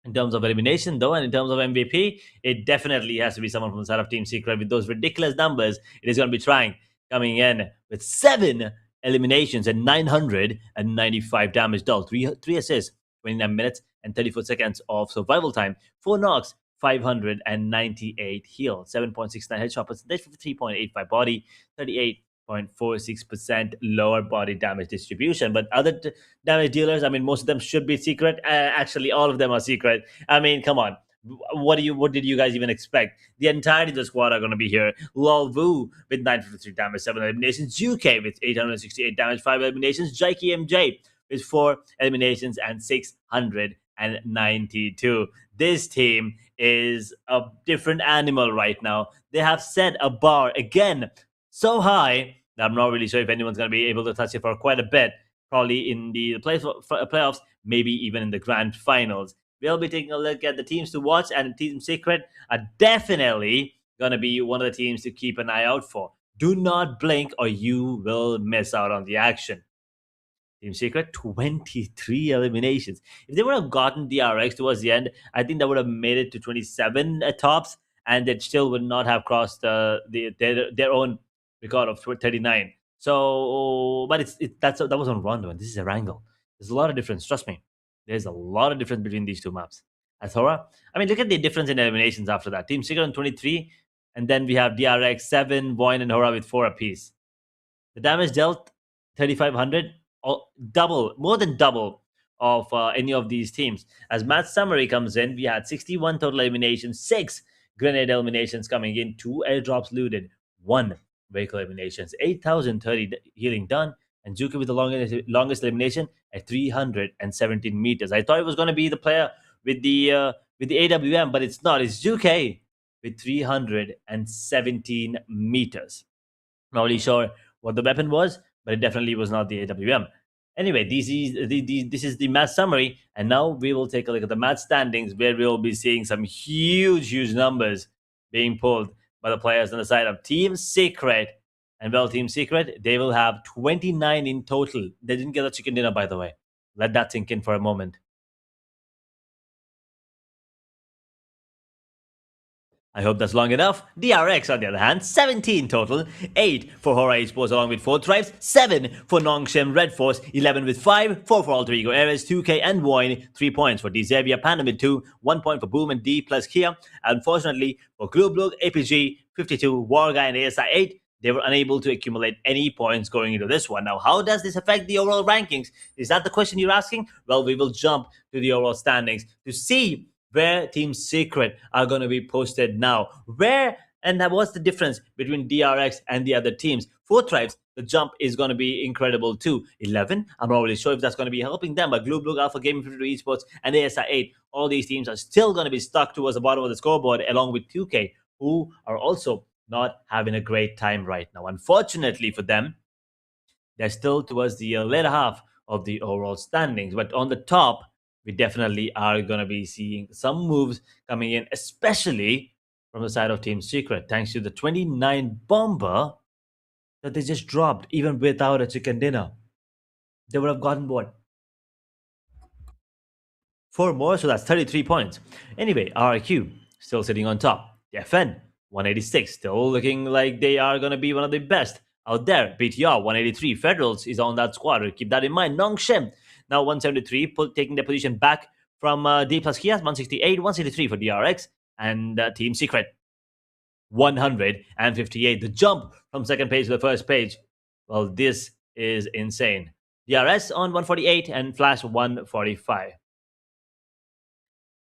In terms of elimination, though, and in terms of MVP, it definitely has to be someone from the side of Team Secret with those ridiculous numbers. It is going to be trying, coming in with 7 eliminations and 995 damage dealt. 3 assists, 29 minutes and 34 seconds of survival time. 4 knocks, 598 heal, 7.69 headshot percentage, 53.85 body, 38 0.46% lower body damage distribution. But other damage dealers, I mean, most of them should be secret. Actually, all of them are secret. I mean, come on. What did you guys even expect? The entirety of the squad are going to be here. Lolvu with 953 damage, 7 eliminations. UK with 868 damage, 5 eliminations. Jikey MJ with 4 eliminations and 692. This team is a different animal right now. They have set a bar again so high that I'm not really sure if anyone's going to be able to touch it for quite a bit. Probably in the playoffs, maybe even in the grand finals. We'll be taking a look at the teams to watch, and Team Secret are definitely going to be one of the teams to keep an eye out for. Do not blink or you will miss out on the action. Team Secret, 23 eliminations. If they would have gotten DRX towards the end, I think that would have made it to 27 tops, and they still would not have crossed their own record of 39. So, but that was on Rondo, and this is Erangel. There's a lot of difference. Trust me, there's a lot of difference between these two maps. As HORAA, I mean, look at the difference in eliminations after that. Team Secret on 23, and then we have DRX 7, VOIN, and HORAA with 4 apiece. The damage dealt 3,500, double, more than double of any of these teams. As match summary comes in, we had 61 total eliminations, 6 grenade eliminations coming in, 2 airdrops looted, 1 vehicle eliminations, 8,030 healing done, and Juki with the longest elimination at 317 meters. I thought it was going to be the player with the AWM, but it's not. It's Juki with 317 meters. Not really sure what the weapon was, but it definitely was not the AWM. Anyway, this is the match summary, and now we will take a look at the match standings, where we will be seeing some huge numbers being pulled by the players on the side of Team Secret. And well, Team Secret, they will have 29 in total. They didn't get a chicken dinner, by the way. Let that sink in for a moment. I hope that's long enough. DRX, on the other hand, 17 total, 8 for HORAA Esports along with 4 tribes, 7 for Nongshem Red Force, 11 with 5, 4 for Alter Ego Ares, 2K and VOIN, 3 points for Xavier PANDUM with 2, 1 point for Boom and D plus Kia. Unfortunately, for BLUG, APG, 52, WARGYE and ASI 8, they were unable to accumulate any points going into this one. Now, how does this affect the overall rankings? Is that the question you're asking? Well, we will jump to the overall standings to see where Team Secret are going to be posted now. Where and what's the difference between DRX and the other teams? 4 tribes, the jump is going to be incredible too. 11, I'm not really sure if that's going to be helping them, but BLUG, Alpha Gaming, 52 Esports, and ASI 8, all these teams are still going to be stuck towards the bottom of the scoreboard, along with 2K, who are also not having a great time right now. Unfortunately for them, they're still towards the later half of the overall standings, but on the top, we definitely are going to be seeing some moves coming in, especially from the side of Team Secret, thanks to the 29 bomber that they just dropped, even without a chicken dinner. They would have gotten what? 4 more, so that's 33 points. Anyway, RQ still sitting on top. The FN 186, still looking like they are going to be one of the best out there. BTR 183, Federals is on that squad. Keep that in mind. Nongshem now 173, taking their position back from D plus Kias, 168, 163 for DRX, and Team Secret 158. The jump from second page to the first page, well, this is insane. DRS on 148 and Flash 145.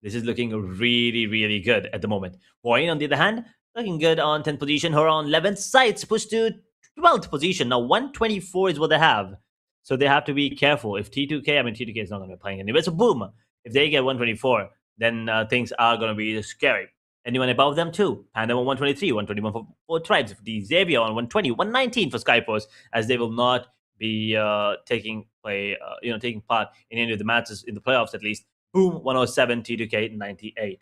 This is looking really good at the moment. VOIN, on the other hand, looking good on 10th position. HORAA on 11th. SCYTES pushed to 12th position. Now 124 is what they have. So they have to be careful. If T2K, I mean, T2K is not going to be playing anyway. So boom, if they get 124, then things are going to be scary. Anyone above them too? PANDUM on 123, 121 for 4 tribes. The Xavier on 120, 119 for SKYFORCE, as they will not be taking part in any of the matches in the playoffs at least. Boom, 107, T2K 98.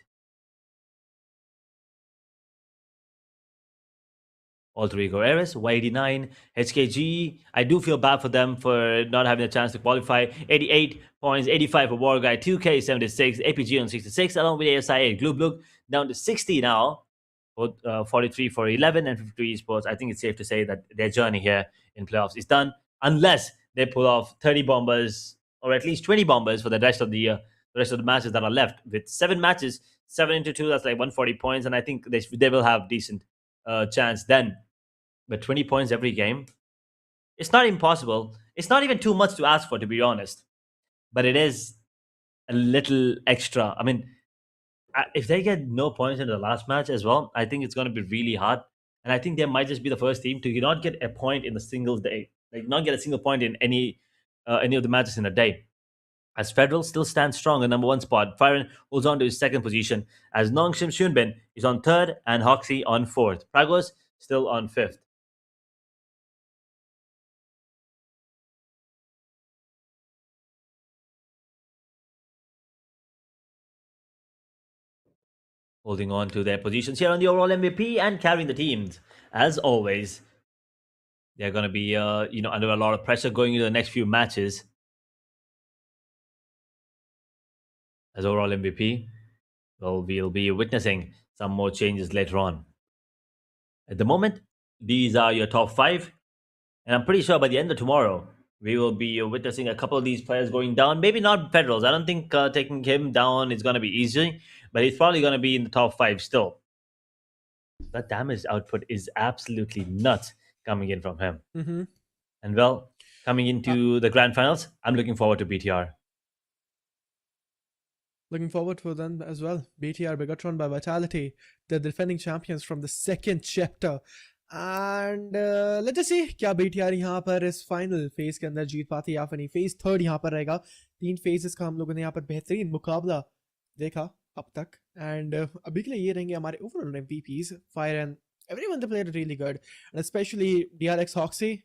Alter Ego Ares, Y89, HKG. I do feel bad for them for not having a chance to qualify. 88 points, 85 for WARGYE, 2K 76, APG on 66, along with ASI 8. BLUG down to 60 now. 43 for 11 and 53 esports. I think it's safe to say that their journey here in playoffs is done, unless they pull off 30 bombers or at least 20 bombers for the rest of the matches that are left. With 7 matches, 7 into 2, that's like 140 points, and I think they will have decent chance then. But 20 points every game, It's not impossible. It's not even too much to ask for, to be honest. But it is a little extra. I mean, if they get no points in the last match as well, I think it's going to be really hard. And I think they might just be the first team to not get a point in a single day, like not get a single point in any of the matches in a day. As Federal still stands strong in number one spot, Firen holds on to his second position, as Nongshim Shunbin is on third and Hoxie on fourth. Pragos still on fifth. Holding on to their positions here on the overall MVP and carrying the teams. As always, they're going to be under a lot of pressure going into the next few matches. As overall MVP, well, we'll be witnessing some more changes later on. At the moment, these are your top five, and I'm pretty sure by the end of tomorrow, we will be witnessing a couple of these players going down. Maybe not Federals. I don't think taking him down is going to be easy, but he's probably going to be in the top five still. That damage output is absolutely nuts coming in from him. Mm-hmm. And well, coming into the grand finals, I'm looking forward to BTR. Looking forward to them as well. BTR BIGETRON by Vitality, the defending champions from the second chapter. And let's just see क्या BTR यहाँ पर इस final phase के अंदर जीत पाती है या फिर नहीं. फेज थर्ड यहाँ पर रहेगा. 3 फेजेस का हम लोगों ने यहाँ पर बेहतरीन मुकाबला देखा अब तक. एंड अभी के लिए ये रहेंगे हमारे overall MVPs. Fire and everyone they played really good, and especially DRX Hoxie.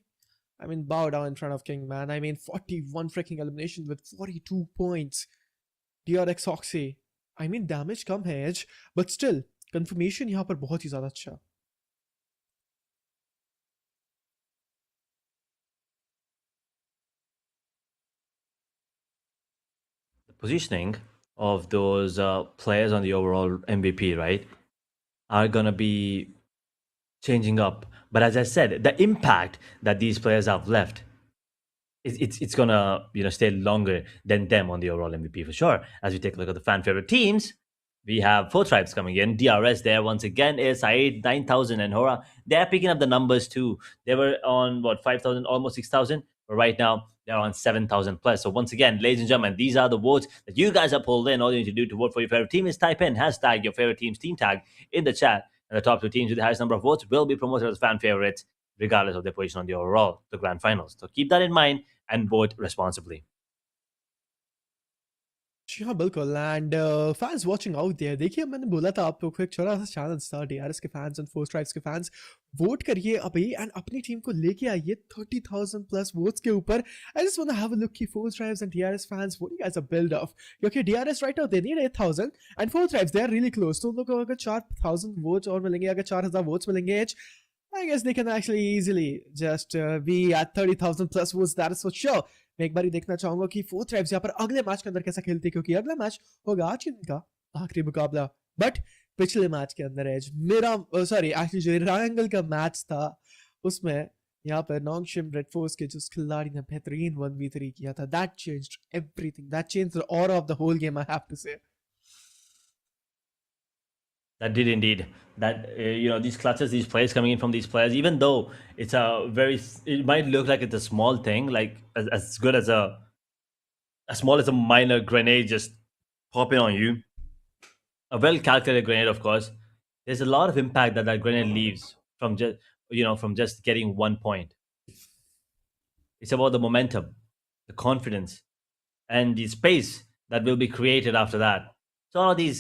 I mean, bow down in front of King, man. I mean, 41 freaking eliminations with 42 points. DRX Hoxie. I mean, damage कम है edge, but still confirmation यहाँ पर बहुत ही ज़्यादा अच्छा. The positioning of those players on the overall MVP, right, are gonna be changing up. But as I said, the impact that these players have left, it's gonna stay longer than them on the overall MVP for sure. As we take a look at the fan favorite teams, we have 4 tribes coming in. DRS there once again is Saeed 9,000 and HORAA. They're picking up the numbers too. They were on 5,000, almost 6,000, but right now they're on 7,000 plus. So once again, ladies and gentlemen, these are the votes that you guys have pulled in. All you need to do to vote for your favorite team is type in hashtag your favorite team's team tag in the chat. And the top 2 teams with the highest number of votes will be promoted as fan favorites, regardless of their position on the overall, the grand finals. So keep that in mind and vote responsibly. जी हाँ बिल्कुल. And fans watching out there, देखिए मैंने बोला था आपको एक छोटा सा चैलेंज था. DRS के फैंस एंड 4 स्ट्राइक्स के फैंस वोट करिए अभी एंड अपनी टीम को लेके आइए 30,000 प्लस वोट्स के ऊपर. I just want to have a look कि 4 strikes and DRS fans what you guys are build off, क्योंकि DRS right now they need 8,000 and 4 strikes they are really close. तो उन लोगों को अगर 4,000 वोट्स और मिलेंगे, अगर 4,000 वोट्स मिलेंगे, I guess they can actually easily just be at 30,000 plus votes. That is for sure. मैं एक बार ही देखना चाहूंगा कि 4 ट्राइब्स यहाँ पर अगले मैच के अंदर कैसा खेलती है, क्योंकि अगला मैच होगा आज के दिन का आखिरी मुकाबला. बट पिछले मैच के अंदर एज मेरा सॉरी एक्चुअली जो रायंगल का मैच था उसमें यहाँ पर नॉन्गशिम रेड फोर्स के जिस खिलाड़ी ने बेहतरीन 1v3 किया था, that changed everything. That changed the aura of the whole game, I have to say. That did indeed. That these clutches, these plays coming in from these players, even though it's it might look like it's a small thing, like as good as as small as a minor grenade just popping on you, a well calculated grenade, of course. There's a lot of impact that grenade leaves from just getting 1 point. It's about the momentum, the confidence, and the space that will be created after that. So all of these,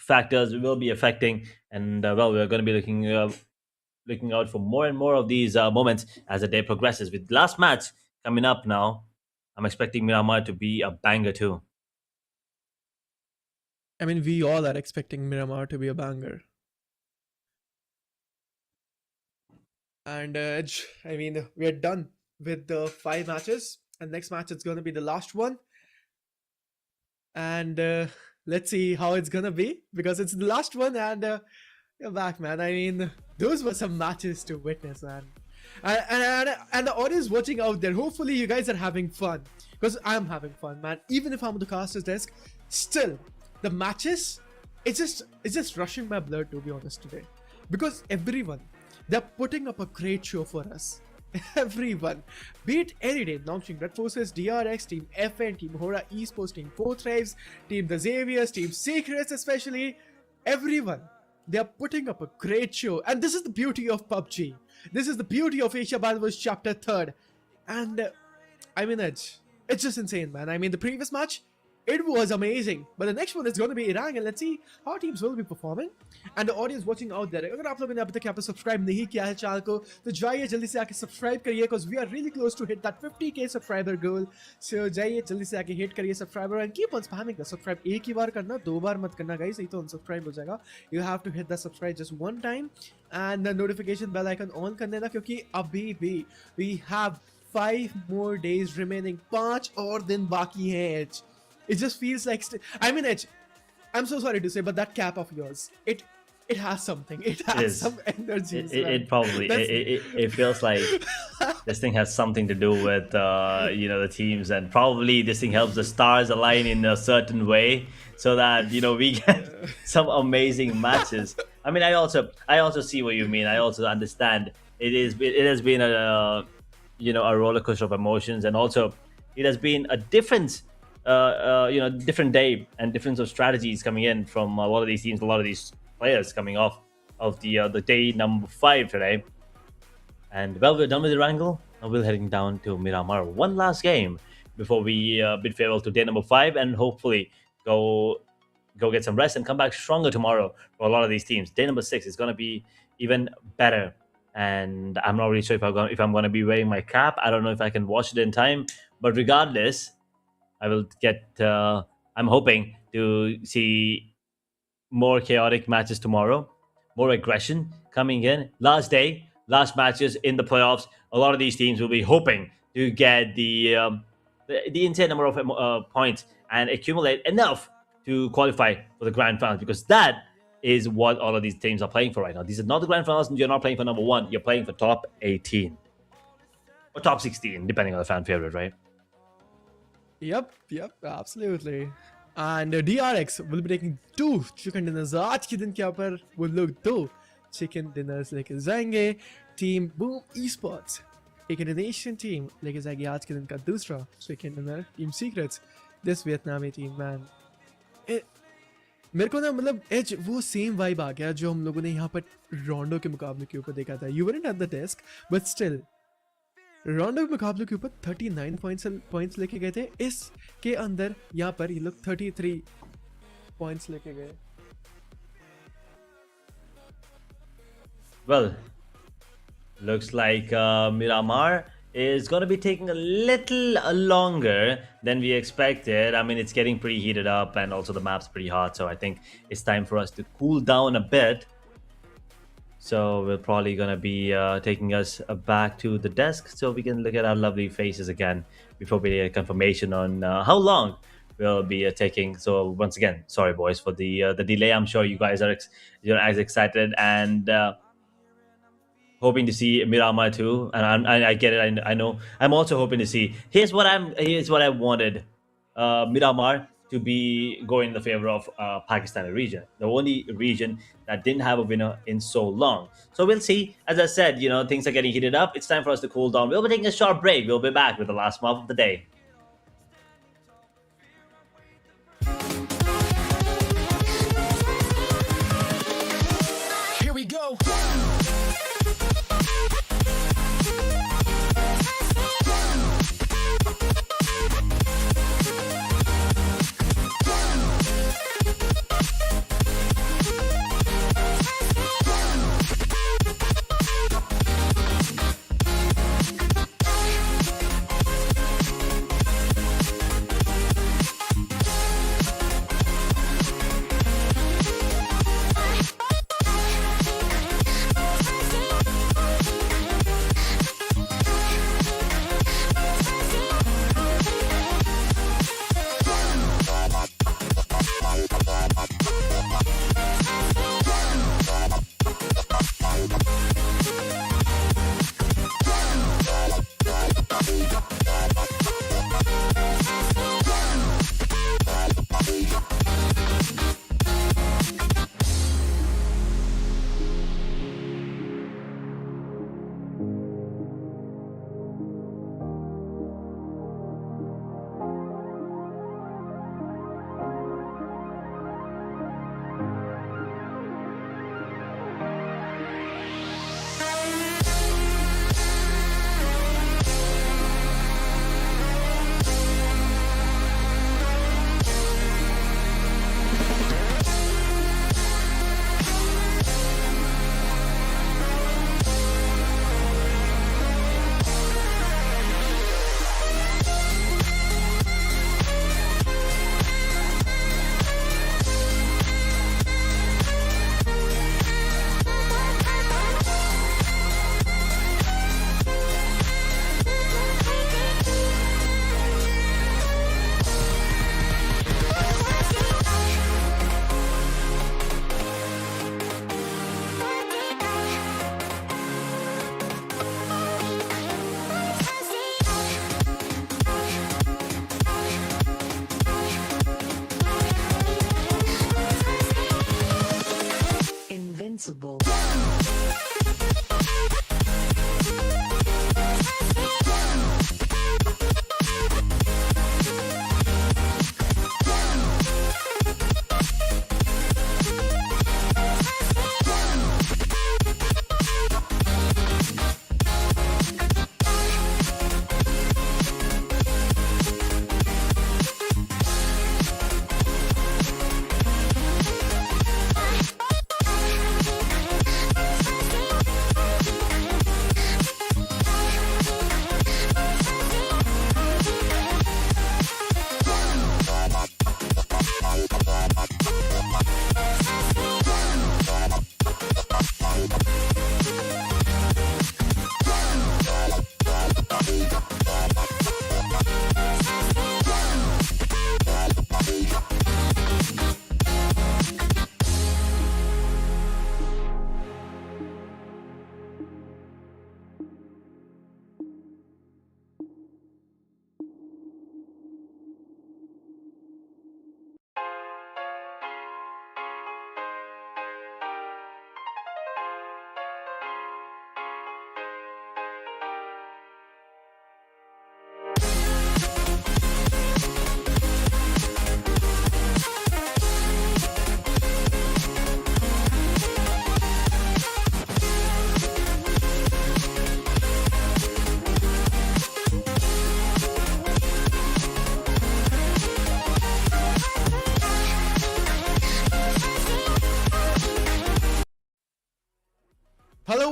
factors will be affecting, and we're going to be looking out for more and more of these moments as the day progresses. With last match coming up now, I'm expecting Miramar to be a banger too. I mean, we all are expecting Miramar to be a banger. And I mean, we are done with the 5 matches, and next match it's going to be the last one. And let's see how it's gonna be, because it's the last one and you're back, man. I mean, those were some matches to witness, man. And the audience watching out there, hopefully you guys are having fun, because I'm having fun, man. Even if I'm on the caster's desk, still the matches, it's just rushing my blood, to be honest, today, because everyone, they're putting up a great show for us. Everyone. Beat any day, launching Red Forces, DRX, Team FN, Team HORAA, ESPORTS, Team 4 Thrives, Team The Xaviers, Team Secrets especially. Everyone. They are putting up a great show. And this is the beauty of PUBG. This is the beauty of Asia Battlewars Chapter 3rd. And I mean, it's just insane, man. I mean, the previous match, it was amazing. But the next one is going to be Iran. And let's see how teams will be performing. And the audience watching out there, अगर आप लोगों ने अभी तक यहाँ पे subscribe नहीं किया है चैनल को तो जाइए जल्दी से आके सब्सक्राइब करिए because we are really close to hit that 50k subscriber goal. So जाइए जल्दी से आके hit करिए subscriber and keep on spamming the subscribe. एक ही बार करना, दो बार मत करना guys, नहीं तो unsubscribe हो जाएगा. You have to hit the subscribe just one time and the notification bell icon on कर देना क्योंकि अभी भी we have 5 more days remaining. 5 और दिन बाकी हैं. It just feels like I mean, I'm so sorry to say, but that cap of yours, it has something. It has some energy. It probably it feels like this thing has something to do with the teams, and probably this thing helps the stars align in a certain way so that we get some amazing matches. I mean, I also see what you mean. I also understand it has been a roller coaster of emotions, and also it has been a different different day and difference of strategies coming in from a lot of these teams, a lot of these players coming off of the day number 5 today. And well, we're done with the wrangle. Now we're heading down to Miramar. One last game before we bid farewell to day number 5 and hopefully go get some rest and come back stronger tomorrow for a lot of these teams. Day number 6 is going to be even better. And I'm not really sure if I'm going to be wearing my cap. I don't know if I can watch it in time. But regardless, I will get. I'm hoping to see more chaotic matches tomorrow, more aggression coming in. Last day, last matches in the playoffs. A lot of these teams will be hoping to get the insane number of points and accumulate enough to qualify for the grand finals, because that is what all of these teams are playing for right now. These are not the grand finals, and you're not playing for number 1. You're playing for top 18 or top 16, depending on the fan favorite, right? Yep, absolutely. And DRX will be taking 2 chicken dinners. आज के दिन के ऊपर वो लोग 2 chicken dinners लेके जाएंगे. Team Boom Esports, एक Indonesian team, लेके जाएगी आज के दिन का दूसरा chicken dinner. Team Secrets, this Vietnamese team, man. मेरे को ना मतलब एज वो सेम वाइब आ गया जो हम लोगों ने यहाँ पर रोंडो के मुकाबले के ऊपर देखा था. You weren't at the desk, but still. रोंडो के मुकाबले के ऊपर 39 पॉइंट्स लेके गए थे. इसके अंदर यहाँ पर ये लोग 33 पॉइंट्स लेके गए. Well, looks like Miramar is going to be taking a little longer than we expected. I mean, it's getting pretty heated up and also the map's pretty hot. So I think it's time for us to cool down a bit. So we're probably going to be taking us back to the desk so we can look at our lovely faces again before we get confirmation on how long we'll be taking. So once again, sorry boys for the delay. I'm sure you guys are as excited and hoping to see Miramar too. And I get it. I know. I'm also hoping to see. Here's what I wanted. Miramar to be going in the favor of Pakistani region, the only region that didn't have a winner in so long. So we'll see. As I said, things are getting heated up. It's time for us to cool down. We'll be taking a short break. We'll be back with the last map of the day. Here we go.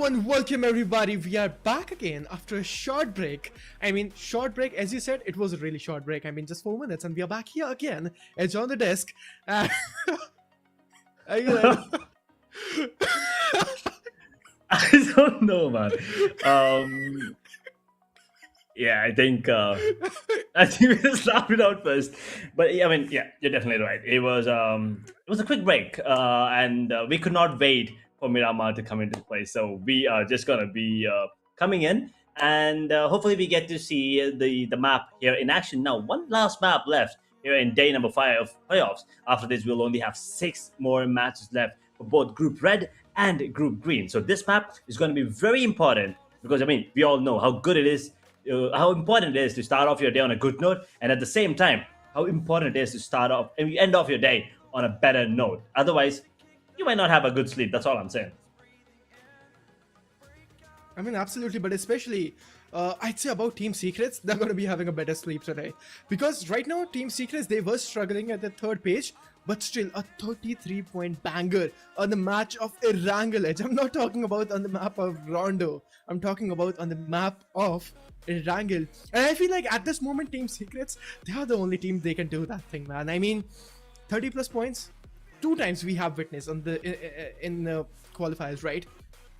Hello and welcome everybody. We are back again after a short break. I mean, short break, as you said, it was a really short break. I mean, just 4 minutes and we are back here again. Edge on the desk. Are you ready? I don't know, man. Yeah, I think we just laughed it out first. But I mean, yeah, you're definitely right. It was a quick break, and we could not wait for Miramar to come into play. So we are just gonna be coming in, and hopefully we get to see the map here in action. Now, one last map left here in day number 5 of playoffs. After this, we'll only have 6 more matches left for both Group Red and Group Green. So this map is going to be very important because I mean we all know how good it is, how important it is to start off your day on a good note, and at the same time how important it is to start off and end off your day on a better note. Otherwise, you might not have a good sleep. That's all I'm saying. I mean, absolutely, but especially, I'd say about Team Secrets, they're going to be having a better sleep today. Because right now, Team Secrets, they were struggling at the third page, but still a 33-point banger on the match of Erangel Edge. I'm not talking about on the map of Rondo. I'm talking about on the map of Erangel. And I feel like at this moment, Team Secrets, they are the only team they can do that thing, man. I mean, 30 plus points, 2 times we have witnessed on in the qualifiers, right?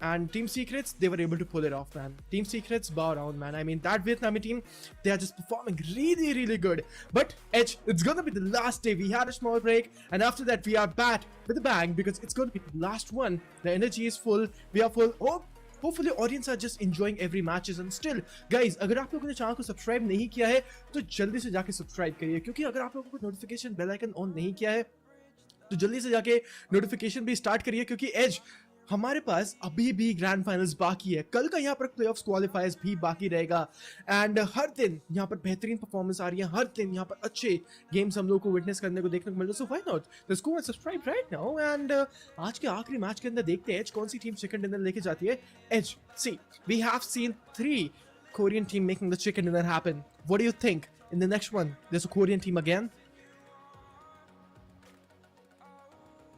And Team Secrets, they were able to pull it off, man. Team Secrets bow down, man. I mean, that Vietnamese team, they are just performing really, really good. But Edge, it's gonna be the last day. We had a small break, and after that, we are back with a bang because it's gonna be the last one. The energy is full. We are full. Hopefully audience are just enjoying every matches. And still guys, अगर आप लोगों ने channel को subscribe नहीं किया है तो जल्दी से जाके सब्सक्राइब करिए, क्योंकि अगर आप लोगों को नोटिफिकेशन बेल आइकन ऑन नहीं किया है तो जल्दी से जाके नोटिफिकेशन भी स्टार्ट करिए, क्योंकि एज हमारे पास अभी भी ग्रैंड फाइनल्स बाकी है, कल का यहाँ पर प्लेऑफ्स क्वालिफायर्स भी बाकी रहेगा, एंड हर दिन यहाँ पर बेहतरीन परफॉर्मेंस आ रही है, हर दिन यहाँ पर अच्छे गेम्स हम लोग को विटनेस करने को देखने को मिल रहा है. So why not, let's go and subscribe right now. And आज के आखिरी मैच के अंदर देखते हैं एज कौन सी टीम चिकन डिनर लेके जाती है. As see we have seen 3 Korean team making the chicken dinner happen. What do you think in the next one? There's a Korean team again.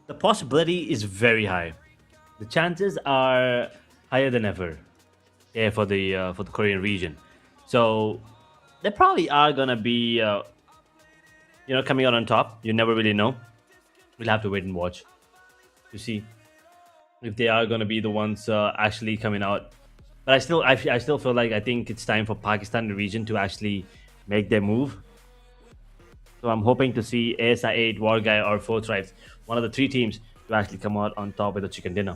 The possibility is very high. The chances are higher than ever, yeah, for the Korean region. So they probably are gonna be, coming out on top. You never really know. We'll have to wait and watch to see if they are gonna be the ones actually coming out. But I still feel like I think it's time for Pakistan region to actually make their move. So I'm hoping to see ASI8, WARGYE, or 4 Tribes, one of the 3 teams, to actually come out on top with a chicken dinner.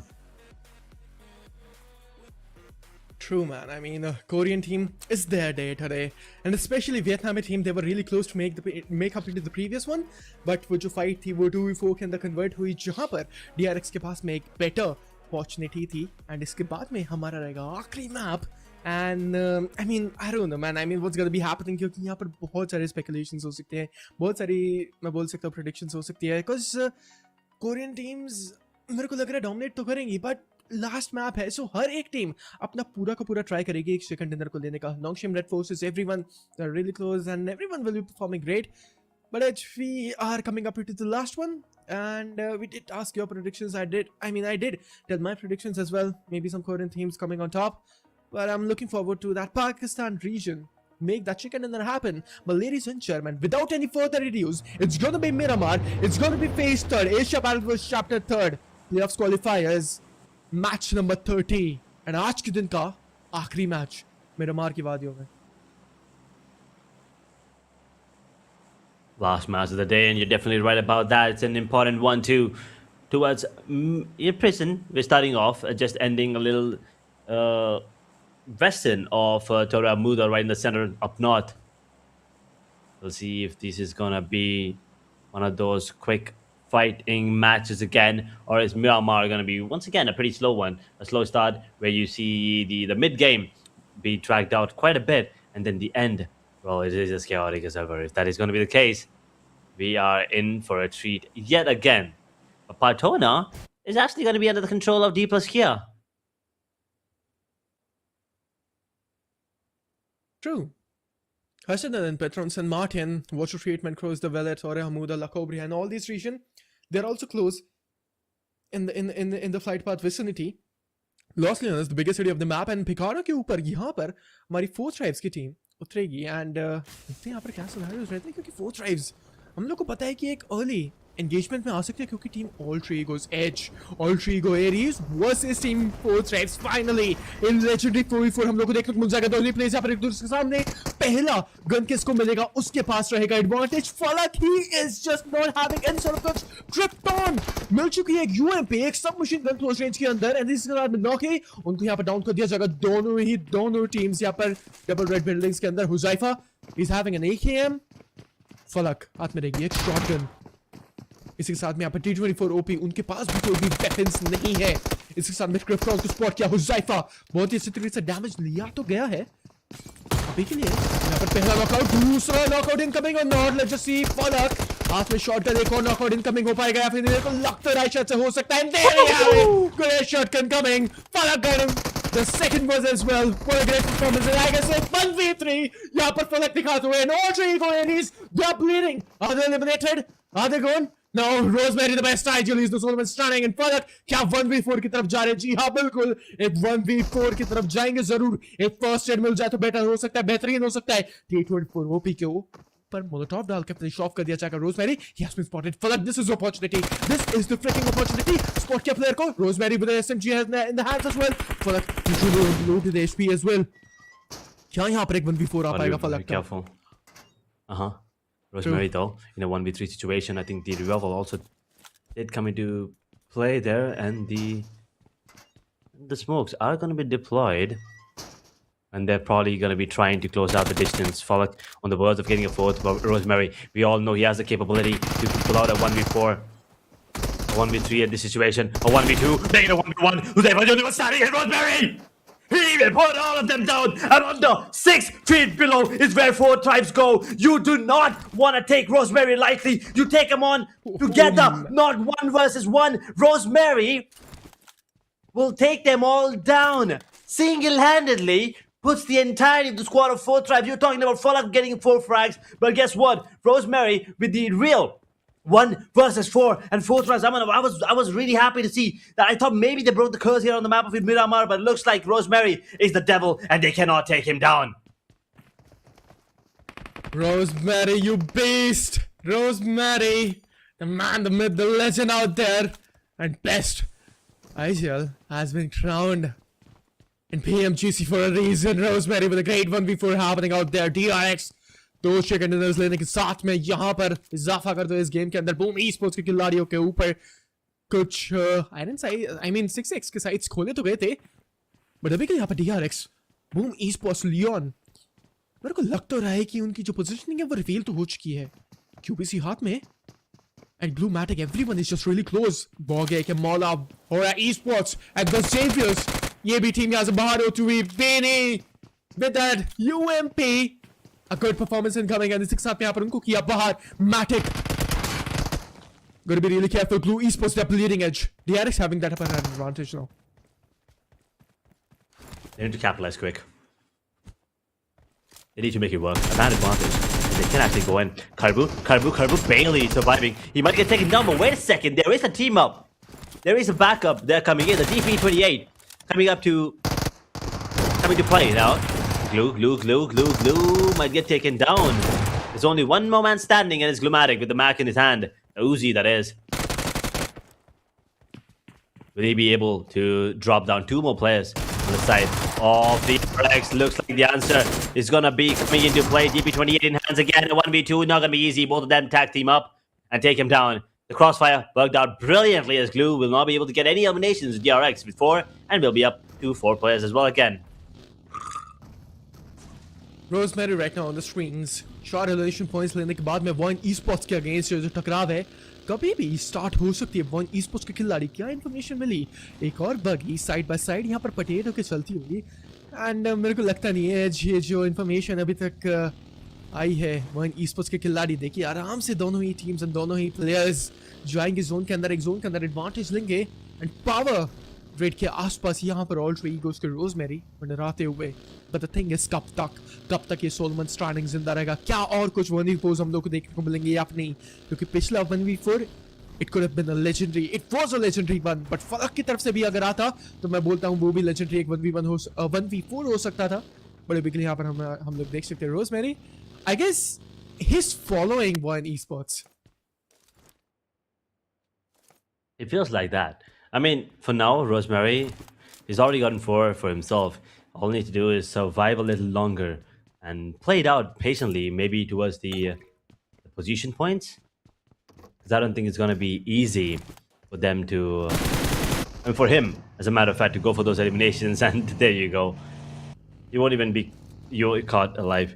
True, man. I mean, Korean team is their day today, and especially Vietnamese team, they were really close to make up into the previous one, but वो जो fight थी वो 2v4 के अंदर convert हुई, जहाँ पर DRX के पास में एक better opportunity थी, and इसके बाद में हमारा रहेगा आखिरी map. And I mean, I don't know, man. I mean, what's gonna be happening, क्योंकि यहाँ पर बहुत सारे speculations हो सकते हैं, बहुत सारी मैं बोल सकता हूँ predictions हो सकती है, because Korean teams मेरे को लग रहा है dominate तो करेंगी, but लास्ट मैप है, सो हर एक टीम अपना पूरा का पूरा ट्राई करेगी एक चिकन डिनर को लेने का. Nongshim Red Forces, everyone they are really close and everyone will be performing great, but as we are coming up to the last one and we did ask your predictions. I did tell my predictions as well. Maybe some Korean teams coming on top, but I'm looking forward to that Pakistan region make that chicken dinner happen. But ladies and gentlemen, without any further ado, it's gonna be Miramar, it's gonna be phase 3rd, Asia Battlefield chapter 3rd, playoffs qualifiers, match number 30, and आज के दिन का आखिरी match Miramar की वादियों में. Last match of the day, and you're definitely right about that. It's an important one too. Towards your prison, we're starting off just ending a little western of Tora Muda, right in the center up north. We'll see if this is gonna be one of those quick fighting matches again, or is Miramar going to be once again a pretty slow one, a slow start where you see the mid game be dragged out quite a bit, and then the end, well, it is as chaotic as ever. If that is going to be the case, we are in for a treat yet again. But Partona is actually going to be under the control of D plus Kia. True. Hassan and Petron, San Martin, Water Treatment, Crows, the Vellet, Ore Hamuda, Lakobri, and all these region, they're also close in the flight path vicinity. Los Leones the biggest city of the map and पिकानो के ऊपर यहाँ पर हमारी 4 tribes की team उतरेगी and देखते हैं यहाँ पर क्या सिनेरियोस रहते हैं क्योंकि 4 ट्राइब्स हम लोग को पता है कि एक अर्ली एंगेजमेंट में आ सकते हैं क्योंकि team all Trigos as all Trigo Aries versus team 4 tribes finally in legendary 4v4 हम लोग को देखने को मिल जाएगा दोनों प्लेयर्स यहाँ पर एक दूसरे के सामने पहला गन किसको मिलेगा उसके पास रहेगा एडवांटेज फलक he is just not having any sort of ट्रिप्टॉन मिल चुकी है एक यूएमपी एक सब मशीन गन क्लोज रेंज के अंदर एंड इसके बाद नॉक है उनको यहाँ पर डाउन कर दिया जाएगा दोनों टीम्स यहाँ पर डबल रेड बिल्डिंग्स के अंदर Huzaifa is having an AKM फलक हाथ में रहेगी एक शॉटगन इसके साथ में यहाँ पर T24 OP उनके पास भी कोई भी वेपन्स नहीं है इसके साथ में क्रिप्टॉन को स्पॉट किया हुजैफा बहुत ही अच्छी तरीके से डैमेज लिया तो गया है अभी के लिए यहाँ पर पहला नॉकआउट दूसरा नॉकआउट इनकमिंग और नॉट लेट्स जस्ट सी फलक हाथ में शॉटगन एक और नॉकआउट इनकमिंग हो पाएगा या फिर मेरे को लगता है राइट साइड से हो सकता है ग्रेट शॉटगन कमिंग फलक gun The second was as well. What a great performance. And I guess it's 1v3. यहाँ पर फलक दिखाते हुए and all three enemies, they're bleeding. Are they eliminated? Are they gone? No, Rosemary the best ideal is the Solomon stunning and फलक क्या 1v4 की तरफ जा रहे हैं जी हाँ बिल्कुल एक 1v4 की तरफ जाएंगे जरूर एक फर्स्ट एड मिल जाए तो बेटर हो सकता है बेहतरीन हो सकता है T24 OP के पर मोलोटॉव डाल के फिनिश ऑफ कर दिया जाएगा rosemary he has been spotted फलक this is opportunity this is the freaking opportunity spot किया प्लेयर को rosemary with an SMG in the hands as well फलक low to the HP as well क्या यहाँ पर एक 1v4 आ पाएगा फलक का careful Rosemary though in a 1v3 situation I think the revival also did come into play there and the smokes are going to be deployed and they're probably going to be trying to close out the distance. Falak on the verge of getting a fourth, but Rosemary, we all know he has the capability to pull out a 1v4, a 1v3 at this situation, a 1v2, they get a 1v1, who's ever doing what's standing at Rosemary! He will put all of them down, and on the 6 feet below is where 4 tribes go. You do not want to take Rosemary lightly. You take them on together, not 1 versus 1. Rosemary will take them all down single-handedly. Puts the entirety of the squad of 4 tribes. You're talking about Falak getting 4 frags. But guess what? Rosemary with the real 1 versus 4 and 4 tribes. I was really happy to see that. I thought maybe they broke the curse here on the map of Miramar, but it looks like Rosemary is the devil and they cannot take him down. Rosemary, you beast! Rosemary, the man, the myth, the legend out there. And best, IGL has been crowned in PMGC for a reason. Rosemary with a great 1v4 happening out there. DRX 2 chicken dinners लेने के साथ में यहाँ पर इजाफा कर दो इस गेम के अंदर बूम esports के खिलाड़ियों के ऊपर कुछ I mean 6x के साइट्स खोले तो गए थे बट अभी के यहाँ पर DRX बूम esports लियोन मेरे को लग तो रहा है कि उनकी जो पोजीशनिंग है वो रिवील तो हो चुकी है QBC हाथ में and Bluematic everyone is just really close Waargyye के मौला HORAA esports and the Saviors ये भी टीम यहाँ से बाहर होती हुई Beni with that UMP a good performance incoming and इसके साथ में यहाँ पर उनको किया बाहर Matic gotta be really careful Blue esports they're bleeding edge DRX having that upper hand advantage now they need to capitalize quick. They need to make it work. A bad advantage. They can actually go in. Karbu barely surviving. He might get taken down, but wait a second. There is a team up. There is a backup. They're coming in. The DP28 coming to play now. Glue might get taken down. There's only one more man standing and it's Glumatic with the Mac in his hand. A Uzi, that is. Will he be able to drop down 2 more players on the side of the X? Looks like the answer is gonna be coming into play. DP28 in hands again. A 1v2, not gonna be easy. Both of them tag team up and take him down. The crossfire bugged out brilliantly as Glue will not be able to get any eliminations with DRX before, and will be up to 4 players as well again. Rosemary right now on the screens. Shot elevation points लेने के बाद में VOIN esports के against जो टकराव है कभी भी स्टार्ट हो सकती है VOIN esports के खिलाड़ी क्या इन्फॉर्मेशन मिली एक और बगी साइड बाय साइड यहाँ पर पटेट होकर चलती होगी एंड मेरे को लगता नहीं है ये जो इन्फॉर्मेशन अभी तक आई है VOIN esports के खिलाड़ी देखिए आराम से दोनों ही टीम्स एंड दोनों ही प्लेयर्स जाएंगे जोन के अंदर एक जोन के अंदर एडवांटेज लेंगे एंड पावर रेड के आसपास यहाँ पर ऑल ट्री ईगोस के रोजमेरी डराते हुए बट द थिंग इज कब तक ये सोलोमन स्टार्टिंग जिंदा रहेगा क्या और कुछ 1v4 हम लोग को देखने को मिलेंगे या नहीं क्योंकि पिछला 1v4 It could have been a legendary. It was a legendary one, but फलक की तरफ से भी अगर आता तो मैं बोलता हूँ वो भी legendary एक 1v1 हो 1v4 हो सकता था. बड़े बिगली यहाँ पर हम लोग देख सकते हैं Rosemary. I guess he's following VOIN esports. It feels like that. I mean, for now, Rosemary, he's already gotten four for himself. All he needs to do is survive a little longer and play it out patiently, maybe towards the position points. Because I don't think it's going to be easy for them to, and for him, as a matter of fact, to go for those eliminations. And there you go. He won't even be caught alive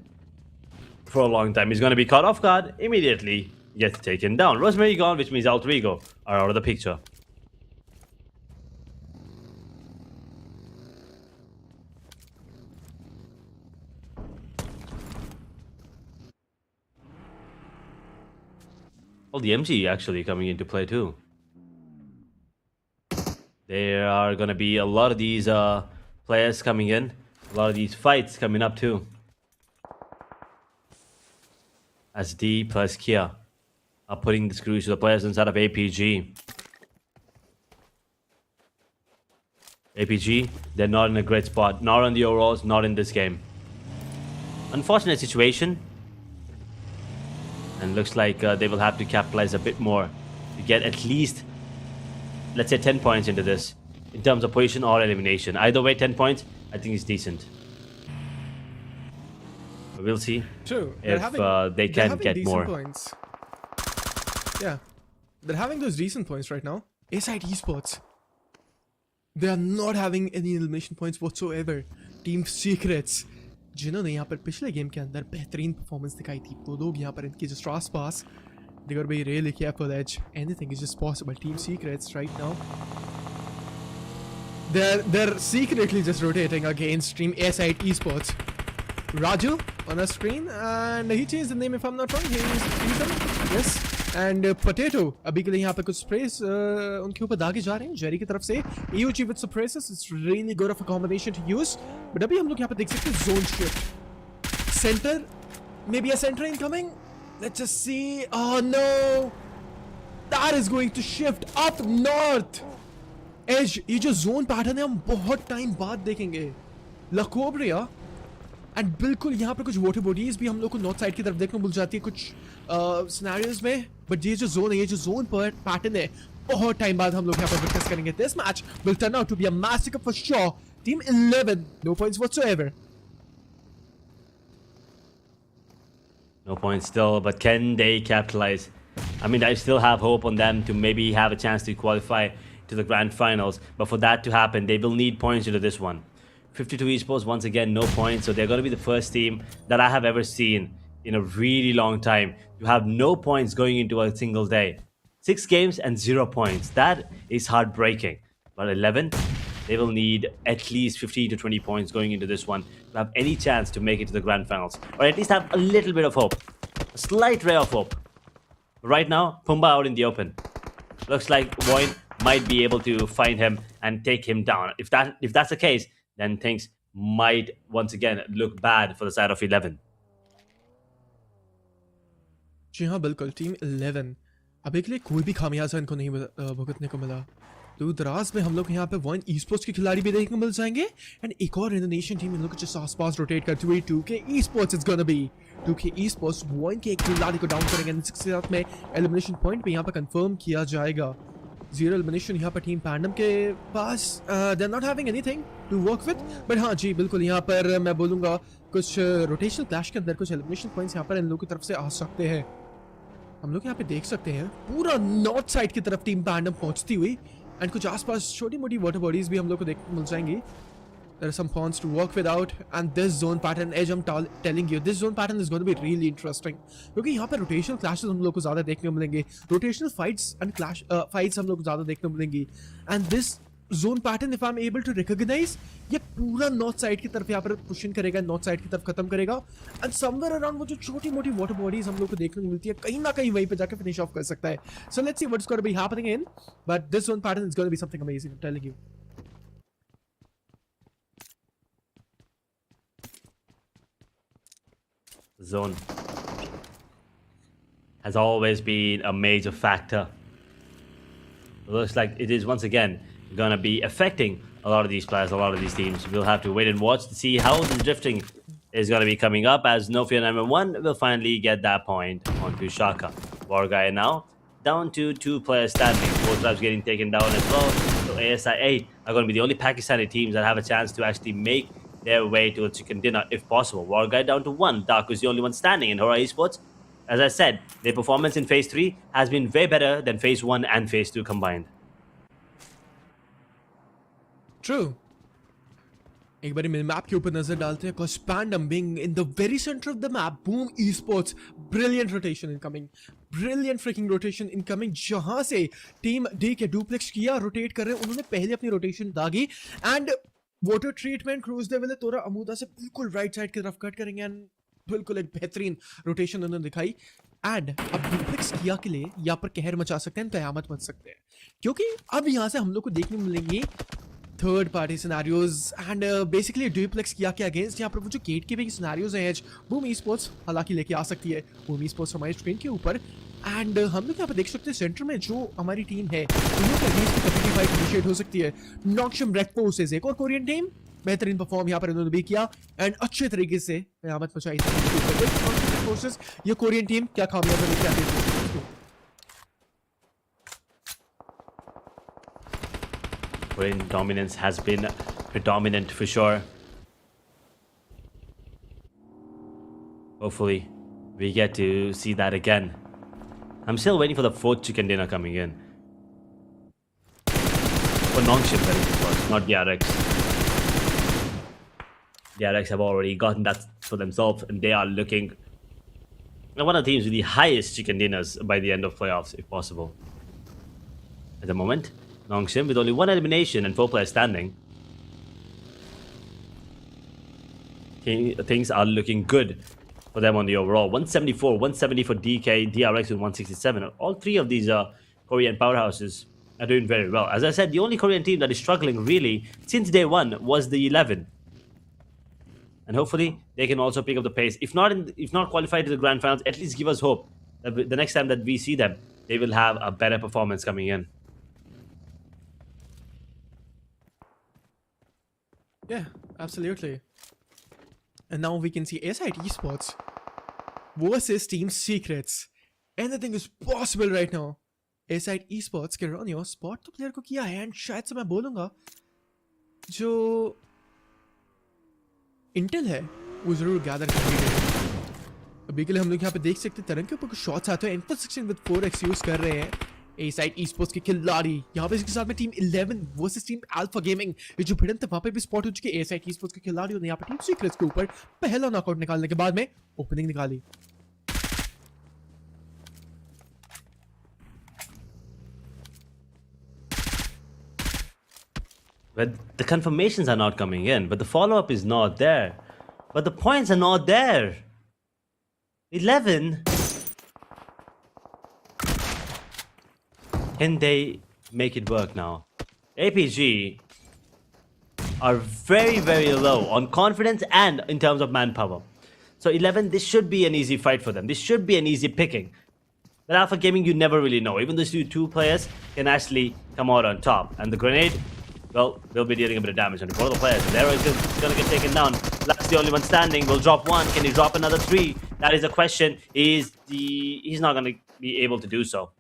for a long time. He's going to be caught off guard immediately. Gets taken down. Rosemary gone, which means Alter Ego are out of the picture. Oh, the MG actually coming into play too. There are going to be a lot of these players coming in. A lot of these fights coming up too. As D plus Kia are putting the screws to the players inside of APG. APG, they're not in a great spot. Not on the overalls, not in this game. Unfortunate situation. And looks like they will have to capitalize a bit more to get at least, let's say, 10 points into this. In terms of position or elimination. Either way, 10 points, I think is decent. But we'll see if they can get more. Points. Yeah, they're having those decent points right now. A-Side Esports, they are not having any elimination points whatsoever. Team Secrets, जिन्होंने यहाँ पर पिछले game के अंदर बेहतरीन performance दिखाई थी, वो लोग यहाँ पर इनके just आस-पास, they gotta be really careful edge. Anything is just possible. Team Secrets right now, they're secretly just rotating against Team A-Side Esports. Raju on our screen, and he changed the name if I'm not wrong. He's yes. And Potato अभी के लिए यहाँ पे कुछ sprays उनके ऊपर दागे जा रहे हैं जेरी की तरफ से. EUG with suppressors, it's really good of a combination to use. But अभी हम लोग यहाँ पे देख सकते हैं zone shift. Center, maybe a center incoming. Let's just see. Oh no, that is going to shift up north. Edge, ये जो zone pattern है हम बहुत time बाद देखेंगे. Lacobria. एंड बिल्कुल यहाँ पर कुछ वाटर बॉडीज भी हम लोग को नॉर्थ साइड की तरफ देखने को मिल जाती है कुछ सिनेरियोज में. बट ये जो जोन है, ये जो जोन पर पैटर्न है, बहुत टाइम बाद हम लोग यहाँ पर विटनेस करेंगे. This match will turn out to be a massacre for sure. Team 11, no points whatsoever. No points still, but can they capitalize? I mean, I still have hope on them to maybe have a chance to qualify to the grand finals. But for that to happen, they will need points into this one. 52 esports, once again, no points. So they're going to be the first team that I have ever seen in a really long time to have no points going into a single day. 6 games and 0 points. That is heartbreaking. But 11, they will need at least 15 to 20 points going into this one to have any chance to make it to the grand finals. Or at least have a little bit of hope. A slight ray of hope. Right now, Pumba out in the open. Looks like VOIN might be able to find him and take him down. If that's the case, then things might once again look bad for the side of 11. जी हाँ बिल्कुल. Team 11 अभी के लिए कोई भी खामियाजा इनको नहीं भुगतने को मिला. दूर दराज में हम लोग यहाँ पे वॉइन esports के खिलाड़ी भी देखने को मिल जाएंगे. एंड एक और इंडोनेशियन टीम इन लोग कुछ आसपास रोटेट करती हुई 2K esports is gonna B. 2K esports वॉइन के एक खिलाड़ी को डाउन करेंगे. इसके साथ में एलिमिनेशन पॉइंट भी यहाँ पे कंफर्म किया जाएगा. 0 एलिमिनेशन यहाँ पर टीम पैंडम के पास. They are not having anything to work with. But हाँ जी बिल्कुल यहाँ पर मैं बोलूँगा कुछ रोटेशनल क्लैश के अंदर कुछ एलिमिनेशन पॉइंट्स यहाँ पर इन लोगों की तरफ से आ सकते हैं. हम लोग यहाँ पे देख सकते हैं पूरा नॉर्थ साइड की तरफ टीम पैंडम पहुँचती हुई. एंड कुछ आसपास छोटी मोटी वाटर बॉडीज भी हम लोग को देखने को मिल जाएंगी. There are some pawns to work without, and this zone pattern, Edge, I'm telling you, this zone pattern is going to be really interesting. क्योंकि यहाँ पे rotational clashes हम लोग को ज़्यादा देखने को मिलेंगे, rotational fights and fights हम लोग को ज़्यादा देखने को मिलेंगी. And this zone pattern, if I'm able to recognize, ये पूरा north side की तरफ यहाँ पर push in करेगा, north side की तरफ खत्म करेगा. And somewhere around वो जो छोटी मोटी water bodies हम लोग को देखने को मिलती है, कहीं ना कहीं वहीं पे जाके finish off कर सकता है. So let's see what's going to be happening in, but this zone pattern is going to be something amazing, I'm telling you. Zone has always been a major factor looks like it is once again gonna be affecting a lot of these players, a lot of these teams. We'll have to wait and watch to see how the drifting is gonna be coming up, as No Fear number 1 will finally get that point onto Shaka. WARGYE now down to 2 players standing. 4 tribes getting taken down as well. So ASI 8 are going to be the only Pakistani teams that have a chance to actually make their way to a chicken dinner if possible. WARGYE down to 1. Dark is the only one standing in HORAA Esports. As I said, their performance in Phase 3 has been way better than Phase 1 and Phase 2 combined. True. एक बार map के ऊपर नजर डालते हैं cause PANDUM being in the very center of the map. Boom esports, brilliant rotation incoming, brilliant freaking rotation incoming. जहां से team D के duplex किया रोटेट कर रहे हैं, उन्होंने पहले अपनी रोटेशन दागी एंड वाटर ट्रीटमेंट क्रूज दे वाले तोरा अमूदा से बिल्कुल राइट साइड की तरफ कट करेंगे एंड बिल्कुल एक बेहतरीन रोटेशन उन्होंने दिखाई. एंड अब डुप्लेक्स किया के लिए यहाँ पर कहर मचा सकते हैं, कयामत मच सकते हैं, क्योंकि अब यहाँ से हम लोग को देखने मिलेंगे third party scenarios and basically duplex किया के अगेंस्ट यहाँ पर वो जो गेट के भी सिनेरियोज हैं. बूम ई-स्पोर्ट्स हालांकि लेके आ सकती है बूम ई-स्पोर्ट्स हमारी स्क्रीन के ऊपर एंड हम लोग यहाँ पर देख सकते हैं सेंटर में जो हमारी टीम है उन्होंने के अगेंस्ट कम्पिटिटिव फाइट इनिशिएट हो सकती है. नॉक्शम रेड फोर्सेस एक और कोरियन टीम बेहतरीन परफॉर्म यहाँ पर इन्होंने भी किया एंड अच्छे तरीके से कयामत मचाई फोर्सेस. ये कोरियन टीम क्या कामयाबी लेके आती है? Korean dominance has been predominant for sure. Hopefully, we get to see that again. I'm still waiting for the 4th chicken dinner coming in. For non-ship, of course, not DRX. DRX have already gotten that for themselves, and they are looking like one of the teams with the highest chicken dinners by the end of playoffs, if possible. At the moment, Nongshim with only 1 elimination and 4 players standing. Things are looking good for them on the overall. 174, 170 for DK, DRX with 167. All 3 of these Korean powerhouses are doing very well. As I said, the only Korean team that is struggling really since day 1 was the 11. And hopefully they can also pick up the pace. If not qualified to the grand finals, at least give us hope that the next time that we see them, they will have a better performance coming in. Yeah, absolutely. And now we can see SIT Esports versus Team Secrets. Anything is possible right now. SIT Esports के रनियो spot तो player को किया है and शायद से मैं बोलूँगा जो इंटेल है वो जरूर गैदर कर ली गई. अभी के लिए हम लोग यहाँ पे देख सकते हैं तरंग के ऊपर कुछ शॉट्स आते हैं. इंटरसेक्शन विद 4x यूज कर रहे हैं A-Side Esports के खिलाड़ी. यहाँ पे इसके साथ में team 11 versus team alpha gaming. ये जो भिड़ंत है वहाँ पे भी स्पॉट हो चुके हैं A-Side Esports के खिलाड़ियों ने यहाँ पे टीम सीक्रेट्स के ऊपर पहला नॉकआउट निकालने के बाद में ओपनिंग निकाली. But the confirmations are not coming in, but the follow-up is not there. But the points are not there. 11. Can they make it work now? APG are very, very low on confidence and in terms of manpower. So 11, this should be an easy fight for them. This should be an easy picking. But Alpha Gaming, you never really know. Even those two players can actually come out on top. And the grenade, well, they'll be dealing a bit of damage on one of the players. The arrow is going to get taken down. That's the only one standing. Will drop one. Can he drop another 3? That is the question. He's not going to be able to do so.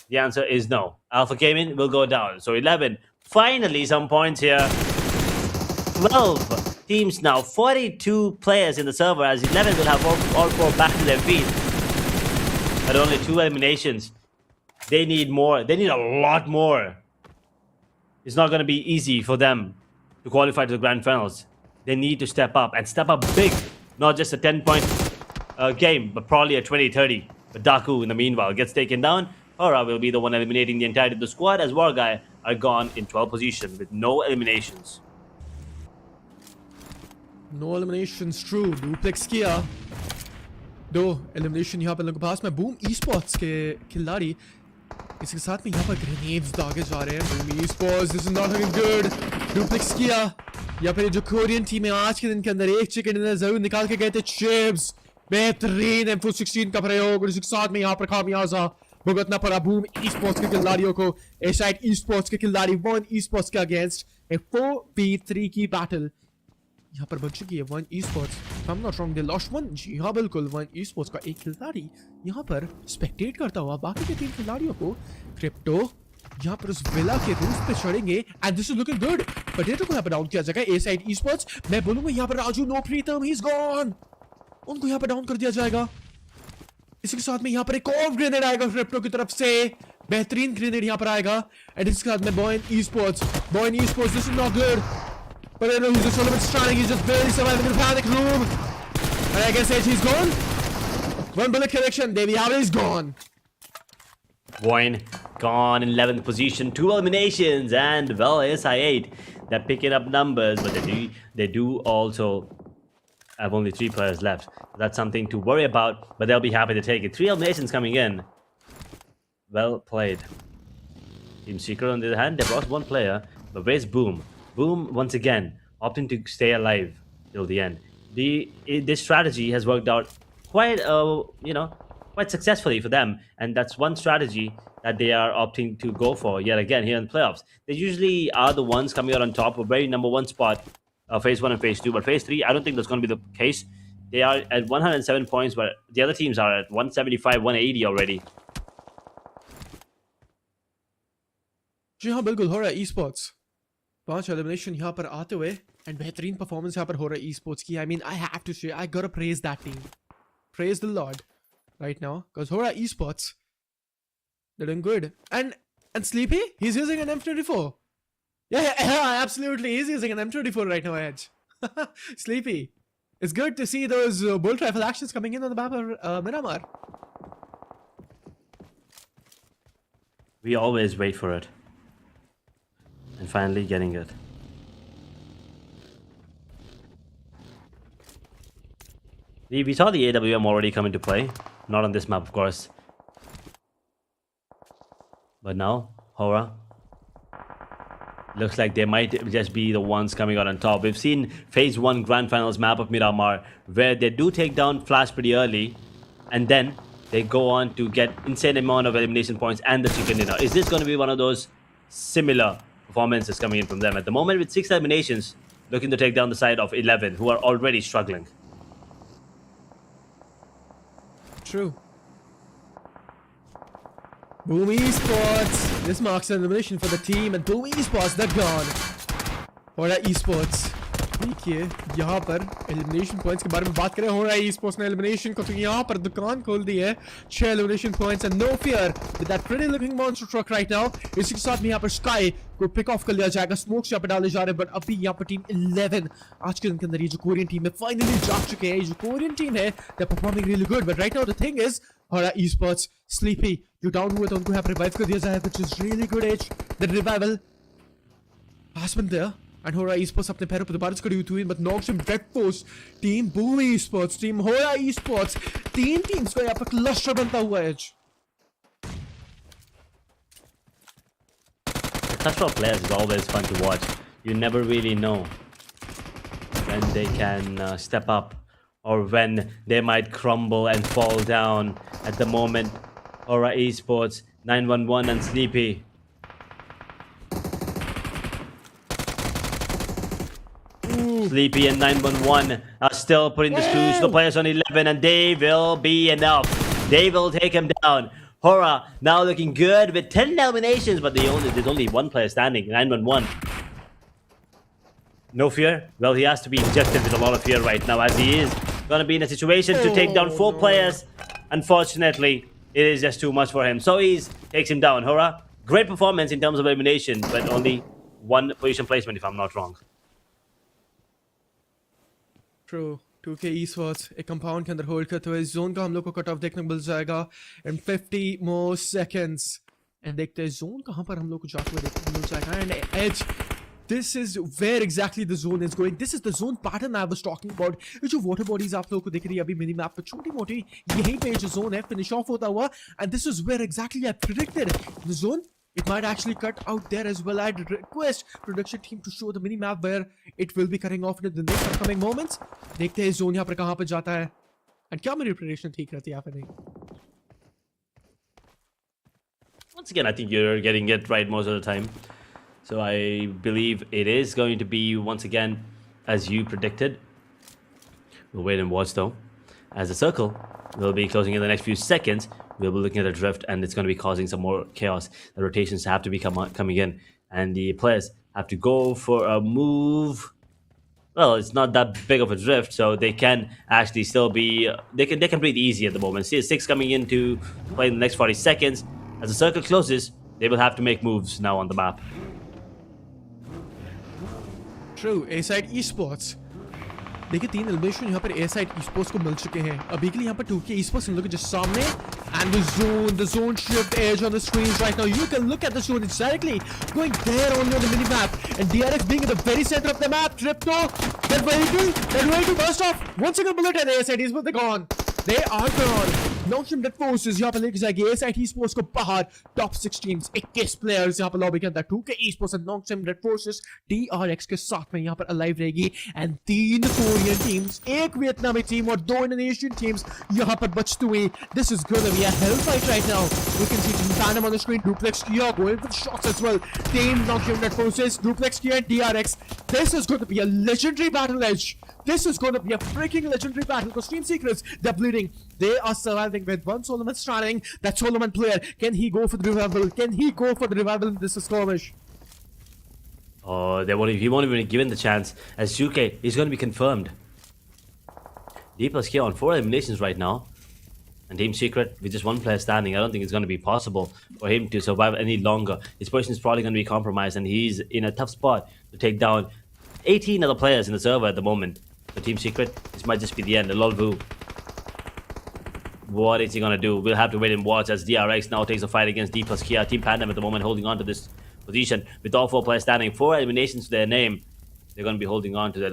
The answer is no. Alpha Gaming will go down. So 11, finally some points here. 12 teams now. 42 players in the server, as 11 will have all 4 back to their feet. But only 2 eliminations. They need more. They need a lot more. It's not going to be easy for them to qualify to the grand finals. They need to step up and step up big. Not just a 10-point game, but probably a 20-30. But Daku, in the meanwhile, gets taken down. HORAA will be the one eliminating the entirety of the squad, as WARGYE are gone in 12th position with no eliminations. No eliminations, true. Duplex किया. 2 elimination यहाँ पे लोगों के पास में. Boom esports के खिलाड़ी इसके साथ में यहाँ पर ग्रेनेड्स दागे जा रहे हैं. Boom esports, this is not looking good. Duplex किया. या फिर जो कोरियन टीम है आज के दिन के अंदर एक चिकन डिनर जरूर निकाल के गए थे. चिप्स बेहतरीन M416 का प्रयोग और इसके साथ में यहाँ पर खामियाजा भुगतना पड़ा बूम esports के खिलाड़ियों को इस साइड esports के खिलाड़ी वन esports के अगेंस्ट एक 4v3 की बैटल यहाँ पर बन चुकी है one esports I'm not wrong they lost one जी हाँ बिल्कुल वन esports का एक खिलाड़ी यहाँ पर स्पेक्टेट करता हुआ बाकी के 3 खिलाड़ियों को क्रिप्टो यहाँ पर उस विला के रूफ पे चढ़ेंगे and this is looking good potato को यहाँ पर डाउन किया जाएगा ए साइड esports मैं बोलूंगा यहाँ पर Raju no Pritam he is gone उनको यहाँ पर डाउन कर दिया जाएगा इसके साथ में यहाँ पर एक और ग्रेनेड आएगा क्रिप्टो की तरफ से बेहतरीन ग्रेनेड यहाँ पर आएगा एंड इसके साथ में बॉइन esports this is not good but I know he's just a little bit stranded he's just barely surviving in the panic room and I guess he's gone one bullet connection there we have it he's gone VOIN gone in 11th position, 2 eliminations, and well, SI8 they're picking up numbers, but they do also have only 3 players left. That's something to worry about, but they'll be happy to take it. 3 eliminations coming in. Well played. Team Secret on the other hand, they've lost 1 player, but where's Boom? Boom once again opting to stay alive till the end. This strategy has worked out quite quite successfully for them, and that's one strategy that they are opting to go for yet again here in the playoffs. They usually are the ones coming out on top, a very number 1 spot, phase 1 and phase 2, but phase 3 I don't think that's going to be the case. They are at 107 points, but the other teams are at 175 180 already. जी हाँ बिल्कुल हो रहा है esports 5 elimination यहाँ पर आते हुए and बेहतरीन परफॉर्मेंस यहाँ पर हो रहा है esports की I mean I have to say I gotta praise that team praise the Lord right now because HORAA esports they're doing good and Sleepy he's using an M24 yeah absolutely he's using an M24 right now Edge Sleepy it's good to see those bolt rifle actions coming in on the map of Miramar we always wait for it and finally getting it. We saw the AWM already come into play. Not on this map, of course. But now, HORAA. Looks like they might just be the ones coming out on top. We've seen phase 1 grand finals map of Miramar, where they do take down Flash pretty early, and then they go on to get insane amount of elimination points and the chicken dinner. Is this going to be one of those similar performances coming in from them? At the moment, with 6 eliminations, looking to take down the side of 11, who are already struggling. True. Boom esports. This marks an elimination for the team, and Boom esports they're gone. HORAA esports. देखिए यहाँ पर elimination points के बारे में बात करें HORAA esports ने elimination को तो यहाँ पर दुकान खोल दी है 6 elimination points and no fear with that pretty looking monster truck right now इसी के साथ में यहाँ पर स्काई को पिक ऑफ कर लिया जाएगा स्मोक्स यहाँ पर डाले जा रहे हैं बट अभी यहाँ पर टीम 11 आज के दिन के अंदर ये जो कोरियन टीम है फाइनली जा चुके हैं ये जो कोरियन टीम है they are performing really good but right now the thing is HORAA esports Sleepy जो डाउन हुए तो उनको यहाँ पर रिवाइव कर दिया जाए which is really good as the revival has been there and HORAA esports अपने पैरों पर दोबारा से खड़ी हुई but knocks him dead force team Boom esports team HORAA esports 3 teams का यहाँ पर क्लस्टर बनता हुआ है The touch of players is always fun to watch. You never really know when they can step up or when they might crumble and fall down. At the moment, HORAA esports 911 and Sleepy. Sleepy and 911 are still putting the screws to the players on 11, and they will be enough. They will take him down. HORAA now looking good with 10 eliminations, but there's only 1 player standing, 911. No fear? Well, he has to be injected with a lot of fear right now, as he is going to be in a situation to take down 4 players. Unfortunately, it is just too much for him. So he takes him down. HORAA, great performance in terms of elimination, but only 1 position placement, if I'm not wrong. True 2K esports एक compound के अंदर hold करते हुए zone का हम लोग को cut off देखने को मिल जाएगा in 50 more seconds एंड देखते हैं जोन कहां पर हम लोग को जाते हुए देखने को मिल जाएगा and as this is where exactly the zone is going. This is the zone pattern I was talking about. ये जो water bodies आप लोगों को दिख रही है अभी मिनी मैप पे छोटी मोटी यहीं पे जो zone है finish off होता हुआ and this is where exactly I predicted the zone. It might actually cut out there as well. I'd request production team to show the mini map where it will be cutting off in the next upcoming moments. देखते हैं zone यहाँ पर कहाँ पे जाता है and क्या मेरी prediction ठीक रहती है या फिर नहीं. once again, I think you're getting it right most of the time. So I believe it is going to be, once again, as you predicted. We'll wait and watch, though. As the circle will be closing in the next few seconds, we'll be looking at a drift, and it's going to be causing some more chaos. The rotations have to be coming in, and the players have to go for a move. Well, it's not that big of a drift, so they can actually still be... They can breathe easy at the moment. See, 6 coming in to play in the next 40 seconds. As the circle closes, they will have to make moves now on the map. True, A-side esports. देखिए 3 elimination यहाँ पर A-side esports को मिल चुके हैं. अभी के लिए यहाँ पर 2K esports हम लोग के just सामने. And the zone shift edge on the screens right now. You can look at the zone. It's directly going there only on the minimap. And DRX being in the very center of the map. Tripto, that vehicle burst off. One single bullet at the A-side esports, they're gone. They are gone. Nongshim Red Forces यहाँ पर लेके जाएगी SIT sports को बाहर. Top 6 teams 21 players यहाँ पर lobby के अंदर. 2K esports and Nongshim Red Forces DRX के साथ में यहाँ पर अलाइव रहेगी. And 3 Korean teams, 1 Vietnamese team और 2 इंडोनेशियन टीम्स यहाँ पर बचते हुए. This is gonna be a hell fight right now. We can see team पैंडम on the screen. Dplus KIA going for shots as well. Team Nongshim Red Forces, duplex KIA, DRX. This is gonna be a legendary battle as. This is going to be a freaking legendary battle because Team Secrets, they're bleeding. They are surviving with one Solomon standing. That Solomon player, can he go for the revival? Can he go for the revival in this skirmish? Oh, he won't even be given the chance. As Juke is going to be confirmed. D plus K on 4 eliminations right now. And Team Secret, with just one player standing, I don't think it's going to be possible for him to survive any longer. His position is probably going to be compromised, and he's in a tough spot to take down 18 other players in the server at the moment. For Team Secret, this might just be the end. Lolvu. What is he going to do? We'll have to wait and watch as DRX now takes a fight against D plus Kia. Team Pandum at the moment holding on to this position with all 4 players standing. 4 eliminations to their name. They're going to be holding on to their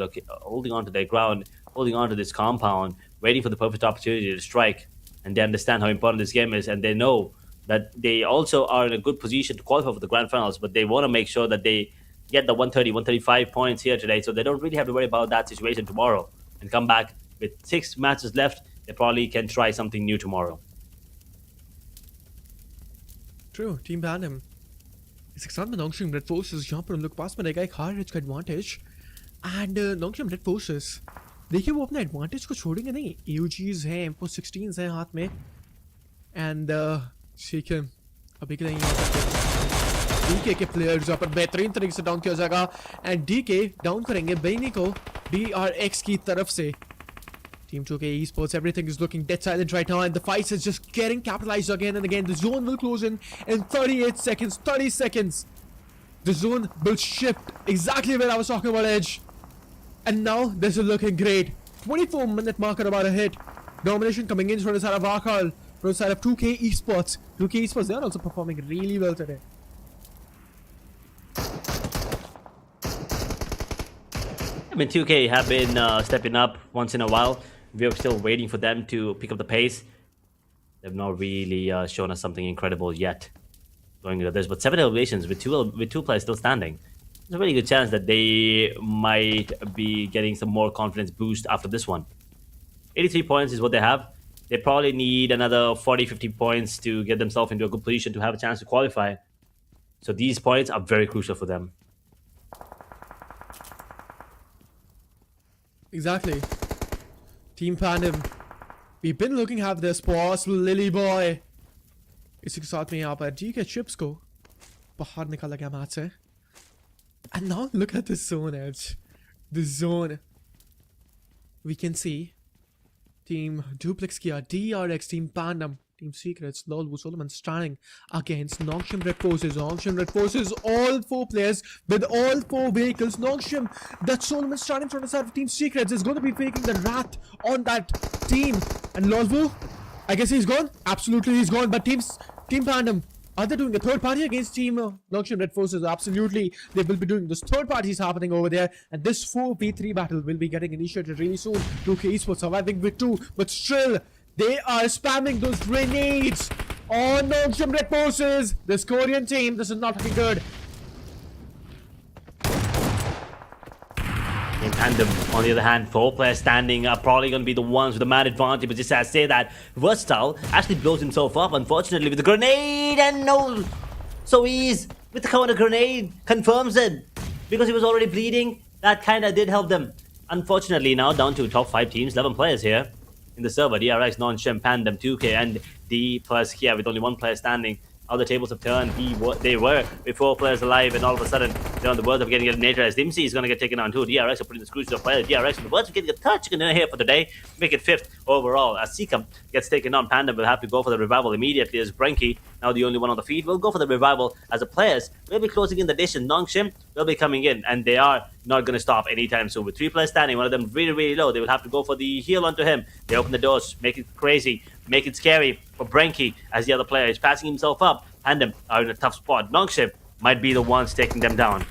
ground, holding on to this compound, waiting for the perfect opportunity to strike. And they understand how important this game is, and they know that they also are in a good position to qualify for the grand finals, but they want to make sure that they get the 130, 135 points here today, so they don't really have to worry about that situation tomorrow and come back with 6 matches left. They probably can try something new tomorrow. True, Team Pandum. इस साथ में नॉकशम red forces यहाँ पर उन लोग पास में रहेगा एक हार्ड रेज का एडवांटेज. एंड नॉकशम रेड फोर्सेस देखिए वो अपना एडवांटेज को छोड़ेंगे नहीं. AUGs हैं, M416s हैं हाथ में. एंड ठीक है, अभी के लिए यहाँ पर DK के प्लेयर्स यहाँ पर बेहतरीन तरीके से डाउन किया जाएगा. एंड DK डाउन करेंगे बेनी को DRX की तरफ से. Team 2K esports, everything is looking dead silent right now, and the fight is just getting capitalized again and again. The zone will close in 38 seconds, 30 seconds. The zone will shift exactly where I was talking about edge. And now this is looking great. 24-minute marker about a hit. Domination coming in from the side of Vakal, from the side of 2K esports. 2K esports, they are also performing really well today. I mean, 2K have been stepping up once in a while. We're still waiting for them to pick up the pace. They've not really shown us something incredible yet going into this. But 7 elevations with two players still standing. There's a really good chance that they might be getting some more confidence boost after this one. 83 points is what they have. They probably need another 40-50 points to get themselves into a good position to have a chance to qualify. So these points are very crucial for them. Exactly. Team Pandum. We've been looking at this possible Lily Boy. इसी के साथ में यहाँ पर G के chips को बाहर निकाला गया मैच से. And now look at the zone edge. The zone. We can see Team Duplex Kia, DRX, Team Pandum, Team Secrets, Lolwu Solomon standing against Nongshim Red Forces. Nongshim Red Forces, all 4 players with all 4 vehicles. Nongshim, that Solomon standing from the side of Team Secrets is going to be faking the wrath on that team. And Lolwu, I guess he's gone. Absolutely, he's gone. But Team Pandum, are they doing a third party against Team Nongshim Red Forces? Absolutely, they will be doing this third parties happening over there. And this 4v3 battle will be getting initiated really soon. 2K esports surviving with 2, but still, they are spamming those grenades on Nongshim Red Forces. This Korean team, this is not looking good. In Tandem, on the other hand, 4 players standing are probably going to be the ones with the mad advantage. But just as I say that, Versatile actually blows himself up, unfortunately, with a grenade. And no, So he's with the counter grenade, confirms it because he was already bleeding. That kind of did help them. Unfortunately, now down to top 5 teams, 11 players here in the server. DRX, Non-Shim, PANDUM, 2K, and D plus here with only 1 player standing. How the tables have turned. They were with 4 players alive, and all of a sudden they're on the verge of getting eliminated as Dimsy is going to get taken on too. DRX are putting the screws to the player. DRX on the verge of getting a third chicken dinner here for the day, make it 5th overall. As Seacom gets taken on, PANDUM will have to go for the revival immediately as Brenky, now the only one on the feed, will go for the revival as the players will be closing in the distance. Nongshim will be coming in, and they are not going to stop anytime soon. With 3 players standing, one of them really, really low, they will have to go for the heal onto him. They open the doors, make it crazy, make it scary for Brenky as the other player is passing himself up. PANDUM are in a tough spot. Nongshim might be the ones taking them down.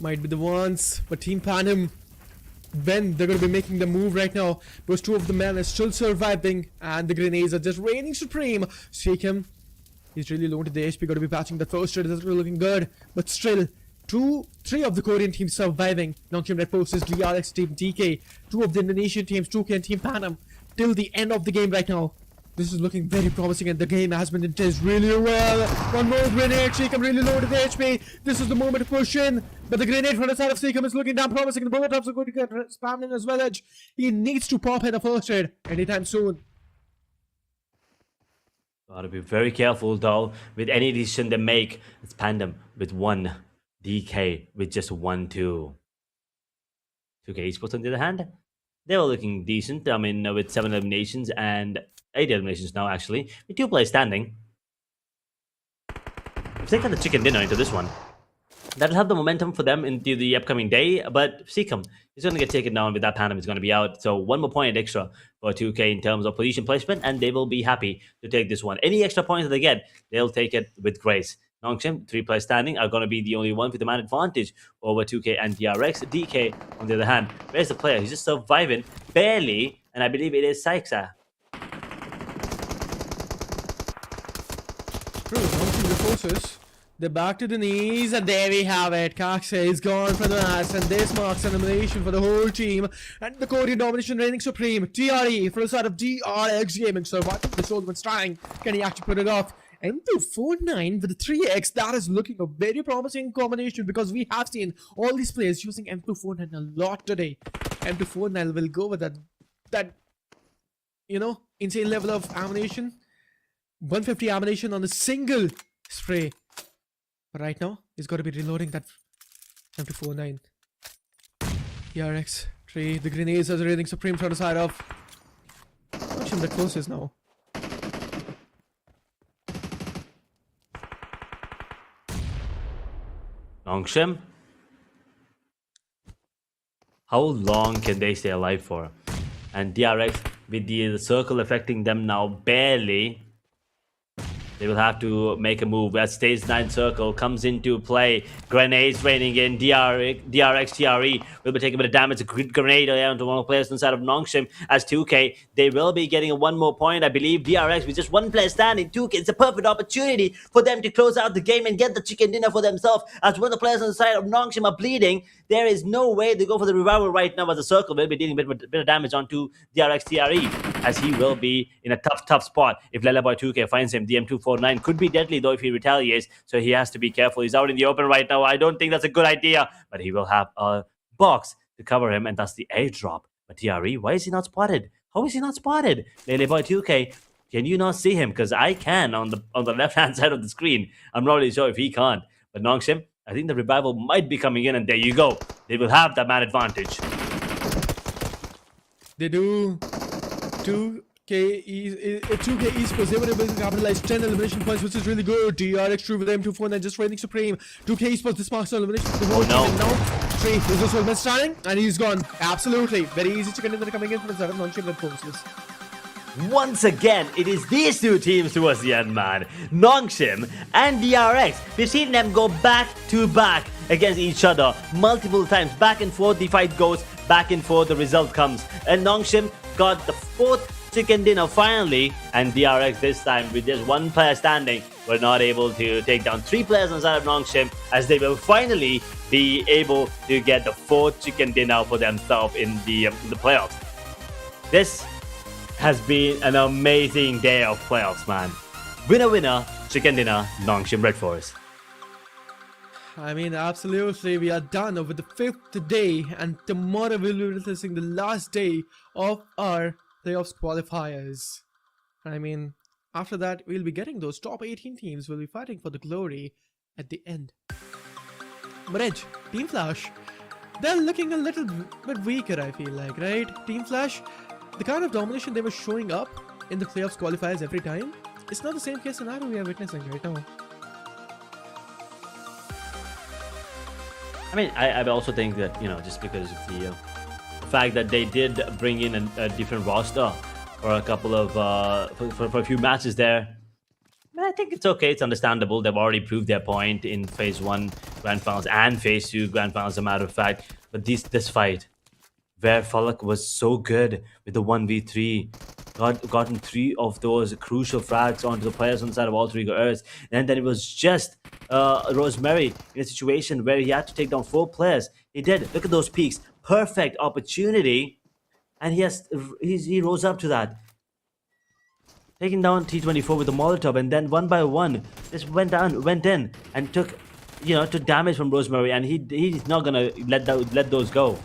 Might be the ones, but Team PANDUM, when they're going to be making the move right now, those 2 of the men are still surviving, and the grenades are just reigning supreme. Shake him. He's really low to the HP, got to be patching that first trade. That's really looking good, but still, 3 of the Korean teams surviving. Nongshim Red Forces, DRX, Team TK, 2 of the Indonesian teams, 2K and Team PANDUM, till the end of the game right now. This is looking very promising, and the game has been intense really well. One more grenade. Seacom really low to the HP. This is the moment to push in, but the grenade from the side of Seacom is looking damn promising. The bullet drops are going to get spammed in as well. Edge. He needs to pop in a first aid anytime soon. Gotta be very careful though with any decision they make. It's PANDUM with 1, DK with just 1, 2. 2K Esports on the other hand, they were looking decent. I mean, with 7 eliminations and 8 eliminations now, actually, with 2 players standing. If they got the chicken dinner into this one, that'll have the momentum for them into the upcoming day. But Seacom is going to get taken down with that. PANDUM is going to be out. So 1 more point extra for 2K in terms of position placement, and they will be happy to take this one. Any extra points that they get, they'll take it with grace. Nongshim, 3 players standing, are going to be the only one with the man advantage over 2K and DRX. DK, on the other hand, where's the player? He's just surviving, barely, and I believe it is SKYFORCE. Nongshim Red Forces, they're back to the knees, and there we have it. Kakse is gone from the match, and this marks an elimination for the whole team. And the Korean domination reigning supreme. TRE for the side of DRX Gaming surviving this old one's trying. Can he actually put it off? M249 with the 3x, that is looking a very promising combination, because we have seen all these players using M249 a lot today. M249 will go with that insane level of ammunition. 150 ammunition on a single spray. But right now, he's got to be reloading that M249. ERX 3, the grenades are reigning supreme from the side of Nongshim Red Forces now. Nongshim, how long can they stay alive for? And DRX, with the circle affecting them now barely, they will have to make a move as stage 9 circle comes into play. Grenades raining in. DRX TRE will be taking a bit of damage. A grenade down to one of the players inside of Nongshim as 2K. They will be getting a 1 more point, I believe. DRX with just 1 player standing. 2K, it's a perfect opportunity for them to close out the game and get the chicken dinner for themselves. As one of the players on the side of Nongshim are bleeding, there is no way they go for the revival right now, as the circle will be dealing a bit of damage onto DRX TRE, as he will be in a tough spot. If Lelaboy 2K finds him, the M249 could be deadly though if he retaliates, so he has to be careful. He's out in the open right now. I don't think that's a good idea, but he will have a box to cover him, and that's the airdrop. But TRE, why is he not spotted? How is he not spotted? Lelaboy 2K, can you not see him? Because I can on the left-hand side of the screen. I'm not really sure if he can't. But Nongshim, I think the revival might be coming in, and there you go. They will have that man advantage. They do. 2K Esports, they were able to capitalize 10 elimination points, which is really good. DRX True with M249 just reigning supreme. 2K Esports, this marks an elimination for the whole team. And now, 3 is this one standing, and he's gone. Absolutely. Very easy chicken dinner coming in from the side of Nongshim Red Forces. Once again, it is these 2 teams towards the end, man. Nongshim and DRX. We've seen them go back to back against each other multiple times. Back and forth, the fight goes. Back and forth, the result comes. And Nongshim got the 4th chicken dinner finally, and DRX this time with just 1 player standing were not able to take down 3 players on the side of Nongshim, as they will finally be able to get the 4th chicken dinner for themselves in the playoffs. This has been an amazing day of playoffs, man. Winner, chicken dinner, Nongshim Red Force. I mean, absolutely, we are done over the fifth day, and tomorrow we'll be releasing the last day of our playoffs qualifiers. I mean, after that, we'll be getting those top 18 teams will be fighting for the glory at the end. But Edge, Team Flash, they're looking a little bit weaker, I feel like, right? Team Flash, the kind of domination they were showing up in the playoffs qualifiers every time, it's not the same case scenario we are witnessing right now. I mean, I also think that, just because of the fact that they did bring in a different roster for a couple of, for a few matches there, I think it's okay. It's understandable. They've already proved their point in Phase 1 Grand Finals and Phase 2 Grand Finals, as a matter of fact. But this fight, where Falak was so good with the 1v3, gotten 3 of those crucial frags onto the players on the side of Alter Ego Earth, and then it was just Rosemary in a situation where he had to take down 4 players. He did. Look at those peaks. Perfect opportunity, and he rose up to that. Taking down T24 with the Molotov, and then one by one, just went in, and took damage from Rosemary, and he's not gonna let those go.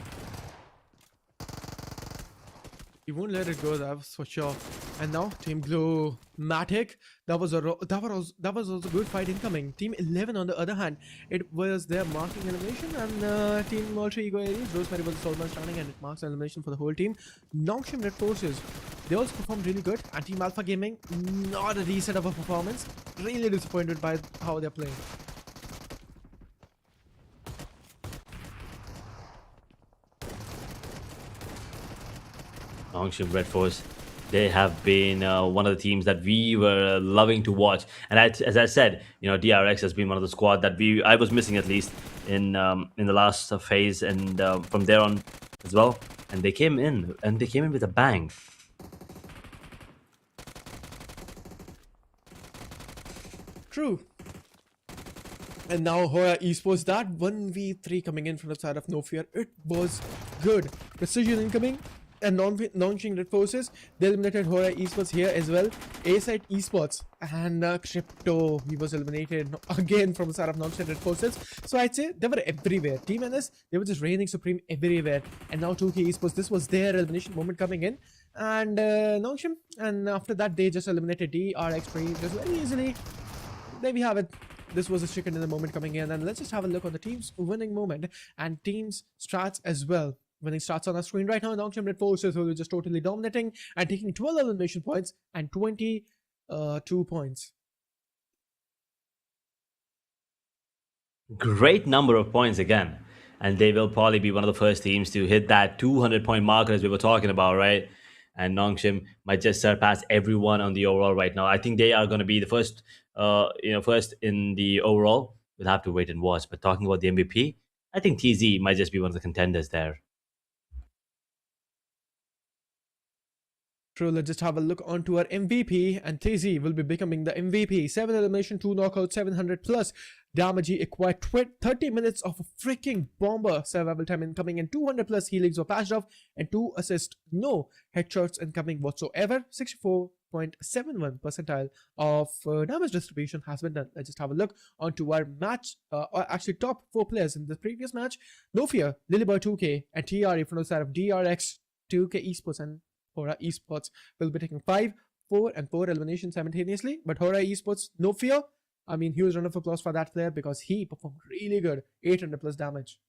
He won't let it go, that's for sure. And now Team Blue Matic, that was also good fight incoming. Team 11 on the other hand, it was their marking elimination, and Team Alter Ego Aries, Rosemary was the sole man standing, and it marks an elimination for the whole team. Nongshim Red Forces, they also performed really good, and Team Alpha Gaming, not a decent of a performance. Really disappointed by how they're playing. Nongshim Red Force, they have been one of the teams that we were loving to watch, and as I said, DRX has been one of the squad that I was missing, at least in the last phase, and from there on as well. And they came in with a bang. True. And now HORAA Esports, that 1v3 coming in from the side of No Fear, it was good. Precision incoming, and non-King Red Forces, they eliminated HORAA Esports here as well. A-Side Esports and Crypto, he was eliminated again from the side of non-King Red Forces. So I'd say they were everywhere. Team NS, they were just reigning supreme everywhere. And now 2K Esports, this was their elimination moment coming in. And Nongshim, and after that they just eliminated DRX3 just very easily. There we have it. This was a chicken in the moment coming in, and let's just have a look on the team's winning moment and team's strats as well. Winning starts on our screen right now. Nongshim Red Forces, who are just totally dominating and taking 12 elimination points and 22 points. Great number of points again, and they will probably be one of the first teams to hit that 200-point marker as we were talking about, right? And Nongshim might just surpass everyone on the overall right now. I think they are going to be the first, first in the overall. We'll have to wait and watch. But talking about the MVP, I think TZ might just be one of the contenders there. True, let's just have a look onto our MVP, and TZ will be becoming the MVP. 7 elimination, 2 knockouts, 700 plus damage. He acquired 30 minutes of a freaking bomber survival time incoming, and 200 plus healings were patched off, and 2 assists, no headshots incoming whatsoever. 64.71 percentile of damage distribution has been done. Let's just have a look onto our match, or actually top 4 players in the previous match. No Fear, Lilyboy 2K, and TRE from the side of DRX, 2K Esports, and HORAA Esports will be taking 5, 4, and 4 eliminations simultaneously. But HORAA Esports, No Fear, I mean, huge round of applause for that player because he performed really good. 800 plus damage.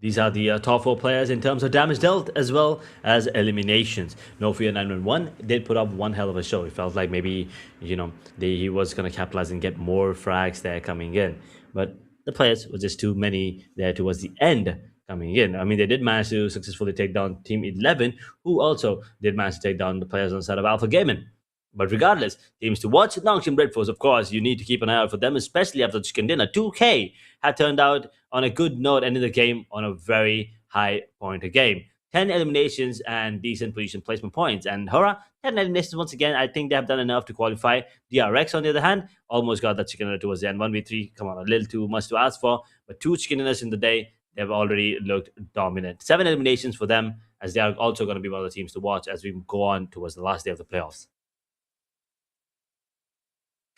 These are the top 4 players in terms of damage dealt as well as eliminations. No Fear 911 did put up one hell of a show. It felt like maybe, he was going to capitalize and get more frags there coming in. But the players were just too many there towards the end coming in. I mean, they did manage to successfully take down Team 11, who also did manage to take down the players on the side of Alpha Gaming. But regardless, teams to watch, Nongshim Red Force, of course, you need to keep an eye out for them, especially after chicken dinner. 2K had turned out on a good note, ending the game on a very high pointer game. 10 eliminations and decent position placement points. And HORAA, 10 eliminations once again. I think they have done enough to qualify. DRX, on the other hand, almost got that chicken dinner towards the end. 1v3, come on, a little too much to ask for. But 2 chicken dinners in the day, they've already looked dominant. 7 eliminations for them, as they are also going to be one of the teams to watch as we go on towards the last day of the playoffs.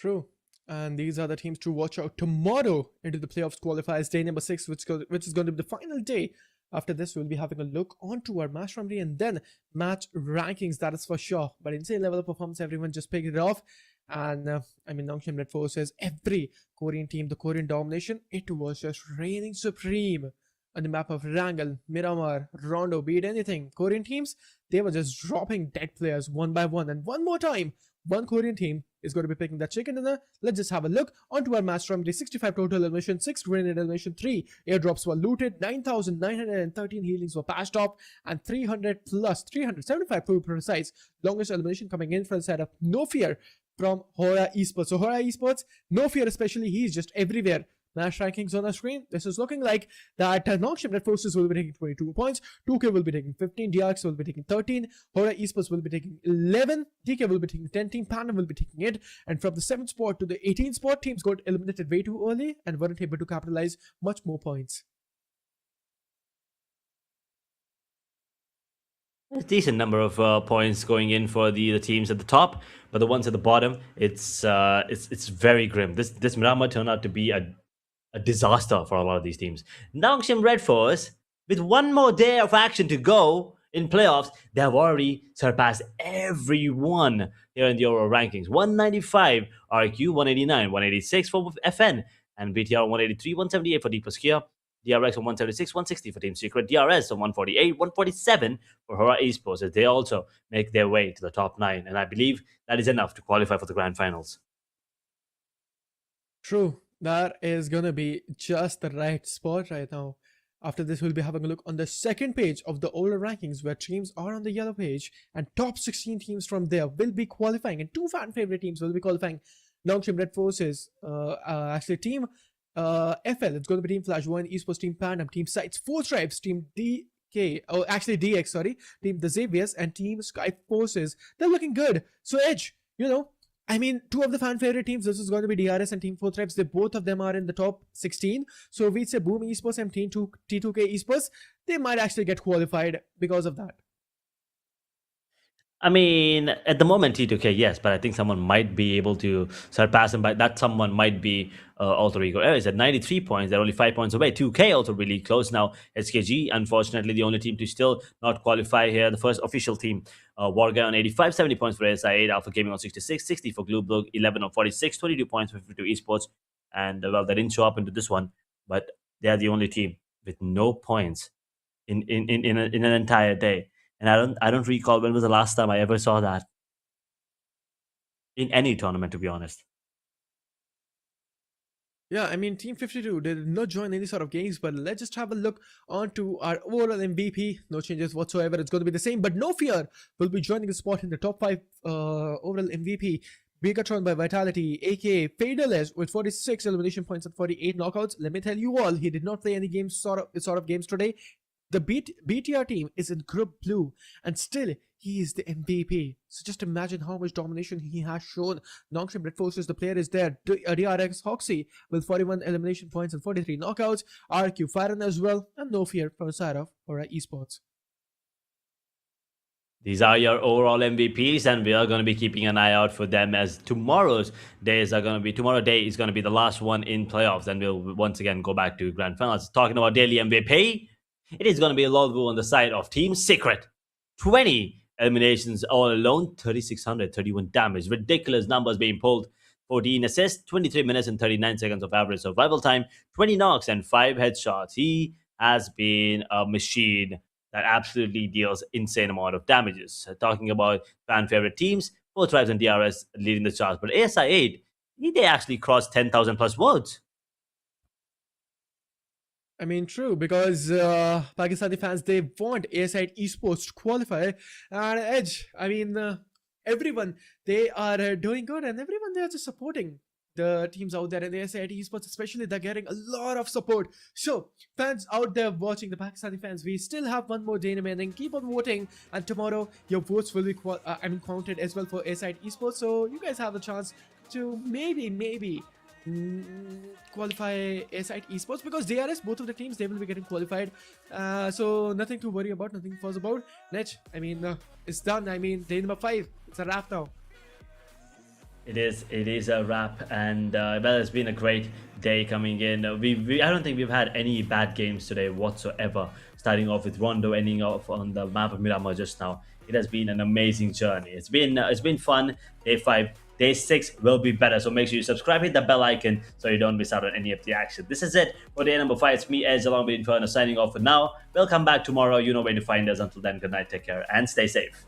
True. And these are the teams to watch out tomorrow into the playoffs qualifiers, day number 6, which is going to be the final day. After this, we'll be having a look onto our match summary and then match rankings, that is for sure. But insane level of performance, everyone just picked it off. And Nongshim Red Forces, every Korean team, the Korean domination, it was just reigning supreme on the map of Wrangel, Miramar, Rondo, be it anything. Korean teams, they were just dropping dead players one by one. And one more time, one Korean team is going to be picking that chicken dinner. Let's just have a look onto our match from the 65 total elimination, 6 grenade elimination, 3 airdrops were looted, 9,913 healings were patched off, and 300 plus 375 to be precise. Longest elimination coming in from the side of No Fear from HORAA Esports. So HORAA Esports, No Fear especially, he's just everywhere. Match rankings on the screen. This is looking like that Nongshim Red Forces will be taking 22 points, 2K will be taking 15, DRX will be taking 13, HORAA Esports will be taking 11, DK will be taking 10, Team PANDUM will be taking 8, and from the 7th spot to the 18th spot, teams got eliminated way too early and weren't able to capitalize much more points. A decent number of points going in for the teams at the top, but the ones at the bottom, it's very grim. This Miramar turned out to be a disaster for a lot of these teams. Nongshim Red Force, with one more day of action to go in playoffs, they have already surpassed everyone here in the overall rankings. 195 RQ, 189, 186 for FN, and BTR 183, 178 for Deeper Skier, DRX on 176, 160 for Team Secret, DRS on 148, 147 for HORAA Esports, as they also make their way to the top 9. And I believe that is enough to qualify for the grand finals. True. That is gonna be just the right spot right now. After this, we'll be having a look on the second page of the older rankings where teams are on the yellow page and top 16 teams from there will be qualifying, and 2 fan favorite teams will be qualifying. Nongshim Red Forces, actually Team FL, it's going to be Team Flash, VOIN, Esports, Team PANDUM, Team SCYTES, 4 Stripes, Team DK, oh actually DX, sorry, Team The Xaviers, and Team SKYFORCE. They're looking good. So Edge, 2 of the fan favorite teams, this is going to be DRS and Team 4 Tribes. Both of them are in the top 16. So we'd say Boom Esports and T2K Esports, they might actually get qualified because of that. I mean, at the moment, T2K, yes, but I think someone might be able to surpass him. But that someone might be Alter Ego Ares at 93 points. They're only 5 points away. 2K also really close now. SKG, unfortunately, the only team to still not qualify here. The first official team, WARGYE on 85, 70 points for SI8, Alpha Gaming on 66, 60 for BLUG, 11 on 46, 22 points for 52 Esports. And, well, they didn't show up into this one, but they are the only team with no points in an entire day. And I don't recall when was the last time I ever saw that in any tournament, to be honest. Yeah, Team 52, they did not join any sort of games, but let's just have a look onto our overall MVP. No changes whatsoever. It's going to be the same, but No Fear will be joining the spot in the top 5 overall MVP. BIGETRON by Vitality, aka Faderless, with 46 elimination points and 48 knockouts. Let me tell you all, he did not play any games, sort of games today. The BTR team is in Group Blue, and still he is the MVP. So just imagine how much domination he has shown. Nongshim Red Forces, the player is there. DRX Hoxie with 41 elimination points and 43 knockouts. RQ Farron as well, and No Fear from the side of HORAA Esports. These are your overall MVPs, and we are going to be keeping an eye out for them, as tomorrow day is going to be the last one in playoffs, and we'll once again go back to grand finals. Talking about daily MVP, it is going to be a Lolvu on the side of Team Secret. 20 eliminations all alone, 3,631 damage. Ridiculous numbers being pulled. 14 assists, 23 minutes and 39 seconds of average survival time, 20 knocks and 5 headshots. He has been a machine that absolutely deals insane amount of damages. Talking about fan favorite teams, 4 Tribes and DRS leading the charts. But ASI8, they actually crossed 10,000 plus votes. True, because Pakistani fans, they want ASI Esports to qualify. And Edge, everyone, they are doing good, and everyone, they are just supporting the teams out there in the ASI Esports, especially. They're getting a lot of support. So, fans out there watching, the Pakistani fans, we still have one more day remaining. Keep on voting, and tomorrow, your votes will be counted as well for ASI Esports. So, you guys have a chance to maybe qualify ASI Esports, because DRS, both of the teams, they will be getting qualified. So nothing to worry about, nothing to fuss about. It's done. Day number 5, it's a wrap now. It is a wrap, and well, it's been a great day coming in. I don't think we've had any bad games today whatsoever. Starting off with Rondo, ending off on the map of Miramar just now. It has been an amazing journey. It's been fun. Day 5, day 6 will be better. So make sure you subscribe, hit the bell icon so you don't miss out on any of the action. This is it for day number 5. It's me, Edge, along with Inferno, signing off for now. We'll come back tomorrow. You know where to find us. Until then, good night, take care, and stay safe.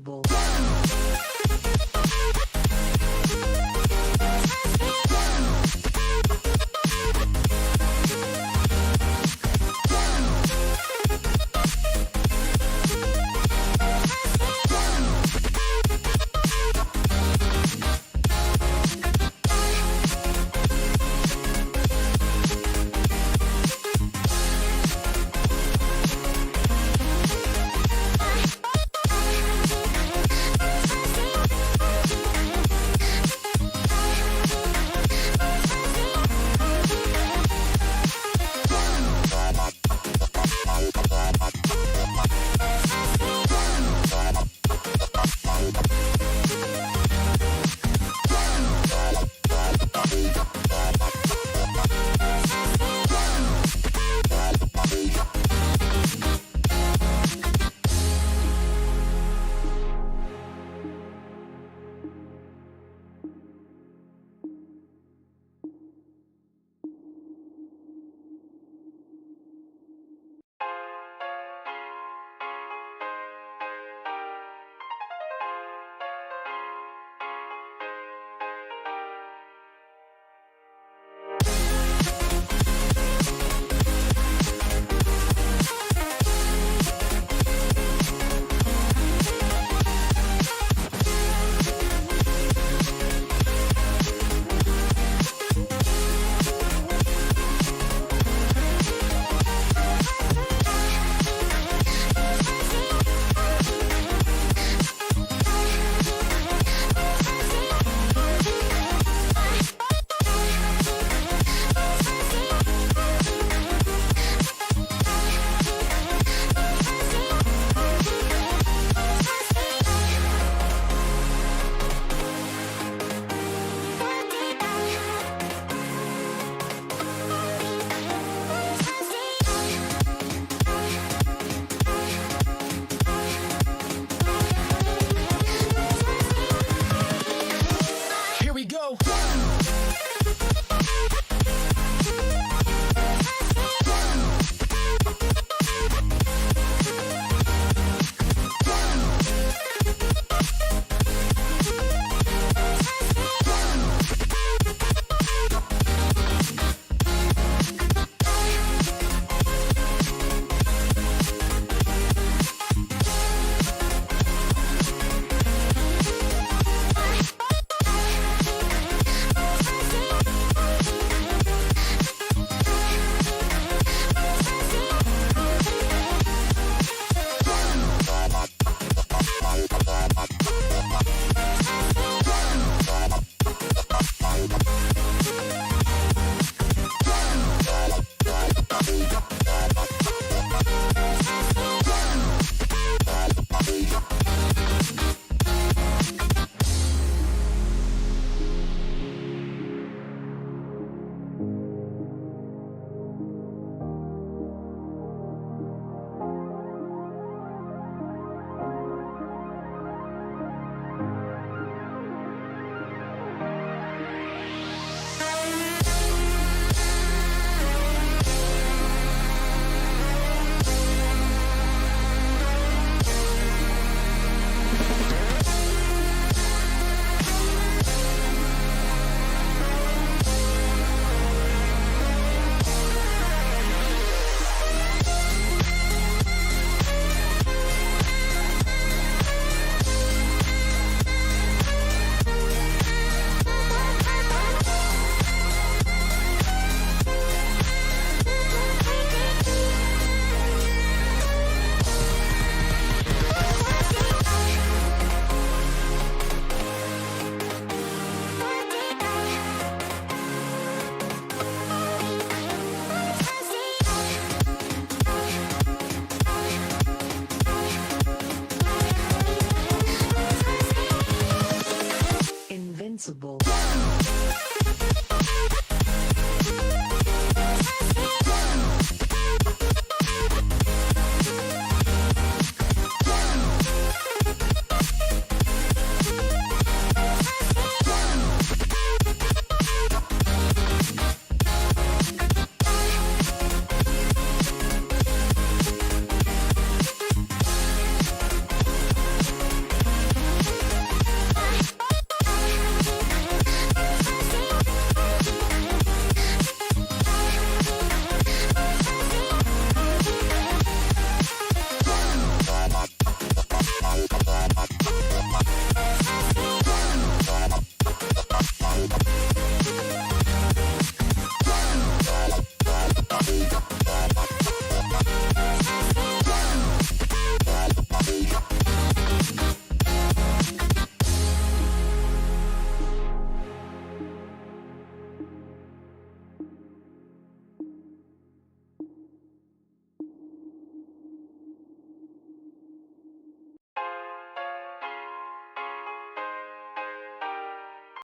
Invincible. Invincible.